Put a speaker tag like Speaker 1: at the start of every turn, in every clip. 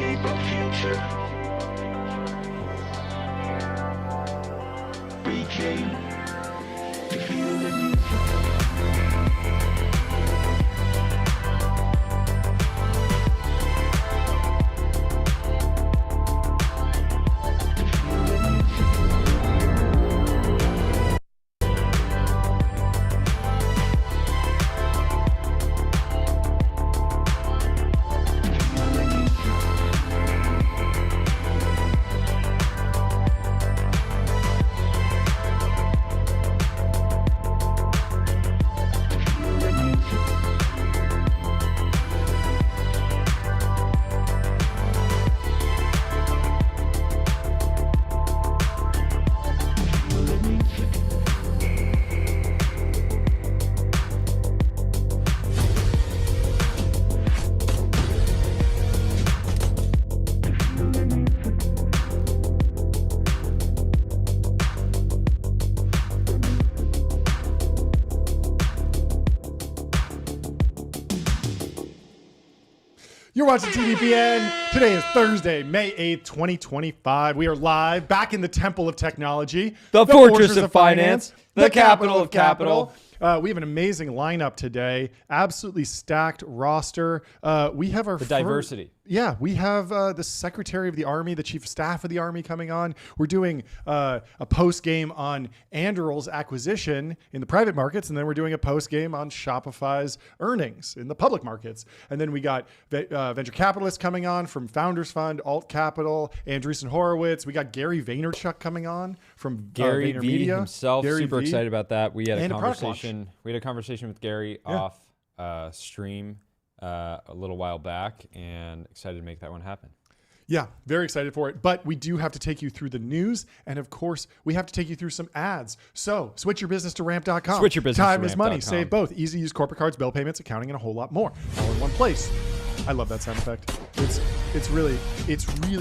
Speaker 1: shape our future. We came to feel the need.
Speaker 2: You're watching TBPN. Today is Thursday, May 8th, 2025. We are live back in the Temple of Technology.
Speaker 3: The Fortress of Finance, the capital of capital.
Speaker 2: We have an amazing lineup today. Absolutely stacked roster. We have our
Speaker 3: diversity.
Speaker 2: Yeah, we have the Secretary of the Army, the Chief of Staff of the Army coming on. We're doing a post game on Anduril's acquisition in the private markets, and then we're doing a post game on Shopify's earnings in the public markets. And then we got venture capitalists coming on from Founders Fund, Alt Capital, Andreessen Horowitz. We got Gary Vaynerchuk coming on from
Speaker 3: Gary V
Speaker 2: VaynerMedia
Speaker 3: himself.
Speaker 2: Gary
Speaker 3: Super
Speaker 2: V.
Speaker 3: excited about that. We had a
Speaker 2: And a product
Speaker 3: conversation. We had a conversation with Gary off stream a little while back, and excited to make that one happen.
Speaker 2: Yeah, very excited for it. But we do have to take you through the news. And of course, we have to take you through some ads. So switch your business to ramp.com.
Speaker 3: Switch your business
Speaker 2: Time
Speaker 3: to
Speaker 2: is money.
Speaker 3: ramp.com.
Speaker 2: Save both. Easy to use corporate cards, bill payments, accounting, and a whole lot more. All in one place. I love that sound effect. It's really.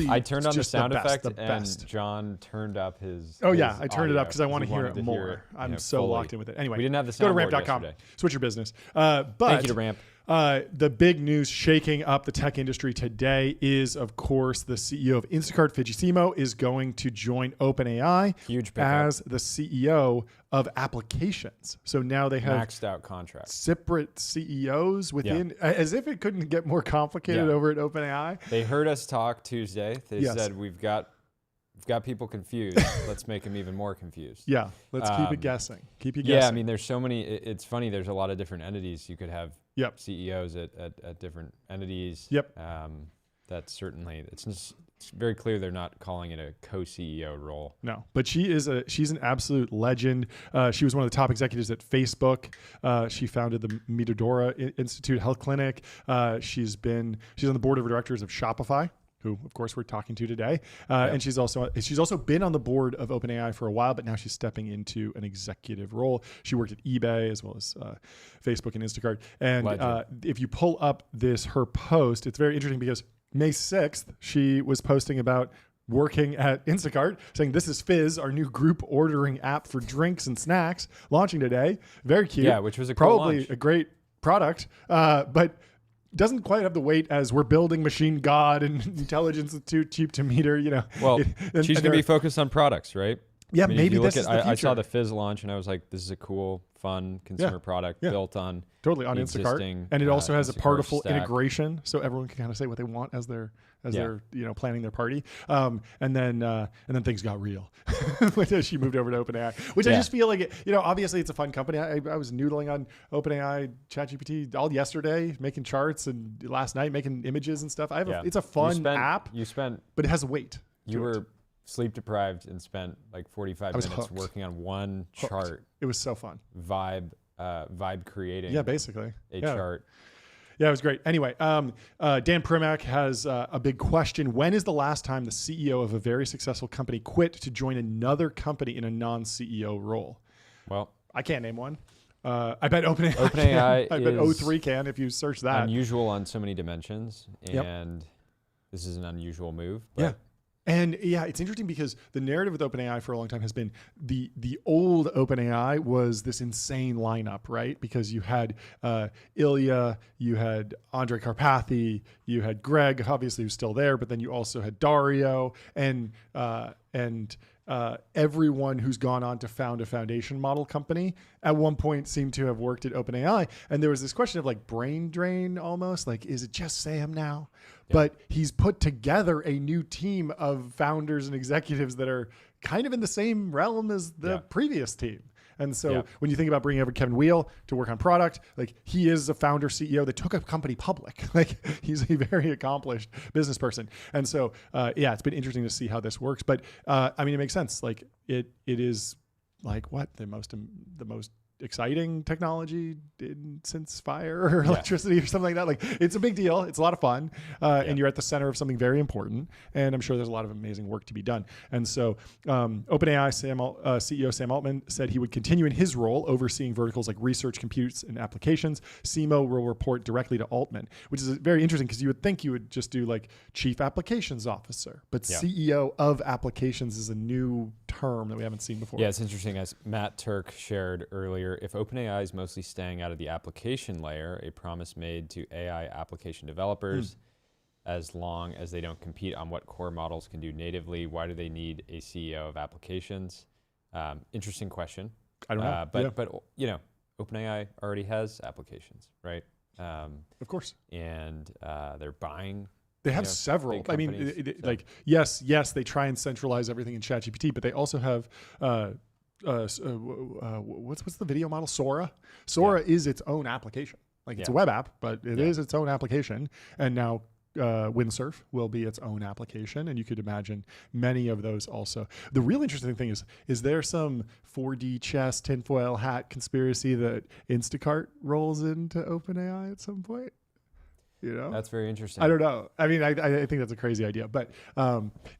Speaker 3: I turned on the
Speaker 2: just
Speaker 3: sound
Speaker 2: best,
Speaker 3: effect,
Speaker 2: the best.
Speaker 3: and John turned up his.
Speaker 2: Oh, yeah.
Speaker 3: his
Speaker 2: I turned it up
Speaker 3: audio
Speaker 2: because I want to
Speaker 3: he
Speaker 2: hear
Speaker 3: wanted
Speaker 2: it more. I'm so
Speaker 3: fully.
Speaker 2: locked in with it. Anyway,
Speaker 3: We didn't have the
Speaker 2: go to
Speaker 3: soundboard
Speaker 2: ramp.com.
Speaker 3: yesterday.
Speaker 2: Switch your business. But
Speaker 3: Thank you to Ramp.
Speaker 2: The big news shaking up the tech industry today is, of course, the CEO of Instacart, Fujisimo, is going to join OpenAI
Speaker 3: Huge pickup.
Speaker 2: as the CEO of applications. So now they have
Speaker 3: Maxed out contract.
Speaker 2: separate CEOs within, as if it couldn't get more complicated
Speaker 3: Yeah.
Speaker 2: over at OpenAI.
Speaker 3: They heard us talk Tuesday. They
Speaker 2: Yes.
Speaker 3: said we've got people confused. Let's make them even more confused.
Speaker 2: Yeah, let's keep it guessing. Keep you guessing.
Speaker 3: Yeah, I mean, there's so many. It's funny. There's a lot of different entities. You could have
Speaker 2: Yep.
Speaker 3: CEOs at different entities.
Speaker 2: Yep.
Speaker 3: That's certainly. It's very clear they're not calling it a co-CEO role.
Speaker 2: No, but she's an absolute legend. She was one of the top executives at Facebook. She founded the Metadora Institute Health Clinic. She's on the board of directors of Shopify, who of course we're talking to today. And she's also been on the board of OpenAI for a while, but now she's stepping into an executive role. She worked at eBay as well as Facebook and Instacart. And if you pull up her post, it's very interesting because May 6th, she was posting about working at Instacart, saying this is Fizz, our new group ordering app for drinks and snacks, launching today. Very cute.
Speaker 3: Yeah, which was a cool
Speaker 2: probably
Speaker 3: launch.
Speaker 2: a great product, but doesn't quite have the weight as we're building machine god and intelligence is too cheap to meter.
Speaker 3: Well, she's going to be focused on products, right?
Speaker 2: Yeah,
Speaker 3: I mean, if
Speaker 2: maybe
Speaker 3: you look
Speaker 2: this is the
Speaker 3: I
Speaker 2: future.
Speaker 3: saw the Fizz launch, and I was like, "This is a cool, fun consumer product built on
Speaker 2: totally on
Speaker 3: the
Speaker 2: Instacart,
Speaker 3: existing,
Speaker 2: and it also has a
Speaker 3: Instacart
Speaker 2: partial
Speaker 3: stack.
Speaker 2: integration, so everyone can kind of say what they want as they're planning their party. And then things got real when she moved over to OpenAI, which I just feel like obviously it's a fun company. I was noodling on OpenAI ChatGPT all yesterday, making charts, and last night making images and stuff. It's a fun app. But it has weight.
Speaker 3: You were sleep deprived and spent like 45 minutes
Speaker 2: hooked.
Speaker 3: working on one chart.
Speaker 2: It was so fun.
Speaker 3: Vibe creating.
Speaker 2: Yeah, basically
Speaker 3: a chart.
Speaker 2: Yeah, it was great. Anyway, Dan Primack has a big question. When is the last time the CEO of a very successful company quit to join another company in a non-CEO role?
Speaker 3: Well,
Speaker 2: I can't name one. I bet OpenAI
Speaker 3: OpenAI
Speaker 2: I bet O3 can if you search that.
Speaker 3: Unusual on so many dimensions, and this is an unusual move. But
Speaker 2: And yeah, it's interesting because the narrative with OpenAI for a long time has been the old OpenAI was this insane lineup, right? Because you had Ilya, you had Andre Karpathy, you had Greg, obviously who's still there, but then you also had Dario and everyone who's gone on to found a foundation model company at one point seemed to have worked at OpenAI. And there was this question of like brain drain almost, like, is it just Sam now? Yeah. But he's put together a new team of founders and executives that are kind of in the same realm as the previous team. And so when you think about bringing over Kevin Wheel to work on product, like he is a founder CEO that took a company public. Like he's a very accomplished business person. And so, it's been interesting to see how this works. But I mean, it makes sense. Like it is like what the most exciting technology since fire or electricity or something like that. Like it's a big deal. It's a lot of fun. And you're at the center of something very important. And I'm sure there's a lot of amazing work to be done. And so OpenAI CEO Sam Altman said he would continue in his role overseeing verticals like research, computes, and applications. SEMO will report directly to Altman, which is very interesting because you would think you would just do like chief applications officer, but CEO of applications is a new term that we haven't seen before.
Speaker 3: Yeah, it's interesting. As Matt Turk shared earlier, if OpenAI is mostly staying out of the application layer, a promise made to AI application developers, as long as they don't compete on what core models can do natively, why do they need a CEO of applications? Interesting question.
Speaker 2: I don't know.
Speaker 3: But you know, OpenAI already has applications, right?
Speaker 2: Of course.
Speaker 3: And they're buying.
Speaker 2: They have several. I mean, like, yes, they try and centralize everything in ChatGPT, but they also have what's the video model? Sora. Sora is its own application. Like it's a web app, but it is its own application. And now Windsurf will be its own application, and you could imagine many of those also. The real interesting thing is there some 4D chess tinfoil hat conspiracy that Instacart rolls into OpenAI at some point? You know,
Speaker 3: that's very interesting.
Speaker 2: I don't know. I mean, I think that's a crazy idea, but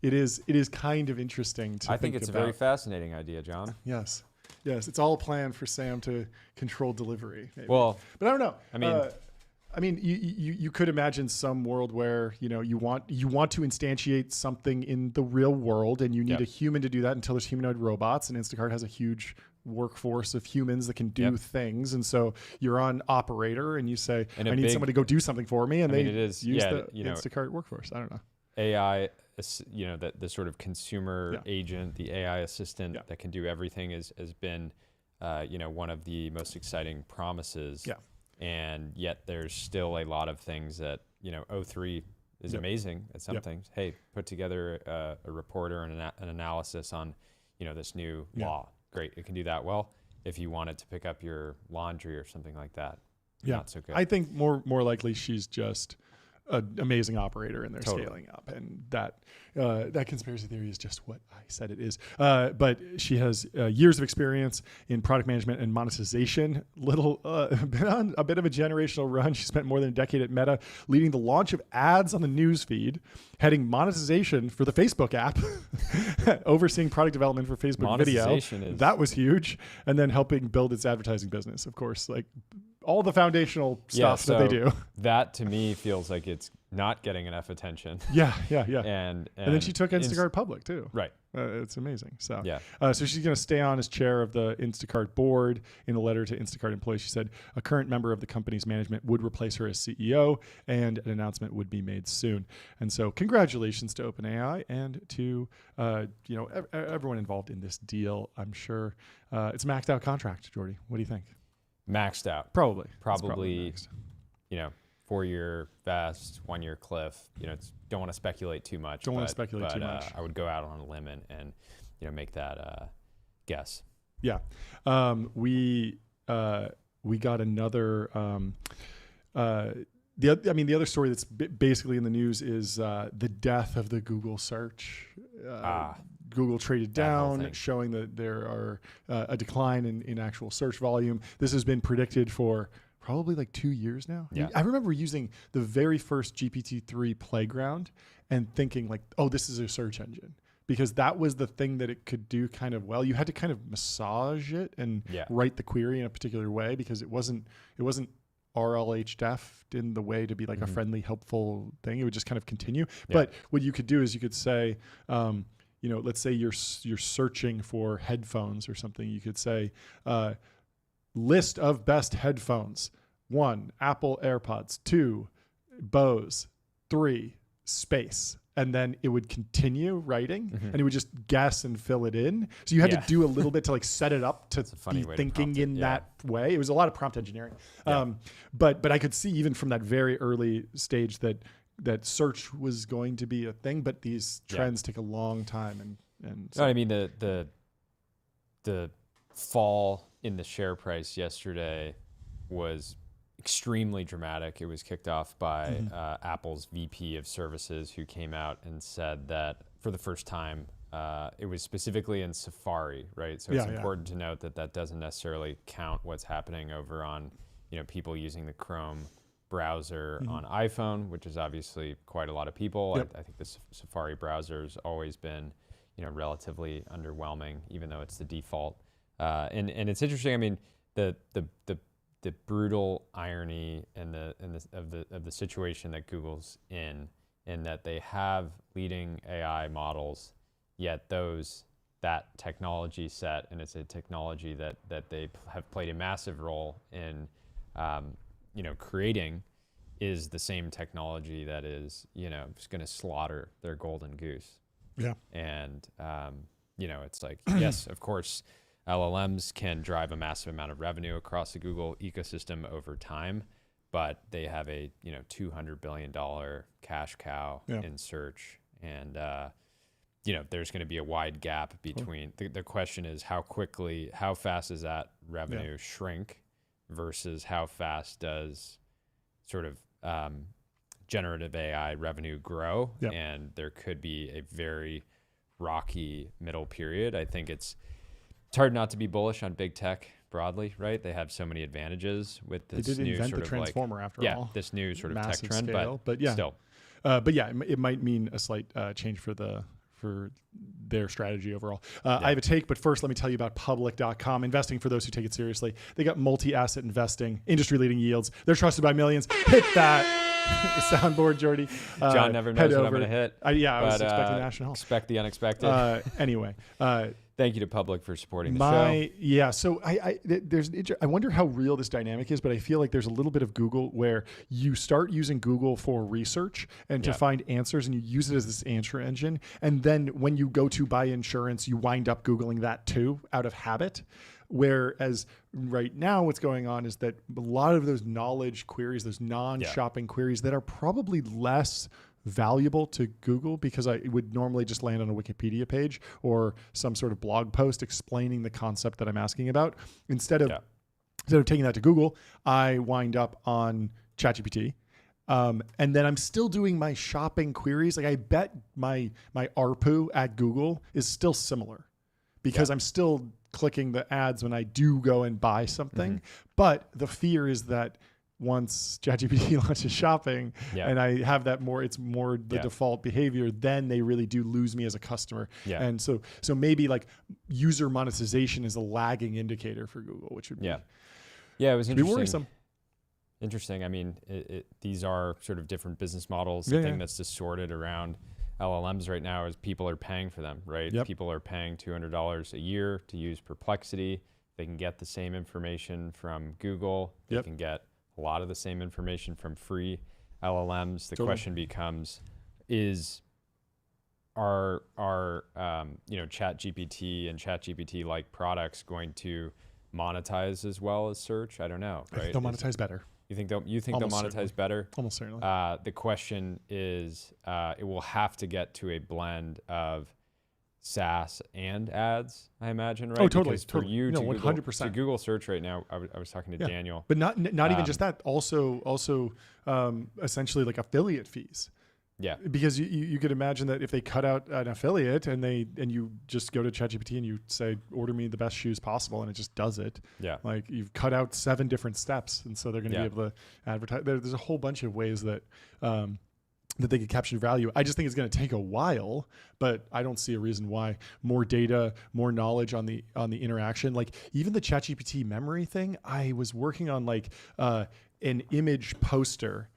Speaker 2: it is kind of interesting to.
Speaker 3: I think it's a very fascinating idea, John.
Speaker 2: Yes, it's all a plan for Sam to control delivery. Maybe.
Speaker 3: Well,
Speaker 2: but I don't know. I mean, you could imagine some world where you want to instantiate something in the real world, and you need a human to do that until there's humanoid robots, and Instacart has a huge workforce of humans that can do things, and so you're on operator and you say, I need someone to go do something for me, and use the Instacart workforce. I don't know.
Speaker 3: AI, the sort of consumer agent, the AI assistant that can do everything has been one of the most exciting promises. And yet there's still a lot of things that O3 is amazing at some things. Hey, put together a report or an analysis on this new law. Great, it can do that. Well, if you wanted to pick up your laundry or something like that, not so good.
Speaker 2: I think more likely she's just an amazing operator and they're scaling up, and that conspiracy theory is just what I said it is. But she has years of experience in product management and monetization. Been on a bit of a generational run. She spent more than a decade at Meta, leading the launch of ads on the news feed, heading monetization for the Facebook app, overseeing product development for Facebook video. That was huge, and then helping build its advertising business. Of course, like all the foundational stuff that they do.
Speaker 3: That to me feels like it's not getting enough attention.
Speaker 2: Yeah.
Speaker 3: And
Speaker 2: then she took Instacart public too.
Speaker 3: Right.
Speaker 2: It's amazing. So so she's going to stay on as chair of the Instacart board. In a letter to Instacart employees, she said a current member of the company's management would replace her as CEO, and an announcement would be made soon. And so congratulations to OpenAI and to everyone involved in this deal. I'm sure it's a maxed out contract, Jordy. What do you think?
Speaker 3: Maxed out.
Speaker 2: Probably
Speaker 3: 4-year vest, 1-year cliff. Don't want to speculate too much. I would go out on a limb and make that guess.
Speaker 2: Yeah. We got another. The other story that's basically in the news is the death of the Google search. Google traded down, showing that there are a decline in actual search volume. This has been predicted for probably like 2 years now. Yeah. I remember using the very first GPT-3 playground and thinking like, oh, this is a search engine, because that was the thing that it could do kind of well. You had to kind of massage it and write the query in a particular way because it wasn't RLHDEF in the way to be like a friendly, helpful thing. It would just kind of continue. But what you could do is you could say, let's say you're searching for headphones or something. You could say, list of best headphones. 1, Apple AirPods. 2, Bose. 3, space. And then it would continue writing and it would just guess and fill it in. So you had to do a little bit to like set it up to be thinking in that way. It was a lot of prompt engineering. But I could see even from that very early stage that search was going to be a thing, but these trends take a long time. And so.
Speaker 3: No, I mean, the fall in the share price yesterday was extremely dramatic. It was kicked off by Apple's VP of Services, who came out and said that for the first time, it was specifically in Safari, right? So it's important to note that doesn't necessarily count what's happening over on, people using the Chrome browser on iPhone, which is obviously quite a lot of people. I think the Safari browser has always been, relatively underwhelming, even though it's the default. And it's interesting. I mean, the brutal irony of the situation that Google's in that they have leading AI models, yet that technology set, and it's a technology that they have played a massive role in, creating, is the same technology that is, just going to slaughter their golden goose.
Speaker 2: Yeah.
Speaker 3: And it's like, yes, of course, LLMs can drive a massive amount of revenue across the Google ecosystem over time, but they have a $200 billion cash cow in search, and there's going to be a wide gap between. The question is how fast does that revenue shrink, versus how fast does sort of generative AI revenue grow, and there could be a very rocky middle period. I think it's hard not to be bullish on big tech broadly, right? They have so many advantages with this
Speaker 2: they did
Speaker 3: new
Speaker 2: invent
Speaker 3: sort
Speaker 2: the
Speaker 3: of
Speaker 2: transformer after all.
Speaker 3: This new sort of
Speaker 2: massive
Speaker 3: tech trend,
Speaker 2: scale,
Speaker 3: but still.
Speaker 2: It might mean a slight change for their strategy overall. I have a take, but first let me tell you about public.com. Investing for those who take it seriously. They got multi-asset investing, industry-leading yields. They're trusted by millions. Hit that soundboard, Jordy.
Speaker 3: John never knows what I'm going to hit.
Speaker 2: I was expecting national health.
Speaker 3: Expect the unexpected.
Speaker 2: Anyway.
Speaker 3: Thank you to Public for supporting the show.
Speaker 2: Yeah, so I wonder how real this dynamic is, but I feel like there's a little bit of Google where you start using Google for research and to find answers, and you use it as this answer engine. And then when you go to buy insurance, you wind up Googling that too out of habit. Whereas right now what's going on is that a lot of those knowledge queries, those non-shopping queries that are probably less valuable to Google, because I would normally just land on a Wikipedia page or some sort of blog post explaining the concept that I'm asking about. Instead of taking that to Google, I wind up on ChatGPT. And then I'm still doing my shopping queries. Like I bet my ARPU at Google is still similar because I'm still clicking the ads when I do go and buy something. But the fear is that once ChatGPT launches shopping and I have that it's more the default behavior, then they really do lose me as a customer. And so maybe like user monetization is a lagging indicator for Google, which would be
Speaker 3: it was interesting.
Speaker 2: Be worrisome.
Speaker 3: Interesting. I mean, these are sort of different business models. The thing that's distorted around LLMs right now is people are paying for them, right? People are paying $200 a year to use Perplexity. They can get the same information from Google. They can get a lot of the same information from free LLMs. The question becomes, are ChatGPT and ChatGPT-like products going to monetize as well as search? I don't know. Right?
Speaker 2: I think they'll monetize better.
Speaker 3: You think they'll monetize better?
Speaker 2: Almost certainly.
Speaker 3: The question is, it will have to get to a blend of SaaS and ads, I imagine, right?
Speaker 2: Oh, totally.
Speaker 3: Because for you to
Speaker 2: 100%.
Speaker 3: to Google search right now, I was talking to Daniel.
Speaker 2: But not even just that. Also essentially like affiliate fees.
Speaker 3: Yeah.
Speaker 2: Because you could imagine that if they cut out an affiliate and you just go to ChatGPT and you say, order me the best shoes possible, and it just does it.
Speaker 3: Yeah.
Speaker 2: Like you've cut out 7 different steps, and so they're going to be able to advertise. There's a whole bunch of ways that they could capture value. I just think it's going to take a while, but I don't see a reason why. More data, more knowledge on the interaction. Like even the ChatGPT memory thing, I was working on an image poster,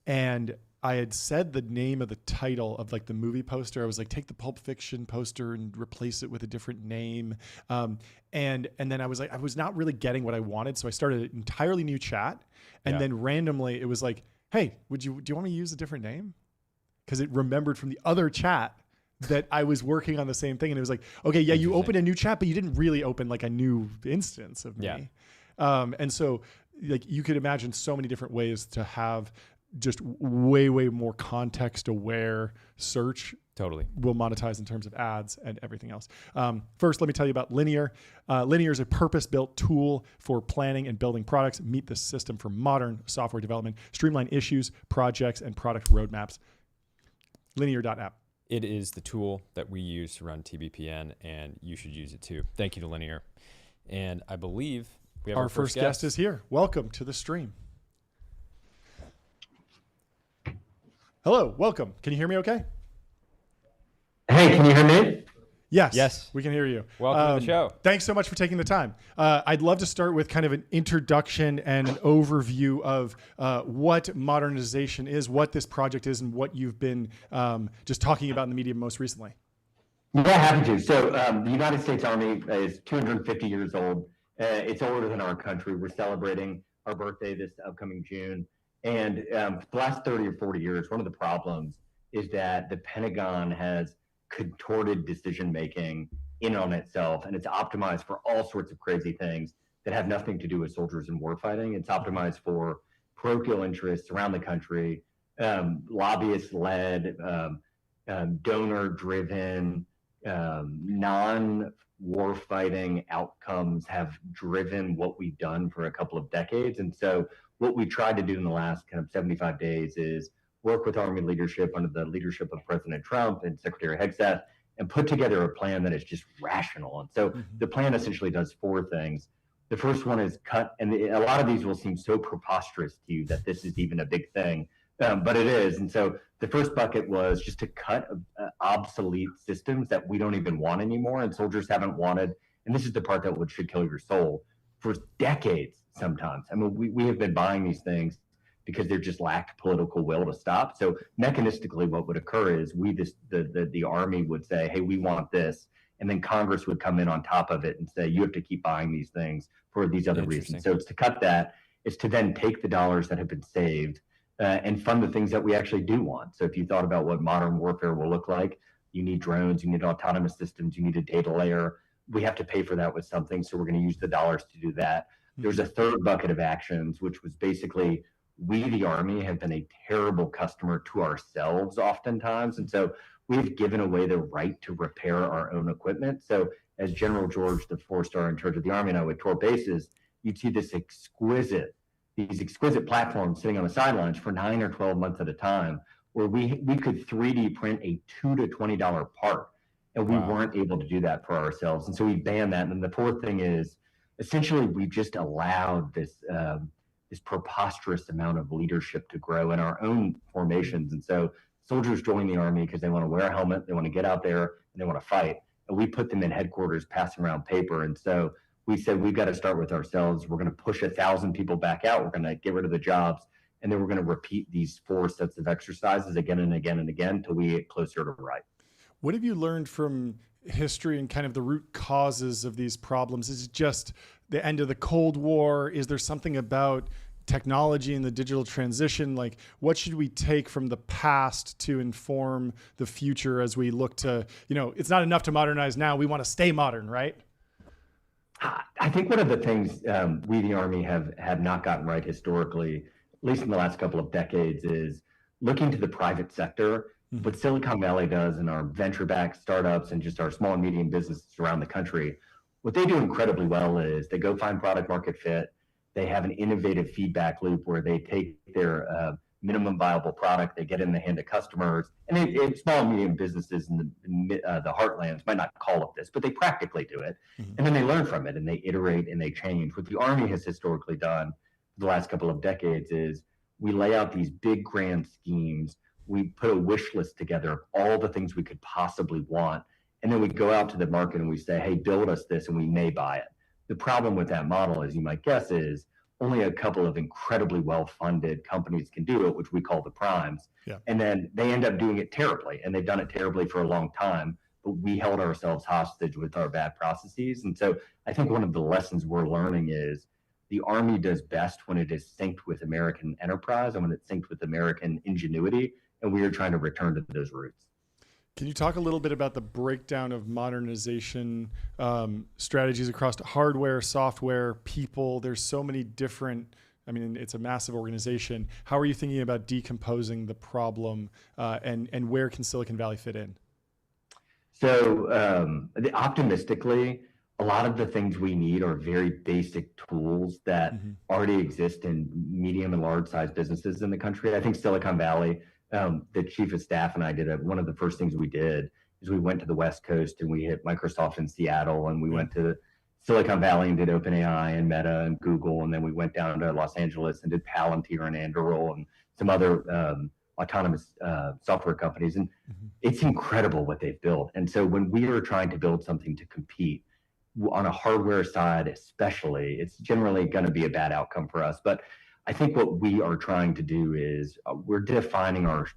Speaker 2: and I had said the name of the title of like the movie poster. I was like, take the Pulp Fiction poster and replace it with a different name. And then I was like, I was not really getting what I wanted. So I started an entirely new chat. And then randomly it was like, hey, do you want me to use a different name? Because it remembered from the other chat that I was working on the same thing. And it was like, okay, yeah, you opened a new chat, but you didn't really open like a new instance of me. And so like you could imagine so many different ways to have just way more context aware search.
Speaker 3: Totally
Speaker 2: Will monetize in terms of ads and everything else. First, let me tell you about Linear. Linear is a purpose-built tool for planning and building products. Meet the system for modern software development. Streamline issues, projects, and product roadmaps. Linear.app.
Speaker 3: It is the tool that we use to run TBPN, and you should use it too. Thank you to Linear. And I believe we have our first guest
Speaker 2: is here. Welcome to the stream. Hello, welcome. Can you hear me okay?
Speaker 4: Hey, can you hear me?
Speaker 2: Yes, we can hear you.
Speaker 3: Welcome to the show.
Speaker 2: Thanks so much for taking the time. I'd love to start with kind of an introduction and an overview of what modernization is, what this project is, and what you've been just talking about in the media most recently.
Speaker 4: Yeah, happy to. So the United States Army is 250 years old. It's older than our country. We're celebrating our birthday this upcoming June. And for the last 30 or 40 years, one of the problems is that the Pentagon has contorted decision-making in on itself, and it's optimized for all sorts of crazy things that have nothing to do with soldiers and warfighting. It's optimized for parochial interests around the country, lobbyist-led, donor-driven, non-warfighting outcomes have driven what we've done for a couple of decades. And so what we tried to do in the last kind of 75 days is work with Army leadership under the leadership of President Trump and Secretary Hegseth and put together a plan that is just rational. And so the plan essentially does four things. The first one is cut, and a lot of these will seem so preposterous to you that this is even a big thing, but it is. And so the first bucket was just to cut obsolete systems that we don't even want anymore and soldiers haven't wanted. And this is the part that should kill your soul for decades sometimes. I mean, we have been buying these things because they've just lacked political will to stop. So mechanistically, what would occur is the Army would say, hey, we want this. And then Congress would come in on top of it and say, you have to keep buying these things for these other reasons. So it's to cut that. It's to then take the dollars that have been saved and fund the things that we actually do want. So if you thought about what modern warfare will look like, you need drones, you need autonomous systems, you need a data layer. We have to pay for that with something. So we're going to use the dollars to do that. There's a third bucket of actions, which was basically we, the Army, have been a terrible customer to ourselves oftentimes. And so we've given away the right to repair our own equipment. So as General George, the 4-star in charge of the Army, and I would tour bases, you'd see these exquisite platforms sitting on the sidelines for 9 or 12 months at a time, where we could 3D print a $2 to $20 part. And we weren't able to do that for ourselves. And so we banned that. And then the fourth thing is, essentially, we just allowed this preposterous amount of leadership to grow in our own formations. And so soldiers join the Army because they want to wear a helmet, they want to get out there, and they want to fight. And we put them in headquarters passing around paper. And so we said, we've got to start with ourselves. We're going to push 1,000 people back out. We're going to get rid of the jobs. And then we're going to repeat these 4 sets of exercises again and again and again until we get closer to right.
Speaker 2: What have you learned from history and kind of the root causes of these problems? Is it just the end of the Cold War? Is there something about technology and the digital transition? Like, what should we take from the past to inform the future as we look to, it's not enough to modernize now. We want to stay modern, right?
Speaker 4: I think one of the things we, the Army, have not gotten right historically, at least in the last couple of decades, is looking to the private sector. What Silicon Valley does in our venture-backed startups and just our small and medium businesses around the country, what they do incredibly well is they go find product market fit. They have an innovative feedback loop where they take their minimum viable product, they get it in the hand of customers, and small and medium businesses in the heartlands might not call it this, but they practically do it. And then they learn from it and they iterate and they change. What the Army has historically done for the last couple of decades is we lay out these big grand schemes. We put a wish list together of all the things we could possibly want. And then we go out to the market and we say, hey, build us this, and we may buy it. The problem with that model, as you might guess, is only a couple of incredibly well-funded companies can do it, which we call the primes.
Speaker 2: Yeah.
Speaker 4: And then they end up doing it terribly, and they've done it terribly for a long time, but we held ourselves hostage with our bad processes. And so I think one of the lessons we're learning is the Army does best when it is synced with American enterprise and when it's synced with American ingenuity, and we are trying to return to those roots.
Speaker 2: Can you talk a little bit about the breakdown of modernization strategies across hardware, software, people? There's so many different, I mean, it's a massive organization. How are you thinking about decomposing the problem and where can Silicon Valley fit in?
Speaker 4: So optimistically, a lot of the things we need are very basic tools that already exist in medium and large size businesses in the country. I think Silicon Valley, the chief of staff and I did one of the first things we did is we went to the West Coast and we hit Microsoft in Seattle, and we went to Silicon Valley and did OpenAI and Meta and Google, and then we went down to Los Angeles and did Palantir and Anduril and some other autonomous software companies. And it's incredible what they've built. And so when we are trying to build something to compete on a hardware side, especially, it's generally going to be a bad outcome for us. But I think what we are trying to do is we're defining our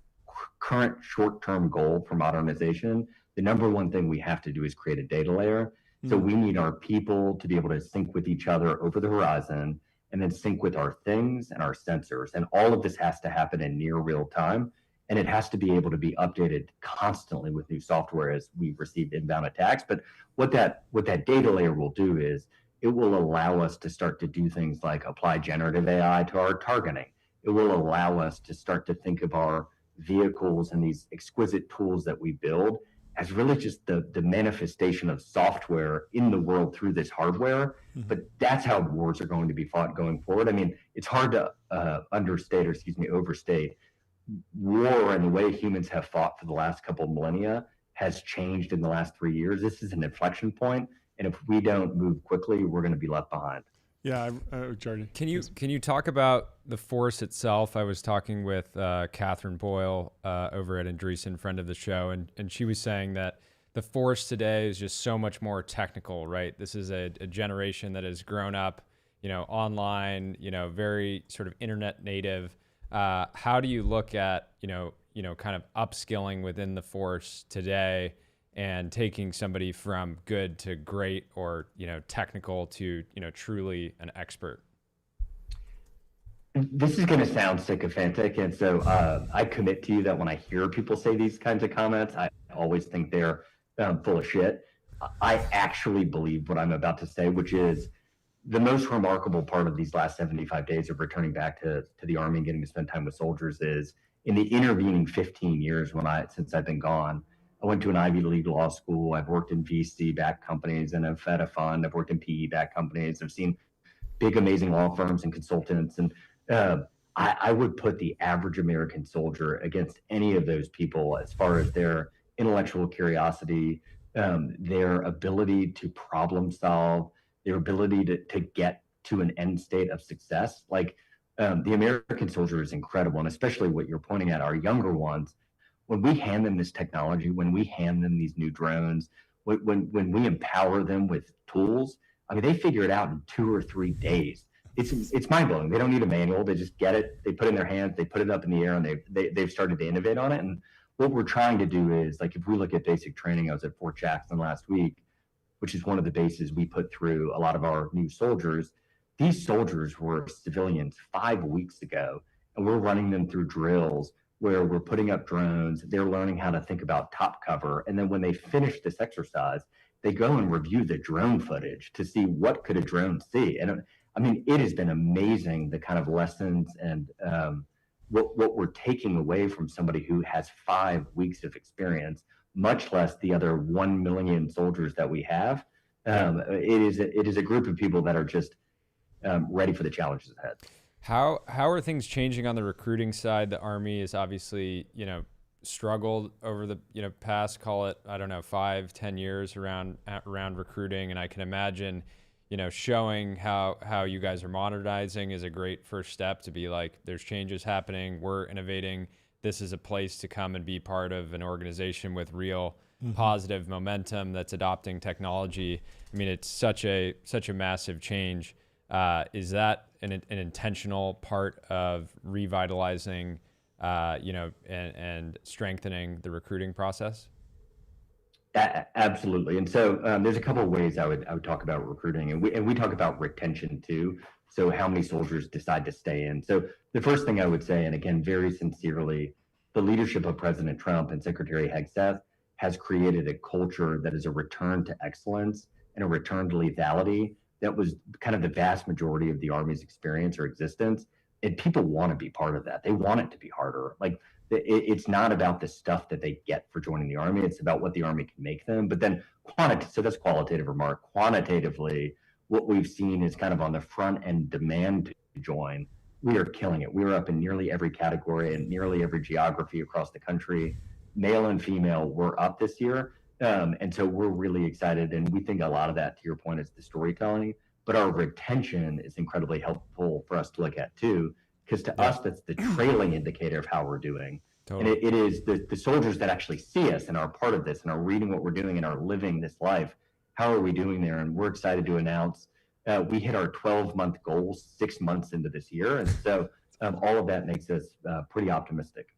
Speaker 4: current short-term goal for modernization. The number one thing we have to do is create a data layer. So we need our people to be able to sync with each other over the horizon, and then sync with our things and our sensors. And all of this has to happen in near real time. And it has to be able to be updated constantly with new software as we receive inbound attacks. But what that data layer will do is it will allow us to start to do things like apply generative AI to our targeting. It will allow us to start to think of our vehicles and these exquisite tools that we build as really just the manifestation of software in the world through this hardware. But that's how wars are going to be fought going forward. I mean, it's hard to overstate. War and the way humans have fought for the last couple of millennia has changed in the last 3 years. This is an inflection point, and if we don't move quickly, we're going to be left behind.
Speaker 2: Yeah, Jordan.
Speaker 3: Can you talk about the force itself? I was talking with Catherine Boyle over at Andreessen, friend of the show, and she was saying that the force today is just so much more technical, right? This is a generation that has grown up, online, very sort of internet native. How do you look at, kind of upskilling within the force today and taking somebody from good to great, or, technical to, truly an expert?
Speaker 4: This is going to sound sycophantic. And so I commit to you that when I hear people say these kinds of comments, I always think they're full of shit. I actually believe what I'm about to say, which is the most remarkable part of these last 75 days of returning back to the Army and getting to spend time with soldiers is in the intervening 15 years since I've been gone. I went to an Ivy League law school. I've worked in VC-backed companies and I've fed a fund. I've worked in PE-backed companies. I've seen big, amazing law firms and consultants. And I would put the average American soldier against any of those people as far as their intellectual curiosity, their ability to problem solve, their ability to get to an end state of success. Like the American soldier is incredible. And especially what you're pointing at, our younger ones, when we hand them this technology, when we hand them these new drones, when we empower them with tools, I mean, they figure it out in 2 or 3 days. It's mind blowing. They don't need a manual. They just get it. They put it in their hands. They put it up in the air, and they've started to innovate on it. And what we're trying to do is, like, if we look at basic training, I was at Fort Jackson last week, which is one of the bases we put through a lot of our new soldiers. These soldiers were civilians 5 weeks ago, and we're running them through drills where we're putting up drones. They're learning how to think about top cover. And then when they finish this exercise, they go and review the drone footage to see what could a drone see. And I mean, it has been amazing, the kind of lessons and what we're taking away from somebody who has 5 weeks of experience, much less the other 1 million soldiers that we have. It is a group of people that are just ready for the challenges ahead.
Speaker 3: How are things changing on the recruiting side? The Army is obviously, struggled over the, past, call it, 5-10 years around recruiting. And I can imagine, showing how you guys are modernizing is a great first step to be like, there's changes happening, we're innovating. This is a place to come and be part of an organization with real positive momentum that's adopting technology. I mean, it's such a massive change. Is that an intentional part of revitalizing, and strengthening the recruiting process?
Speaker 4: Absolutely. And so there's a couple of ways I would talk about recruiting, and we talk about retention too. So how many soldiers decide to stay in? So the first thing I would say, and again, very sincerely, the leadership of President Trump and Secretary Hegseth has created a culture that is a return to excellence and a return to lethality that was kind of the vast majority of the Army's experience or existence. And people want to be part of that. They want it to be harder. Like it's not about the stuff that they get for joining the Army. It's about what the Army can make them. But then so that's qualitative remark. Quantitatively, what we've seen is kind of on the front end demand to join. We are killing it. We are up in nearly every category and nearly every geography across the country. Male and female, we're up this year. And so we're really excited. And we think a lot of that, to your point, is the storytelling. But our retention is incredibly helpful for us to look at too, because to us, that's the trailing indicator of how we're doing. Totally. And it is the soldiers that actually see us and are part of this and are reading what we're doing and are living this life. How are we doing there? And we're excited to announce we hit our 12-month goals 6 months into this year. And so all of that makes us pretty optimistic.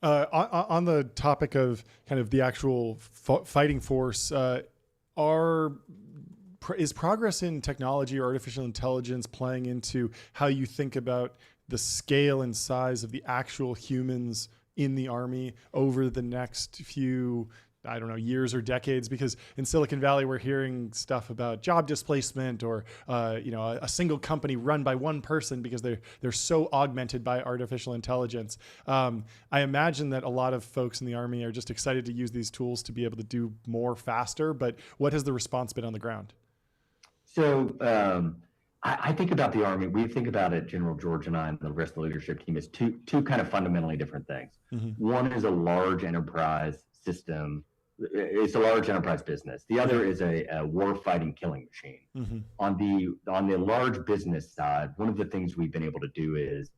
Speaker 2: On the topic of kind of the actual fighting force, is progress in technology or artificial intelligence playing into how you think about the scale and size of the actual humans in the Army over the next few, I don't know, years or decades? Because in Silicon Valley, we're hearing stuff about job displacement or, a single company run by one person because they're so augmented by artificial intelligence. I imagine that a lot of folks in the Army are just excited to use these tools to be able to do more faster. But what has the response been on the ground?
Speaker 4: So I think about the Army. We think about it, General George and I and the rest of the leadership team, as two kind of fundamentally different things. Mm-hmm. One is a large enterprise system. It's a large enterprise business. The other is a war-fighting killing machine. Mm-hmm. On the large business side, one of the things we've been able to do is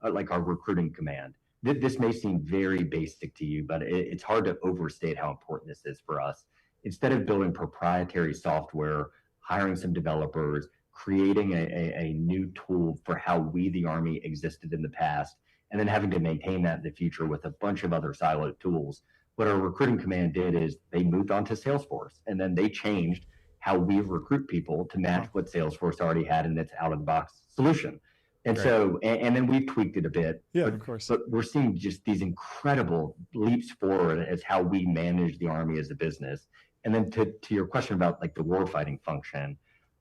Speaker 4: like our recruiting command. This may seem very basic to you, but it's hard to overstate how important this is for us. Instead of building proprietary software, hiring some developers, creating a new tool for how we, the Army, existed in the past, and then having to maintain that in the future with a bunch of other siloed tools. What our recruiting command did is they moved on to Salesforce, and then they changed how we recruit people to match what Salesforce already had in its out-of-the-box solution. And so, and then we've tweaked it a bit.
Speaker 2: Yeah, of course.
Speaker 4: But we're seeing just these incredible leaps forward as how we manage the Army as a business. And then to your question about like the warfighting function,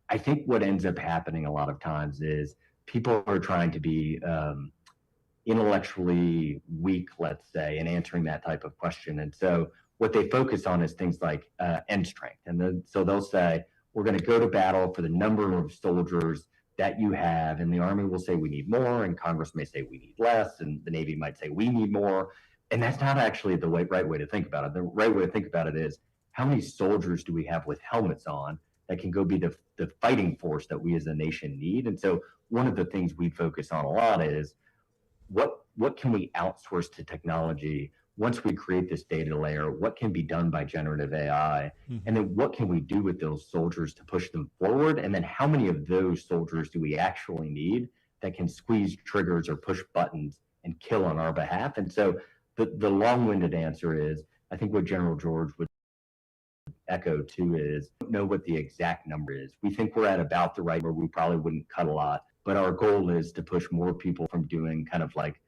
Speaker 4: I think what ends up happening a lot of times is people are trying to be intellectually weak, let's say, in answering that type of question. And so what they focus on is things like end strength. And then, so they'll say, we're going to go to battle for the number of soldiers that you have. And the Army will say, we need more. And Congress may say, we need less. And the Navy might say, we need more. And that's not actually the right way to think about it. The right way to think about it is, how many soldiers do we have with helmets on that can go be the fighting force that we as a nation need? And so one of the things we focus on a lot is what can we outsource to technology once we create this data layer? What can be done by generative AI? Mm-hmm. And then what can we do with those soldiers to push them forward? And then how many of those soldiers do we actually need that can squeeze triggers or push buttons and kill on our behalf? And so the long-winded answer is, I think what General George would echo too is, don't know what the exact number is. We think we're at about the right where we probably wouldn't cut a lot, but our goal is to push more people from doing kind of like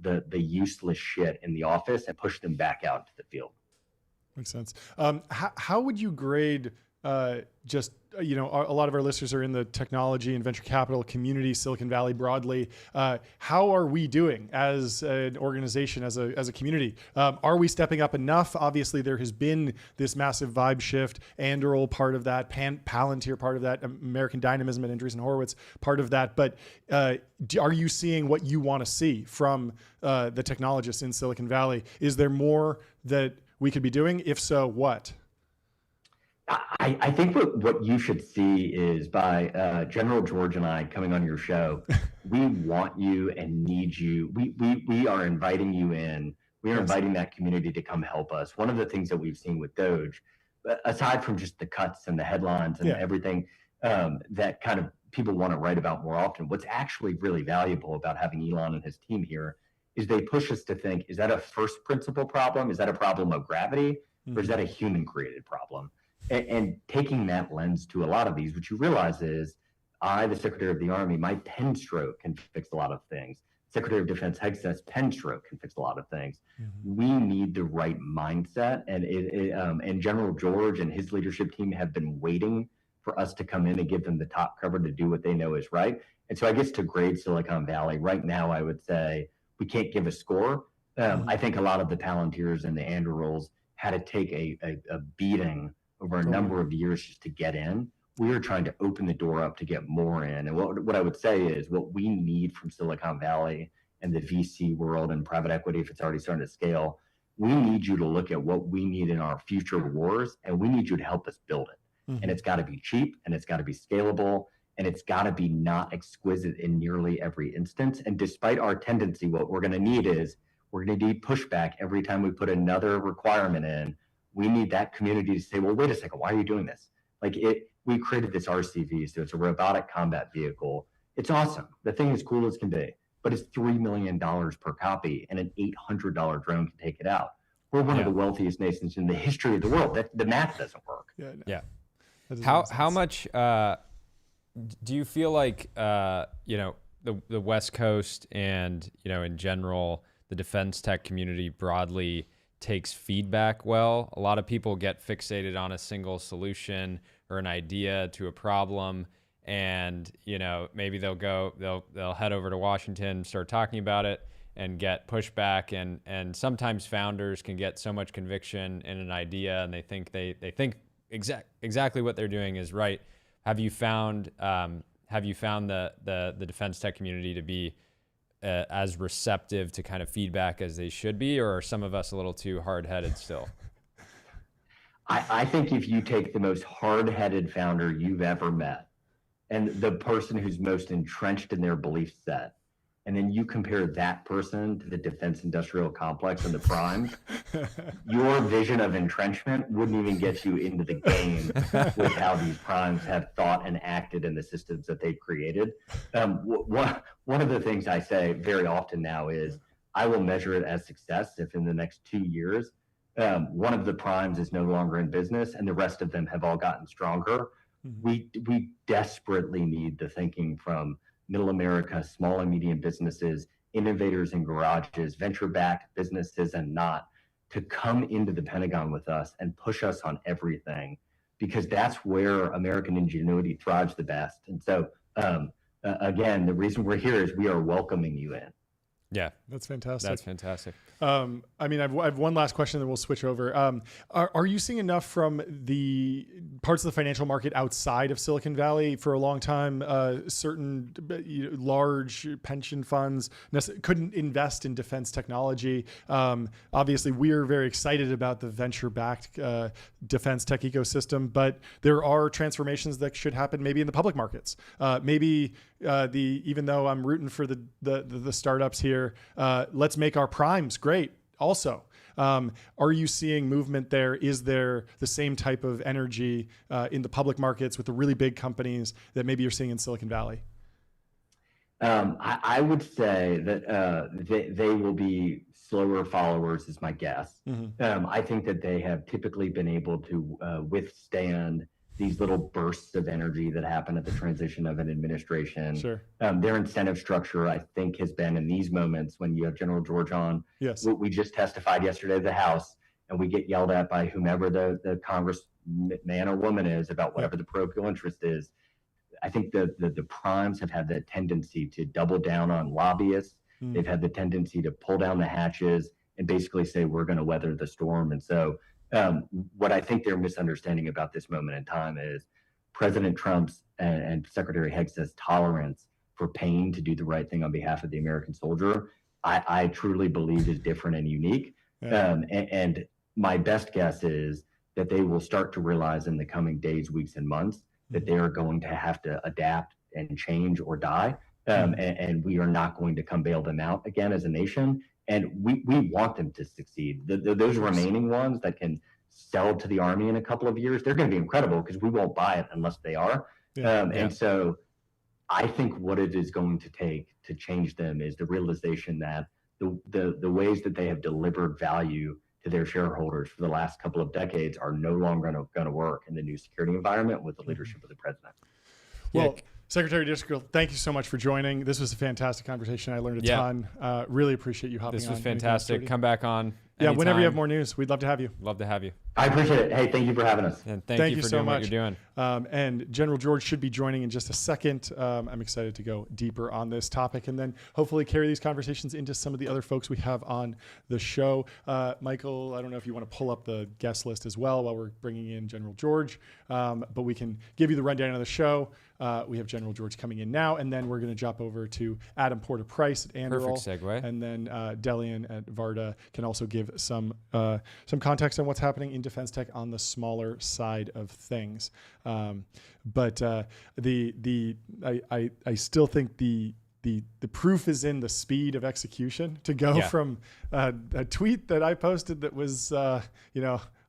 Speaker 4: the useless shit in the office and push them back out to the field.
Speaker 2: Makes sense. How would you grade a lot of our listeners are in the technology and venture capital community, Silicon Valley broadly. How are we doing as an organization, as a community? Are we stepping up enough? Obviously, there has been this massive vibe shift. Anduril, part of that. Palantir, part of that. American Dynamism and Andreessen Horowitz, part of that. But are you seeing what you want to see from the technologists in Silicon Valley? Is there more that we could be doing? If so, what?
Speaker 4: I think what you should see is by General George and I coming on your show, we want you and need you. We are inviting you in. We are inviting that community to come help us. One of the things that we've seen with Doge, aside from just the cuts and the headlines and everything that kind of people want to write about more often. What's actually really valuable about having Elon and his team here is they push us to think, is that a first principle problem? Is that a problem of gravity? Or is that a human created problem? And taking that lens to a lot of these, what you realize is I, the Secretary of the Army, my pen stroke can fix a lot of things. Secretary of Defense Hegseth's pen stroke can fix a lot of things. We need the right mindset, and General George and his leadership team have been waiting for us to come in and give them the top cover to do what they know is right. And so I guess to grade Silicon Valley right now, I would say we can't give a score. I think a lot of the Palantirs and the Andurils had to take a beating over a number of years just to get in. We are trying to open the door up to get more in. And what I would say is what we need from Silicon Valley and the VC world and private equity, if it's already starting to scale, we need you to look at what we need in our future wars, and we need you to help us build it. And it's got to be cheap, and it's got to be scalable, and it's got to be not exquisite in nearly every instance. And despite our tendency, what we're going to need is we're going to need pushback every time we put another requirement in. We need that community to say, well, wait a second, why are you doing this? We created this RCV, so it's a robotic combat vehicle. It's awesome. The thing is cool as can be, but it's $3 million per copy, and an $800 drone can take it out. We're one of the wealthiest nations in the history of the world. The math doesn't work.
Speaker 3: Yeah. How much do you feel like the West Coast and in general the defense tech community broadly takes feedback well? A lot of people get fixated on a single solution or an idea to a problem, and maybe they'll head over to Washington, start talking about it, and get pushback. And sometimes founders can get so much conviction in an idea, and they think exactly what they're doing is right. Have you found the defense tech community to be as receptive to kind of feedback as they should be, or are some of us a little too hard-headed still?
Speaker 4: I think if you take the most hard-headed founder you've ever met and the person who's most entrenched in their belief set, and then you compare that person to the defense industrial complex and the primes, your vision of entrenchment wouldn't even get you into the game with how these primes have thought and acted in the systems that they've created. One of the things I say very often now is I will measure it as success if in the next 2 years, one of the primes is no longer in business and the rest of them have all gotten stronger. We desperately need the thinking from middle America, small and medium businesses, innovators in garages, venture-backed businesses and not, to come into the Pentagon with us and push us on everything, because that's where American ingenuity thrives the best. And so, again, the reason we're here is we are welcoming you in.
Speaker 3: Yeah,
Speaker 2: that's fantastic.
Speaker 3: That's fantastic.
Speaker 2: I've one last question, then we'll switch over. Are you seeing enough from the parts of the financial market outside of Silicon Valley? For a long time, certain large pension funds couldn't invest in defense technology. Obviously, we're very excited about the venture-backed defense tech ecosystem, but there are transformations that should happen maybe in the public markets. Even though I'm rooting for the startups here, let's make our primes great also. Are you seeing movement there? Is there the same type of energy in the public markets with the really big companies that maybe you're seeing in Silicon Valley?
Speaker 4: I would say that they will be slower followers is my guess. I think that they have typically been able to withstand these little bursts of energy that happen at the transition of an administration.
Speaker 2: Sure.
Speaker 4: Their incentive structure, I think, has been in these moments when you have General George on.
Speaker 2: Yes.
Speaker 4: We just testified yesterday to the House, and we get yelled at by whomever the congressman or woman is about whatever the parochial interest is. I think the primes have had the tendency to double down on lobbyists. They've had the tendency to pull down the hatches and basically say, we're going to weather the storm. And so what I think they're misunderstanding about this moment in time is President Trump's and Secretary Hegseth's tolerance for pain to do the right thing on behalf of the American soldier, I truly believe is different and unique. And my best guess is that they will start to realize in the coming days, weeks, and months that they are going to have to adapt and change or die. And we are not going to come bail them out again as a nation. And we want them to succeed. Those remaining ones that can sell to the Army in a couple of years, they're going to be incredible because we won't buy it unless they are. And so I think what it is going to take to change them is the realization that the ways that they have delivered value to their shareholders for the last couple of decades are no longer going to work in the new security environment with the leadership of the president.
Speaker 2: Well, Secretary Driscoll, thank you so much for joining. This was a fantastic conversation. I learned a ton. Really appreciate you hopping on.
Speaker 3: This was fantastic. Come back on.
Speaker 2: Yeah, whenever you have more news, we'd love to have you.
Speaker 3: Love to have you.
Speaker 4: I appreciate it. Hey, thank you for having us.
Speaker 3: And thank you for doing what you're doing.
Speaker 2: And General George should be joining in just a second. I'm excited to go deeper on this topic and then hopefully carry these conversations into some of the other folks we have on the show. Michael, I don't know if you want to pull up the guest list as well while we're bringing in General George, but we can give you the rundown of the show. We have General George coming in now, and then we're going to jump over to Adam Porter-Price at Anduril.
Speaker 3: Perfect segue. And
Speaker 2: then Delian at Varda can also give some context on what's happening in defense tech on the smaller side of things. But I still think the proof is in the speed of execution to go from a tweet that I posted that was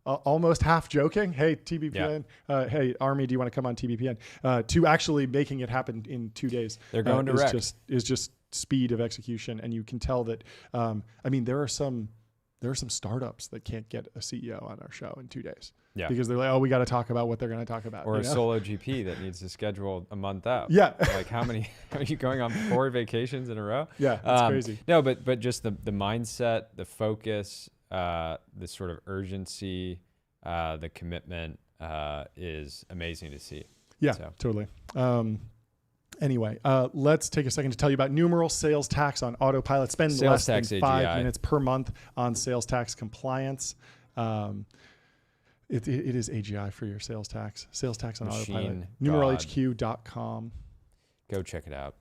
Speaker 2: almost half joking, hey TBPN, hey Army, do you want to come on TBPN, to actually making it happen in 2 days.
Speaker 3: They're going direct.
Speaker 2: Is just speed of execution, and you can tell that. There are some startups that can't get a CEO on our show in 2 days. Yeah. Because they're like, oh, we got to talk about what they're going to talk about.
Speaker 3: Or a solo GP that needs to schedule a month out.
Speaker 2: Yeah.
Speaker 3: Like how many, are you going on 4 vacations in a row?
Speaker 2: Yeah, that's crazy.
Speaker 3: No, but just the mindset, the focus, the sort of urgency, the commitment is amazing to see.
Speaker 2: Yeah, totally. Anyway, let's take a second to tell you about Numeral Sales Tax on Autopilot. Spend less than 5 minutes per month on sales tax compliance. It is AGI for your sales tax. Sales tax on Autopilot. NumeralHQ.com.
Speaker 3: Go check it out.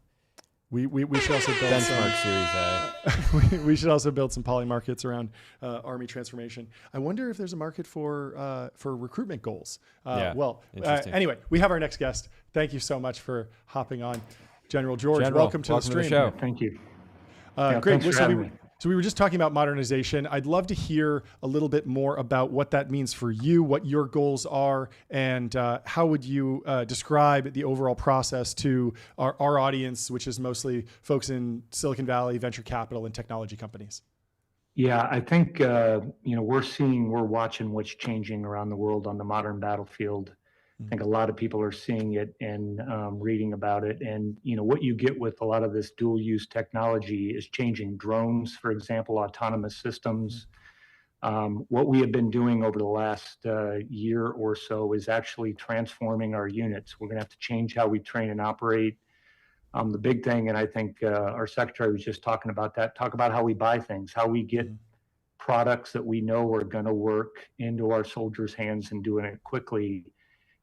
Speaker 2: We should also build
Speaker 3: Benchmark Series
Speaker 2: A. we should also build some poly markets around Army transformation. I wonder if there's a market for recruitment goals. Anyway, we have our next guest. Thank you so much for hopping on, General George. Welcome to the stream.
Speaker 3: To the show.
Speaker 5: Thank you.
Speaker 2: Great. So we were just talking about modernization. I'd love to hear a little bit more about what that means for you, what your goals are, and how would you describe the overall process to our audience, which is mostly folks in Silicon Valley, venture capital, and technology companies.
Speaker 5: Yeah, I think we're watching what's changing around the world on the modern battlefield. I think a lot of people are seeing it and reading about it. And, what you get with a lot of this dual use technology is changing drones, for example, autonomous systems. What we have been doing over the last year or so is actually transforming our units. We're going to have to change how we train and operate. The big thing, and I think our secretary was just talking about that, talk about how we buy things, how we get products that we know are going to work into our soldiers' hands and doing it quickly.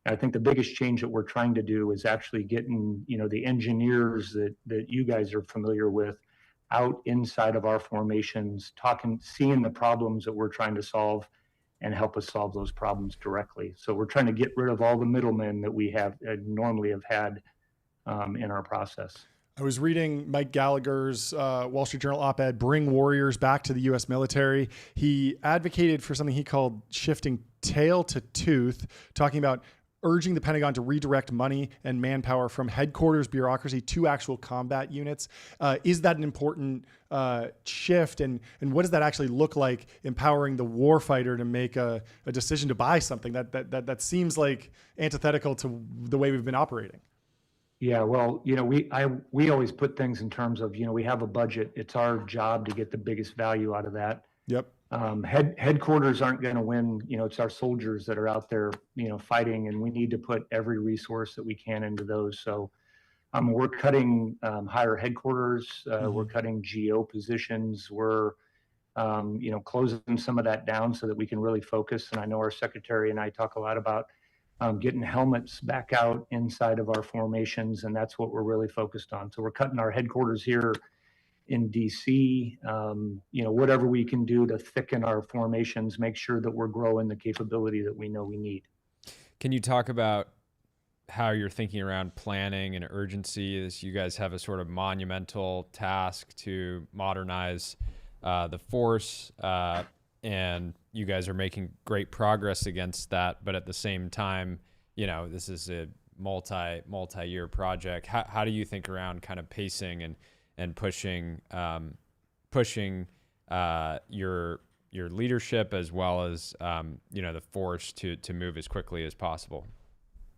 Speaker 5: I think the biggest change that we're trying to do is actually getting, the engineers that you guys are familiar with out inside of our formations, seeing the problems that we're trying to solve and help us solve those problems directly. So we're trying to get rid of all the middlemen that we have normally have had in our process.
Speaker 2: I was reading Mike Gallagher's Wall Street Journal op-ed, Bring Warriors Back to the U.S. Military. He advocated for something he called shifting tail to tooth, talking about urging the Pentagon to redirect money and manpower from headquarters bureaucracy to actual combat units. Is that an important shift? And what does that actually look like, empowering the warfighter to make a decision to buy something that seems like antithetical to the way we've been operating?
Speaker 5: Yeah, well, we always put things in terms of, we have a budget. It's our job to get the biggest value out of that.
Speaker 2: Yep.
Speaker 5: Headquarters aren't going to win. It's our soldiers that are out there, fighting, and we need to put every resource that we can into those. So we're cutting higher headquarters. We're cutting GO positions. We're, closing some of that down so that we can really focus. And I know our secretary and I talk a lot about getting helmets back out inside of our formations, and that's what we're really focused on. So we're cutting our headquarters here in DC, whatever we can do to thicken our formations, make sure that we're growing the capability that we know we need.
Speaker 3: Can you talk about how you're thinking around planning and urgency as you guys have a sort of monumental task to modernize the force, and you guys are making great progress against that, but at the same time, this is a multi-year project. How do you think around kind of pacing and pushing your leadership as well as the force to move as quickly as possible?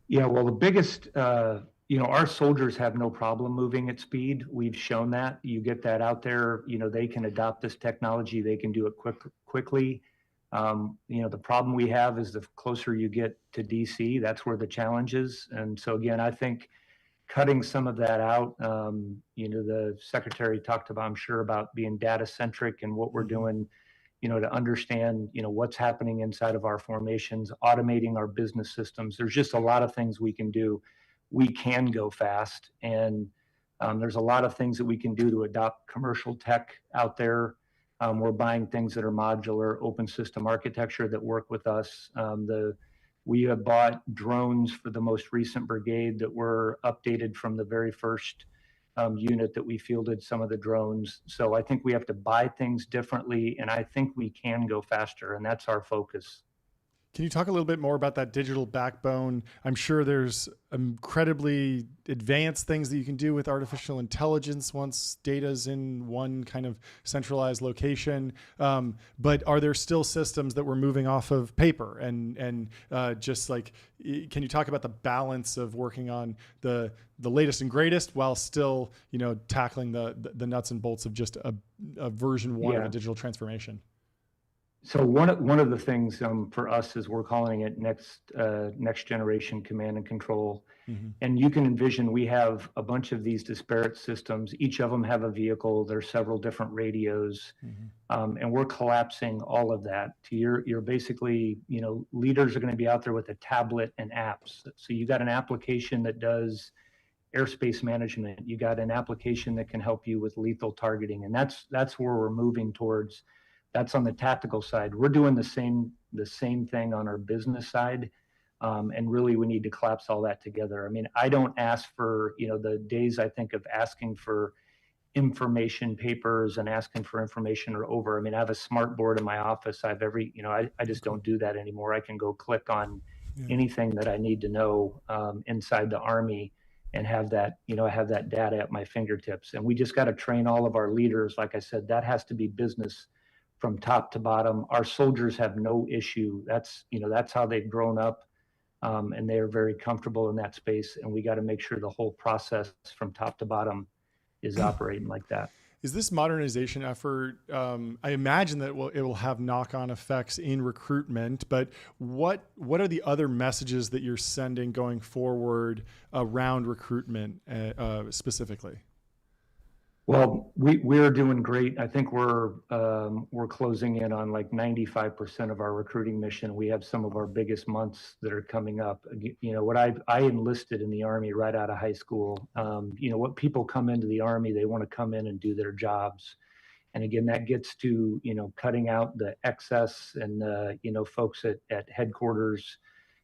Speaker 5: Yeah, well, the biggest, our soldiers have no problem moving at speed. We've shown that. You get that out there, they can adopt this technology, they can do it quickly. The problem we have is the closer you get to DC, that's where the challenge is. And so again, I think cutting some of that out, the secretary talked about, I'm sure, about being data centric and what we're doing, to understand, what's happening inside of our formations, automating our business systems. There's just a lot of things we can do. We can go fast, and there's a lot of things that we can do to adopt commercial tech out there. We're buying things that are modular, open system architecture that work with us. We have bought drones for the most recent brigade that were updated from the very first unit that we fielded some of the drones. So I think we have to buy things differently, and I think we can go faster, and that's our focus.
Speaker 2: Can you talk a little bit more about that digital backbone? I'm sure there's incredibly advanced things that you can do with artificial intelligence once data's in one kind of centralized location. But are there still systems that we're moving off of paper? And just like, can you talk about the balance of working on the latest and greatest while still, tackling the nuts and bolts of just a version one of a digital transformation?
Speaker 5: So one of the things for us is we're calling it next generation command and control. Mm-hmm. And you can envision we have a bunch of these disparate systems. Each of them have a vehicle. There's several different radios, and we're collapsing all of that to you're basically, leaders are going to be out there with a tablet and apps. So you got an application that does airspace management. You got an application that can help you with lethal targeting, and that's where we're moving towards. That's on the tactical side. We're doing the same thing on our business side, and really we need to collapse all that together. I mean, I don't ask for, the days I think of asking for information papers and asking for information are over. I mean, I have a smart board in my office. I have I just don't do that anymore. I can go click on anything that I need to know inside the Army and have that, have that data at my fingertips. And we just got to train all of our leaders. Like I said, that has to be business from top to bottom. Our soldiers have no issue. That's how they've grown up, and they are very comfortable in that space. And we got to make sure the whole process from top to bottom is operating like that.
Speaker 2: Is this modernization effort, I imagine that it will have knock-on effects in recruitment, but what are the other messages that you're sending going forward around recruitment specifically?
Speaker 5: Well, we're doing great. I think we're closing in on like 95% of our recruiting mission. We have some of our biggest months that are coming up. I enlisted in the Army right out of high school. What people come into the Army, they want to come in and do their jobs. And again, that gets to, cutting out the excess and, folks at headquarters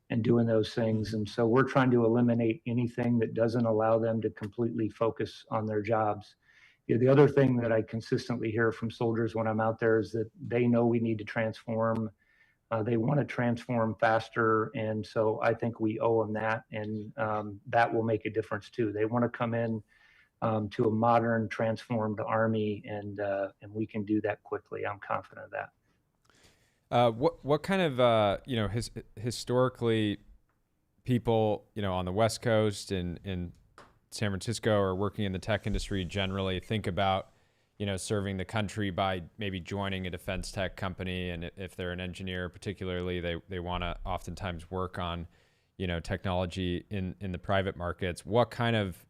Speaker 5: and doing those things. And so we're trying to eliminate anything that doesn't allow them to completely focus on their jobs. The other thing that I consistently hear from soldiers when I'm out there is that they know we need to transform. They want to transform faster. And so I think we owe them that. And that will make a difference too. They want to come in to a modern, transformed Army, and we can do that quickly. I'm confident of that.
Speaker 3: What kind of, historically people, on the West Coast and in San Francisco or working in the tech industry generally think about, serving the country by maybe joining a defense tech company. And if they're an engineer, particularly, they want to oftentimes work on, technology in the private markets. What kind of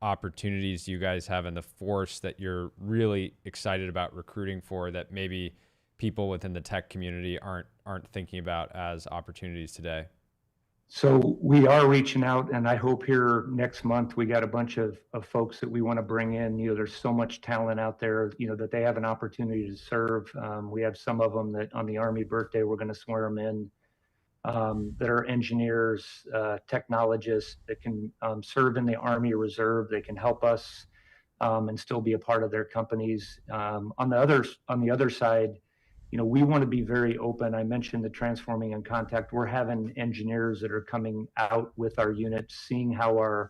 Speaker 3: opportunities do you guys have in the force that you're really excited about recruiting for that maybe people within the tech community aren't thinking about as opportunities today?
Speaker 5: So we are reaching out, and I hope here next month we got a bunch of folks that we want to bring in. There's so much talent out there, that they have an opportunity to serve. We have some of them that on the Army birthday, we're going to swear them in, that are engineers, technologists that can serve in the Army Reserve. They can help us and still be a part of their companies. On the other side, we want to be very open. I mentioned the transforming and contact. We're having engineers that are coming out with our units, seeing how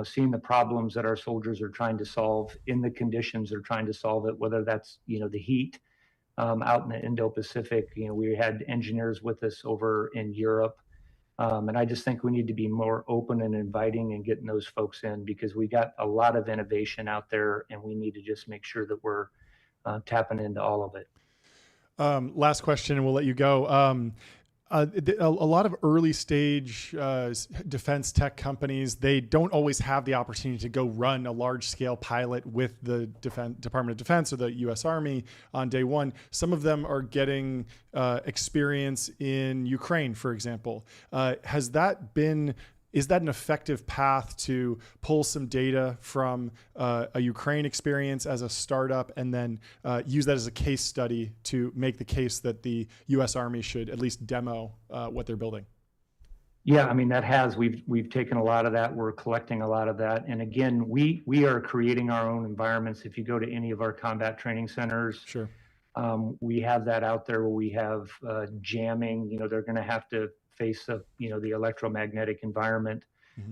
Speaker 5: seeing the problems that our soldiers are trying to solve in the conditions they're trying to solve it, whether that's, the heat out in the Indo-Pacific. We had engineers with us over in Europe. And I just think we need to be more open and inviting and getting those folks in, because we got a lot of innovation out there and we need to just make sure that we're tapping into all of it.
Speaker 2: Last question, and we'll let you go. A lot of early stage defense tech companies, they don't always have the opportunity to go run a large scale pilot with the Department of Defense or the U.S. Army on day one. Some of them are getting experience in Ukraine, for example. Is that an effective path to pull some data from a Ukraine experience as a startup and then use that as a case study to make the case that the U.S. Army should at least demo what they're building?
Speaker 5: Yeah, I mean, we've taken a lot of that. We're collecting a lot of that. And again, we are creating our own environments. If you go to any of our combat training centers,
Speaker 2: sure,
Speaker 5: we have that out there where we have jamming. They're going to have to face the electromagnetic environment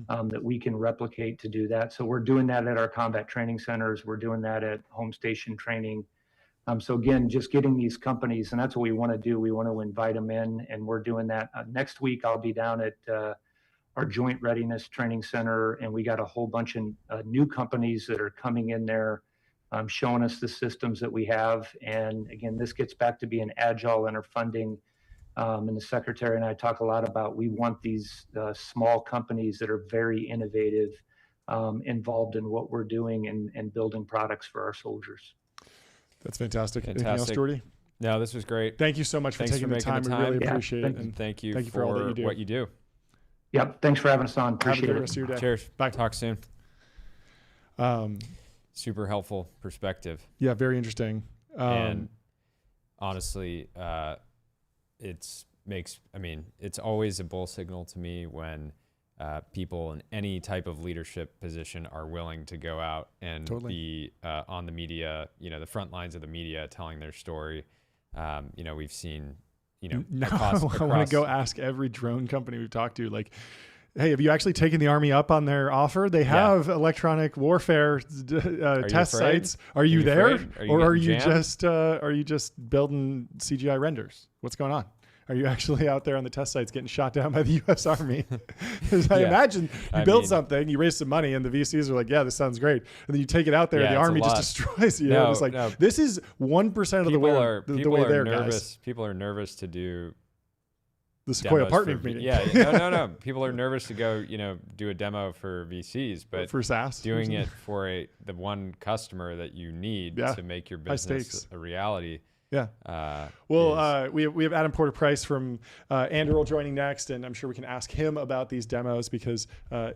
Speaker 5: that we can replicate to do that. So we're doing that at our combat training centers. We're doing that at home station training. So again, just getting these companies, and that's what we want to do. We want to invite them in, and we're doing that. Next week, I'll be down at our Joint Readiness Training Center, and we got a whole bunch of new companies that are coming in there, showing us the systems that we have. And again, this gets back to being agile in our funding. And the secretary and I talk a lot about, we want these small companies that are very innovative, involved in what we're doing and building products for our soldiers.
Speaker 2: That's fantastic. Anything else, Jordy?
Speaker 3: No, this was great.
Speaker 2: Thank you so much for taking the time. We really appreciate it.
Speaker 3: And thank you
Speaker 2: for all that you do.
Speaker 3: What you do.
Speaker 5: Yep. Thanks for having us on. Appreciate
Speaker 2: it. Have a good
Speaker 5: it.
Speaker 2: rest of your day.
Speaker 3: Cheers.
Speaker 2: Bye.
Speaker 3: Talk soon. Super helpful perspective.
Speaker 2: Yeah, very interesting.
Speaker 3: And honestly, it's always a bull signal to me when people in any type of leadership position are willing to go out and be on the media, the front lines of the media, telling their story. We've seen,
Speaker 2: I want to go ask every drone company we've talked to, like, hey, have you actually taken the Army up on their offer? They have electronic warfare test sites. Are you there, or are you just building CGI renders? What's going on? Are you actually out there on the test sites getting shot down by the U.S. Army? Because I imagine you build something, you raise some money, and the VCs are like, yeah, this sounds great. And then you take it out there, and the Army just destroys you. It's like, this is 1% of the way there, guys.
Speaker 3: People are nervous to do
Speaker 2: the Sequoia partnering meeting.
Speaker 3: No. People are nervous to go, do a demo for VCs, but
Speaker 2: for SaaS,
Speaker 3: doing it for the one customer that you need to make your business a reality.
Speaker 2: Yeah. We have Adam Porter-Price from Anduril joining next, and I'm sure we can ask him about these demos because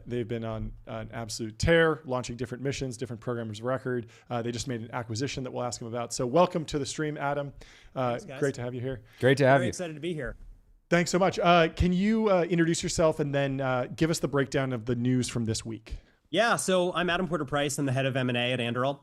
Speaker 2: they've been on an absolute tear, launching different missions, different programs of record. They just made an acquisition that we'll ask him about. So welcome to the stream, Adam.
Speaker 6: Thanks, guys.
Speaker 3: Great to have you.
Speaker 6: Very excited to be here.
Speaker 2: Thanks so much. Can you introduce yourself and then give us the breakdown of the news from this week?
Speaker 6: Yeah, so I'm Adam Porter-Price. I'm the head of M&A at Anduril.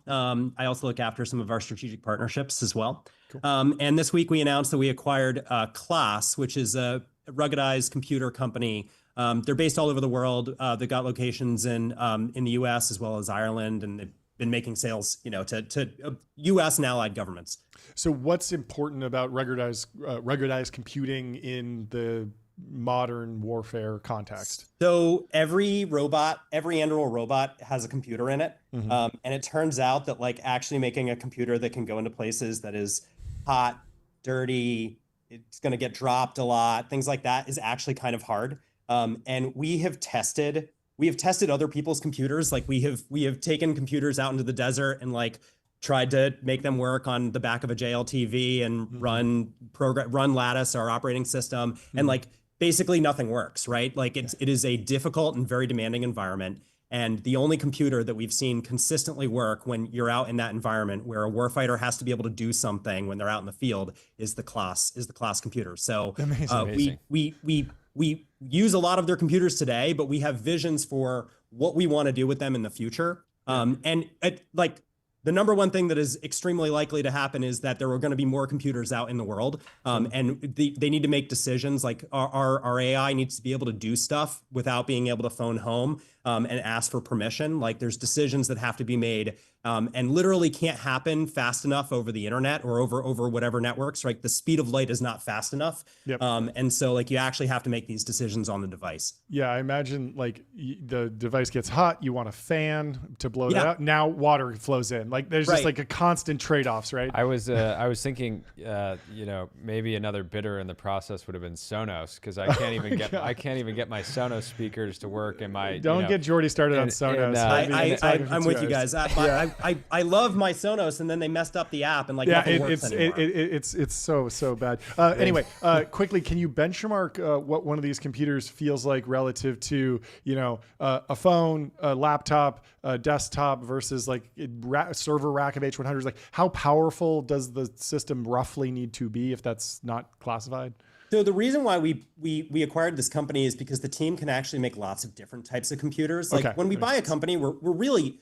Speaker 6: I also look after some of our strategic partnerships as well. Cool. And this week we announced that we acquired Class, which is a ruggedized computer company. They're based all over the world. They've got locations in the U.S. as well as Ireland, and they've been making sales, to U.S. and allied governments.
Speaker 2: So what's important about ruggedized computing in the modern warfare context?
Speaker 6: So every Anduril robot has a computer in it. And it turns out that actually making a computer that can go into places that is hot, dirty, it's going to get dropped a lot, things like that is actually kind of hard. And we have tested other people's computers. We have taken computers out into the desert and tried to make them work on the back of a JLTV and run Lattice, our operating system. And basically nothing works, right? It is a difficult and very demanding environment. And the only computer that we've seen consistently work when you're out in that environment where a warfighter has to be able to do something when they're out in the field is the Class computer. So we use a lot of their computers today, but we have visions for what we want to do with them in the future. the number one thing that is extremely likely to happen is that there are going to be more computers out in the world, and they need to make decisions. Like our AI needs to be able to do stuff without being able to phone home and ask for permission. Like there's decisions that have to be made and literally can't happen fast enough over the internet or over whatever networks. Right, the speed of light is not fast enough, and so like you actually have to make these decisions on the device.
Speaker 2: Yeah, I imagine like the device gets hot, you want a fan to blow that out. Now water flows in. Like there's just like a constant trade-offs, right?
Speaker 3: I was thinking, maybe another bidder in the process would have been Sonos, because I can't even get my Sonos speakers to work. And my
Speaker 2: don't get Jordy started on Sonos.
Speaker 6: I'm with you guys. I love my Sonos, and then they messed up the app, and like nothing works anymore.
Speaker 2: It's so bad. Anyway, quickly, can you benchmark what one of these computers feels like relative to a phone, a laptop, a desktop versus like server rack of H100s? Like how powerful does the system roughly need to be if that's not classified?
Speaker 6: So the reason why we acquired this company is because the team can actually make lots of different types of computers. Like when we buy a company, we're really,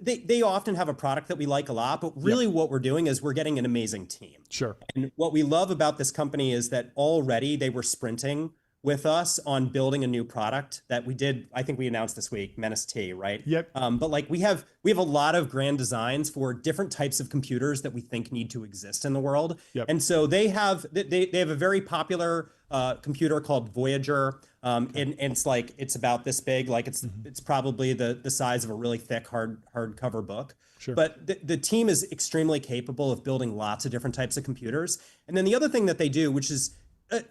Speaker 6: they often have a product that we like a lot, but really what we're doing is we're getting an amazing team.
Speaker 2: Sure.
Speaker 6: And what we love about this company is that already they were sprinting with us on building a new product that we did. I think we announced this week, Menace T, right?
Speaker 2: Yep.
Speaker 6: But like we have a lot of grand designs for different types of computers that we think need to exist in the world.
Speaker 2: Yep.
Speaker 6: And so they have a very popular computer called Voyager. And it's about this big, like it's probably the size of a really thick hardcover book.
Speaker 2: Sure.
Speaker 6: But the team is extremely capable of building lots of different types of computers. And then the other thing that they do, which is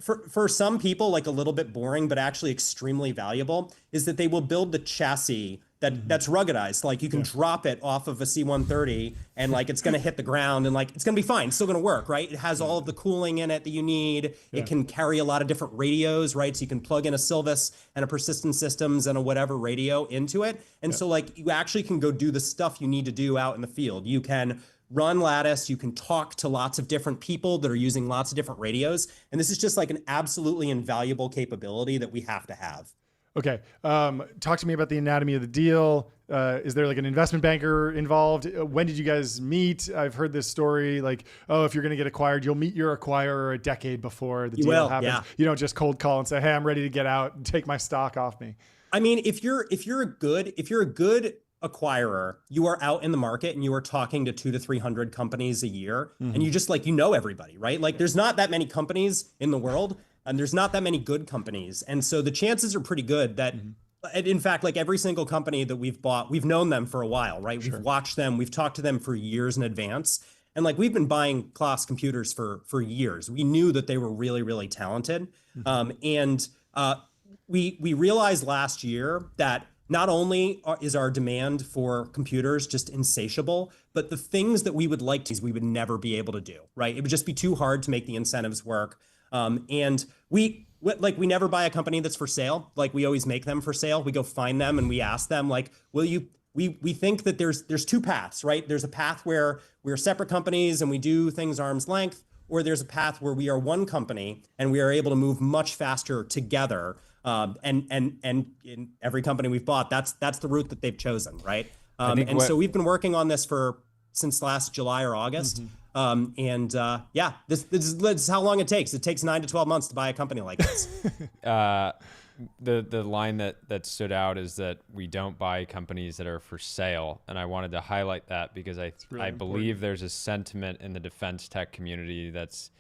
Speaker 6: for some people like a little bit boring, but actually extremely valuable, is that they will build the chassis that's ruggedized. Like you can drop it off of a C-130 and like it's going to hit the ground and like it's going to be fine. It's still going to work, right? It has all of the cooling in it that you need. It can carry a lot of different radios, right? So you can plug in a Silvus and a Persistent Systems and a whatever radio into it. And so like you actually can go do the stuff you need to do out in the field. You can run Lattice, you can talk to lots of different people that are using lots of different radios. And this is just like an absolutely invaluable capability that we have to have.
Speaker 2: Okay. Talk to me about the anatomy of the deal. Is there like an investment banker involved? When did you guys meet? I've heard this story like, oh, if you're going to get acquired, you'll meet your acquirer a decade before the deal happens.
Speaker 6: Yeah.
Speaker 2: You don't just cold call and say, hey, I'm ready to get out and take my stock off me.
Speaker 6: I mean, if you're a good acquirer, you are out in the market and you are talking to 200 to 300 companies a year, and you just like, everybody, right? Like there's not that many companies in the world, and there's not that many good companies. And so the chances are pretty good that, in fact, like every single company that we've bought, we've known them for a while, right? We've watched them, we've talked to them for years in advance. And like, we've been buying Klaas computers for years. We knew that they were really, really talented. We realized last year that not only is our demand for computers just insatiable, but the things that we would like to, we would never be able to do, right? It would just be too hard to make the incentives work. And we never buy a company that's for sale. Like we always make them for sale. We go find them and we ask them like, will you, we think that there's two paths, right? There's a path where we're separate companies and we do things arm's length, or there's a path where we are one company and we are able to move much faster together. And in every company we've bought, that's the route that they've chosen, right? So we've been working on this since last July or August. This is how long it takes. It takes 9 to 12 months to buy a company like this.
Speaker 3: The line that stood out is that we don't buy companies that are for sale, and I wanted to highlight that because I believe there's a sentiment in the defense tech community that's,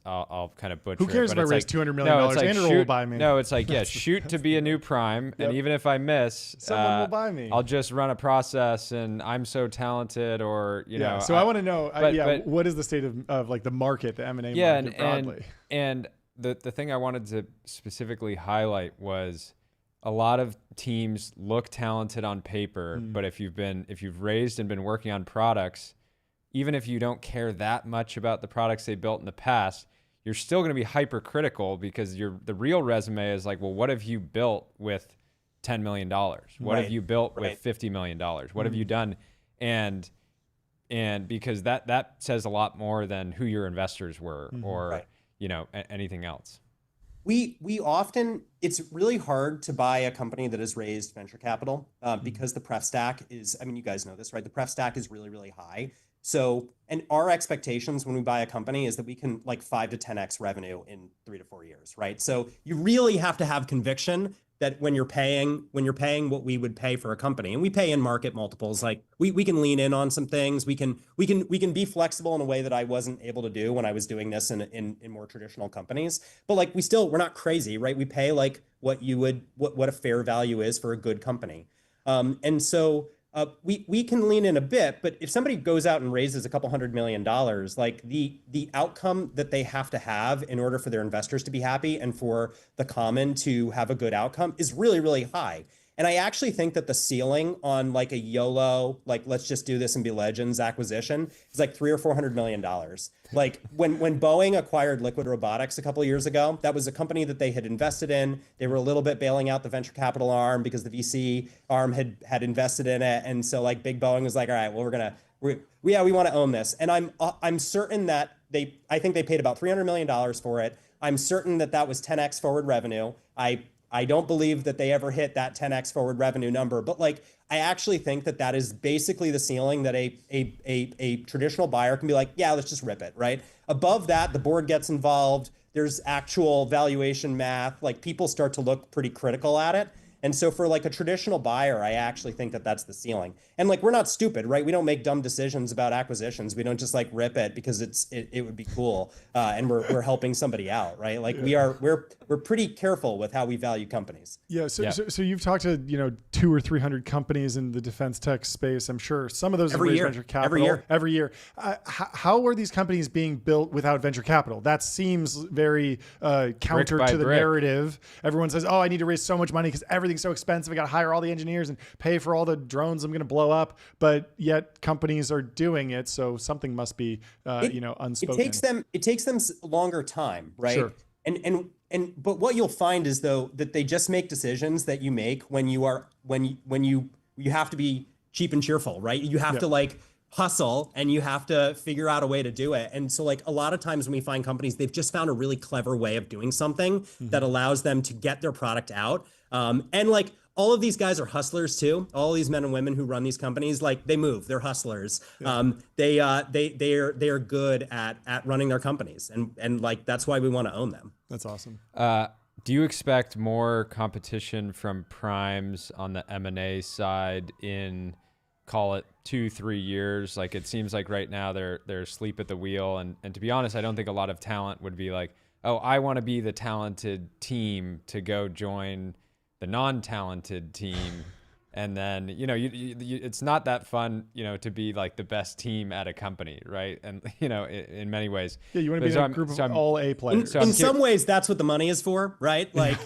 Speaker 3: I'll kind of butcher.
Speaker 2: Who cares if I raise $200 million? Andrew will buy me.
Speaker 3: No, it's like, shoot to be a new prime, and even if I miss,
Speaker 2: someone will buy me.
Speaker 3: I'll just run a process, and I'm so talented, or
Speaker 2: So I want to know, what is the state of like the market, the M&A market broadly?
Speaker 3: And the thing I wanted to specifically highlight was a lot of teams look talented on paper, but if you've raised and been working on products, even if you don't care that much about the products they built in the past, you're still going to be hypercritical because the real resume is like, well, what have you built with $10 million? What have you built with $50 million? What have you done? And because that says a lot more than who your investors were or anything else.
Speaker 6: We often, it's really hard to buy a company that has raised venture capital because the pref stack is, I mean, you guys know this, right? The pref stack is really, really high. So, and our expectations when we buy a company is that we can like 5 to 10x revenue in 3 to 4 years, right? So you really have to have conviction that when you're paying what we would pay for a company, and we pay in market multiples, like we can lean in on some things, we can be flexible in a way that I wasn't able to do when I was doing this in more traditional companies. But like we're not crazy, right? We pay like what a fair value is for a good company. And so we can lean in a bit, but if somebody goes out and raises a couple $100 million, like the outcome that they have to have in order for their investors to be happy and for the common to have a good outcome is really, really high. And I actually think that the ceiling on like a YOLO, like let's just do this and be legends acquisition is like $300 or $400 million. Like when Boeing acquired Liquid Robotics a couple of years ago, that was a company that they had invested in. They were a little bit bailing out the venture capital arm because the VC arm had invested in it. And so like big Boeing was like, all right, well, we want to own this. And I'm certain that I think they paid about $300 million for it. I'm certain that was 10x forward revenue. I don't believe that they ever hit that 10x forward revenue number, but like I actually think that is basically the ceiling that a traditional buyer can be like, yeah, let's just rip it, right? Above that, the board gets involved. There's actual valuation math. Like people start to look pretty critical at it. And so for like a traditional buyer, I actually think that that's the ceiling. And like, we're not stupid, right? We don't make dumb decisions about acquisitions. We don't just like rip it because it would be cool. And we're helping somebody out, right? Like we're pretty careful with how we value companies.
Speaker 2: Yeah. So you've talked to, 200 or 300 companies in the defense tech space. I'm sure some of those have raised venture capital every year. How are these companies being built without venture capital? That seems very counter to the narrative. Everyone says, oh, I need to raise so much money because everything's so expensive. I got to hire all the engineers and pay for all the drones I'm going to blow up. But yet companies are doing it. So something must be, unspoken.
Speaker 6: It takes them longer time, right? Sure. But what you'll find is though that they just make decisions that you make when you have to be cheap and cheerful, right? You have to like hustle and you have to figure out a way to do it. And so like a lot of times when we find companies, they've just found a really clever way of doing something that allows them to get their product out. And like all of these guys are hustlers too. All these men and women who run these companies, like they move, they're hustlers. Yeah. They are good at running their companies. And like, that's why we want to own them.
Speaker 2: That's awesome.
Speaker 3: Do you expect more competition from primes on the M&A side in, call it 2-3 years? Like it seems like right now they're asleep at the wheel. And to be honest, I don't think a lot of talent would be like, oh, I want to be the talented team to go join the non-talented team. And then, it's not that fun, to be like the best team at a company, right? And, in many ways.
Speaker 2: Yeah, you want to be in a group of all A players.
Speaker 6: In some ways, that's what the money is for, right? Like,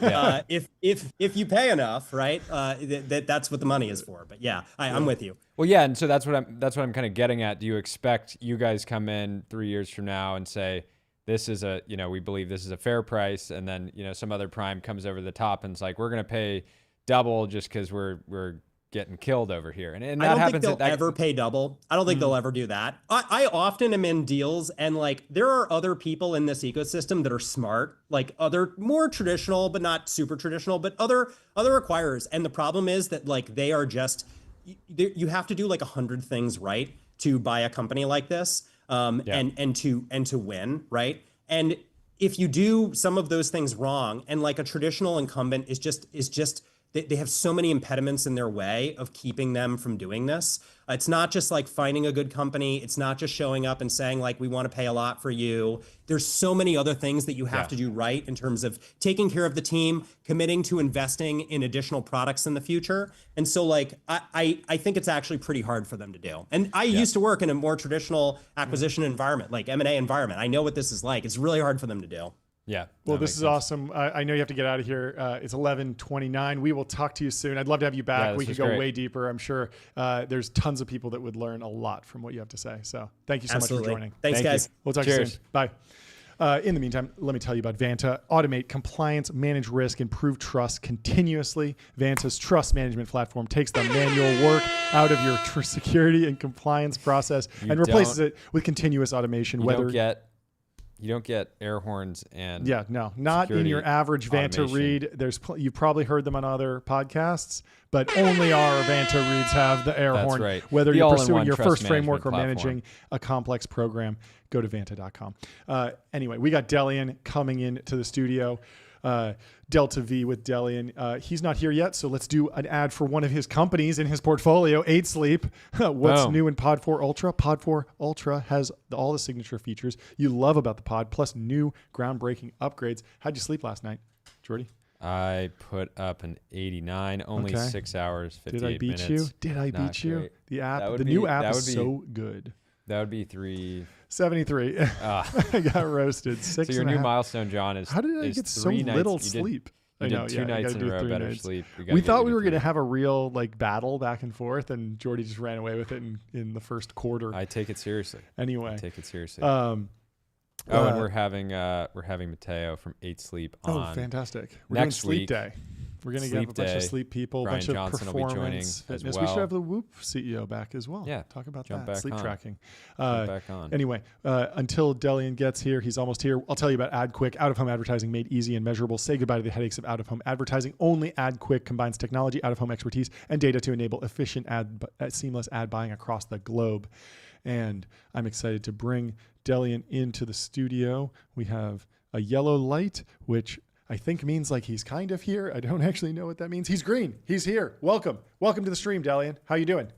Speaker 6: if you pay enough, right, that's what the money is for. But yeah, I'm with you.
Speaker 3: Well, yeah, and so that's what I'm kind of getting at. Do you expect you guys come in 3 years from now and say, this is we believe this is a fair price, and then, some other prime comes over the top and it's like, we're going to pay double just because we're getting killed over here. And that happens. I don't think they'll
Speaker 6: ever pay double. I don't think they'll ever do that. I often am in deals and like there are other people in this ecosystem that are smart, like other more traditional, but not super traditional, but other acquirers. And the problem is that like they are just, you have to do like 100 things right to buy a company like this. And to win, right? And if you do some of those things wrong, and like a traditional incumbent is just they have so many impediments in their way of keeping them from doing this. It's not just like finding a good company. It's not just showing up and saying like, we want to pay a lot for you. There's so many other things that you have to do right in terms of taking care of the team, committing to investing in additional products in the future. And so like, I think it's actually pretty hard for them to do. And I used to work in a more traditional acquisition environment, like M&A environment. I know what this is like. It's really hard for them to do.
Speaker 3: Yeah.
Speaker 2: Well, this is awesome. I know you have to get out of here. It's 11:29. We will talk to you soon. I'd love to have you back. We could go way deeper. I'm sure there's tons of people that would learn a lot from what you have to say. So thank you so much for joining.
Speaker 6: Thanks, guys.
Speaker 2: We'll talk to you soon. Bye. In the meantime, let me tell you about Vanta. Automate compliance, manage risk, improve trust continuously. Vanta's trust management platform takes the manual work out of your security and compliance process and replaces it with continuous automation.
Speaker 3: You don't get air horns and
Speaker 2: Yeah, no, not in your average Vanta read. You've probably heard them on other podcasts, but only our Vanta reads have the air horn.
Speaker 3: Right.
Speaker 2: Whether you're pursuing your first framework or managing a complex program, go to Vanta.com. Anyway, we got Delian coming into the studio. Delta V with Delian. He's not here yet, so let's do an ad for one of his companies in his portfolio, 8 Sleep. What's new in Pod 4 Ultra? Pod 4 Ultra has all the signature features you love about the pod, plus new groundbreaking upgrades. How'd you sleep last night, Jordy?
Speaker 3: I put up an 89, only 6 hours, 58 minutes.
Speaker 2: Did I beat you? Did I beat you?
Speaker 3: Great.
Speaker 2: The app, the new app is so good.
Speaker 3: That would be 373.
Speaker 2: I got roasted. 6
Speaker 3: So your new milestone, John, is
Speaker 2: how did I get so little sleep?
Speaker 3: You did 2 nights in a row better sleep.
Speaker 2: We thought we were going to have a real battle back and forth, and Jordy just ran away with it in the first quarter.
Speaker 3: I take it seriously.
Speaker 2: Anyway,
Speaker 3: I take it seriously. And we're having Mateo from 8 Sleep on.
Speaker 2: Oh, fantastic! We're
Speaker 3: next
Speaker 2: doing sleep
Speaker 3: week.
Speaker 2: day. We're going to get a bunch of sleep people, a bunch of
Speaker 3: Johnson
Speaker 2: performance fitness. We should have the Whoop CEO back as well.
Speaker 3: Yeah,
Speaker 2: talk about
Speaker 3: that.
Speaker 2: Sleep tracking.
Speaker 3: Back on.
Speaker 2: Anyway, until Delian gets here, he's almost here. I'll tell you about AdQuick, out-of-home advertising made easy and measurable. Say goodbye to the headaches of out-of-home advertising. Only AdQuick combines technology, out-of-home expertise, and data to enable efficient seamless ad buying across the globe. And I'm excited to bring Delian into the studio. We have a yellow light, which I think means he's kind of here. I don't actually know what that means. He's green. He's here. Welcome to the stream, Delian. How you doing?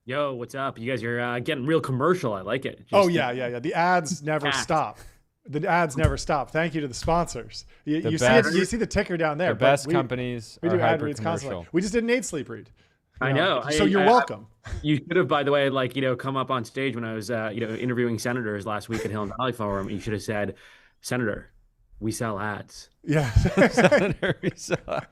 Speaker 7: Yo, what's up? You guys are getting real commercial. I like it.
Speaker 2: Yeah. The ads never stop. The ads never stop. Thank you to the sponsors. You see the ticker down there.
Speaker 3: The best companies are hyper-commercial.
Speaker 2: We just did an 8 Sleep read.
Speaker 7: I know.
Speaker 2: So you're welcome.
Speaker 7: You should have, by the way, come up on stage when I was, interviewing senators last week at Hill and Valley Forum. You should have said, Senator, we sell ads.
Speaker 2: Yeah.
Speaker 3: Senator, we sell.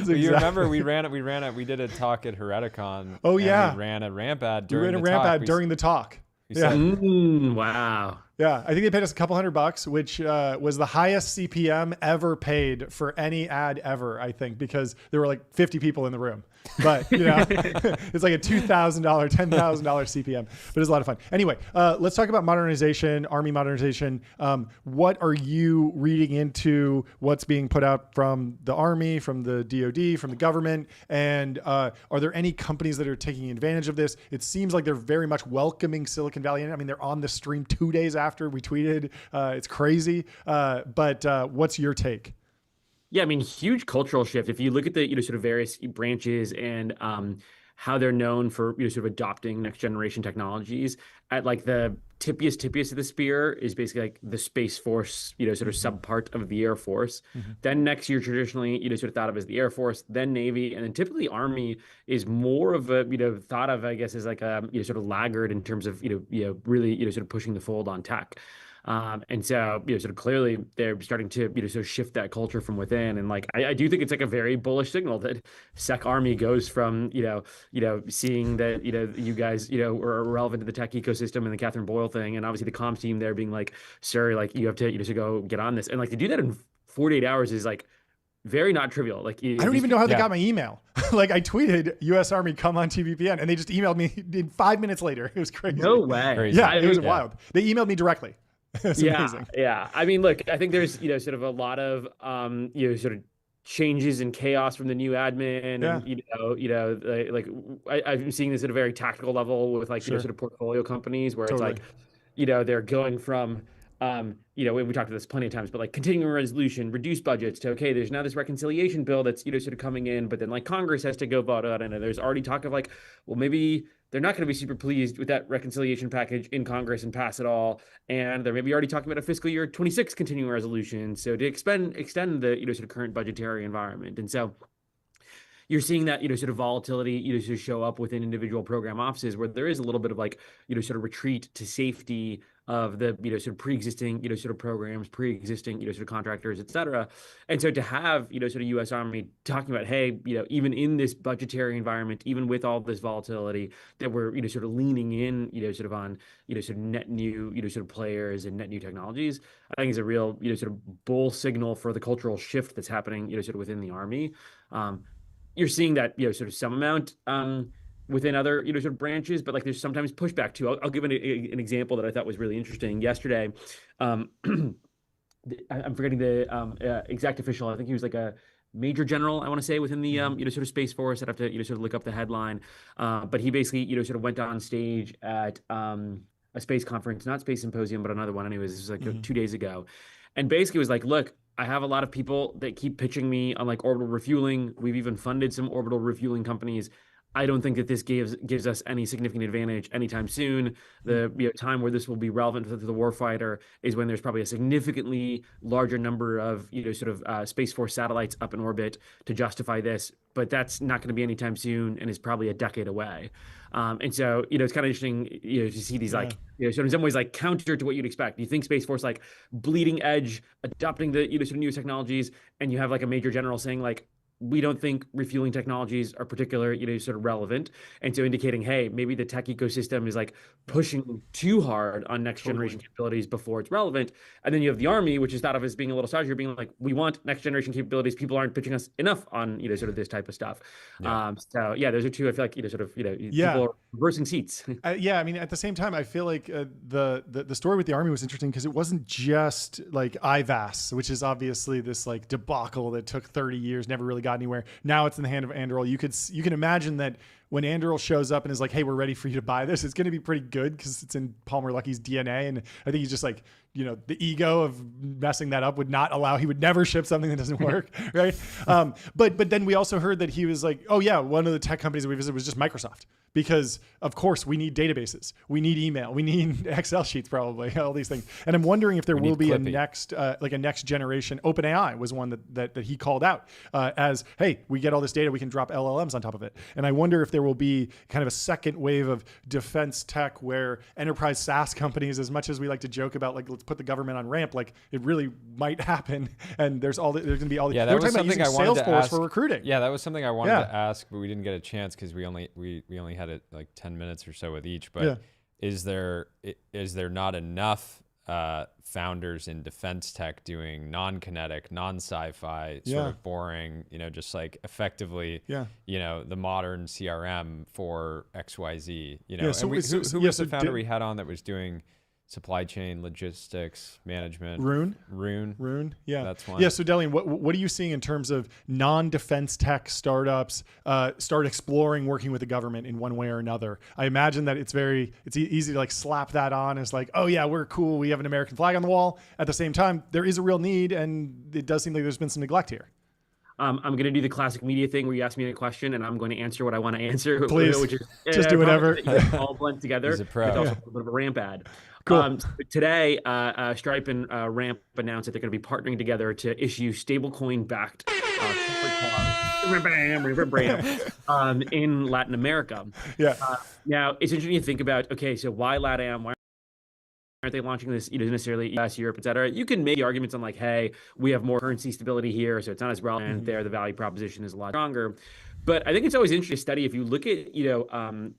Speaker 3: You remember we did a talk at Hereticon.
Speaker 2: Oh yeah.
Speaker 3: We ran a ramp ad
Speaker 2: during the talk.
Speaker 7: Yeah. Wow.
Speaker 2: Yeah, I think they paid us a couple $100, which was the highest CPM ever paid for any ad ever, I think, because there were 50 people in the room. But, it's like a $2,000, $10,000 CPM, but it's a lot of fun. Anyway, let's talk about modernization, Army modernization. What are you reading into what's being put out from the Army, from the DoD, from the government? And are there any companies that are taking advantage of this? It seems like they're very much welcoming Silicon Valley in. I mean, they're on the stream 2 days after we tweeted. It's crazy. But what's your take?
Speaker 7: Yeah, I mean, huge cultural shift. If you look at the sort of various branches and how they're known for sort of adopting next generation technologies, at the tippiest of the spear is basically the Space Force, sort of subpart of the Air Force. Mm-hmm. Then next year, traditionally, sort of thought of as the Air Force, then Navy, and then typically Army is more of a thought of, I guess, as a sort of laggard in terms of really sort of pushing the fold on tech. And so, sort of clearly they're starting to, sort of shift that culture from within. And I do think it's a very bullish signal that Sec Army goes from, seeing that, you guys, are relevant to the tech ecosystem and the Catherine Boyle thing. And obviously the comms team there being sir, you have to, to go get on this. And to do that in 48 hours is very not trivial. I
Speaker 2: don't even know how they got my email. I tweeted U.S. Army, come on TBPN, and they just emailed me 5 minutes later. It was crazy.
Speaker 7: No way.
Speaker 2: Yeah, it was wild. They emailed me directly. It's amazing.
Speaker 7: Yeah. I mean, look, I think there's, sort of a lot of, sort of changes and chaos from the new admin.
Speaker 2: Yeah.
Speaker 7: And, I'm seeing this at a very tactical level with sort of portfolio companies where
Speaker 2: Totally.
Speaker 7: it's they're going from, we talked about this plenty of times, but continuing resolution, reduce budgets to, okay, there's now this reconciliation bill that's, sort of coming in, but then Congress has to go vote on it. And there's already talk of well, maybe they're not going to be super pleased with that reconciliation package in Congress and pass it all. And they're maybe already talking about a fiscal year 26 continuing resolution. So to extend the, sort of current budgetary environment. And so you're seeing that, sort of volatility, sort of show up within individual program offices where there is a little bit of sort of retreat to safety of the, sort of pre-existing, sort of programs, pre-existing, sort of contractors, et cetera. And so to have, sort of U.S. Army talking about, hey, even in this budgetary environment, even with all this volatility, that we're, sort of leaning in, sort of on, sort of net new, sort of players and net new technologies, I think is a real, sort of bull signal for the cultural shift that's happening, sort of within the Army. You're seeing that, sort of some amount within other, sort of branches, but there's sometimes pushback too. I'll give an example that I thought was really interesting. Yesterday, I'm forgetting the exact official. I think he was like a major general, I want to say, within the sort of Space Force. I'd have to sort of look up the headline, but he basically sort of went on stage at a space conference, not Space Symposium, but another one. Anyways, this was like 2 days ago, and basically was like, look, I have a lot of people that keep pitching me on like orbital refueling. We've even funded some orbital refueling companies. I don't think that this gives us any significant advantage anytime soon. The time where this will be relevant to the warfighter is when there's probably a significantly larger number of Space Force satellites up in orbit to justify this. But that's not going to be anytime soon, and is probably a decade away. And so it's kind of interesting to see these like sort of in some ways like counter to what you'd expect. You think Space Force like bleeding edge, adopting the sort of newest technologies, and you have like a major general saying like, we don't think refueling technologies are particularly, sort of relevant. And so indicating, hey, maybe the tech ecosystem is like pushing too hard on next generation capabilities before it's relevant. And then you have the Army, which is thought of as being a little stodgier, being like, we want next generation capabilities. People aren't pitching us enough on, sort of this type of stuff.
Speaker 3: Yeah.
Speaker 7: So yeah, those are two, I feel like, people are reversing seats.
Speaker 2: Yeah. I mean, at the same time, I feel like the story with the Army was interesting because it wasn't just like IVAS, which is obviously this like debacle that took 30 years, never really got anywhere. Now it's in the hand of Anduril. You can imagine that when Anduril shows up and is like, hey, we're ready for you to buy this, it's going to be pretty good because it's in Palmer Luckey's DNA. And I think he's just like, the ego of messing that up would not allow, he would never ship something that doesn't work. Right. But then we also heard that he was like, oh yeah, one of the tech companies that we visited was just Microsoft, because of course we need databases, we need email, we need Excel sheets, probably all these things. And I'm wondering if there will be a next generation. OpenAI was one that he called out as, hey, we get all this data, we can drop LLMs on top of it. And I wonder if there will be kind of a second wave of defense tech where enterprise SaaS companies, as much as we like to joke about, like, let's put the government on ramp, like it really might happen. And there's going to be all the,
Speaker 3: that was something I wanted to ask
Speaker 2: for recruiting.
Speaker 3: Yeah, that was something I wanted to ask, but we didn't get a chance because we only had it like 10 minutes or so with each. But is there not enough founders in defense tech doing non-kinetic, non-sci-fi, sort of boring, just like effectively, the modern CRM for XYZ,
Speaker 2: So
Speaker 3: and who was the founder we had on that was doing supply chain logistics management? Rune. Yeah. That's one.
Speaker 2: Yeah. So Delian, what are you seeing in terms of non-defense tech startups start exploring working with the government in one way or another? I imagine that it's easy to like slap that on as like, oh yeah, we're cool, we have an American flag on the wall. At the same time, there is a real need, and it does seem like there's been some neglect here.
Speaker 7: I'm going to do the classic media thing where you ask me a question and I'm going to answer what I want to answer.
Speaker 2: Please,
Speaker 7: which is,
Speaker 2: just do whatever.
Speaker 7: All blend together.
Speaker 3: He's a pro.
Speaker 7: It's also a little bit of a ramp ad.
Speaker 2: Cool.
Speaker 7: Today, Stripe and Ramp announced that they're going to be partnering together to issue stablecoin-backed in Latin America.
Speaker 2: Yeah.
Speaker 7: Now, it's interesting to think about, okay, so why LATAM? Why aren't they launching this necessarily US, Europe, et cetera? You can make the arguments on like, hey, we have more currency stability here, so it's not as relevant there. The value proposition is a lot stronger. But I think it's always interesting to study if you look at,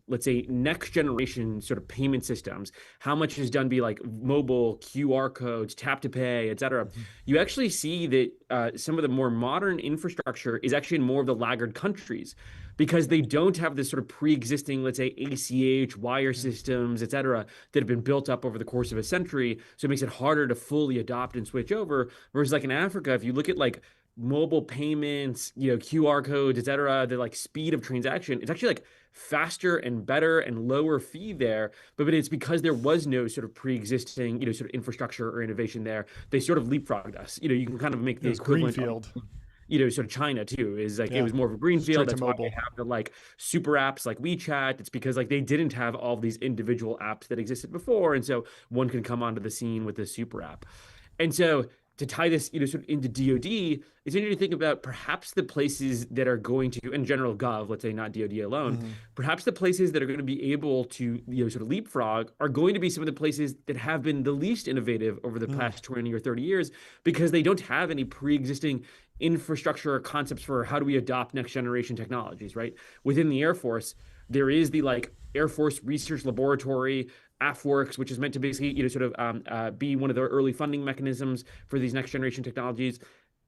Speaker 7: let's say next generation sort of payment systems, how much is done be like mobile, QR codes, tap to pay, et cetera. You actually see that some of the more modern infrastructure is actually in more of the laggard countries because they don't have this sort of pre-existing, let's say ACH, wire systems, et cetera, that have been built up over the course of a century. So it makes it harder to fully adopt and switch over. Whereas like in Africa, if you look at like mobile payments, QR codes, et cetera, the like speed of transaction, it's actually like faster and better and lower fee there. But it's because there was no sort of pre-existing, sort of infrastructure or innovation there. They sort of leapfrogged us. You can kind of make the equivalent
Speaker 2: greenfield.
Speaker 7: Sort of China too is like it was more of a greenfield. That's why they have the like super apps like WeChat. It's because like they didn't have all these individual apps that existed before, and so one can come onto the scene with this super app. And so to tie this, sort of into DoD, it's interesting to think about perhaps the places that are going to, in general gov, let's say not DoD alone, perhaps the places that are going to be able to, sort of leapfrog are going to be some of the places that have been the least innovative over the past 20 or 30 years because they don't have any pre-existing infrastructure or concepts for how do we adopt next generation technologies, right? Within the Air Force, there is the like Air Force Research Laboratory, AFWorks, which is meant to basically, sort of be one of the early funding mechanisms for these next generation technologies.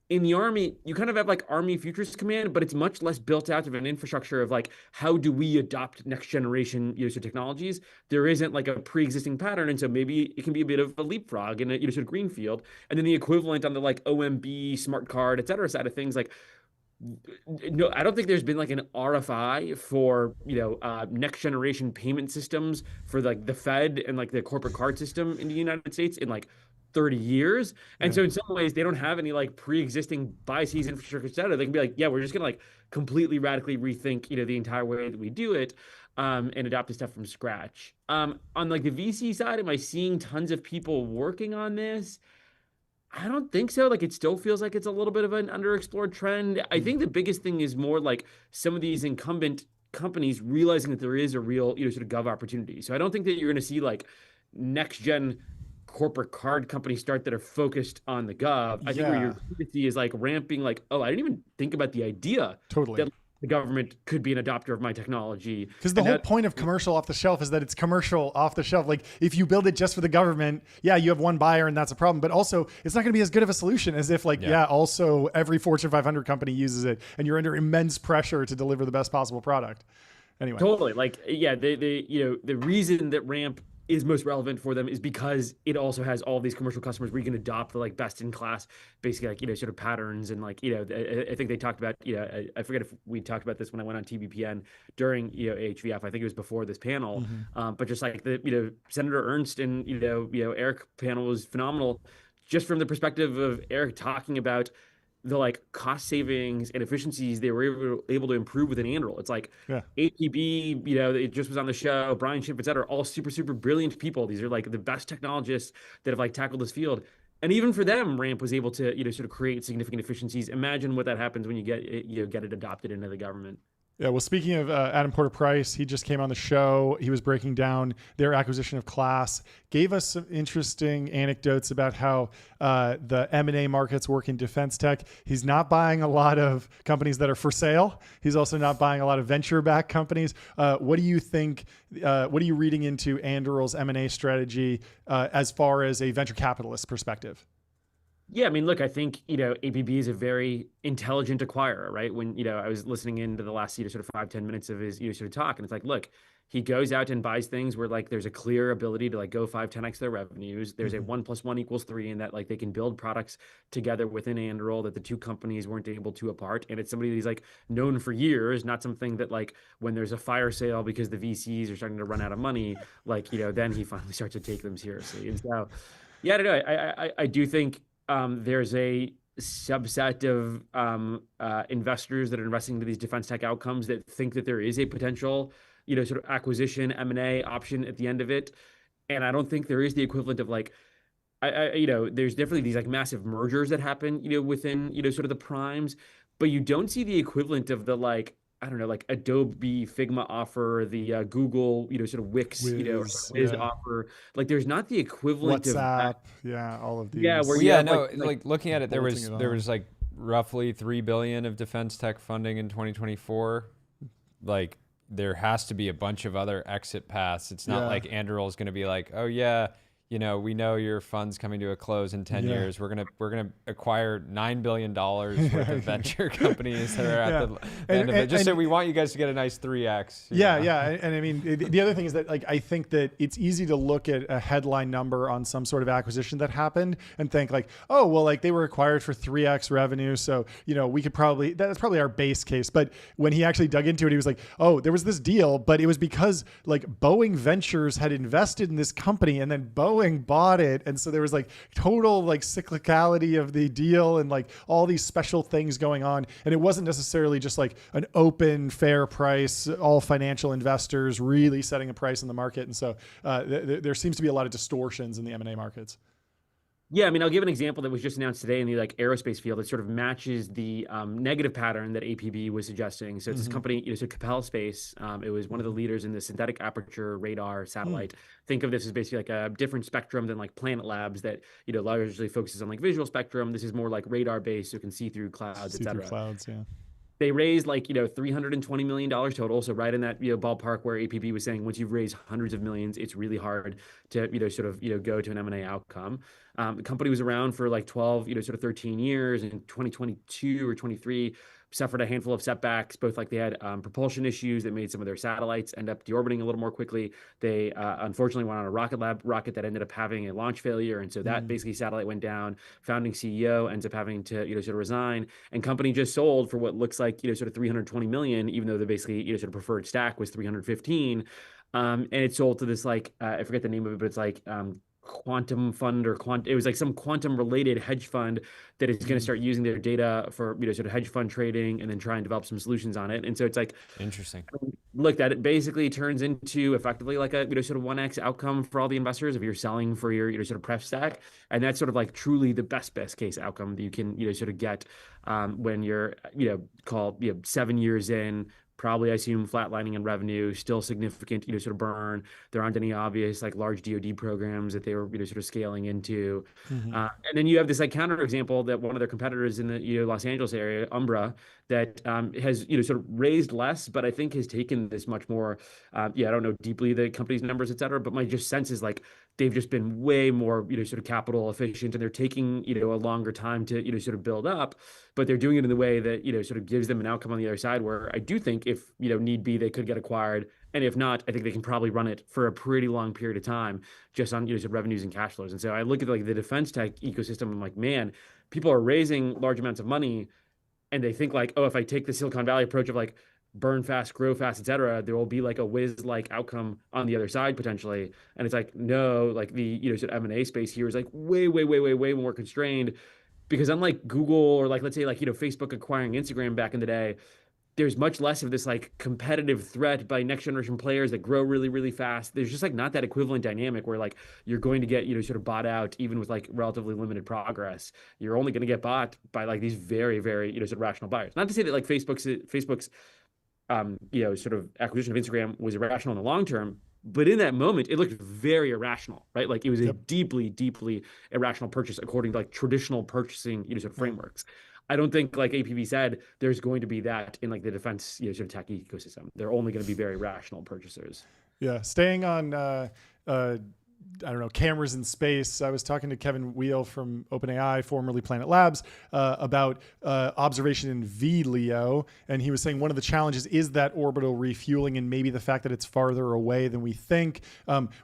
Speaker 7: in the Army, you kind of have like Army Futures Command, but it's much less built out of an infrastructure of like, how do we adopt next generation technologies? There isn't like a pre-existing pattern. And so maybe it can be a bit of a leapfrog in a sort of greenfield. And then the equivalent on the like OMB, smart card, et cetera, side of things, like, no, I don't think there's been like an RFI for next generation payment systems for like the Fed and like the corporate card system in the United States in like 30 years. And so in some ways they don't have any like pre-existing biases infrastructure data. They can be like, yeah, we're just gonna like completely radically rethink the entire way that we do it, and adopt this stuff from scratch. On like the VC side, am I seeing tons of people working on this? I don't think so. Like, it still feels like it's a little bit of an underexplored trend. I think the biggest thing is more like some of these incumbent companies realizing that there is a real, sort of gov opportunity. So I don't think that you're going to see like next gen corporate card companies start that are focused on the gov. I think where you're going to see is like ramping, like, oh, I didn't even think about the idea that the government could be an adopter of my technology.
Speaker 2: Because the whole point of commercial off the shelf is that it's commercial off the shelf. Like, if you build it just for the government, you have one buyer and that's a problem. But also, it's not going to be as good of a solution as if like, also every Fortune 500 company uses it and you're under immense pressure to deliver the best possible product. Anyway.
Speaker 7: Totally. Like, the reason that Ramp is most relevant for them is because it also has all these commercial customers where you can adopt the like best in class, basically like, sort of patterns. And like, I think they talked about, I forget if we talked about this when I went on TBPN during, HVF, I think it was before this panel. But just like the, Senator Ernst and, Eric panel was phenomenal just from the perspective of Eric talking about the like cost savings and efficiencies they were able to improve within Anduril. It's like APB, it just was on the show, Brian Schiff, et cetera, all super, super brilliant people. These are like the best technologists that have like tackled this field. And even for them, Ramp was able to, sort of create significant efficiencies. Imagine what that happens when you get it adopted into the government.
Speaker 2: Yeah, well, speaking of Adam Porter Price, he just came on the show. He was breaking down their acquisition of Class, gave us some interesting anecdotes about how the M&A markets work in defense tech. He's not buying a lot of companies that are for sale. He's also not buying a lot of venture-backed companies. What do you think? What are you reading into Anduril's M&A strategy as far as a venture capitalist perspective?
Speaker 7: Yeah, I mean, look, I think, APB is a very intelligent acquirer, right? When, I was listening into the last, sort of 5-10 minutes of his, sort of talk, and it's like, look, he goes out and buys things where like there's a clear ability to like go 5-10x their revenues. There's a 1 + 1 = 3, and that like they can build products together within Anduril that the two companies weren't able to apart. And it's somebody that he's like known for years, not something that like when there's a fire sale because the VCs are starting to run out of money, like, then he finally starts to take them seriously. And so, yeah, I don't know. I do think there's a subset of investors that are investing into these defense tech outcomes that think that there is a potential, sort of acquisition M&A option at the end of it. And I don't think there is the equivalent of like, there's definitely these like massive mergers that happen, within, sort of the primes, but you don't see the equivalent of the like, I don't know, like Adobe Figma offer, the Google, sort of Wix, offer. Like, there's not the equivalent
Speaker 2: WhatsApp,
Speaker 7: of
Speaker 2: all of these.
Speaker 7: Yeah, where
Speaker 3: like looking at it, there was like roughly $3 billion of defense tech funding in 2024. Like, there has to be a bunch of other exit paths. It's not like Anduril is going to be like, oh yeah, we know your fund's coming to a close in 10 years. We're gonna acquire $9 billion worth of venture companies that are at the end of it. So we want you guys to get a nice 3x.
Speaker 2: And I mean, the other thing is that like I think that it's easy to look at a headline number on some sort of acquisition that happened and think like, oh well, like they were acquired for 3x revenue, so we could that's probably our base case. But when he actually dug into it, he was like, oh, there was this deal, but it was because like Boeing Ventures had invested in this company, and then Boeing bought it, and so there was like total like cyclicality of the deal and like all these special things going on, and it wasn't necessarily just like an open fair price, all financial investors really setting a price in the market. And so there seems to be a lot of distortions in the M&A markets.
Speaker 7: Yeah, I mean, I'll give an example that was just announced today in the like aerospace field that sort of matches the negative pattern that APB was suggesting. So it's this company, so Capel Space. It was one of the leaders in the synthetic aperture radar satellite. Think of this as basically like a different spectrum than like Planet Labs that largely focuses on like visual spectrum. This is more like radar based, so it can see through clouds, etc.
Speaker 2: Clouds, yeah.
Speaker 7: They raised like $320 million total, so right in that ballpark where APB was saying once you've raised hundreds of millions, it's really hard to sort of go to an M&A outcome. The company was around for like 12, sort of 13 years. In 2022 or 23, suffered a handful of setbacks. Both like they had propulsion issues that made some of their satellites end up deorbiting a little more quickly. They unfortunately went on a rocket that ended up having a launch failure, and so that basically satellite went down. Founding CEO ends up having to sort of resign, and company just sold for what looks like sort of 320 million, even though the basically sort of preferred stack was 315. And it sold to this like I forget the name of it, but it's like quantum fund or it was like some quantum related hedge fund that is going to start using their data for sort of hedge fund trading and then try and develop some solutions on it. And so it's like
Speaker 3: interesting.
Speaker 7: Look, that it basically turns into effectively like a sort of 1x outcome for all the investors if you're selling for your sort of pref stack. And that's sort of like truly the best case outcome that you can sort of get when you're called 7 years in. Probably, I assume, flatlining in revenue, still significant, sort of burn. There aren't any obvious like large DoD programs that they were, sort of scaling into. And then you have this like counterexample that one of their competitors in the Los Angeles area, Umbra, that has sort of raised less, but I think has taken this much more. I don't know deeply the company's numbers, et cetera, but my just sense is like they've just been way more sort of capital efficient, and they're taking a longer time to sort of build up, but they're doing it in the way that sort of gives them an outcome on the other side where I do think if need be they could get acquired, and if not I think they can probably run it for a pretty long period of time just on sort of revenues and cash flows. And so I look at like the defense tech ecosystem, I'm like, man, people are raising large amounts of money and they think like, oh, if I take the Silicon Valley approach of like burn fast, grow fast, et cetera, there will be like a whiz-like outcome on the other side potentially. And it's like, no, like the sort of M&A space here is like way more constrained, because unlike Google or like let's say like Facebook acquiring Instagram back in the day, there's much less of this like competitive threat by next generation players that grow really fast. There's just like not that equivalent dynamic where like you're going to get sort of bought out even with like relatively limited progress. You're only going to get bought by like these very sort of rational buyers. Not to say that like Facebook's sort of acquisition of Instagram was irrational in the long term, but in that moment it looked very irrational, right? Like it was a deeply irrational purchase according to like traditional purchasing sort of frameworks. I don't think, like APV said, there's going to be that in like the defense sort of tech ecosystem. They're only going to be very rational purchasers.
Speaker 2: Yeah, staying on I don't know, cameras in space. I was talking to Kevin Wheel from OpenAI, formerly Planet Labs, about observation in VLEO. And he was saying one of the challenges is that orbital refueling and maybe the fact that it's farther away than we think.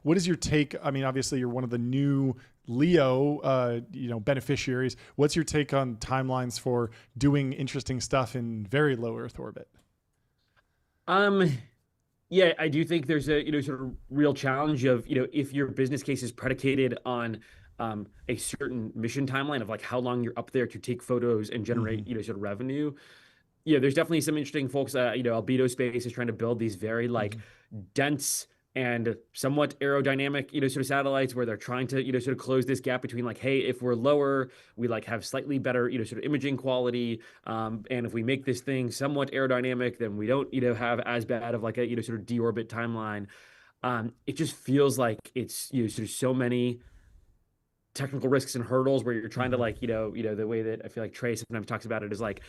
Speaker 2: What is your take? I mean, obviously you're one of the new LEO, beneficiaries. What's your take on timelines for doing interesting stuff in very low Earth orbit?
Speaker 7: Yeah, I do think there's a sort of real challenge of if your business case is predicated on a certain mission timeline of like how long you're up there to take photos and generate sort of revenue. Yeah, there's definitely some interesting folks. Albedo Space is trying to build these very like dense and somewhat aerodynamic, sort of satellites where they're trying to, sort of close this gap between like, hey, if we're lower, we like have slightly better, sort of imaging quality. And if we make this thing somewhat aerodynamic, then we don't, have as bad of like a, sort of deorbit timeline. It just feels like it's, sort of so many technical risks and hurdles where you're trying to like, the way that I feel like Trey sometimes talks about it is like,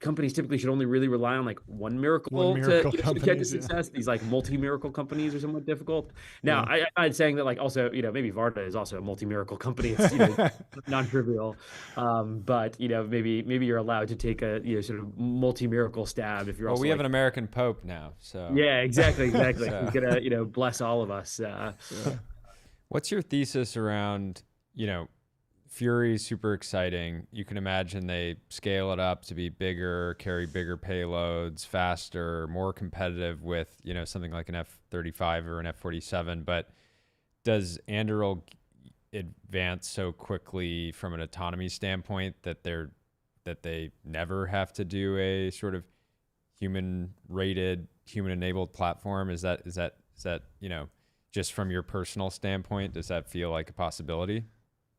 Speaker 7: companies typically should only really rely on like one miracle to get to success. These like multi-miracle companies are somewhat difficult. Now, I'm saying that like also, maybe Varda is also a multi-miracle company. It's non-trivial, but maybe you're allowed to take a sort of multi-miracle stab if you're.
Speaker 3: Well,
Speaker 7: also
Speaker 3: we have an American Pope now, so
Speaker 7: yeah, exactly. So. He's gonna bless all of us.
Speaker 3: What's your thesis around Fury? Super exciting. You can imagine they scale it up to be bigger, carry bigger payloads, faster, more competitive with, something like an F-35 or an F-47. But does Anduril advance so quickly from an autonomy standpoint that they never have to do a sort of human-rated, human-enabled platform? Is that just from your personal standpoint, does that feel like a possibility?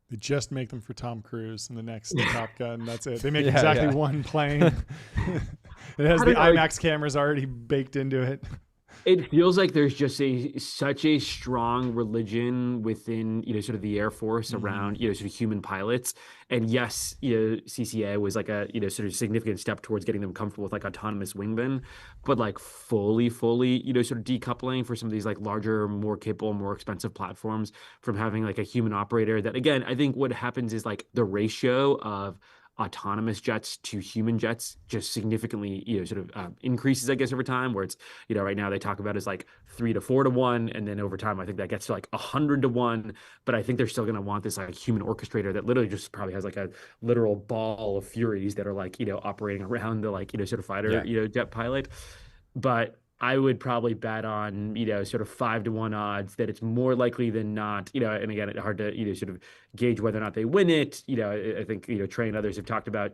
Speaker 2: They just make them for Tom Cruise in the next Top Gun. That's it. They make exactly one plane. It has the IMAX cameras already baked into it.
Speaker 7: It feels like there's just such a strong religion within, sort of the Air Force around, sort of human pilots. And yes, CCA was like a, sort of significant step towards getting them comfortable with like autonomous wingman, but like fully, sort of decoupling for some of these like larger, more capable, more expensive platforms from having like a human operator that, again, I think what happens is like the ratio of autonomous jets to human jets just significantly, sort of increases, I guess, over time, where it's, right now they talk about is like 3 to 4 to 1. And then over time, I think that gets to like 100 to 1. But I think they're still going to want this like human orchestrator that literally just probably has like a literal ball of furies that are like, operating around the like, sort of fighter, jet pilot. But I would probably bet on, sort of 5 to 1 odds that it's more likely than not, and again, it's hard to, sort of gauge whether or not they win it. I think, Trey and others have talked about,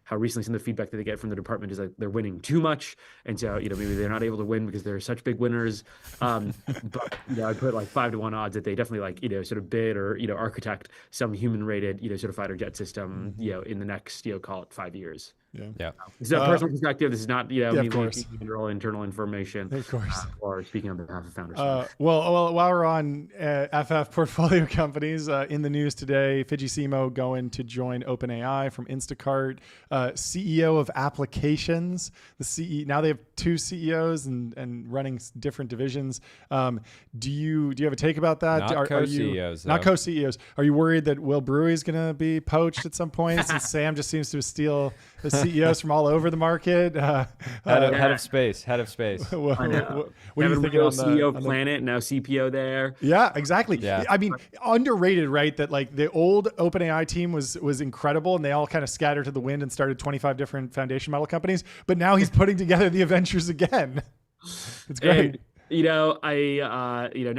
Speaker 7: how recently some of the feedback that they get from the department is like they're winning too much. And so, maybe they're not able to win because they're such big winners. But, I'd put like 5 to 1 odds that they definitely like, sort of bid or, architect some human rated, sort of fighter jet system, in the next, call it 5 years.
Speaker 3: Yeah.
Speaker 7: It's a personal perspective. This is not, me
Speaker 2: course.
Speaker 7: internal information.
Speaker 2: Of course.
Speaker 7: Or speaking on behalf of founders.
Speaker 2: Well, while we're on FF portfolio companies, in the news today, Fujisimo going to join OpenAI from Instacart, CEO of applications. Now they have 2 CEOs and running different divisions. Do you have a take about that?
Speaker 3: Not co-CEOs.
Speaker 2: Not co-CEOs. Are you worried that Will Brewery's going to be poached at some point since Sam just seems to steal the CEOs from all over the market?
Speaker 3: Head of space.
Speaker 2: What
Speaker 7: I know.
Speaker 2: are you thinking on the
Speaker 7: CEO of Planet, now CPO there?
Speaker 2: Yeah, exactly.
Speaker 3: Yeah.
Speaker 2: I mean, underrated, right? That like the old OpenAI team was incredible, and they all kind of scattered to the wind and started 25 different foundation model companies. But now he's putting together the Avengers again. It's great.
Speaker 7: And, not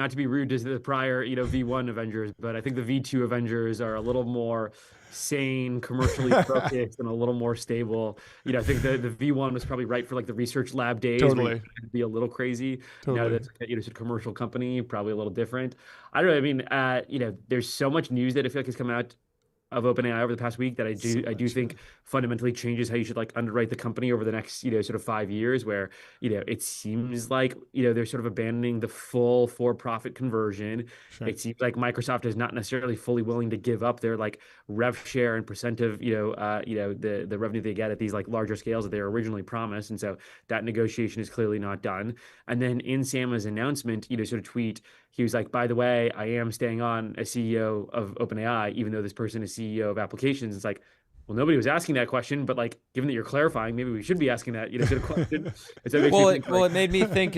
Speaker 7: to be rude to the prior, V1 Avengers, but I think the V2 Avengers are a little more sane, commercially focused, and a little more stable. I think the V1 was probably right for like the research lab days.
Speaker 2: Totally.
Speaker 7: Where you could be a little crazy.
Speaker 2: Totally.
Speaker 7: Now that's it's a commercial company, probably a little different. I don't know. I mean, there's so much news that I feel like has come out of OpenAI over the past week that I do think fundamentally changes how you should like underwrite the company over the next, sort of 5 years, where, it seems like, they're sort of abandoning the full for-profit conversion.
Speaker 2: Sure.
Speaker 7: It seems like Microsoft is not necessarily fully willing to give up their like rev share and percent of, the revenue they get at these like larger scales that they were originally promised. And so that negotiation is clearly not done. And then in Sam's announcement, sort of tweet, he was like, by the way, I am staying on as CEO of OpenAI, even though this person is CEO of applications. It's like, well, nobody was asking that question, but like, given that you're clarifying, maybe we should be asking that, sort of question.
Speaker 3: It made me think,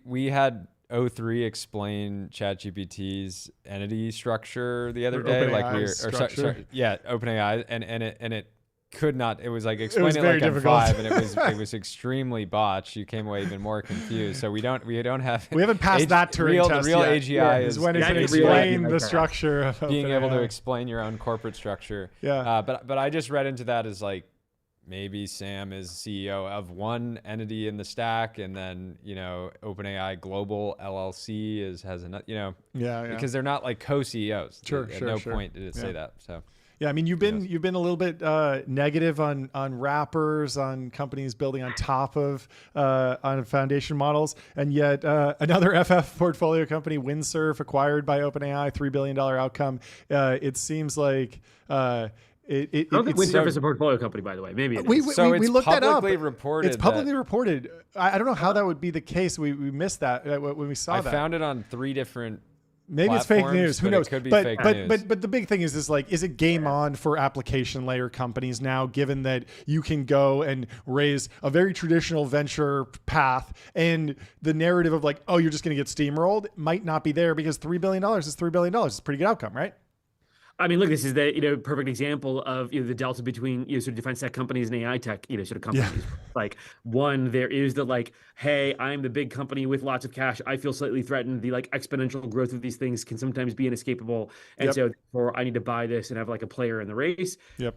Speaker 3: we had O3 explain ChatGPT's entity structure the other day, OpenAI, and it could not. It was like explain it like on 5, and it was extremely botched. You came away even more confused. So we don't have.
Speaker 2: We haven't passed that Turing test
Speaker 3: real
Speaker 2: yet.
Speaker 3: AGI is
Speaker 2: when it's going to explain the structure of
Speaker 3: being
Speaker 2: OpenAI.
Speaker 3: able to explain your own corporate structure.
Speaker 2: Yeah.
Speaker 3: But I just read into that as like maybe Sam is CEO of one entity in the stack, and then OpenAI Global LLC has another. Because they're not like co-CEOs. At no point did it say that. So.
Speaker 2: Yeah, I mean, you've been a little bit negative on wrappers, on companies building on top of on foundation models, and yet another FF portfolio company, Windsurf, acquired by OpenAI, $3 billion outcome. It seems like. I
Speaker 7: don't think Windsurf is a portfolio company, by the way. Maybe
Speaker 2: we looked that up.
Speaker 3: Reported.
Speaker 2: It's publicly reported. I don't know how that would be the case. We missed that when we saw that.
Speaker 3: I found it on 3 different.
Speaker 2: Maybe it's fake news. Who knows?
Speaker 3: It could be fake news.
Speaker 2: But the big thing is is it game on for application layer companies now, given that you can go and raise a very traditional venture path, and the narrative of like, oh, you're just going to get steamrolled might not be there, because $3 billion is $3 billion. It's a pretty good outcome, right?
Speaker 7: I mean, look, this is the perfect example of the delta between sort of defense tech companies and AI tech sort of companies. Yeah. Like, one, there is the like, hey, I'm the big company with lots of cash, I feel slightly threatened. The like exponential growth of these things can sometimes be inescapable, and so therefore I need to buy this and have like a player in the race.
Speaker 2: Yep.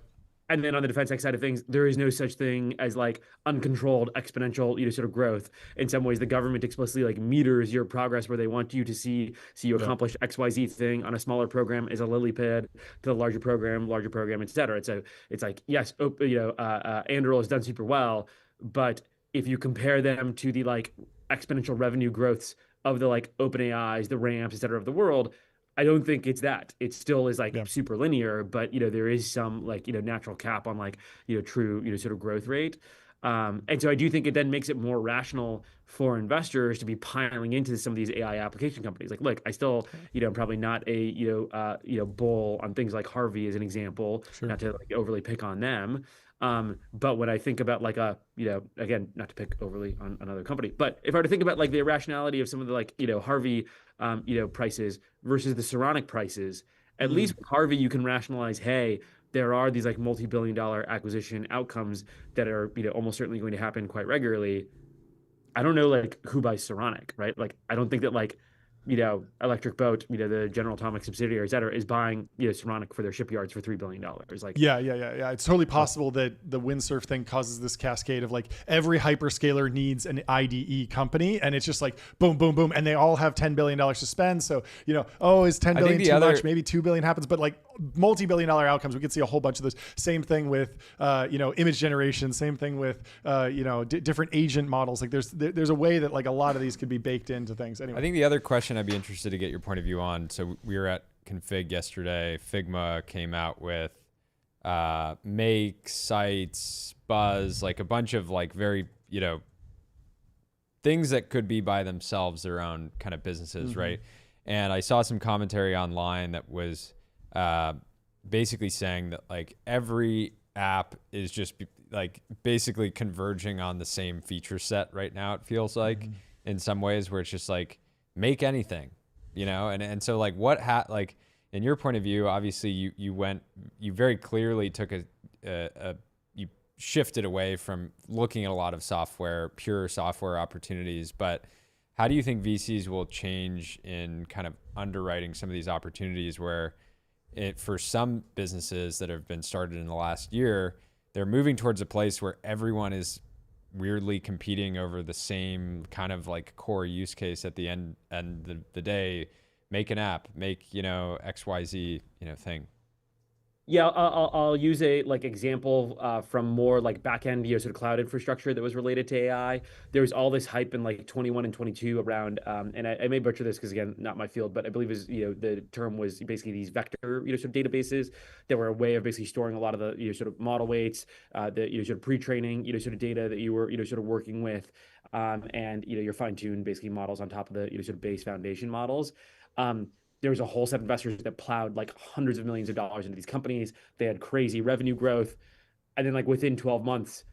Speaker 7: And then on the defense tech side of things, there is no such thing as like uncontrolled exponential, sort of growth. In some ways, the government explicitly like meters your progress where they want you to see you accomplish XYZ thing on a smaller program as a lily pad to the larger program, et cetera. And so it's like, yes, Anduril has done super well, but if you compare them to the like exponential revenue growths of the like OpenAIs, the ramps, et cetera, of the world. I don't think it's that. It still is like super linear, but there is some like natural cap on like true sort of growth rate. And so I do think it then makes it more rational for investors to be piling into some of these AI application companies. Like, look, I still, I'm probably not a, bull on things like Harvey as an example, not to like overly pick on them. But when I think about like again, not to pick overly on another company, but if I were to think about like the irrationality of some of the like, Harvey, prices versus the Saronic prices, at least with Harvey, you can rationalize, hey, there are these like multi-billion-dollar acquisition outcomes that are, almost certainly going to happen quite regularly. I don't know like who buys Saronic, right? Like, I don't think that like, Electric Boat, the General Atomic subsidiary, et cetera, is buying, Saronic for their shipyards for $3 billion. Like,
Speaker 2: yeah. It's totally possible that the windsurf thing causes this cascade of like every hyperscaler needs an IDE company, and it's just like boom, boom, boom, and they all have $10 billion to spend. So is $10 billion too much? Maybe $2 billion happens, but like multi-billion-dollar outcomes, we could see a whole bunch of those. Same thing with image generation. Same thing with different agent models. Like there's a way that like a lot of these could be baked into things. Anyway,
Speaker 3: I think the other question I'd be interested to get your point of view on. So we were at Config yesterday. Figma came out with Make, Sites, Buzz, like a bunch of like very, things that could be by themselves their own kind of businesses, right? And I saw some commentary online that was basically saying that like every app is just like basically converging on the same feature set right now, it feels like, in some ways, where it's just like, make anything, and so like like in your point of view, obviously you very clearly took you shifted away from looking at a lot of pure software opportunities, but how do you think VCs will change in kind of underwriting some of these opportunities where for some businesses that have been started in the last year, they're moving towards a place where everyone is weirdly competing over the same kind of like core use case at the end of the day, make an app, make, XYZ, thing.
Speaker 7: Yeah, I'll use a like example from more like backend sort of cloud infrastructure that was related to AI. There was all this hype in like 21 and 22 around, and I may butcher this because again, not my field, but I believe is the term was basically these vector sort of databases that were a way of basically storing a lot of the sort of model weights, the sort of pre-training sort of data that you were sort of working with, and your fine-tuned basically models on top of the sort of base foundation models. There was a whole set of investors that plowed like hundreds of millions of dollars into these companies. They had crazy revenue growth. And then like within 12 months,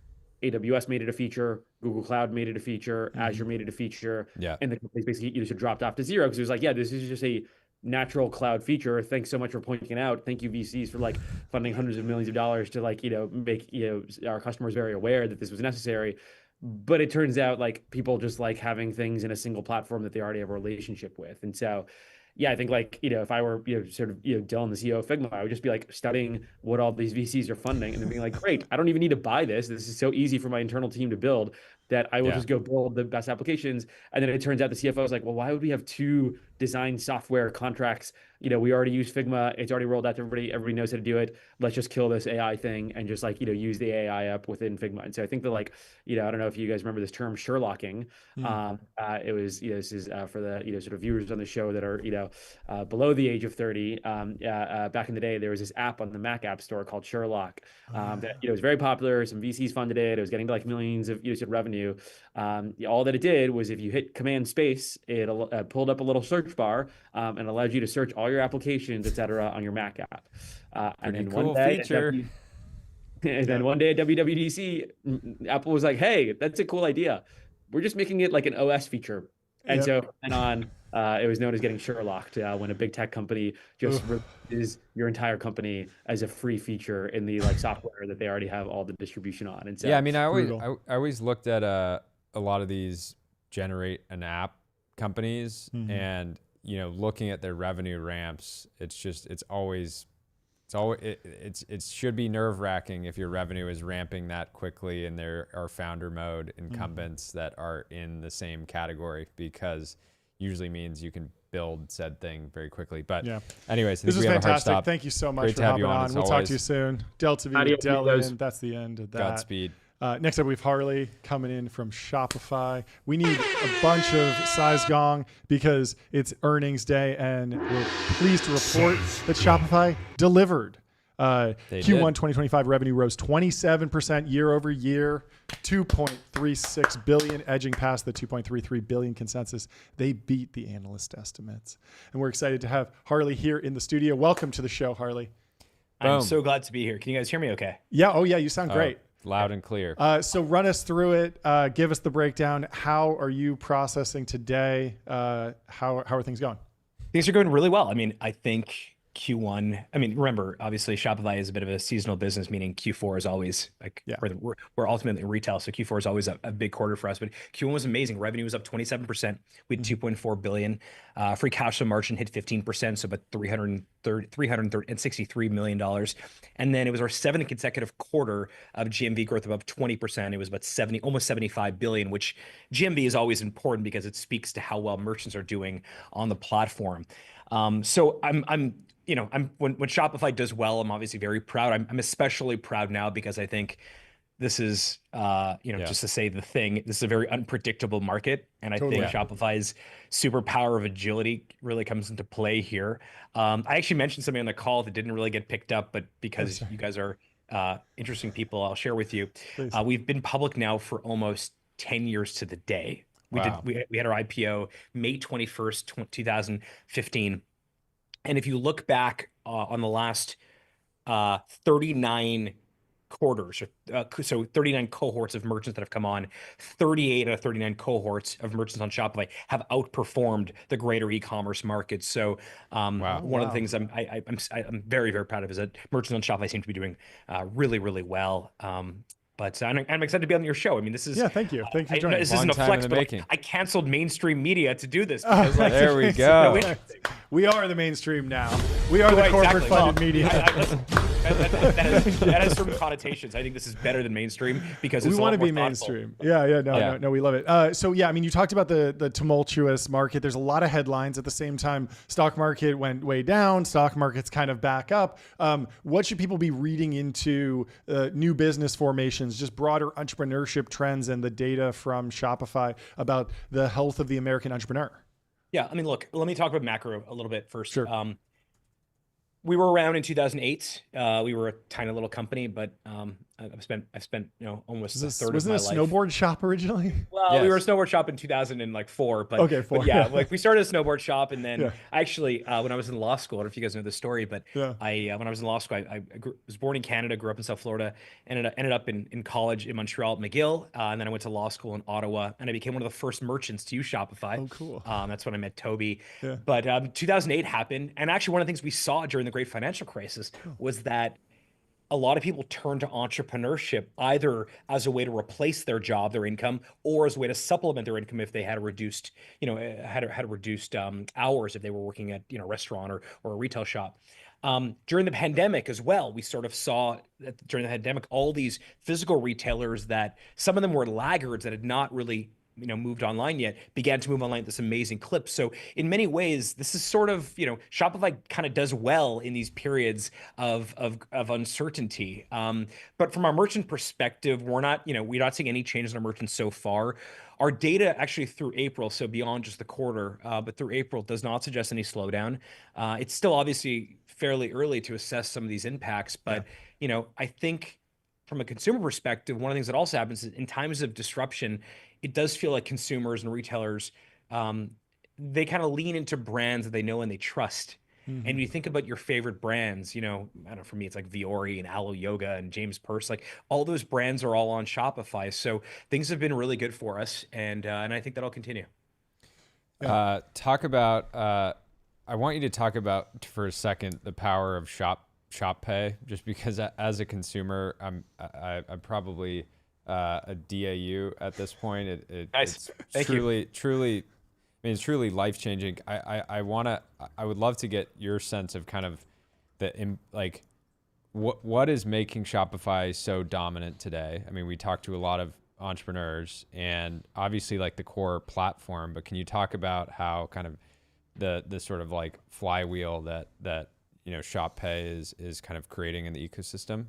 Speaker 7: AWS made it a feature, Google Cloud made it a feature, Azure made it a feature.
Speaker 3: Yeah.
Speaker 7: And the companies basically just dropped off to zero because it was like, yeah, this is just a natural cloud feature. Thanks so much for pointing it out. Thank you, VCs, for like funding hundreds of millions of dollars to like, make, our customers very aware that this was necessary. But it turns out like people just like having things in a single platform that they already have a relationship with. And so, yeah, I think like, if I were, sort of, Dylan, the CEO of Figma, I would just be like studying what all these VCs are funding and then being like, great, I don't even need to buy this. This is so easy for my internal team to build that I will just go build the best applications. And then it turns out the CFO is like, well, why would we have two design software contracts? We already use Figma. It's already rolled out to everybody. Everybody knows how to do it. Let's just kill this AI thing and just like, use the AI app within Figma. And so I think that like, I don't know if you guys remember this term Sherlocking. It was, this is for the, sort of viewers on the show that are, below the age of 30. Back in the day, there was this app on the Mac App Store called Sherlock that, was very popular. Some VCs funded it. It was getting to like millions of sort of revenue. All that it did was if you hit Command Space, it pulled up a little search bar and allowed you to search all your applications, et cetera, on your Mac app. And then
Speaker 3: cool
Speaker 7: one day
Speaker 3: feature.
Speaker 7: And then one day at WWDC, Apple was like, hey, that's a cool idea. We're just making it like an OS feature. And so and on, it was known as getting Sherlocked when a big tech company just releases your entire company as a free feature in the like software that they already have all the distribution on. And so,
Speaker 3: yeah, I mean, I always looked at a lot of these generate an app companies and, looking at their revenue ramps, it should be nerve wracking if your revenue is ramping that quickly and there are founder mode incumbents that are in the same category, because usually means you can build said thing very quickly. But
Speaker 2: yeah.
Speaker 3: anyways,
Speaker 2: This is
Speaker 3: we have a hard
Speaker 2: fantastic.
Speaker 3: stop.
Speaker 2: Thank you so much
Speaker 3: Great
Speaker 2: for
Speaker 3: to have
Speaker 2: hopping
Speaker 3: you
Speaker 2: on. We'll talk to you soon. Delta V,
Speaker 7: Adios,
Speaker 2: Delian.
Speaker 7: amigos.
Speaker 2: That's the end of that.
Speaker 3: Godspeed.
Speaker 2: Next up, we have Harley coming in from Shopify. We need a bunch of size gong because it's earnings day, and we're pleased to report that Shopify delivered. Q1 2025 revenue rose 27% year over year, 2.36 billion, edging past the 2.33 billion consensus. They beat the analyst estimates. And we're excited to have Harley here in the studio. Welcome to the show, Harley.
Speaker 8: I'm so glad to be here. Can you guys hear me okay?
Speaker 2: Yeah. Oh, yeah. You sound great.
Speaker 3: Loud and clear.
Speaker 2: So run us through it. Give us the breakdown. How are you processing today? How are things going?
Speaker 8: Things are going really well. I mean, I think Q1, I mean, remember, obviously Shopify is a bit of a seasonal business, meaning Q4 is always like, we're ultimately in retail. So Q4 is always a big quarter for us, but Q1 was amazing. Revenue was up 27%. We had 2.4 billion. Free cash flow margin hit 15%. So about $363 million. And then it was our 7th consecutive quarter of GMV growth above 20%. It was about almost 75 billion, which GMV is always important because it speaks to how well merchants are doing on the platform. So when Shopify does well, I'm obviously very proud. I'm especially proud now because I think this is, just to say the thing, this is a very unpredictable market. And I think Shopify's superpower of agility really comes into play here. I actually mentioned something on the call that didn't really get picked up, but because you guys are interesting people, I'll share with you. We've been public now for almost 10 years to the day. We had our IPO May 21st, 2015. And if you look back on the last 39 quarters, so 39 cohorts of merchants that have come on, 38 out of 39 cohorts of merchants on Shopify have outperformed the greater e-commerce market. So one of the things I'm very, very proud of is that merchants on Shopify seem to be doing really, really well. But I'm excited to be on your show. I mean, this is
Speaker 2: thank you for joining.
Speaker 8: This isn't a flex, but I canceled mainstream media to do this because
Speaker 3: there we go.
Speaker 2: We are the mainstream now. We are the corporate funded media.
Speaker 8: That has certain connotations. I think this is better than mainstream because it's
Speaker 2: we want to be mainstream. No, we love it. So yeah, I mean, you talked about the tumultuous market. There's a lot of headlines at the same time. Stock market went way down. Stock market's kind of back up. What should people be reading into new business formations, just broader entrepreneurship trends, and the data from Shopify about the health of the American entrepreneur?
Speaker 8: Yeah, I mean, look, let me talk about macro a little bit first.
Speaker 2: Sure.
Speaker 8: We were around in 2008. We were a tiny little company, but I've spent almost a third of my life.
Speaker 2: Wasn't it a snowboard shop originally?
Speaker 8: Well, we were a snowboard shop in 2004, but like we started a snowboard shop, and then actually when I was in law school, I don't know if you guys know this story, but when I was in law school, I was born in Canada, grew up in South Florida, ended up in college in Montreal at McGill, and then I went to law school in Ottawa, and I became one of the first merchants to use Shopify.
Speaker 2: Oh, cool.
Speaker 8: That's when I met Toby. But 2008 happened, and actually one of the things we saw during the great financial crisis was that a lot of people turned to entrepreneurship either as a way to replace their job, their income, or as a way to supplement their income if they had a reduced, hours if they were working at a restaurant or a retail shop. During the pandemic as well, we sort of saw that during the pandemic all these physical retailers that some of them were laggards that had not really moved online yet, began to move online at this amazing clip. So in many ways, this is sort of, Shopify kind of does well in these periods of uncertainty. But from our merchant perspective, we're not seeing any changes in our merchants so far. Our data actually through April, so beyond just the quarter, but through April does not suggest any slowdown. It's still obviously fairly early to assess some of these impacts, but I think from a consumer perspective, one of the things that also happens is in times of disruption, it does feel like consumers and retailers, they kind of lean into brands that they know and they trust. And when you think about your favorite brands, I don't know, for me, it's like Viore and Hallow Yoga and James Purse, like all those brands are all on Shopify. So things have been really good for us. And I think that'll continue.
Speaker 3: I want you to talk about for a second, the power of Shop Pay, just because as a consumer, I'm probably a DAU at this point.
Speaker 8: Nice.
Speaker 3: It's truly, I mean, it's truly life changing. I would love to get your sense of kind of what is making Shopify so dominant today. I mean, we talked to a lot of entrepreneurs and obviously like the core platform, but can you talk about how kind of the sort of like flywheel that Shop Pay is kind of creating in the ecosystem?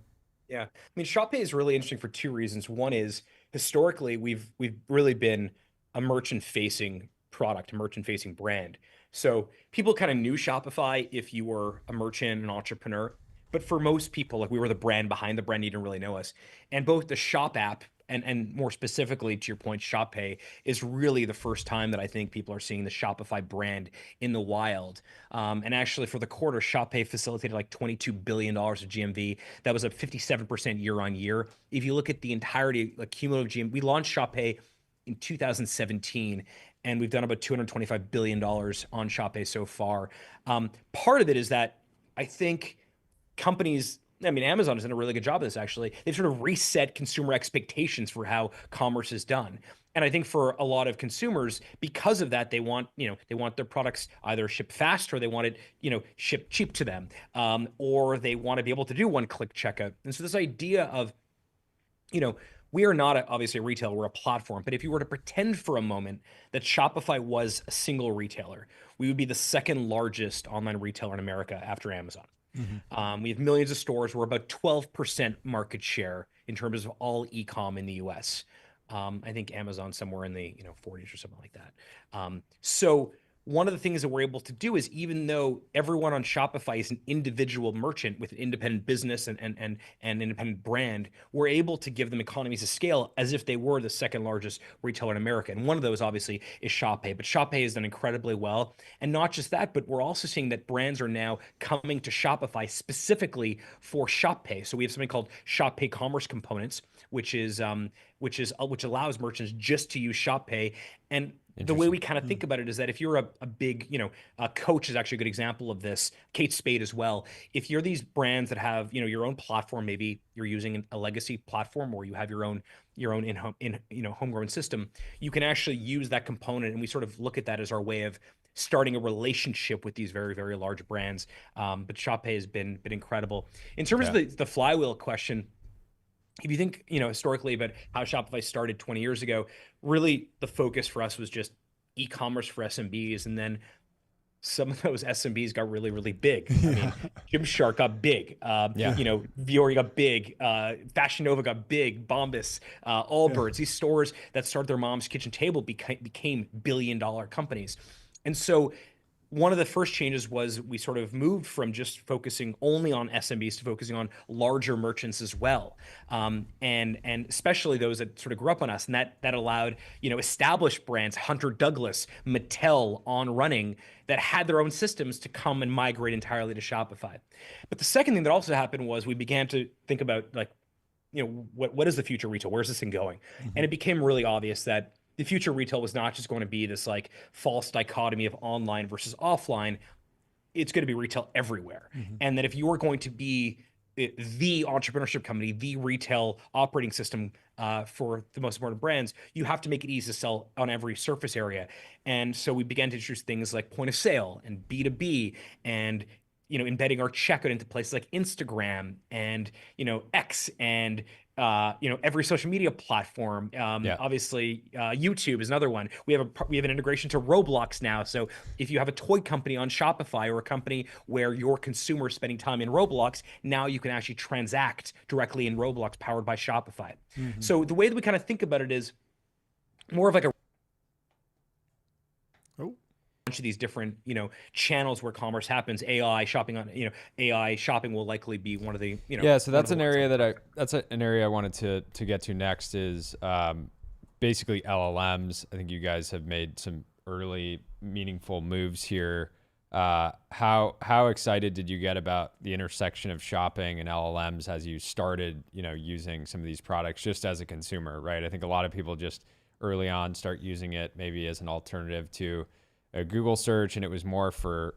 Speaker 8: Yeah. I mean, Shop Pay is really interesting for two reasons. One is historically we've really been a merchant-facing product, a merchant-facing brand. So people kind of knew Shopify if you were a merchant, an entrepreneur. But for most people, like we were the brand behind the brand, you didn't really know us. And both the Shop app and more specifically to your point, Shop Pay is really the first time that I think people are seeing the Shopify brand in the wild. And actually for the quarter, Shop Pay facilitated like $22 billion of GMV. That was up 57% year on year. If you look at the entirety, like cumulative GMV, we launched Shop Pay in 2017, and we've done about $225 billion on Shop Pay so far. Part of it is that I think companies, I mean, Amazon has done a really good job of this, actually. They've sort of reset consumer expectations for how commerce is done. And I think for a lot of consumers, because of that, they want their products either shipped fast or they want it, shipped cheap to them, or they want to be able to do one-click checkout. And so this idea of, we are not obviously a retailer, we're a platform. But if you were to pretend for a moment that Shopify was a single retailer, we would be the second largest online retailer in America after Amazon. Mm-hmm. We have millions of stores. We're about 12% market share in terms of all e-com in the US. I think Amazon somewhere in the 40s or something like that. So one of the things that we're able to do is, even though everyone on Shopify is an individual merchant with an independent business and independent brand, we're able to give them economies of scale as if they were the second largest retailer in America. And one of those obviously is Shop Pay, but Shop Pay has done incredibly well. And not just that, but we're also seeing that brands are now coming to Shopify specifically for Shop Pay. So we have something called Shop Pay Commerce Components, which allows merchants just to use Shop Pay. And the way we kind of think about it is that if you're a big, Coach is actually a good example of this, Kate Spade as well. If you're these brands that have, your own platform, maybe you're using a legacy platform or you have your own homegrown system, you can actually use that component. And we sort of look at that as our way of starting a relationship with these very, very large brands. But Shop Pay has been incredible. In terms of the flywheel question, if you think, historically about how Shopify started 20 years ago, really the focus for us was just e-commerce for SMBs. And then some of those SMBs got really, really big. I mean, Gymshark got big. Viore got big. Fashion Nova got big. Bombas, Allbirds, these stores that started their mom's kitchen table became billion-dollar companies. And so one of the first changes was we sort of moved from just focusing only on SMBs to focusing on larger merchants as well, and especially those that sort of grew up on us, and that allowed established brands, Hunter Douglas, Mattel, On Running, that had their own systems to come and migrate entirely to Shopify. But the second thing that also happened was we began to think about what is the future of retail? Where's this thing going? Mm-hmm. And it became really obvious that the future of retail was not just going to be this like false dichotomy of online versus offline. It's going to be retail everywhere. Mm-hmm. And that if you are going to be the entrepreneurship company, the retail operating system for the most important brands, you have to make it easy to sell on every surface area. And so we began to introduce things like point of sale and B2B and embedding our checkout into places like Instagram and X and every social media platform. Obviously, YouTube is another one. We have an integration to Roblox now. So if you have a toy company on Shopify or a company where your consumer is spending time in Roblox, now you can actually transact directly in Roblox powered by Shopify. Mm-hmm. So the way that we kind of think about it is more of like a bunch of these different channels where commerce happens. AI shopping will likely be one of the
Speaker 3: so that's an area I wanted to get to next is basically LLMs. I think you guys have made some early meaningful moves here. How excited did you get about the intersection of shopping and LLMs as you started using some of these products just as a consumer, right? I think a lot of people just early on start using it maybe as an alternative to a Google search, and it was more for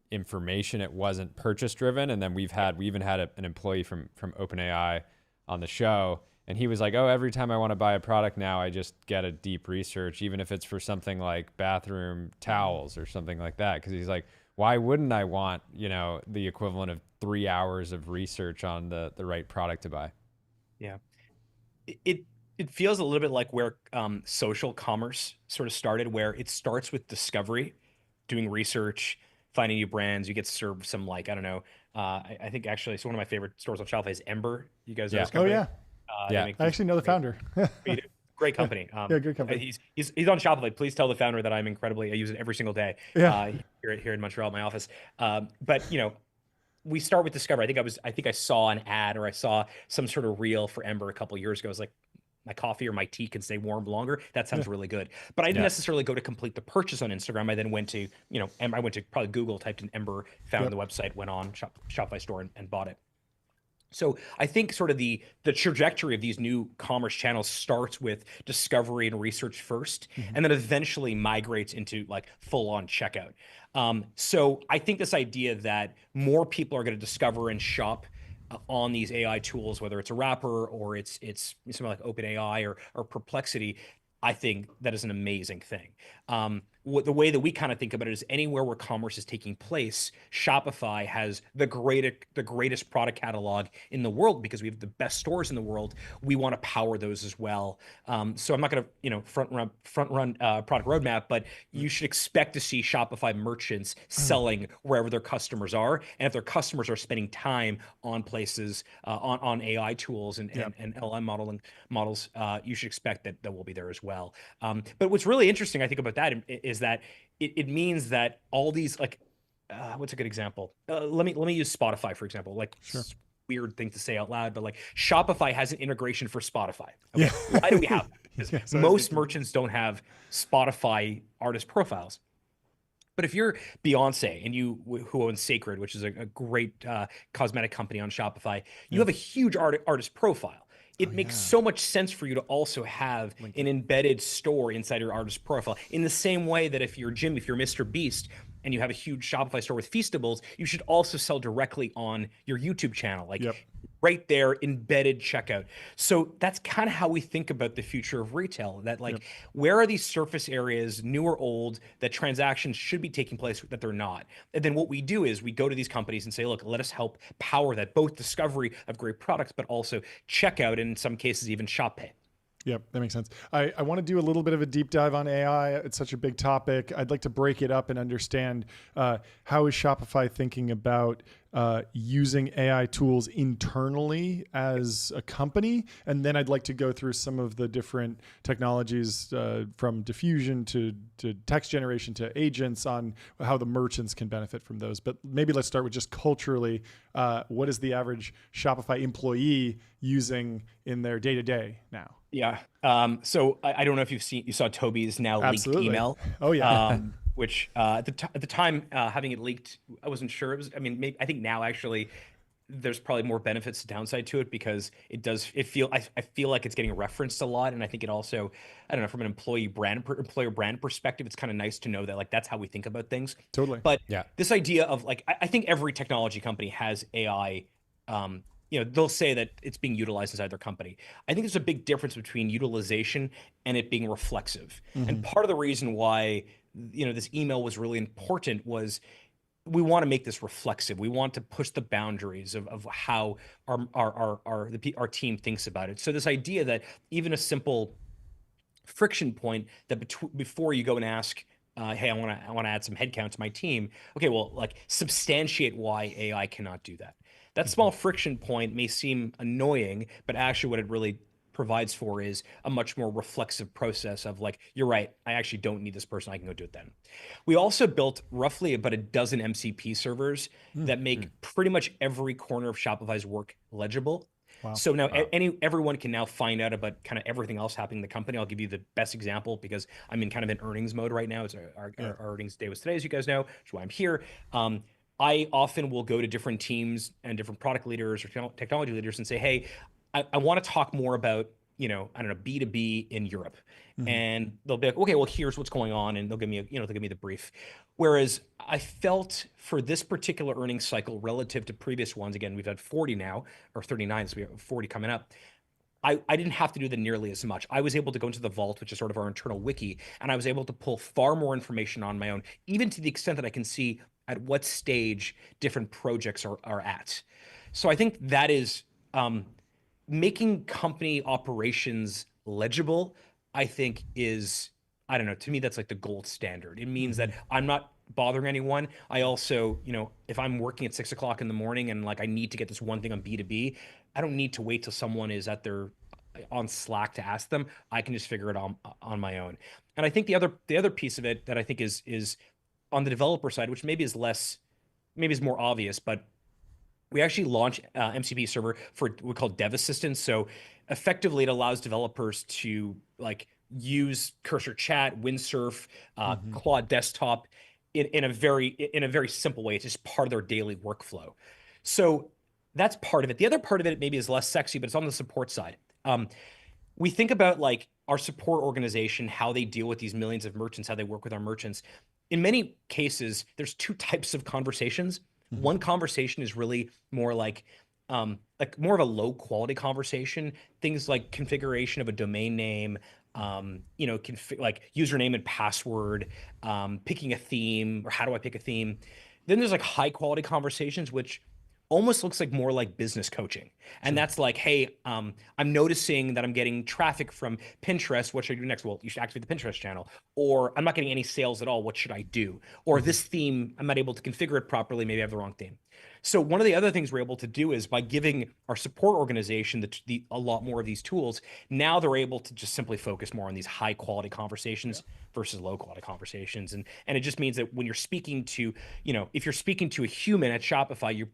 Speaker 3: information. It wasn't purchase driven. And then we even had an employee from OpenAI on the show, and he was like, oh, every time I want to buy a product now, I just get a deep research, even if it's for something like bathroom towels or something like that. Because he's like, why wouldn't I want the equivalent of 3 hours of research on the right product to buy?
Speaker 8: Yeah. it feels a little bit like where social commerce sort of started, where it starts with discovery, doing research, finding new brands. You get served some, like, I don't know. I think actually, so one of my favorite stores on Shopify is Ember. You guys know this
Speaker 2: Oh
Speaker 8: company?
Speaker 2: yeah.
Speaker 8: They
Speaker 2: I actually know the founder.
Speaker 8: great company.
Speaker 2: Yeah, good company.
Speaker 8: He's on Shopify. Please tell the founder that I use it every single day.
Speaker 2: Yeah.
Speaker 8: Here in Montreal, at my office. But we start with discovery. I think I saw an ad, or I saw some sort of reel for Ember a couple of years ago. I was like, my coffee or my tea can stay warm longer. That sounds really good. But I didn't necessarily go to complete the purchase on Instagram. I then went to, I went to probably Google, typed in Ember, found the website, went on Shopify store and bought it. So I think sort of the trajectory of these new commerce channels starts with discovery and research first, and then eventually migrates into like full on checkout. So I think this idea that more people are going to discover and shop on these AI tools, whether it's a wrapper or it's something like OpenAI or Perplexity, I think that is an amazing thing. The way that we kind of think about it is anywhere where commerce is taking place, Shopify has the greatest product catalog in the world because we have the best stores in the world. We want to power those as well. So I'm not going to front run product roadmap, but you should expect to see Shopify merchants selling wherever their customers are, and if their customers are spending time on places on AI tools and LLM models, you should expect that we'll be there as well. But what's really interesting, I think, about that is that it means that all these, like, what's a good example? Let me use Spotify, for example. Like, weird thing to say out loud, but like Shopify has an integration for Spotify. Okay? Why do we have that? Because most merchants don't have Spotify artist profiles. But if you're Beyonce and who owns Sacred, which is a great cosmetic company on Shopify, you have a huge artist profile. It makes so much sense for you to also have an embedded store inside your artist profile. In the same way that if you're Jim, if you're Mr. Beast, and you have a huge Shopify store with Feastables, you should also sell directly on your YouTube channel, like right there, embedded checkout. So that's kind of how we think about the future of retail, that like, where are these surface areas, new or old, that transactions should be taking place that they're not? And then what we do is we go to these companies and say, look, let us help power that, both discovery of great products, but also checkout, and in some cases, even Shop Pay.
Speaker 2: Yep, that makes sense. I want to do a little bit of a deep dive on AI. It's such a big topic. I'd like to break it up and understand how is Shopify thinking about using AI tools internally as a company. And then I'd like to go through some of the different technologies from diffusion to text generation to agents on how the merchants can benefit from those. But maybe let's start with just culturally. What is the average Shopify employee using in their day-to-day now?
Speaker 8: Yeah. So I don't know if you saw Toby's now leaked email.
Speaker 2: Oh yeah.
Speaker 8: Which at the time, having it leaked, I wasn't sure. It was. I mean, I think now actually, there's probably more benefits to downside to it, because I feel like it's getting referenced a lot, and I think it also, I don't know, from an employer brand perspective, it's kind of nice to know that like that's how we think about things.
Speaker 2: Totally.
Speaker 8: But this idea of like, I think every technology company has AI. They'll say that it's being utilized inside their company. I think there's a big difference between utilization and it being reflexive. And part of the reason why, this email was really important was we want to make this reflexive. We want to push the boundaries of how our team thinks about it. So this idea that even a simple friction point that before you go and ask, hey, I want to add some headcount to my team. Okay, well, like substantiate why AI cannot do that. That small friction point may seem annoying, but actually what it really provides for is a much more reflexive process of like, you're right, I actually don't need this person, I can go do it then. We also built roughly about a dozen MCP servers that make pretty much every corner of Shopify's work legible. Wow. So now everyone can now find out about kind of everything else happening in the company. I'll give you the best example because I'm in kind of an earnings mode right now. It's our earnings day was today, as you guys know, which is why I'm here. I often will go to different teams and different product leaders or technology leaders and say, hey, I want to talk more about, I don't know, B2B in Europe. And they'll be like, okay, well, here's what's going on. And they'll give me the brief. Whereas I felt for this particular earnings cycle relative to previous ones, again, we've had 40 now, or 39, so we have 40 coming up. I didn't have to do that nearly as much. I was able to go into the vault, which is sort of our internal wiki, and I was able to pull far more information on my own, even to the extent that I can see at what stage different projects are at. So I think that is making company operations legible, I think is, I don't know, to me, that's like the gold standard. It means that I'm not bothering anyone. I also, if I'm working at 6 o'clock in the morning and like I need to get this one thing on B2B, I don't need to wait till someone is on Slack to ask them. I can just figure it on my own. And I think the other piece of it that I think is on the developer side, which maybe is more obvious, but we actually launched MCP server for what we call dev assistance. So effectively, it allows developers to like use Cursor Chat, Windsurf, Claude Desktop in a very simple way. It's just part of their daily workflow. So that's part of it. The other part of it maybe is less sexy, but it's on the support side. We think about like our support organization, how they deal with these millions of merchants, how they work with our merchants. In many cases, there's two types of conversations. One conversation is really more like more of a low quality conversation. Things like configuration of a domain name, like username and password, picking a theme, or how do I pick a theme? Then there's like high quality conversations, which almost looks like more like business coaching. And that's like, hey, I'm noticing that I'm getting traffic from Pinterest. What should I do next? Well, you should activate the Pinterest channel. Or I'm not getting any sales at all. What should I do? Or this theme, I'm not able to configure it properly. Maybe I have the wrong theme. So one of the other things we're able to do is by giving our support organization a lot more of these tools, now they're able to just simply focus more on these high quality conversations versus low quality conversations. And it just means that when you're speaking to, if you're speaking to a human at Shopify,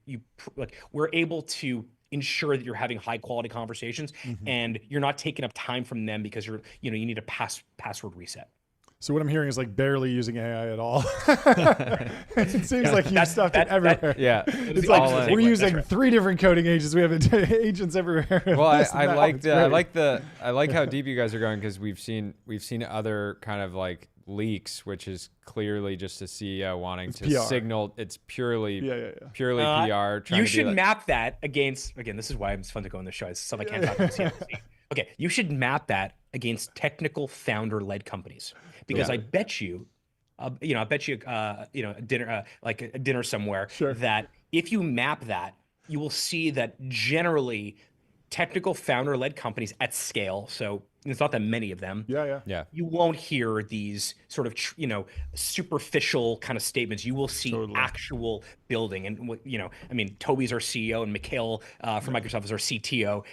Speaker 8: we're able to ensure that you're having high quality conversations and you're not taking up time from them because you need a password reset.
Speaker 2: So what I'm hearing is like barely using AI at all. It seems like you've stuffed it everywhere.
Speaker 3: Yeah.
Speaker 2: It's like we're using 3 different coding agents. We have agents everywhere.
Speaker 3: Well, I like how deep you guys are going, because we've seen other kind of like leaks, which is clearly just a CEO wanting to PR. Signal it's purely PR.
Speaker 8: You should map that against, again, this is why it's fun to go on the show. It's stuff I can't talk about. Okay, you should map that against technical founder-led companies, because I bet you, a dinner, like a dinner somewhere, that if you map that, you will see that generally technical founder-led companies at scale, so there's not that many of them.
Speaker 3: Yeah.
Speaker 8: You won't hear these sort of, superficial kind of statements. You will see actual building. And Toby's our CEO and Mikhail from Microsoft is our CTO.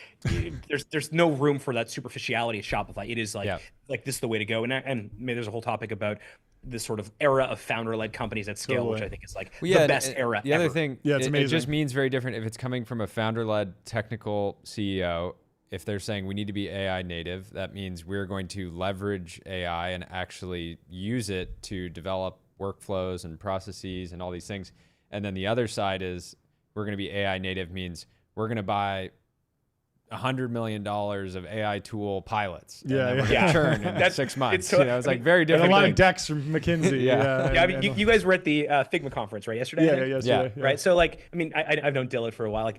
Speaker 8: There's no room for that superficiality at Shopify. It is like this is the way to go. And maybe there's a whole topic about this sort of era of founder-led companies at scale, which I think is like the best era
Speaker 3: The
Speaker 8: ever.
Speaker 3: other thing,
Speaker 2: it's amazing.
Speaker 3: It just means very different if it's coming from a founder-led technical CEO. If they're saying we need to be AI native, that means we're going to leverage AI and actually use it to develop workflows and processes and all these things. And then the other side is we're going to be AI native means we're going to buy $100 million of AI tool pilots. Churn in 6 months. It's like very different.
Speaker 2: And a lot of decks from McKinsey.
Speaker 8: You guys were at the Figma conference, right? Yesterday.
Speaker 2: Yeah.
Speaker 8: Right. So I've known Dylan for a while.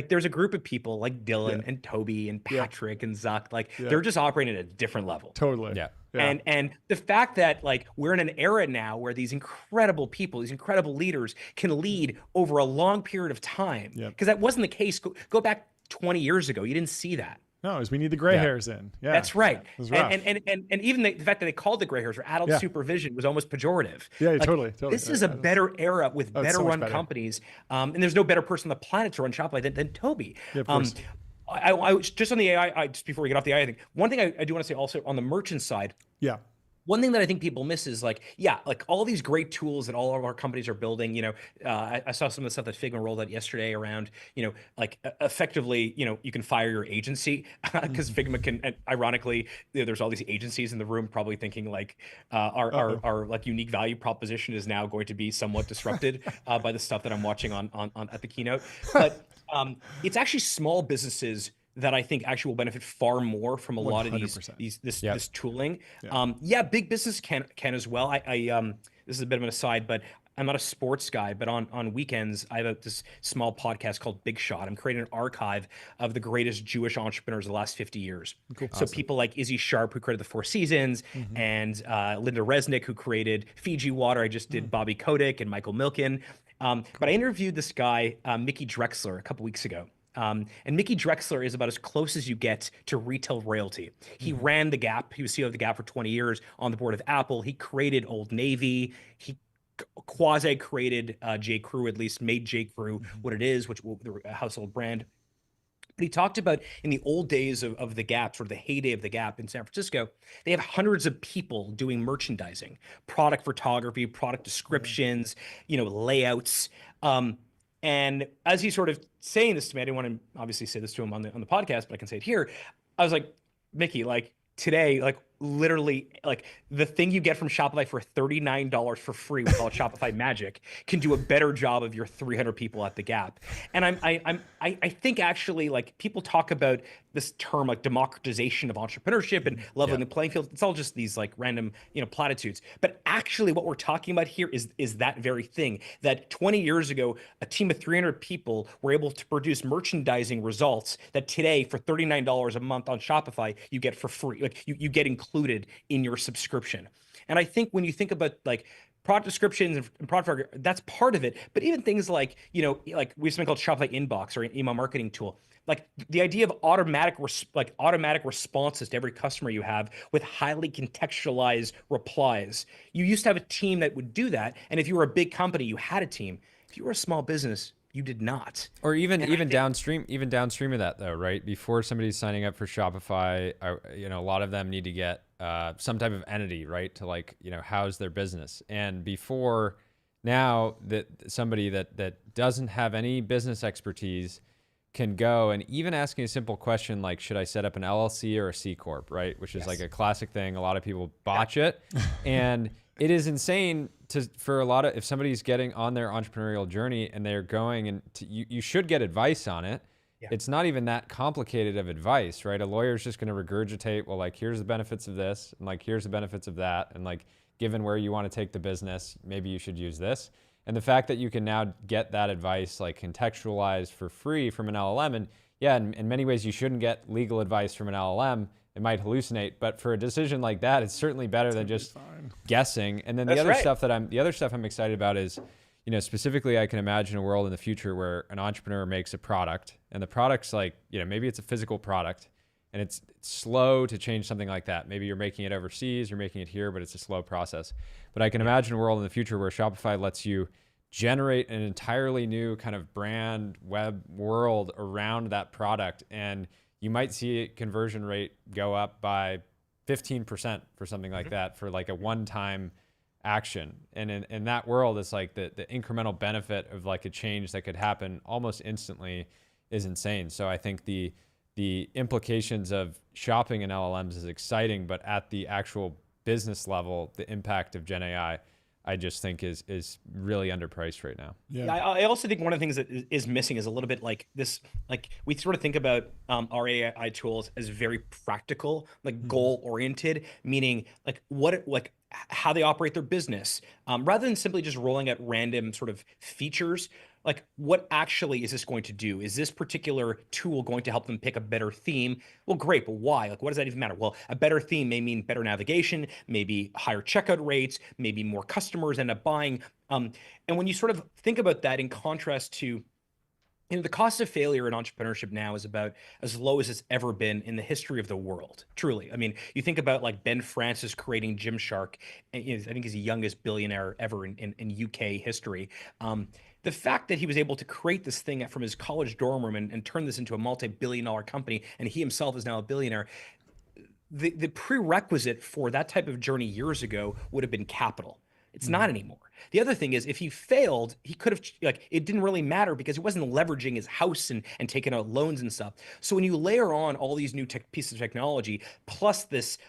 Speaker 8: There's a group of people like Dylan and Toby and Patrick and Zuck, they're just operating at a different level.
Speaker 2: Totally.
Speaker 3: Yeah.
Speaker 8: And the fact that we're in an era now where these incredible people, these incredible leaders can lead over a long period of time, because that wasn't the case. Go back 20 years ago. You didn't see that.
Speaker 2: No, we need the gray hairs in. Yeah,
Speaker 8: that's right. And even the fact that they called the gray hairs or adult supervision was almost pejorative.
Speaker 2: Yeah, totally.
Speaker 8: This is a better era with better run companies. And there's no better person on the planet to run Shopify than Toby.
Speaker 2: Yeah, of course.
Speaker 8: I just on the AI, just before we get off the AI thing, one thing I do want to say also on the merchant side.
Speaker 2: Yeah.
Speaker 8: One thing that I think people miss is all these great tools that all of our companies are building. I saw some of the stuff that Figma rolled out yesterday around, effectively, you can fire your agency because Figma can. And ironically, there's all these agencies in the room probably thinking our unique value proposition is now going to be somewhat disrupted by the stuff that I'm watching on at the keynote. But it's actually small businesses that I think actually will benefit far more from a lot of this tooling. Big business can as well. This is a bit of an aside, but I'm not a sports guy, but on weekends, I have this small podcast called Big Shot. I'm creating an archive of the greatest Jewish entrepreneurs of the last 50 years. Cool. So people like Izzy Sharp, who created the Four Seasons, and Linda Resnick, who created Fiji Water. I just did Bobby Kotick and Michael Milken. But I interviewed this guy, Mickey Drexler, a couple weeks ago. And Mickey Drexler is about as close as you get to retail royalty. He ran the Gap. He was CEO of the Gap for 20 years, on the board of Apple. He created Old Navy. He quasi created J. Crew, at least made J. Crew what it is, which will the household brand. But he talked about in the old days of the Gap, sort of the heyday of the Gap in San Francisco, they have hundreds of people doing merchandising, product photography, product descriptions, layouts. And as he's sort of saying this to me, I didn't want to obviously say this to him on the podcast, but I can say it here. I was like, Mickey, like today, like literally, like the thing you get from Shopify for $39 for free with all Shopify magic can do a better job of your 300 people at the Gap. And I think actually, like, people talk about this term like democratization of entrepreneurship and leveling the playing field. It's all just these like random, platitudes. But actually what we're talking about here is that very thing, that 20 years ago, a team of 300 people were able to produce merchandising results that today for $39 a month on Shopify, you get for free. Like you get included in your subscription. And I think when you think about like product descriptions and product, that's part of it. But even things like, like we have something called Shopify Inbox, or an email marketing tool. Like the idea of automatic responses to every customer you have with highly contextualized replies. You used to have a team that would do that. And if you were a big company, you had a team. If you were a small business, you did not.
Speaker 3: Or even downstream of that though, right? Before somebody's signing up for Shopify, a lot of them need to get some type of entity, right? To like, house their business. And before now, that somebody that doesn't have any business expertise can go and even asking a simple question like, should I set up an LLC or a C Corp, right? Which is like a classic thing. A lot of people botch it. And it is insane for a lot of, if somebody's getting on their entrepreneurial journey and they're going and you should get advice on it. Yeah. It's not even that complicated of advice, right? A lawyer's just going to regurgitate, well, like, here's the benefits of this, and like, here's the benefits of that. And like, given where you want to take the business, maybe you should use this. And the fact that you can now get that advice like contextualized for free from an LLM, and in many ways you shouldn't get legal advice from an LLM. It might hallucinate, but for a decision like that, it's certainly better than just guessing. And then the other stuff I'm excited about is, specifically I can imagine a world in the future where an entrepreneur makes a product, and the product's like, maybe it's a physical product, and it's slow to change something like that. Maybe you're making it overseas, you're making it here, but it's a slow process. But I can imagine a world in the future where Shopify lets you generate an entirely new kind of brand web world around that product. And you might see a conversion rate go up by 15% for something like that, for like a one-time action. And in that world, it's like the incremental benefit of like a change that could happen almost instantly is insane. So I think the implications of shopping in LLMs is exciting, but at the actual business level, the impact of Gen AI, I just think is really underpriced right now.
Speaker 8: Yeah, I also think one of the things that is missing is a little bit like this, like we sort of think about our AI tools as very practical, like goal oriented, meaning like how they operate their business, rather than simply just rolling out random sort of features. Like, what actually is this going to do? Is this particular tool going to help them pick a better theme? Well, great, but why? Like, what does that even matter? Well, a better theme may mean better navigation, maybe higher checkout rates, maybe more customers end up buying. And when you sort of think about that in contrast to, the cost of failure in entrepreneurship now is about as low as it's ever been in the history of the world. Truly. I mean, you think about like Ben Francis creating Gymshark, and I think he's the youngest billionaire ever in UK history. The fact that he was able to create this thing from his college dorm room and turn this into a multi-billion-dollar company, and he himself is now a billionaire, the prerequisite for that type of journey years ago would have been capital. It's not anymore. The other thing is, if he failed, he could have, like, it didn't really matter because he wasn't leveraging his house and taking out loans and stuff. So when you layer on all these new pieces of technology, plus this,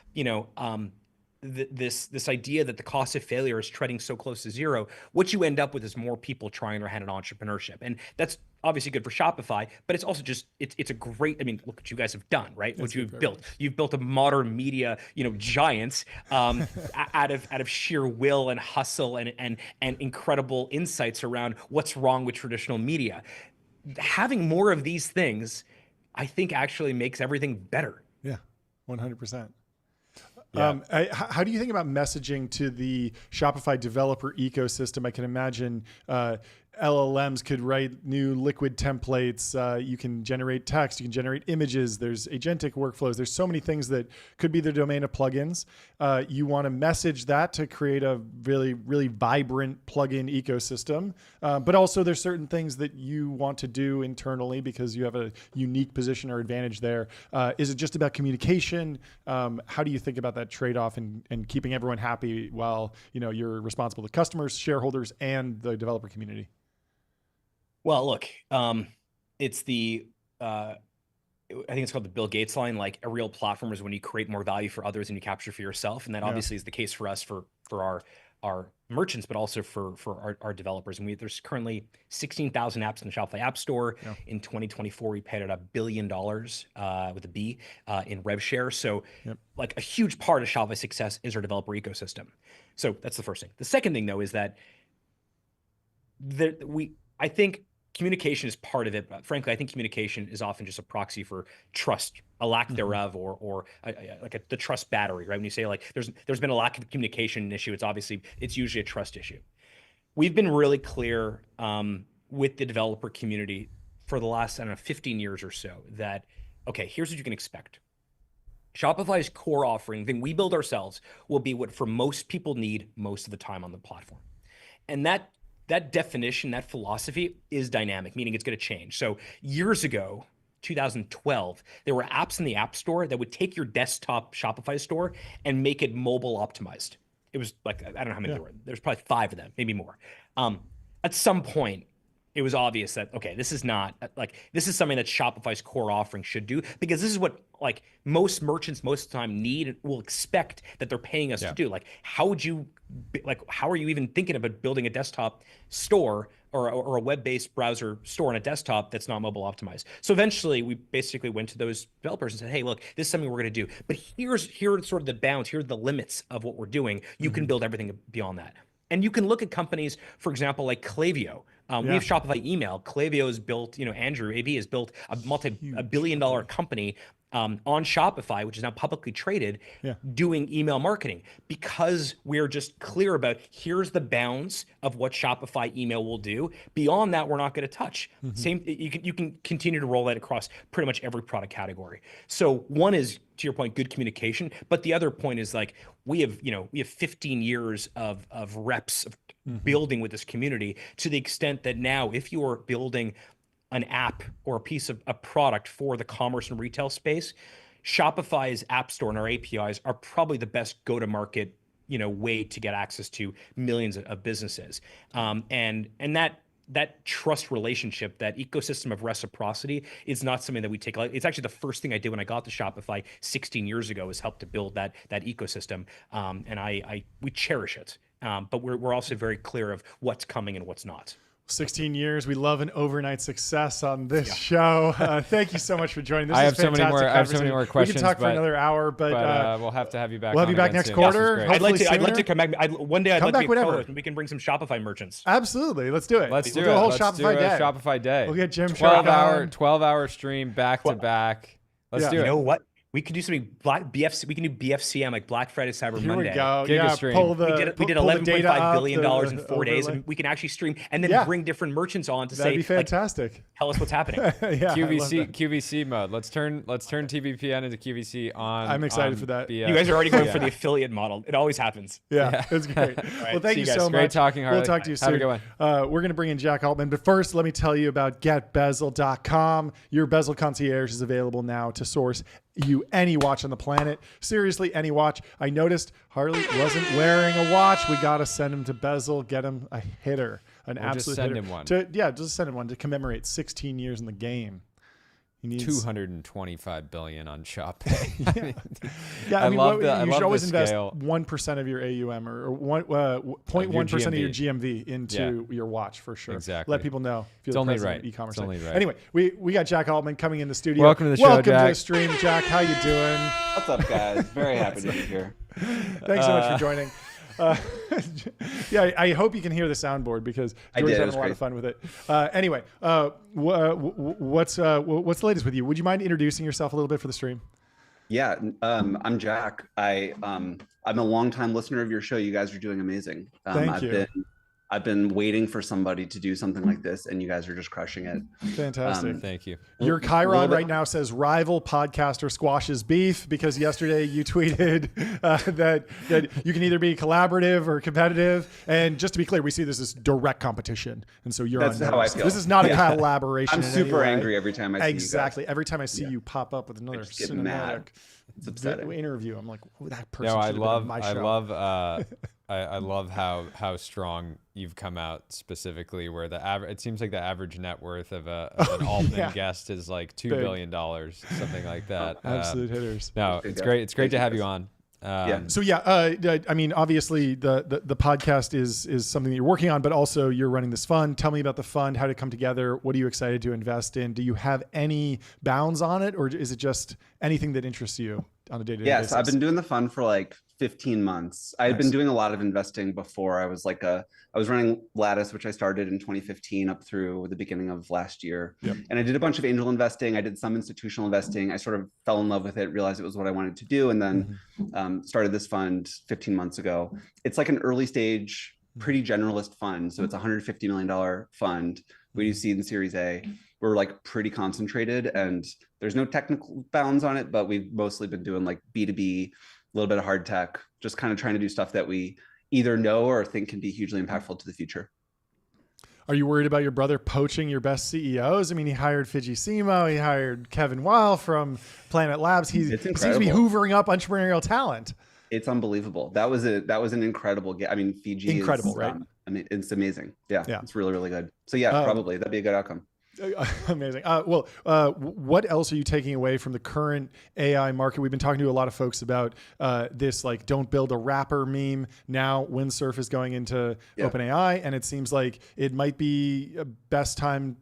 Speaker 8: this idea that the cost of failure is treading so close to zero, what you end up with is more people trying their hand at entrepreneurship. And that's obviously good for Shopify, but it's also just, it's a great, I mean, look what you guys have done, right? What you've built. You've built a modern media, giants out of sheer will and hustle and incredible insights around what's wrong with traditional media. Having more of these things, I think, actually makes everything better.
Speaker 2: Yeah, 100%.
Speaker 3: Yeah.
Speaker 2: How do you think about messaging to the Shopify developer ecosystem? I can imagine LLMs could write new liquid templates. You can generate text. You can generate images. There's agentic workflows. There's so many things that could be the domain of plugins. You want to message that to create a really, really vibrant plugin ecosystem. But also there's certain things that you want to do internally because you have a unique position or advantage there. Is it just about communication? How do you think about that trade-off and keeping everyone happy while you're responsible to customers, shareholders, and the developer community?
Speaker 8: Well, look, it's I think it's called the Bill Gates line, like a real platform is when you create more value for others and you capture for yourself. And that obviously is the case for us, for our merchants, but also for our developers. And there's currently 16,000 apps in the Shopify App Store. Yeah. In 2024, we paid out $1 billion with a B in rev share. So like a huge part of Shopify's success is our developer ecosystem. So that's the first thing. The second thing though, is that I think communication is part of it, but frankly, I think communication is often just a proxy for trust, a lack thereof, or the trust battery, right? When you say like there's been a lack of communication issue, it's usually a trust issue. We've been really clear with the developer community for the last, 15 years or so that, okay, here's what you can expect. Shopify's core offering, the thing we build ourselves, will be what for most people need most of the time on the platform. And that definition, that philosophy is dynamic, meaning it's going to change. So years ago, 2012, there were apps in the App Store that would take your desktop Shopify store and make it mobile optimized. It was like, I don't know how many there were. There's probably 5 of them, maybe more. At some point, it was obvious that, okay, this is something that Shopify's core offering should do, because this is what like most merchants most of the time need and will expect that they're paying us to do. Like, how are you even thinking about building a desktop store or a web-based browser store on a desktop that's not mobile optimized? So eventually we basically went to those developers and said, hey, look, this is something we're going to do, but here are sort of the bounds, here are the limits of what we're doing. You can build everything beyond that. And you can look at companies, for example, like Klaviyo. We have Shopify Email. Klaviyo has built, Andrew, AB has built a multi-billion-dollar company on Shopify, which is now publicly traded, doing email marketing, because we're just clear about here's the bounds of what Shopify email will do. Beyond that, we're not going to touch. Same, you can continue to roll that across pretty much every product category. So one is, to your point, good communication, but the other point is like we have 15 years of reps of building with this community, to the extent that now if you are building an app or a piece of a product for the commerce and retail space, Shopify's App Store and our APIs are probably the best go-to-market, way to get access to millions of businesses. And that trust relationship, that ecosystem of reciprocity, is not something that we take. It's actually the first thing I did when I got to Shopify 16 years ago, is help to build that ecosystem, and we cherish it. But we're also very clear of what's coming and what's not.
Speaker 2: 16 years. We love an overnight success on this show. Thank you so much for joining.
Speaker 3: I have so many more questions.
Speaker 2: We can talk for another hour, but
Speaker 3: we'll have to have you back.
Speaker 2: We'll have you back next quarter.
Speaker 8: I'd like to come back. One day I'd like to be a co-host, and we can bring some Shopify merchants.
Speaker 2: Absolutely. Let's do it.
Speaker 3: Let's do
Speaker 2: a whole
Speaker 3: Let's
Speaker 2: Shopify
Speaker 3: do
Speaker 2: day.
Speaker 3: Shopify day.
Speaker 2: We'll get Jim
Speaker 3: 12-hour stream back to back. Let's do it.
Speaker 8: You know what? We could do something BFC. We can do BFCM, like Black Friday, Cyber Monday.
Speaker 2: Here we go.
Speaker 3: Giga stream.
Speaker 8: We did $11.5 billion in 4 days, and we can actually stream and then bring different merchants on to
Speaker 2: That'd
Speaker 8: say,
Speaker 2: be fantastic.
Speaker 8: Tell us what's happening.
Speaker 3: QVC mode. Let's turn TBPN into QVC on.
Speaker 2: I'm excited for that.
Speaker 8: You guys are already going for the affiliate model. It always happens.
Speaker 2: Yeah. It's great.
Speaker 8: Right,
Speaker 2: well, thank you so much.
Speaker 3: Great talking, Harley.
Speaker 2: We'll talk to you soon.
Speaker 3: Have a good one.
Speaker 2: We're going to bring in Jack Altman, but first, let me tell you about GetBezel.com. Your Bezel concierge is available now to source you any watch on the planet. Seriously, any watch. I noticed Harley wasn't wearing a watch. We got to send him to Bezel, get him a hitter, absolute
Speaker 3: just send
Speaker 2: hitter.
Speaker 3: Him one.
Speaker 2: Just send him one to commemorate 16 years in the game. He needs
Speaker 3: 225 billion on ShopPay.
Speaker 2: I mean, you should always invest
Speaker 3: scale.
Speaker 2: 1% of your AUM or 0.1% of your GMV into your watch for sure.
Speaker 3: Exactly.
Speaker 2: Let people know. If you're
Speaker 3: It's
Speaker 2: the
Speaker 3: only
Speaker 2: president
Speaker 3: right.
Speaker 2: of e-commerce.
Speaker 3: It's only right.
Speaker 2: Anyway, we got Jack Altman coming in the studio.
Speaker 3: Welcome to the show,
Speaker 2: Welcome
Speaker 3: Jack.
Speaker 2: to the stream, Jack. How you doing?
Speaker 9: What's up, guys? Very happy to be here.
Speaker 2: Thanks so much for joining. I hope you can hear the soundboard because George's having a lot of fun with it. Anyway, what's the latest with you? Would you mind introducing yourself a little bit for the stream?
Speaker 9: Yeah, I'm Jack. I'm a longtime listener of your show. You guys are doing amazing.
Speaker 2: Thank you.
Speaker 9: I've been waiting for somebody to do something like this, and you guys are just crushing it.
Speaker 2: Fantastic.
Speaker 3: Thank you.
Speaker 2: Your Chiron right now says rival podcaster squashes beef, because yesterday you tweeted that you can either be collaborative or competitive. And just to be clear, we see this as direct competition. And so you're
Speaker 9: That's how I feel.
Speaker 2: This is not a collaboration.
Speaker 9: I'm super angry every time I see
Speaker 2: exactly.
Speaker 9: you guys.
Speaker 2: Every time I see you pop up with another
Speaker 9: get mad.
Speaker 2: cinematic interview, I'm like, oh, that person
Speaker 3: No,
Speaker 2: should have been on my show.
Speaker 3: I love how strong you've come out specifically, where the average, it seems like the average net worth of an Altman guest is like $2 billion, something like that.
Speaker 2: Absolute hitters.
Speaker 3: No, it's great. It's great to have you on.
Speaker 2: So I mean, obviously the podcast is something that you're working on, but also you're running this fund. Tell me about the fund, how did it come together? What are you excited to invest in? Do you have any bounds on it, or is it just anything that interests you on a day-to-day basis?
Speaker 9: Yes, I've been doing the fund for like 15 months. I had been doing a lot of investing before. I was running Lattice, which I started in 2015 up through the beginning of last year. And I did a bunch of angel investing. I did some institutional investing. I sort of fell in love with it, realized it was what I wanted to do, and then started this fund 15 months ago. It's like an early stage, pretty generalist fund. So it's a $150 million fund. We do seed and Series A. We're like pretty concentrated, and there's no technical bounds on it, but we've mostly been doing like B2B, a little bit of hard tech, just kind of trying to do stuff that we either know or think can be hugely impactful to the future.
Speaker 2: Are you worried about your brother poaching your best CEOs? I mean, he hired Fidji Simo, he hired Kevin Weil from Planet Labs. He seems to be hoovering up entrepreneurial talent.
Speaker 9: It's unbelievable. That was an incredible I mean, Fiji
Speaker 2: incredible, right?
Speaker 9: I mean, it's amazing. Yeah, it's really, really good. So yeah, probably that'd be a good outcome.
Speaker 2: Amazing. What else are you taking away from the current AI market? We've been talking to a lot of folks about this, like, don't build a wrapper meme. Now Windsurf is going into OpenAI, and it seems like it might be a better time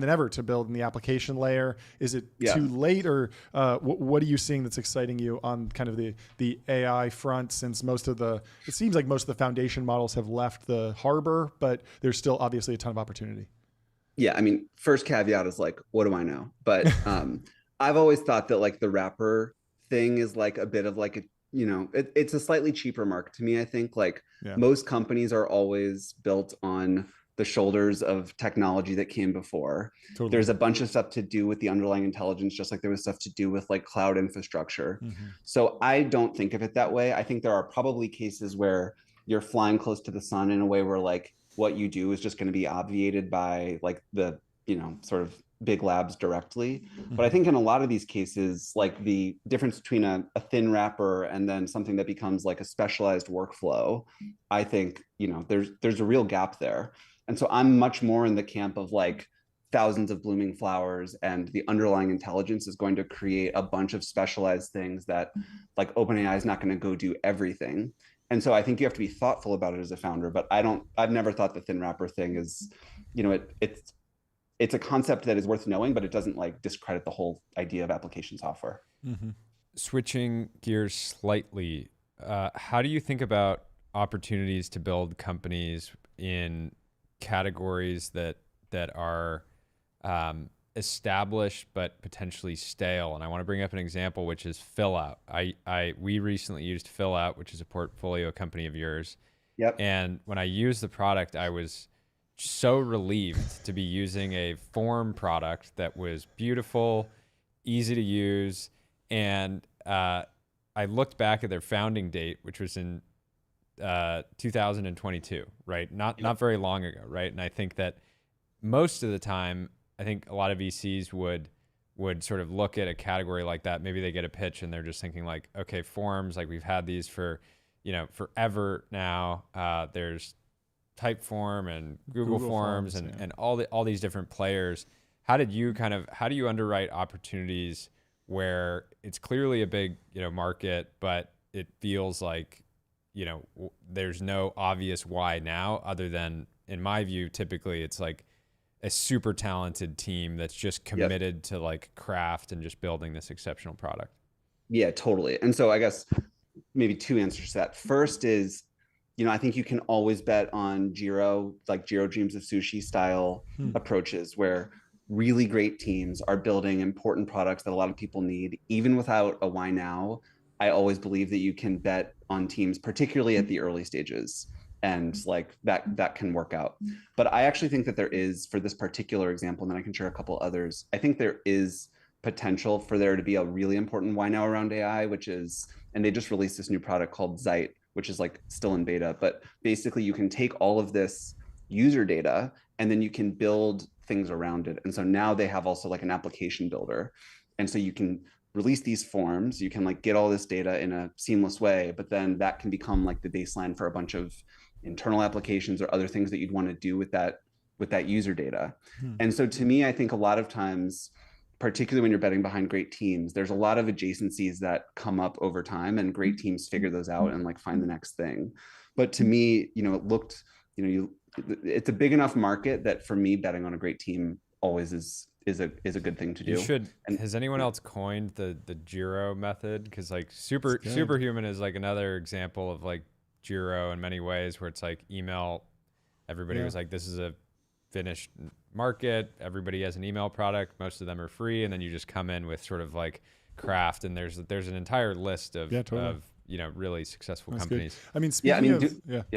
Speaker 2: than ever to build in the application layer. Is it too late, or what are you seeing that's exciting you on kind of the AI front, since it seems like most of the foundation models have left the harbor, but there's still obviously a ton of opportunity?
Speaker 9: Yeah, I mean, first caveat is like, what do I know? But I've always thought that like the wrapper thing is like a bit of like it's a slightly cheaper mark to me. I think like most companies are always built on the shoulders of technology that came before. Totally. There's a bunch of stuff to do with the underlying intelligence, just like there was stuff to do with like cloud infrastructure. So I don't think of it that way. I think there are probably cases where you're flying close to the sun in a way where like what you do is just going to be obviated by like the, sort of big labs directly. But I think in a lot of these cases, like the difference between a thin wrapper and then something that becomes like a specialized workflow, I think, there's a real gap there. And so I'm much more in the camp of like thousands of blooming flowers, and the underlying intelligence is going to create a bunch of specialized things that like OpenAI is not going to go do everything. And so I think you have to be thoughtful about it as a founder, but I've never thought the thin wrapper thing is, it's a concept that is worth knowing, but it doesn't like discredit the whole idea of application software.
Speaker 3: Switching gears slightly, how do you think about opportunities to build companies in categories that are established but potentially stale? And I want to bring up an example, which is Fillout. We recently used Fillout, which is a portfolio company of yours. And when I used the product, I was so relieved to be using a form product that was beautiful, easy to use. And I looked back at their founding date, which was in 2022, right? Not very long ago, right? And I think that most of the time, I think a lot of VCs would sort of look at a category like that. Maybe they get a pitch and they're just thinking like, okay, forms, like we've had these for, forever now. There's Typeform and Google Forms and all these different players. How do you underwrite opportunities where it's clearly a big, market, but it feels like, there's no obvious why now, other than, in my view, typically it's like a super talented team that's just committed to like craft and just building this exceptional product?
Speaker 9: Yeah, totally. And so I guess maybe two answers to that. First is, I think you can always bet on Jiro Dreams of Sushi style approaches, where really great teams are building important products that a lot of people need, even without a why now. I always believe that you can bet on teams, particularly at the early stages. and like that can work out. But I actually think that there is, for this particular example, and then I can share a couple others, I think there is potential for there to be a really important why now around AI, which is, and they just released this new product called Zeit, which is like still in beta, but basically you can take all of this user data and then you can build things around it. And so now they have also like an application builder. And so you can release these forms, you can like get all this data in a seamless way, but then that can become like the baseline for a bunch of internal applications or other things that you'd want to do with that user data. And so to me, I think a lot of times, particularly when you're betting behind great teams, there's a lot of adjacencies that come up over time and great teams figure those out and like find the next thing. But to me, you know, it looked, you know, it's a big enough market that for me, betting on a great team always is a good thing to do.
Speaker 3: You should. And has anyone else coined the Jiro method? Because like Superhuman is like another example of like Jiro in many ways, where it's like email. Everybody was like, this is a finished market. Everybody has an email product. Most of them are free, and then you just come in with sort of like craft. And there's an entire list of you know, really successful companies.
Speaker 2: Good. I mean, speaking of,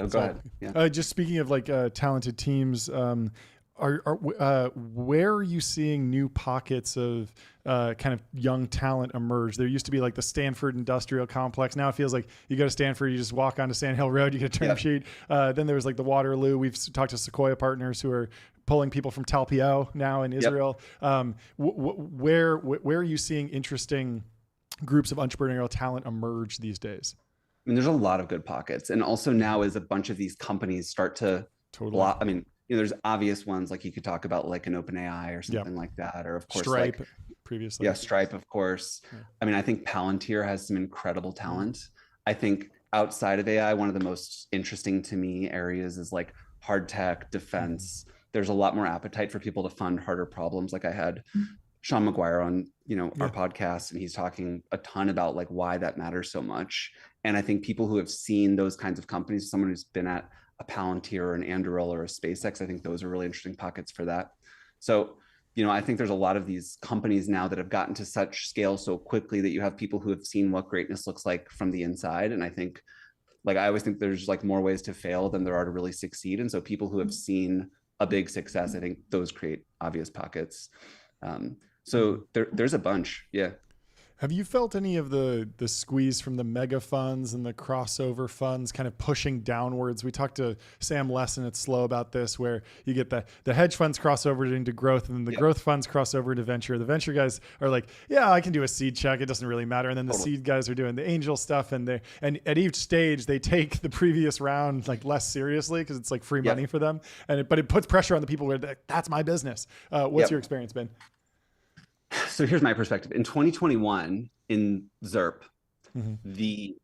Speaker 9: go ahead. Yeah.
Speaker 2: Just speaking of like talented teams, where are you seeing new pockets of kind of young talent emerge? There used to be like the Stanford Industrial Complex. Now it feels like you go to Stanford, you just walk onto Sand Hill Road, you get a term sheet. Then there was like the Waterloo. We've talked to Sequoia Partners who are pulling people from Talpio now in Israel. Where are you seeing interesting groups of entrepreneurial talent emerge these days?
Speaker 9: I mean, there's a lot of good pockets. And also now as a bunch of these companies start to I mean, you know, there's obvious ones, like you could talk about like an OpenAI or something like that, or of course
Speaker 2: Stripe
Speaker 9: like
Speaker 2: previously.
Speaker 9: Yeah, Stripe, of course. I mean, I think Palantir has some incredible talent. I think outside of AI, one of the most interesting to me areas is like hard tech, defense. There's a lot more appetite for people to fund harder problems. Like I had Sean McGuire on, you know, our podcast, and he's talking a ton about like why that matters so much. And I think people who have seen those kinds of companies, someone who's been at a Palantir or an Anduril or a SpaceX, I think those are really interesting pockets for that. So, you know, I think there's a lot of these companies now that have gotten to such scale so quickly that you have people who have seen what greatness looks like from the inside. And I think, like, I always think there's like more ways to fail than there are to really succeed. And so people who have seen a big success, I think those create obvious pockets. So there's a bunch. Yeah.
Speaker 2: Have you felt any of the squeeze from the mega funds and the crossover funds kind of pushing downwards? We talked to Sam Lesson at Slow about this, where you get the hedge funds cross over into growth, and then the growth funds cross over into venture. The venture guys are like, yeah, I can do a seed check. It doesn't really matter. And then the seed guys are doing the angel stuff. And at each stage, they take the previous round like less seriously because it's like free money for them. But it puts pressure on the people where that's my business. What's your experience been?
Speaker 9: So here's my perspective. In 2021, in ZERP, the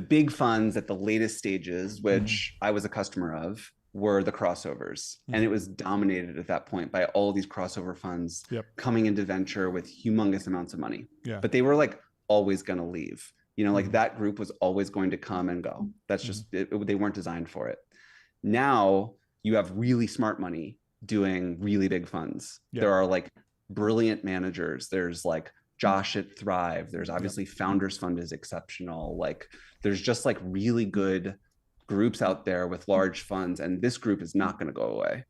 Speaker 9: big funds at the latest stages, which I was a customer of, were the crossovers. And it was dominated at that point by all these crossover funds coming into venture with humongous amounts of money. But they were like always going to leave. You know, like that group was always going to come and go. That's just, they weren't designed for it. Now you have really smart money doing really big funds. There are like brilliant managers. There's like Josh at Thrive. There's obviously Founders Fund is exceptional. Like there's just like really good groups out there with large funds, and this group is not going to go away.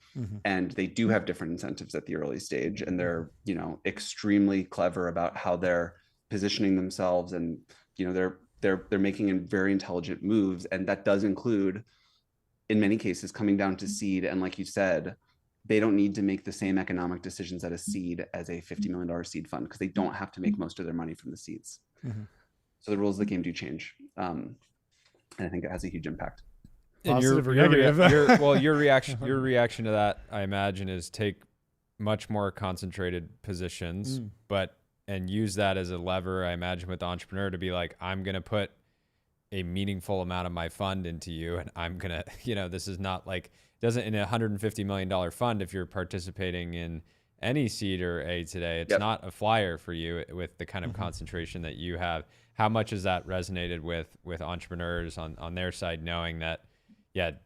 Speaker 9: And they do have different incentives at the early stage, and they're, you know, extremely clever about how they're positioning themselves, and you know they're making very intelligent moves, and that does include in many cases coming down to seed. And like you said, they don't need to make the same economic decisions at a seed as a $50 million seed fund, because they don't have to make most of their money from the seeds. So the rules of the game do change. And I think it has a huge impact.
Speaker 3: And your reaction to that, I imagine, is take much more concentrated positions, and use that as a lever, I imagine, with the entrepreneur to be like, I'm going to put a meaningful amount of my fund into you. And I'm going to, you know, this is not like, doesn't in a $150 million fund, if you're participating in any seed or A today, it's not a flyer for you with the kind of concentration that you have. How much has that resonated with entrepreneurs on their side, knowing that,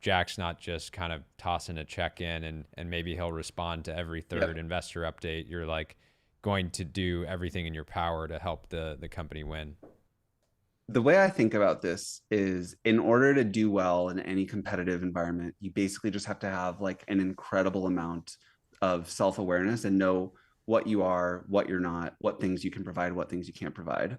Speaker 3: Jack's not just kind of tossing a check in and maybe he'll respond to every third investor update. You're like going to do everything in your power to help the company win.
Speaker 9: The way I think about this is, in order to do well in any competitive environment, you basically just have to have like an incredible amount of self-awareness and know what you are, what you're not, what things you can provide, what things you can't provide.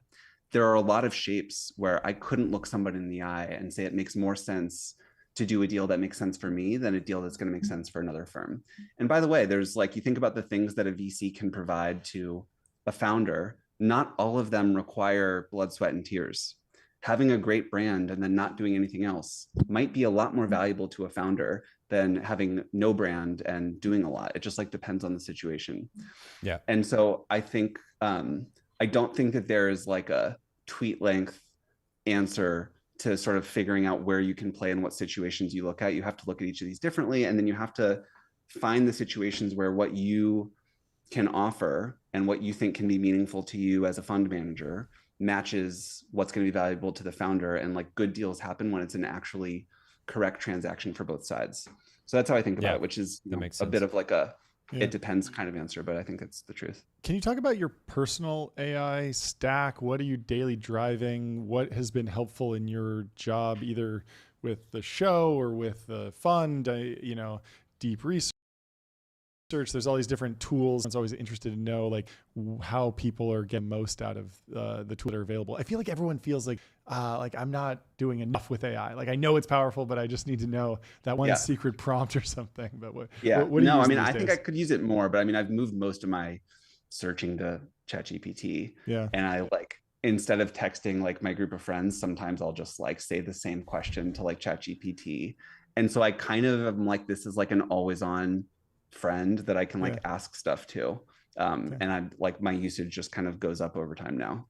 Speaker 9: There are a lot of shapes where I couldn't look somebody in the eye and say it makes more sense to do a deal that makes sense for me than a deal that's going to make sense for another firm. And by the way, there's like, you think about the things that a VC can provide to a founder, not all of them require blood, sweat, and tears. Having a great brand and then not doing anything else might be a lot more valuable to a founder than having no brand and doing a lot. It just like depends on the situation.
Speaker 3: Yeah.
Speaker 9: And so I think, I don't think that there is like a tweet length answer to sort of figuring out where you can play and what situations you look at. You have to look at each of these differently. And then you have to find the situations where what you can offer and what you think can be meaningful to you as a fund manager matches what's going to be valuable to the founder. And like good deals happen when it's an actually correct transaction for both sides. So that's how I think about it, which is a bit of like a, it depends kind of answer, but I think it's the truth.
Speaker 2: Can you talk about your personal AI stack? What are you daily driving? What has been helpful in your job, either with the show or with the fund, deep research? There's all these different tools. It's always interested to know like how people are getting most out of the tools that are available. I feel like everyone feels like I'm not doing enough with AI. Like I know it's powerful, but I just need to know that one secret prompt or something. But what do you use these
Speaker 9: I
Speaker 2: days?
Speaker 9: think I could use it more, but I mean, I've moved most of my searching to ChatGPT.
Speaker 2: Yeah.
Speaker 9: And I like, instead of texting like my group of friends, sometimes I'll just like say the same question to like ChatGPT. And so I kind of am like, this is like an always on friend that I can like ask stuff to. And I like my usage just kind of goes up over time now.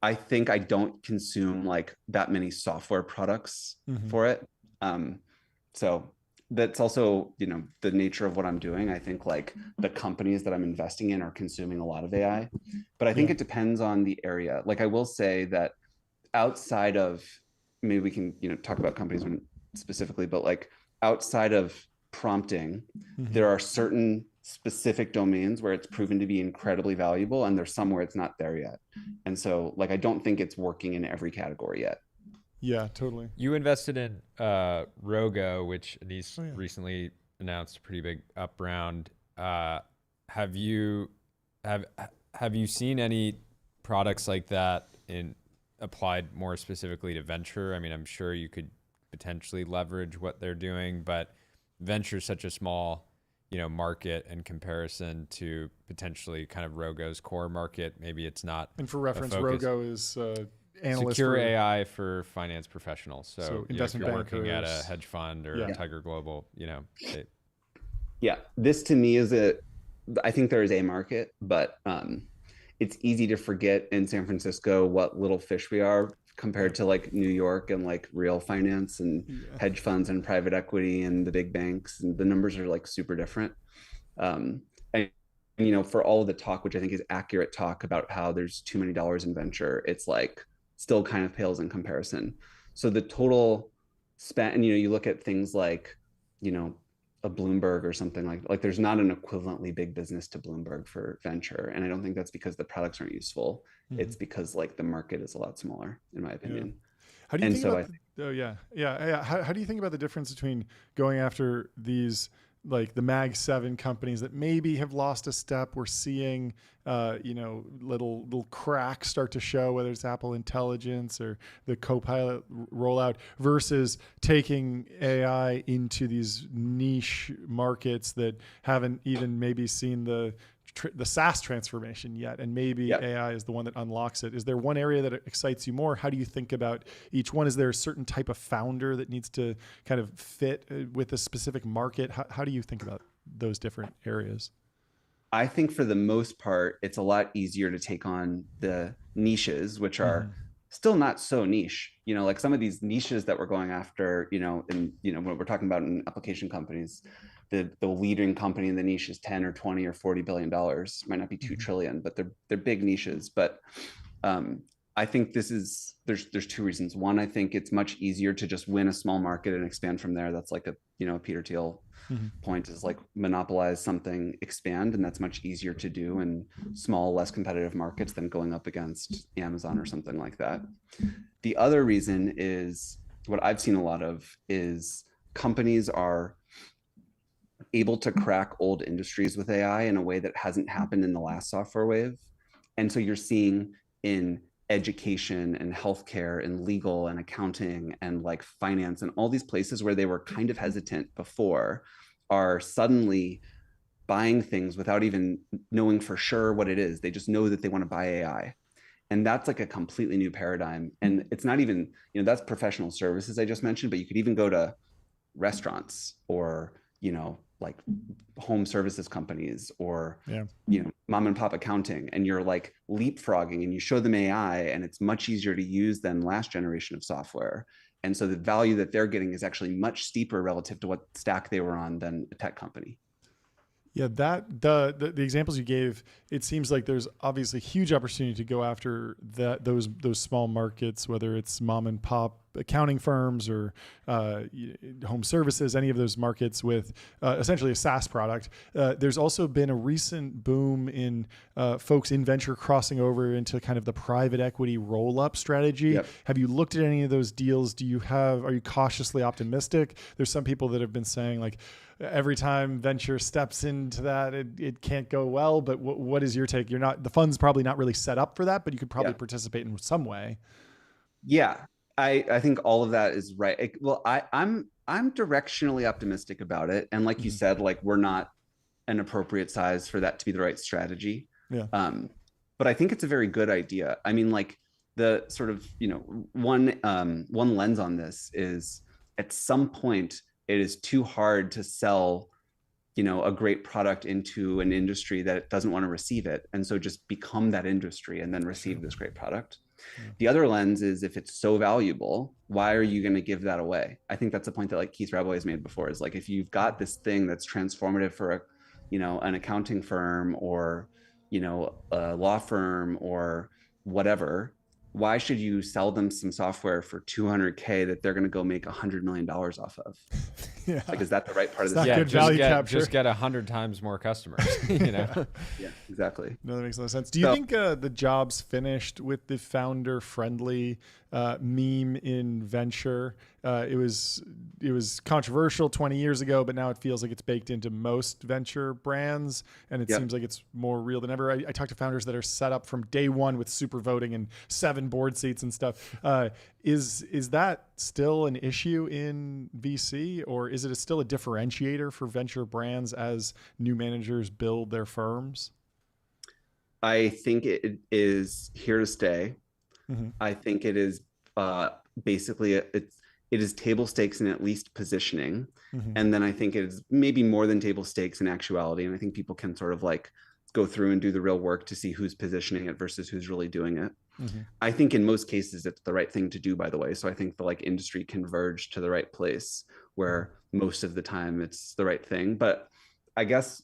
Speaker 9: I think I don't consume like that many software products for it. So that's also, the nature of what I'm doing. I think like the companies that I'm investing in are consuming a lot of AI, but I think it depends on the area. Like I will say that outside of, maybe we can, talk about companies specifically, but like outside of prompting, there are certain specific domains where it's proven to be incredibly valuable, and there's some where it's not there yet. And so like I don't think it's working in every category yet.
Speaker 2: Yeah, totally.
Speaker 3: You invested in Rogo, which Anis recently announced a pretty big up round. Have you seen any products like that applied more specifically to venture? I mean, I'm sure you could potentially leverage what they're doing, but venture is such a small, market in comparison to potentially kind of Rogo's core market. Maybe it's not.
Speaker 2: And for reference, Rogo is analyst
Speaker 3: secure AI for finance professionals. So
Speaker 2: investment
Speaker 3: if you're
Speaker 2: bankers,
Speaker 3: working at a hedge fund or Tiger Global,
Speaker 9: This to me is I think there is a market, but it's easy to forget in San Francisco what little fish we are compared to like New York and like real finance and hedge funds and private equity and the big banks, and the numbers are like super different. And for all of the talk, which I think is accurate talk about how there's too many dollars in venture, it's like still kind of pales in comparison. So the total spend, and you look at things like, a Bloomberg or something like there's not an equivalently big business to Bloomberg for venture. And I don't think that's because the products aren't useful. It's because like the market is a lot smaller, in my opinion.
Speaker 2: How do you think about how do you think about the difference between going after these like the Mag 7 companies that maybe have lost a step? We're seeing little cracks start to show, whether it's Apple Intelligence or the Copilot rollout, versus taking AI into these niche markets that haven't even maybe seen the SaaS transformation yet, and maybe AI is the one that unlocks it. Is there one area that excites you more? How do you think about each one? Is there a certain type of founder that needs to kind of fit with a specific market? How do you think about those different areas?
Speaker 9: I think for the most part, it's a lot easier to take on the niches, which are still not so niche. Like some of these niches that we're going after, when we're talking about in application companies, the leading company in the niche is 10 or 20 or $40 billion. Might not be 2 trillion, but they're big niches. But I think there's two reasons. One, I think it's much easier to just win a small market and expand from there. That's like a Peter Thiel point, is like monopolize something, expand, and that's much easier to do in small, less competitive markets than going up against Amazon or something like that. The other reason is what I've seen a lot of is companies are able to crack old industries with AI in a way that hasn't happened in the last software wave. And so you're seeing in education and healthcare and legal and accounting and like finance and all these places where they were kind of hesitant before are suddenly buying things without even knowing for sure what it is. They just know that they want to buy AI. And that's like a completely new paradigm. And it's not even, that's professional services I just mentioned, but you could even go to restaurants or, like home services companies or, mom and pop accounting, and you're like leapfrogging and you show them AI and it's much easier to use than last generation of software. And so the value that they're getting is actually much steeper relative to what stack they were on than a tech company.
Speaker 2: Yeah, the examples you gave, it seems like there's obviously huge opportunity to go after those small markets, whether it's mom and pop accounting firms or home services, any of those markets with essentially a SaaS product. There's also been a recent boom in folks in venture crossing over into kind of the private equity roll-up strategy.
Speaker 9: Yep.
Speaker 2: Have you looked at any of those deals? Are you cautiously optimistic? There's some people that have been saying like, every time venture steps into that, it can't go well. But what is your take? The fund's probably not really set up for that, but you could probably participate in some way. Yeah,
Speaker 9: I think all of that is right. Well, I'm directionally optimistic about it, and like you said, like we're not an appropriate size for that to be the right strategy.
Speaker 2: Yeah.
Speaker 9: But I think it's a very good idea. I mean, like the sort of one lens on this is at some point it is too hard to sell a great product into an industry that doesn't want to receive it, and so just become that industry and then receive this great product. Yeah. The other lens is, if it's so valuable, why are you going to give that away? I think that's a point that like Keith Rabois has made before, is like, if you've got this thing that's transformative for an accounting firm or a law firm or whatever, why should you sell them some software for $200K that they're going to go make $100 million off of? Yeah. Like, is that the right part of the
Speaker 2: good value capture?
Speaker 3: Just get 100 times more customers. Yeah,
Speaker 9: exactly.
Speaker 2: No, that makes a lot of sense. Do you think the job's finished with the founder-friendly meme in venture? It was controversial 20 years ago, but now it feels like it's baked into most venture brands, and it seems like it's more real than ever. I talk to founders that are set up from day one with super voting and 7 board seats and stuff. Is that still an issue in VC, or is it still a differentiator for venture brands as new managers build their firms?
Speaker 9: I think it is here to stay. Mm-hmm. I think it is basically it is table stakes in at least positioning. Mm-hmm. And then I think it is maybe more than table stakes in actuality. And I think people can sort of like go through and do the real work to see who's positioning it versus who's really doing it. Mm-hmm. I think in most cases it's the right thing to do, by the way. So I think the like industry converged to the right place where most of the time it's the right thing. But I guess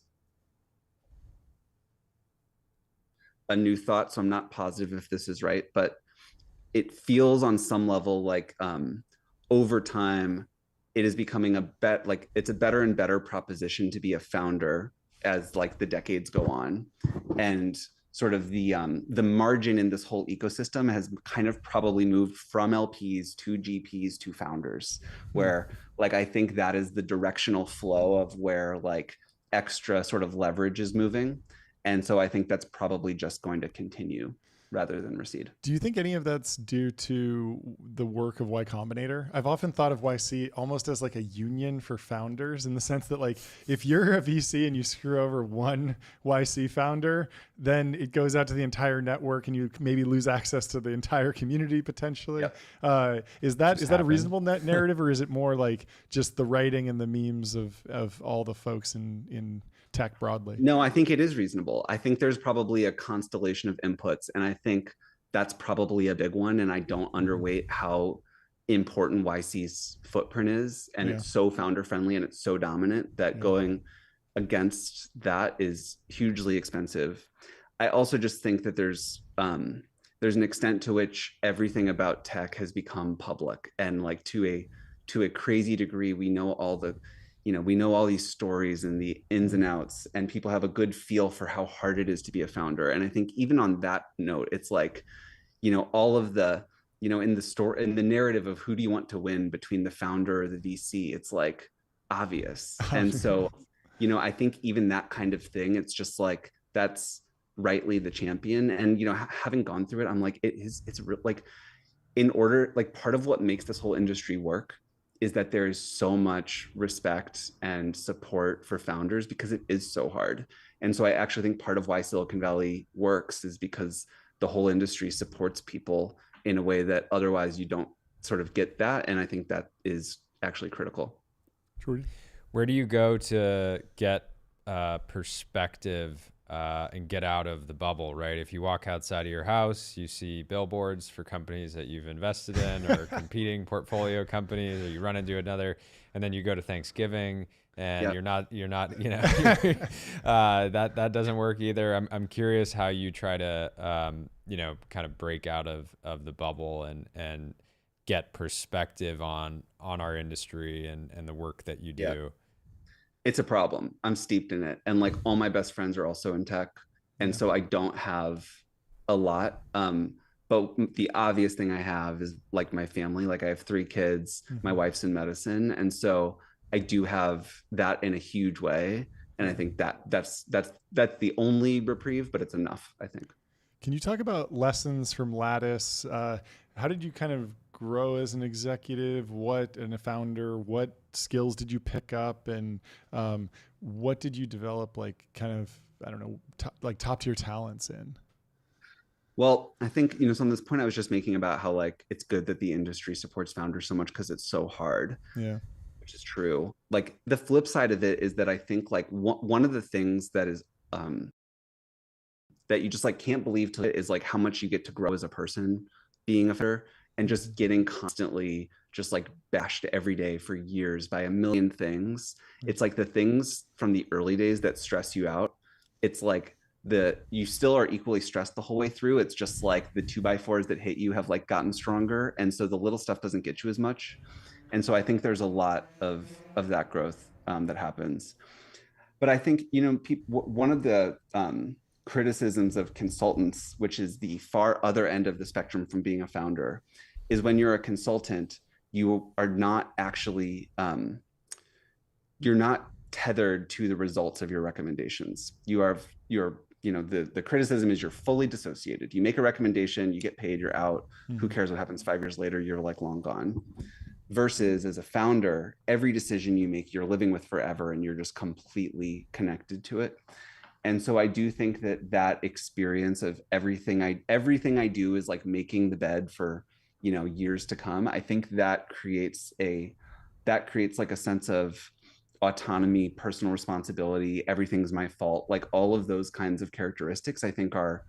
Speaker 9: a new thought, so I'm not positive if this is right, but it feels on some level like over time it is becoming it's a better and better proposition to be a founder as like the decades go on, and sort of the margin in this whole ecosystem has kind of probably moved from LPs to GPs to founders, where like I think that is the directional flow of where like extra sort of leverage is moving. And so I think that's probably just going to continue rather than recede.
Speaker 2: Do you think any of that's due to the work of Y Combinator? I've often thought of YC almost as like a union for founders, in the sense that like if you're a VC and you screw over one YC founder, then it goes out to the entire network and you maybe lose access to the entire community potentially. Yep. Is that a reasonable narrative, or is it more like just the writing and the memes of all the folks in tech broadly?
Speaker 9: No, I think it is reasonable. I think there's probably a constellation of inputs, and I think that's probably a big one. And I don't underweight how important YC's footprint is, and it's so founder friendly and it's so dominant that going against that is hugely expensive. I also just think that there's there's an extent to which everything about tech has become public, and like to a crazy degree, we know all the, we know all these stories and the ins and outs, and people have a good feel for how hard it is to be a founder. And I think even on that note, it's like, all of the, in the story, in the narrative of who do you want to win between the founder or the VC, it's like obvious. And so, I think even that kind of thing, it's just like, that's rightly the champion. And, having gone through it, I'm like, it's like, in order, like part of what makes this whole industry work is that there is so much respect and support for founders because it is so hard. And so I actually think part of why Silicon Valley works is because the whole industry supports people in a way that otherwise you don't sort of get that. And I think that is actually critical.
Speaker 2: Jordan?
Speaker 3: Where do you go to get perspective and get out of the bubble, right? If you walk outside of your house, you see billboards for companies that you've invested in or competing portfolio companies, or you run into another, and then you go to Thanksgiving and you're not, that doesn't work either. I'm curious how you try to, kind of break out of the bubble and get perspective on our industry and the work that you do.
Speaker 9: Yeah. It's a problem. I'm steeped in it. And like all my best friends are also in tech. And so I don't have a lot. But the obvious thing I have is like my family. Like I have 3 kids, my wife's in medicine. And so I do have that in a huge way. And I think that's the only reprieve, but it's enough, I think.
Speaker 2: Can you talk about lessons from Lattice? How did you kind of grow as an executive? And a founder? What skills did you pick up? And what did you develop, like kind of, I don't know, top tier talents in?
Speaker 9: Well, I think, so on this point I was just making about how like it's good that the industry supports founders so much because it's so hard. Yeah. Which is true. Like the flip side of it is that I think like one of the things that is that you just like can't believe to it is like how much you get to grow as a person being a founder, and just getting constantly just like bashed every day for years by a million things. It's like the things from the early days that stress you out, it's like you still are equally stressed the whole way through. It's just like the 2x4s that hit you have like gotten stronger. And so the little stuff doesn't get you as much. And so I think there's a lot of that growth that happens. But I think, one of the criticisms of consultants, which is the far other end of the spectrum from being a founder, is when you're a consultant, you are not actually, you're not tethered to the results of your recommendations. The criticism is you're fully dissociated. You make a recommendation, you get paid, you're out. Who cares what happens 5 years later? You're like long gone. Versus as a founder, every decision you make, you're living with forever, and you're just completely connected to it. And so I do think that experience of everything I do is like making the bed for, years to come. I think that creates like a sense of autonomy, personal responsibility, everything's my fault. Like all of those kinds of characteristics, I think are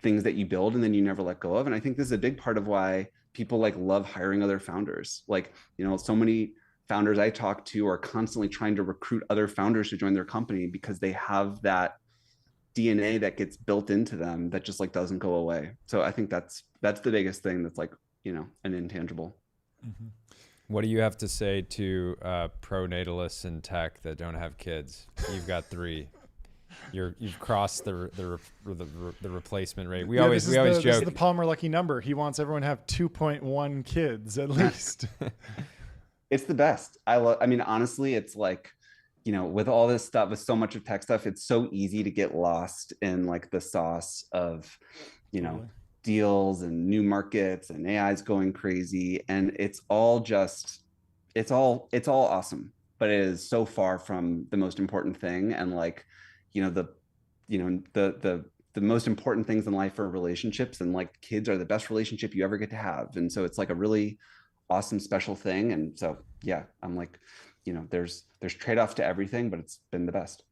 Speaker 9: things that you build and then you never let go of. And I think this is a big part of why people like love hiring other founders. Like, so many founders I talk to are constantly trying to recruit other founders to join their company because they have that DNA that gets built into them that just like doesn't go away. So I think that's the biggest thing that's like, an intangible.
Speaker 2: Mm-hmm.
Speaker 3: What do you have to say to pronatalists in tech that don't have kids? You've got 3. You've crossed the replacment rate. We always joke.
Speaker 2: This is the Palmer lucky number. He wants everyone to have 2.1 kids at least.
Speaker 9: It's the best. I mean, honestly, it's like, with all this stuff, with so much of tech stuff, it's so easy to get lost in like the sauce of, totally. Deals and new markets and AI's going crazy. And it's all awesome, but it is so far from the most important thing. And like, the most important things in life are relationships, and like kids are the best relationship you ever get to have. And so it's like a really awesome, special thing. And so, yeah, I'm like, there's trade-offs to everything, but it's been the best.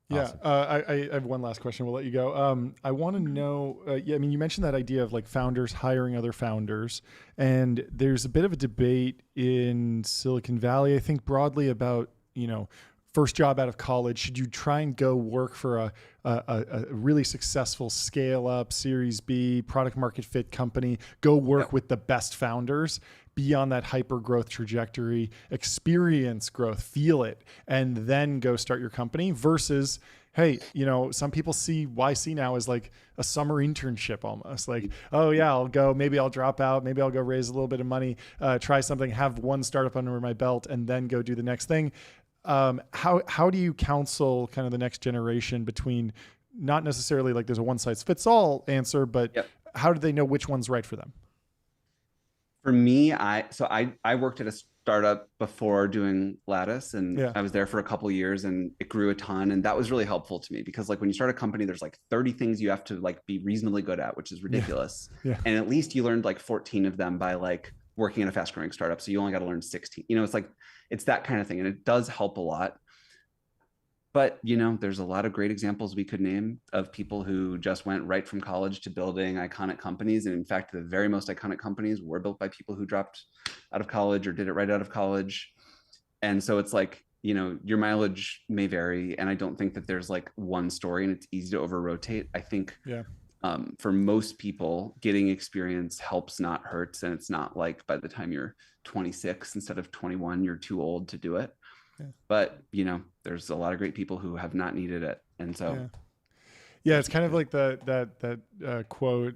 Speaker 2: Yeah. Awesome. I have one last question. We'll let you go. I want to know, you mentioned that idea of like founders hiring other founders, and there's a bit of a debate in Silicon Valley, I think broadly about, first job out of college? Should you try and go work for a really successful scale up Series B product market fit company, go work with the best founders, be on that hyper growth trajectory, experience growth, feel it, and then go start your company versus, hey, some people see YC now as like a summer internship almost. Like, oh yeah, I'll go, maybe I'll drop out, maybe I'll go raise a little bit of money, try something, have one startup under my belt, and then go do the next thing. How do you counsel kind of the next generation between, not necessarily like there's a one size fits all answer, but how do they know which one's right for them?
Speaker 9: For me, I worked at a startup before doing Lattice, and I was there for a couple of years, and it grew a ton, and that was really helpful to me because like when you start a company, there's like 30 things you have to like be reasonably good at, which is ridiculous. And at least you learned like 14 of them by like working in a fast growing startup, so you only got to learn 16. It's like it's that kind of thing, and it does help a lot. But, there's a lot of great examples we could name of people who just went right from college to building iconic companies. And in fact, the very most iconic companies were built by people who dropped out of college or did it right out of college. And so it's like, your mileage may vary. And I don't think that there's like one story and it's easy to over rotate. I think for most people, getting experience helps, not hurts. And it's not like by the time you're 26 instead of 21, you're too old to do it. But there's a lot of great people who have not needed it, and so
Speaker 2: it's kind of like that quote.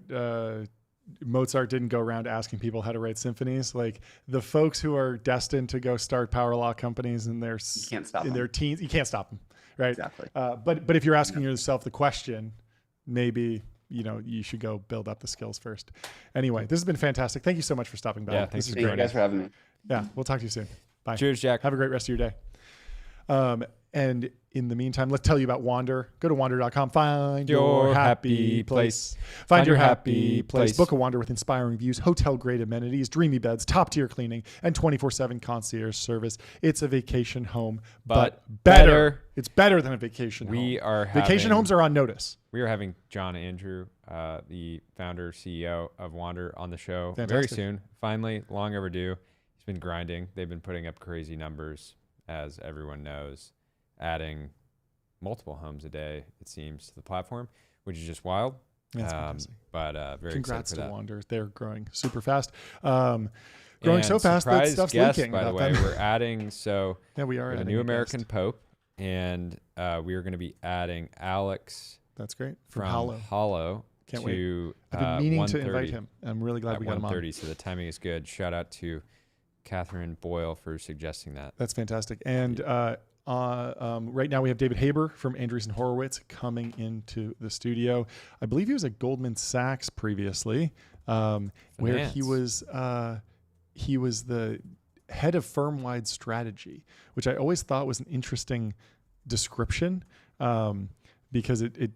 Speaker 2: Mozart didn't go around asking people how to write symphonies. Like the folks who are destined to go start power law companies in their teens, you can't stop them, right?
Speaker 9: Exactly.
Speaker 2: But if you're asking yourself the question, maybe you should go build up the skills first. Anyway, this has been fantastic. Thank you so much for stopping by.
Speaker 3: Yeah, thanks
Speaker 9: Thank you guys for having me.
Speaker 2: Yeah, we'll talk to you soon. Bye.
Speaker 3: Cheers, Jack.
Speaker 2: Have a great rest of your day. And in the meantime, let's tell you about Wander. Go to wander.com. Find your happy place. Find your happy place. Book a Wander with inspiring views, hotel-grade amenities, dreamy beds, top-tier cleaning, and 24/7 concierge service. It's a vacation home, but better. It's better than a vacation home. Vacation homes are on notice.
Speaker 3: We are having John Andrew, the founder, CEO of Wander, on the show
Speaker 2: very
Speaker 3: soon. Finally, long overdue. He's been grinding. They've been putting up crazy numbers, as everyone knows, adding multiple homes a day, it seems, to the platform, which is just wild.
Speaker 2: That's fantastic.
Speaker 3: But very
Speaker 2: congrats
Speaker 3: excited for
Speaker 2: to
Speaker 3: that.
Speaker 2: Wander. They're growing super fast. Growing so fast that stuff's
Speaker 3: guest,
Speaker 2: leaking.
Speaker 3: By the way, we're adding
Speaker 2: we are
Speaker 3: a new American Pope, and we are going to be adding Alex.
Speaker 2: That's great.
Speaker 3: From
Speaker 2: Hallow.
Speaker 3: Hallow.
Speaker 2: Can't wait. I've been meaning to invite him. I'm really glad we got him on.
Speaker 3: 1:30, so the timing is good. Shout out to Catherine Boyle for suggesting that.
Speaker 2: That's fantastic. And right now we have David Haber from Andreessen Horowitz coming into the studio. I believe he was at Goldman Sachs previously, where he was the head of firm-wide strategy, which I always thought was an interesting description, because it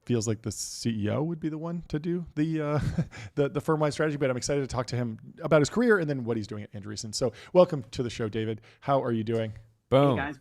Speaker 2: feels like the CEO would be the one to do the firm-wide strategy. But I'm excited to talk to him about his career and then what he's doing at Andreessen. So welcome to the show, David. How are you doing?
Speaker 3: Boom.
Speaker 10: Hey guys.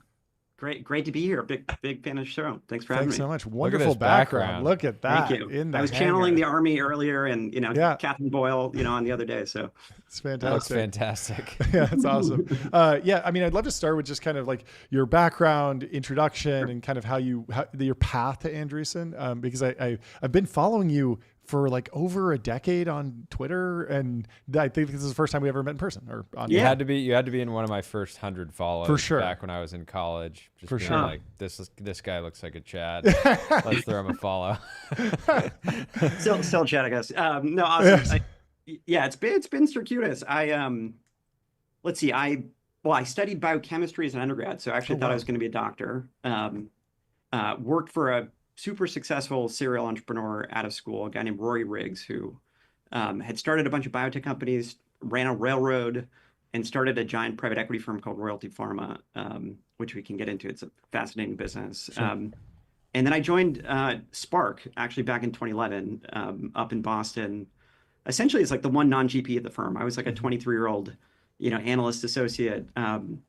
Speaker 10: Great to be here. Big fan of the show. Thanks for having me.
Speaker 2: Thanks so much. Wonderful background. Look at that.
Speaker 10: Thank you. I was channeling the Army earlier, and Catherine Boyle, on the other day. So
Speaker 2: it's fantastic.
Speaker 3: That looks fantastic.
Speaker 2: Yeah, it's awesome. I'd love to start with just kind of like your background, introduction, and kind of your path to Andreessen, because I've been following you for like over a decade on Twitter, and I think this is the first time we ever met in person.
Speaker 3: You had to be in one of my first 100 follows
Speaker 2: for sure
Speaker 3: back when I was in college. Just
Speaker 2: for
Speaker 3: being
Speaker 2: sure,
Speaker 3: like this guy looks like a Chad. Let's throw him a follow.
Speaker 10: still Chad, I guess. No, awesome. Yes. It's been circuitous. Let's see. I studied biochemistry as an undergrad, so I actually thought I was going to be a doctor. Worked for a super successful serial entrepreneur out of school, a guy named Rory Riggs, who had started a bunch of biotech companies, ran a railroad, and started a giant private equity firm called Royalty Pharma, which we can get into. It's a fascinating business. Sure. And then I joined Spark actually back in 2011 up in Boston. Essentially, it's like the one non-GP at the firm. I was like a 23-year-old, analyst associate. And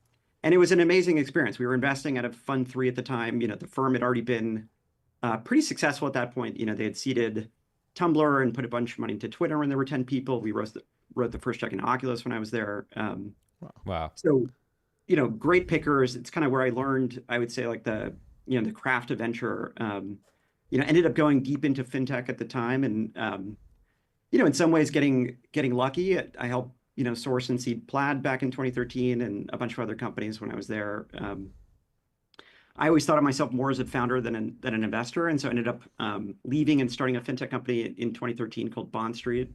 Speaker 10: it was an amazing experience. We were investing out of Fund 3 at the time. The firm had already been pretty successful at that point. They had seeded Tumblr and put a bunch of money into Twitter when there were 10 people. We wrote the first check in Oculus when I was there.
Speaker 3: Wow.
Speaker 10: So great pickers. It's kind of where I learned, I would say, like the craft of venture. Ended up going deep into fintech at the time, and in some ways getting lucky. I helped source and seed Plaid back in 2013, and a bunch of other companies when I was there. I always thought of myself more as a founder than an investor, and so I ended up leaving and starting a fintech company in 2013 called Bond Street,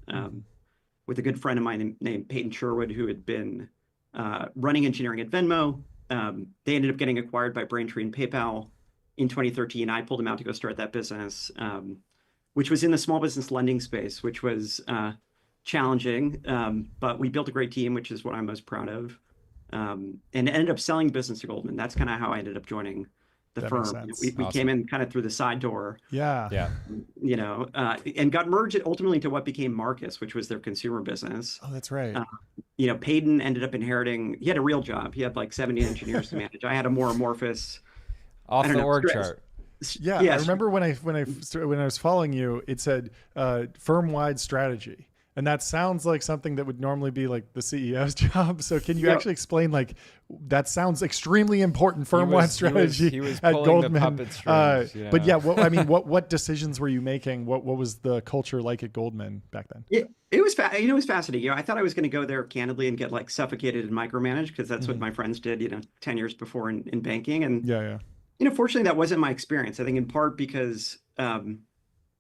Speaker 10: with a good friend of mine named Peyton Sherwood, who had been running engineering at Venmo. They ended up getting acquired by Braintree and PayPal in 2013. I pulled them out to go start that business, which was in the small business lending space, which was challenging, but we built a great team, which is what I'm most proud of, and ended up selling business to Goldman. That's kind of how I ended up joining the firm. We came in kind of through the side door.
Speaker 2: Yeah.
Speaker 10: And got merged ultimately into what became Marcus, which was their consumer business.
Speaker 2: Oh, that's right.
Speaker 10: Peyton ended up inhering, he had a real job. He had like 70 engineers to manage. I had a more amorphous
Speaker 3: off the org chart.
Speaker 2: Yeah. I remember when I was following you, it said firm-wide strategy. And that sounds like something that would normally be like the CEO's job. So can you actually explain, like, that sounds extremely important firm-wide strategy
Speaker 3: he was
Speaker 2: at Goldman.
Speaker 3: The puppet strings,
Speaker 2: But yeah, what decisions were you making? What was the culture like at Goldman back then?
Speaker 10: It was it was fascinating. I thought I was going to go there candidly and get like suffocated and micromanaged, because that's what my friends did, 10 years before in banking. And fortunately, that wasn't my experience. I think in part because I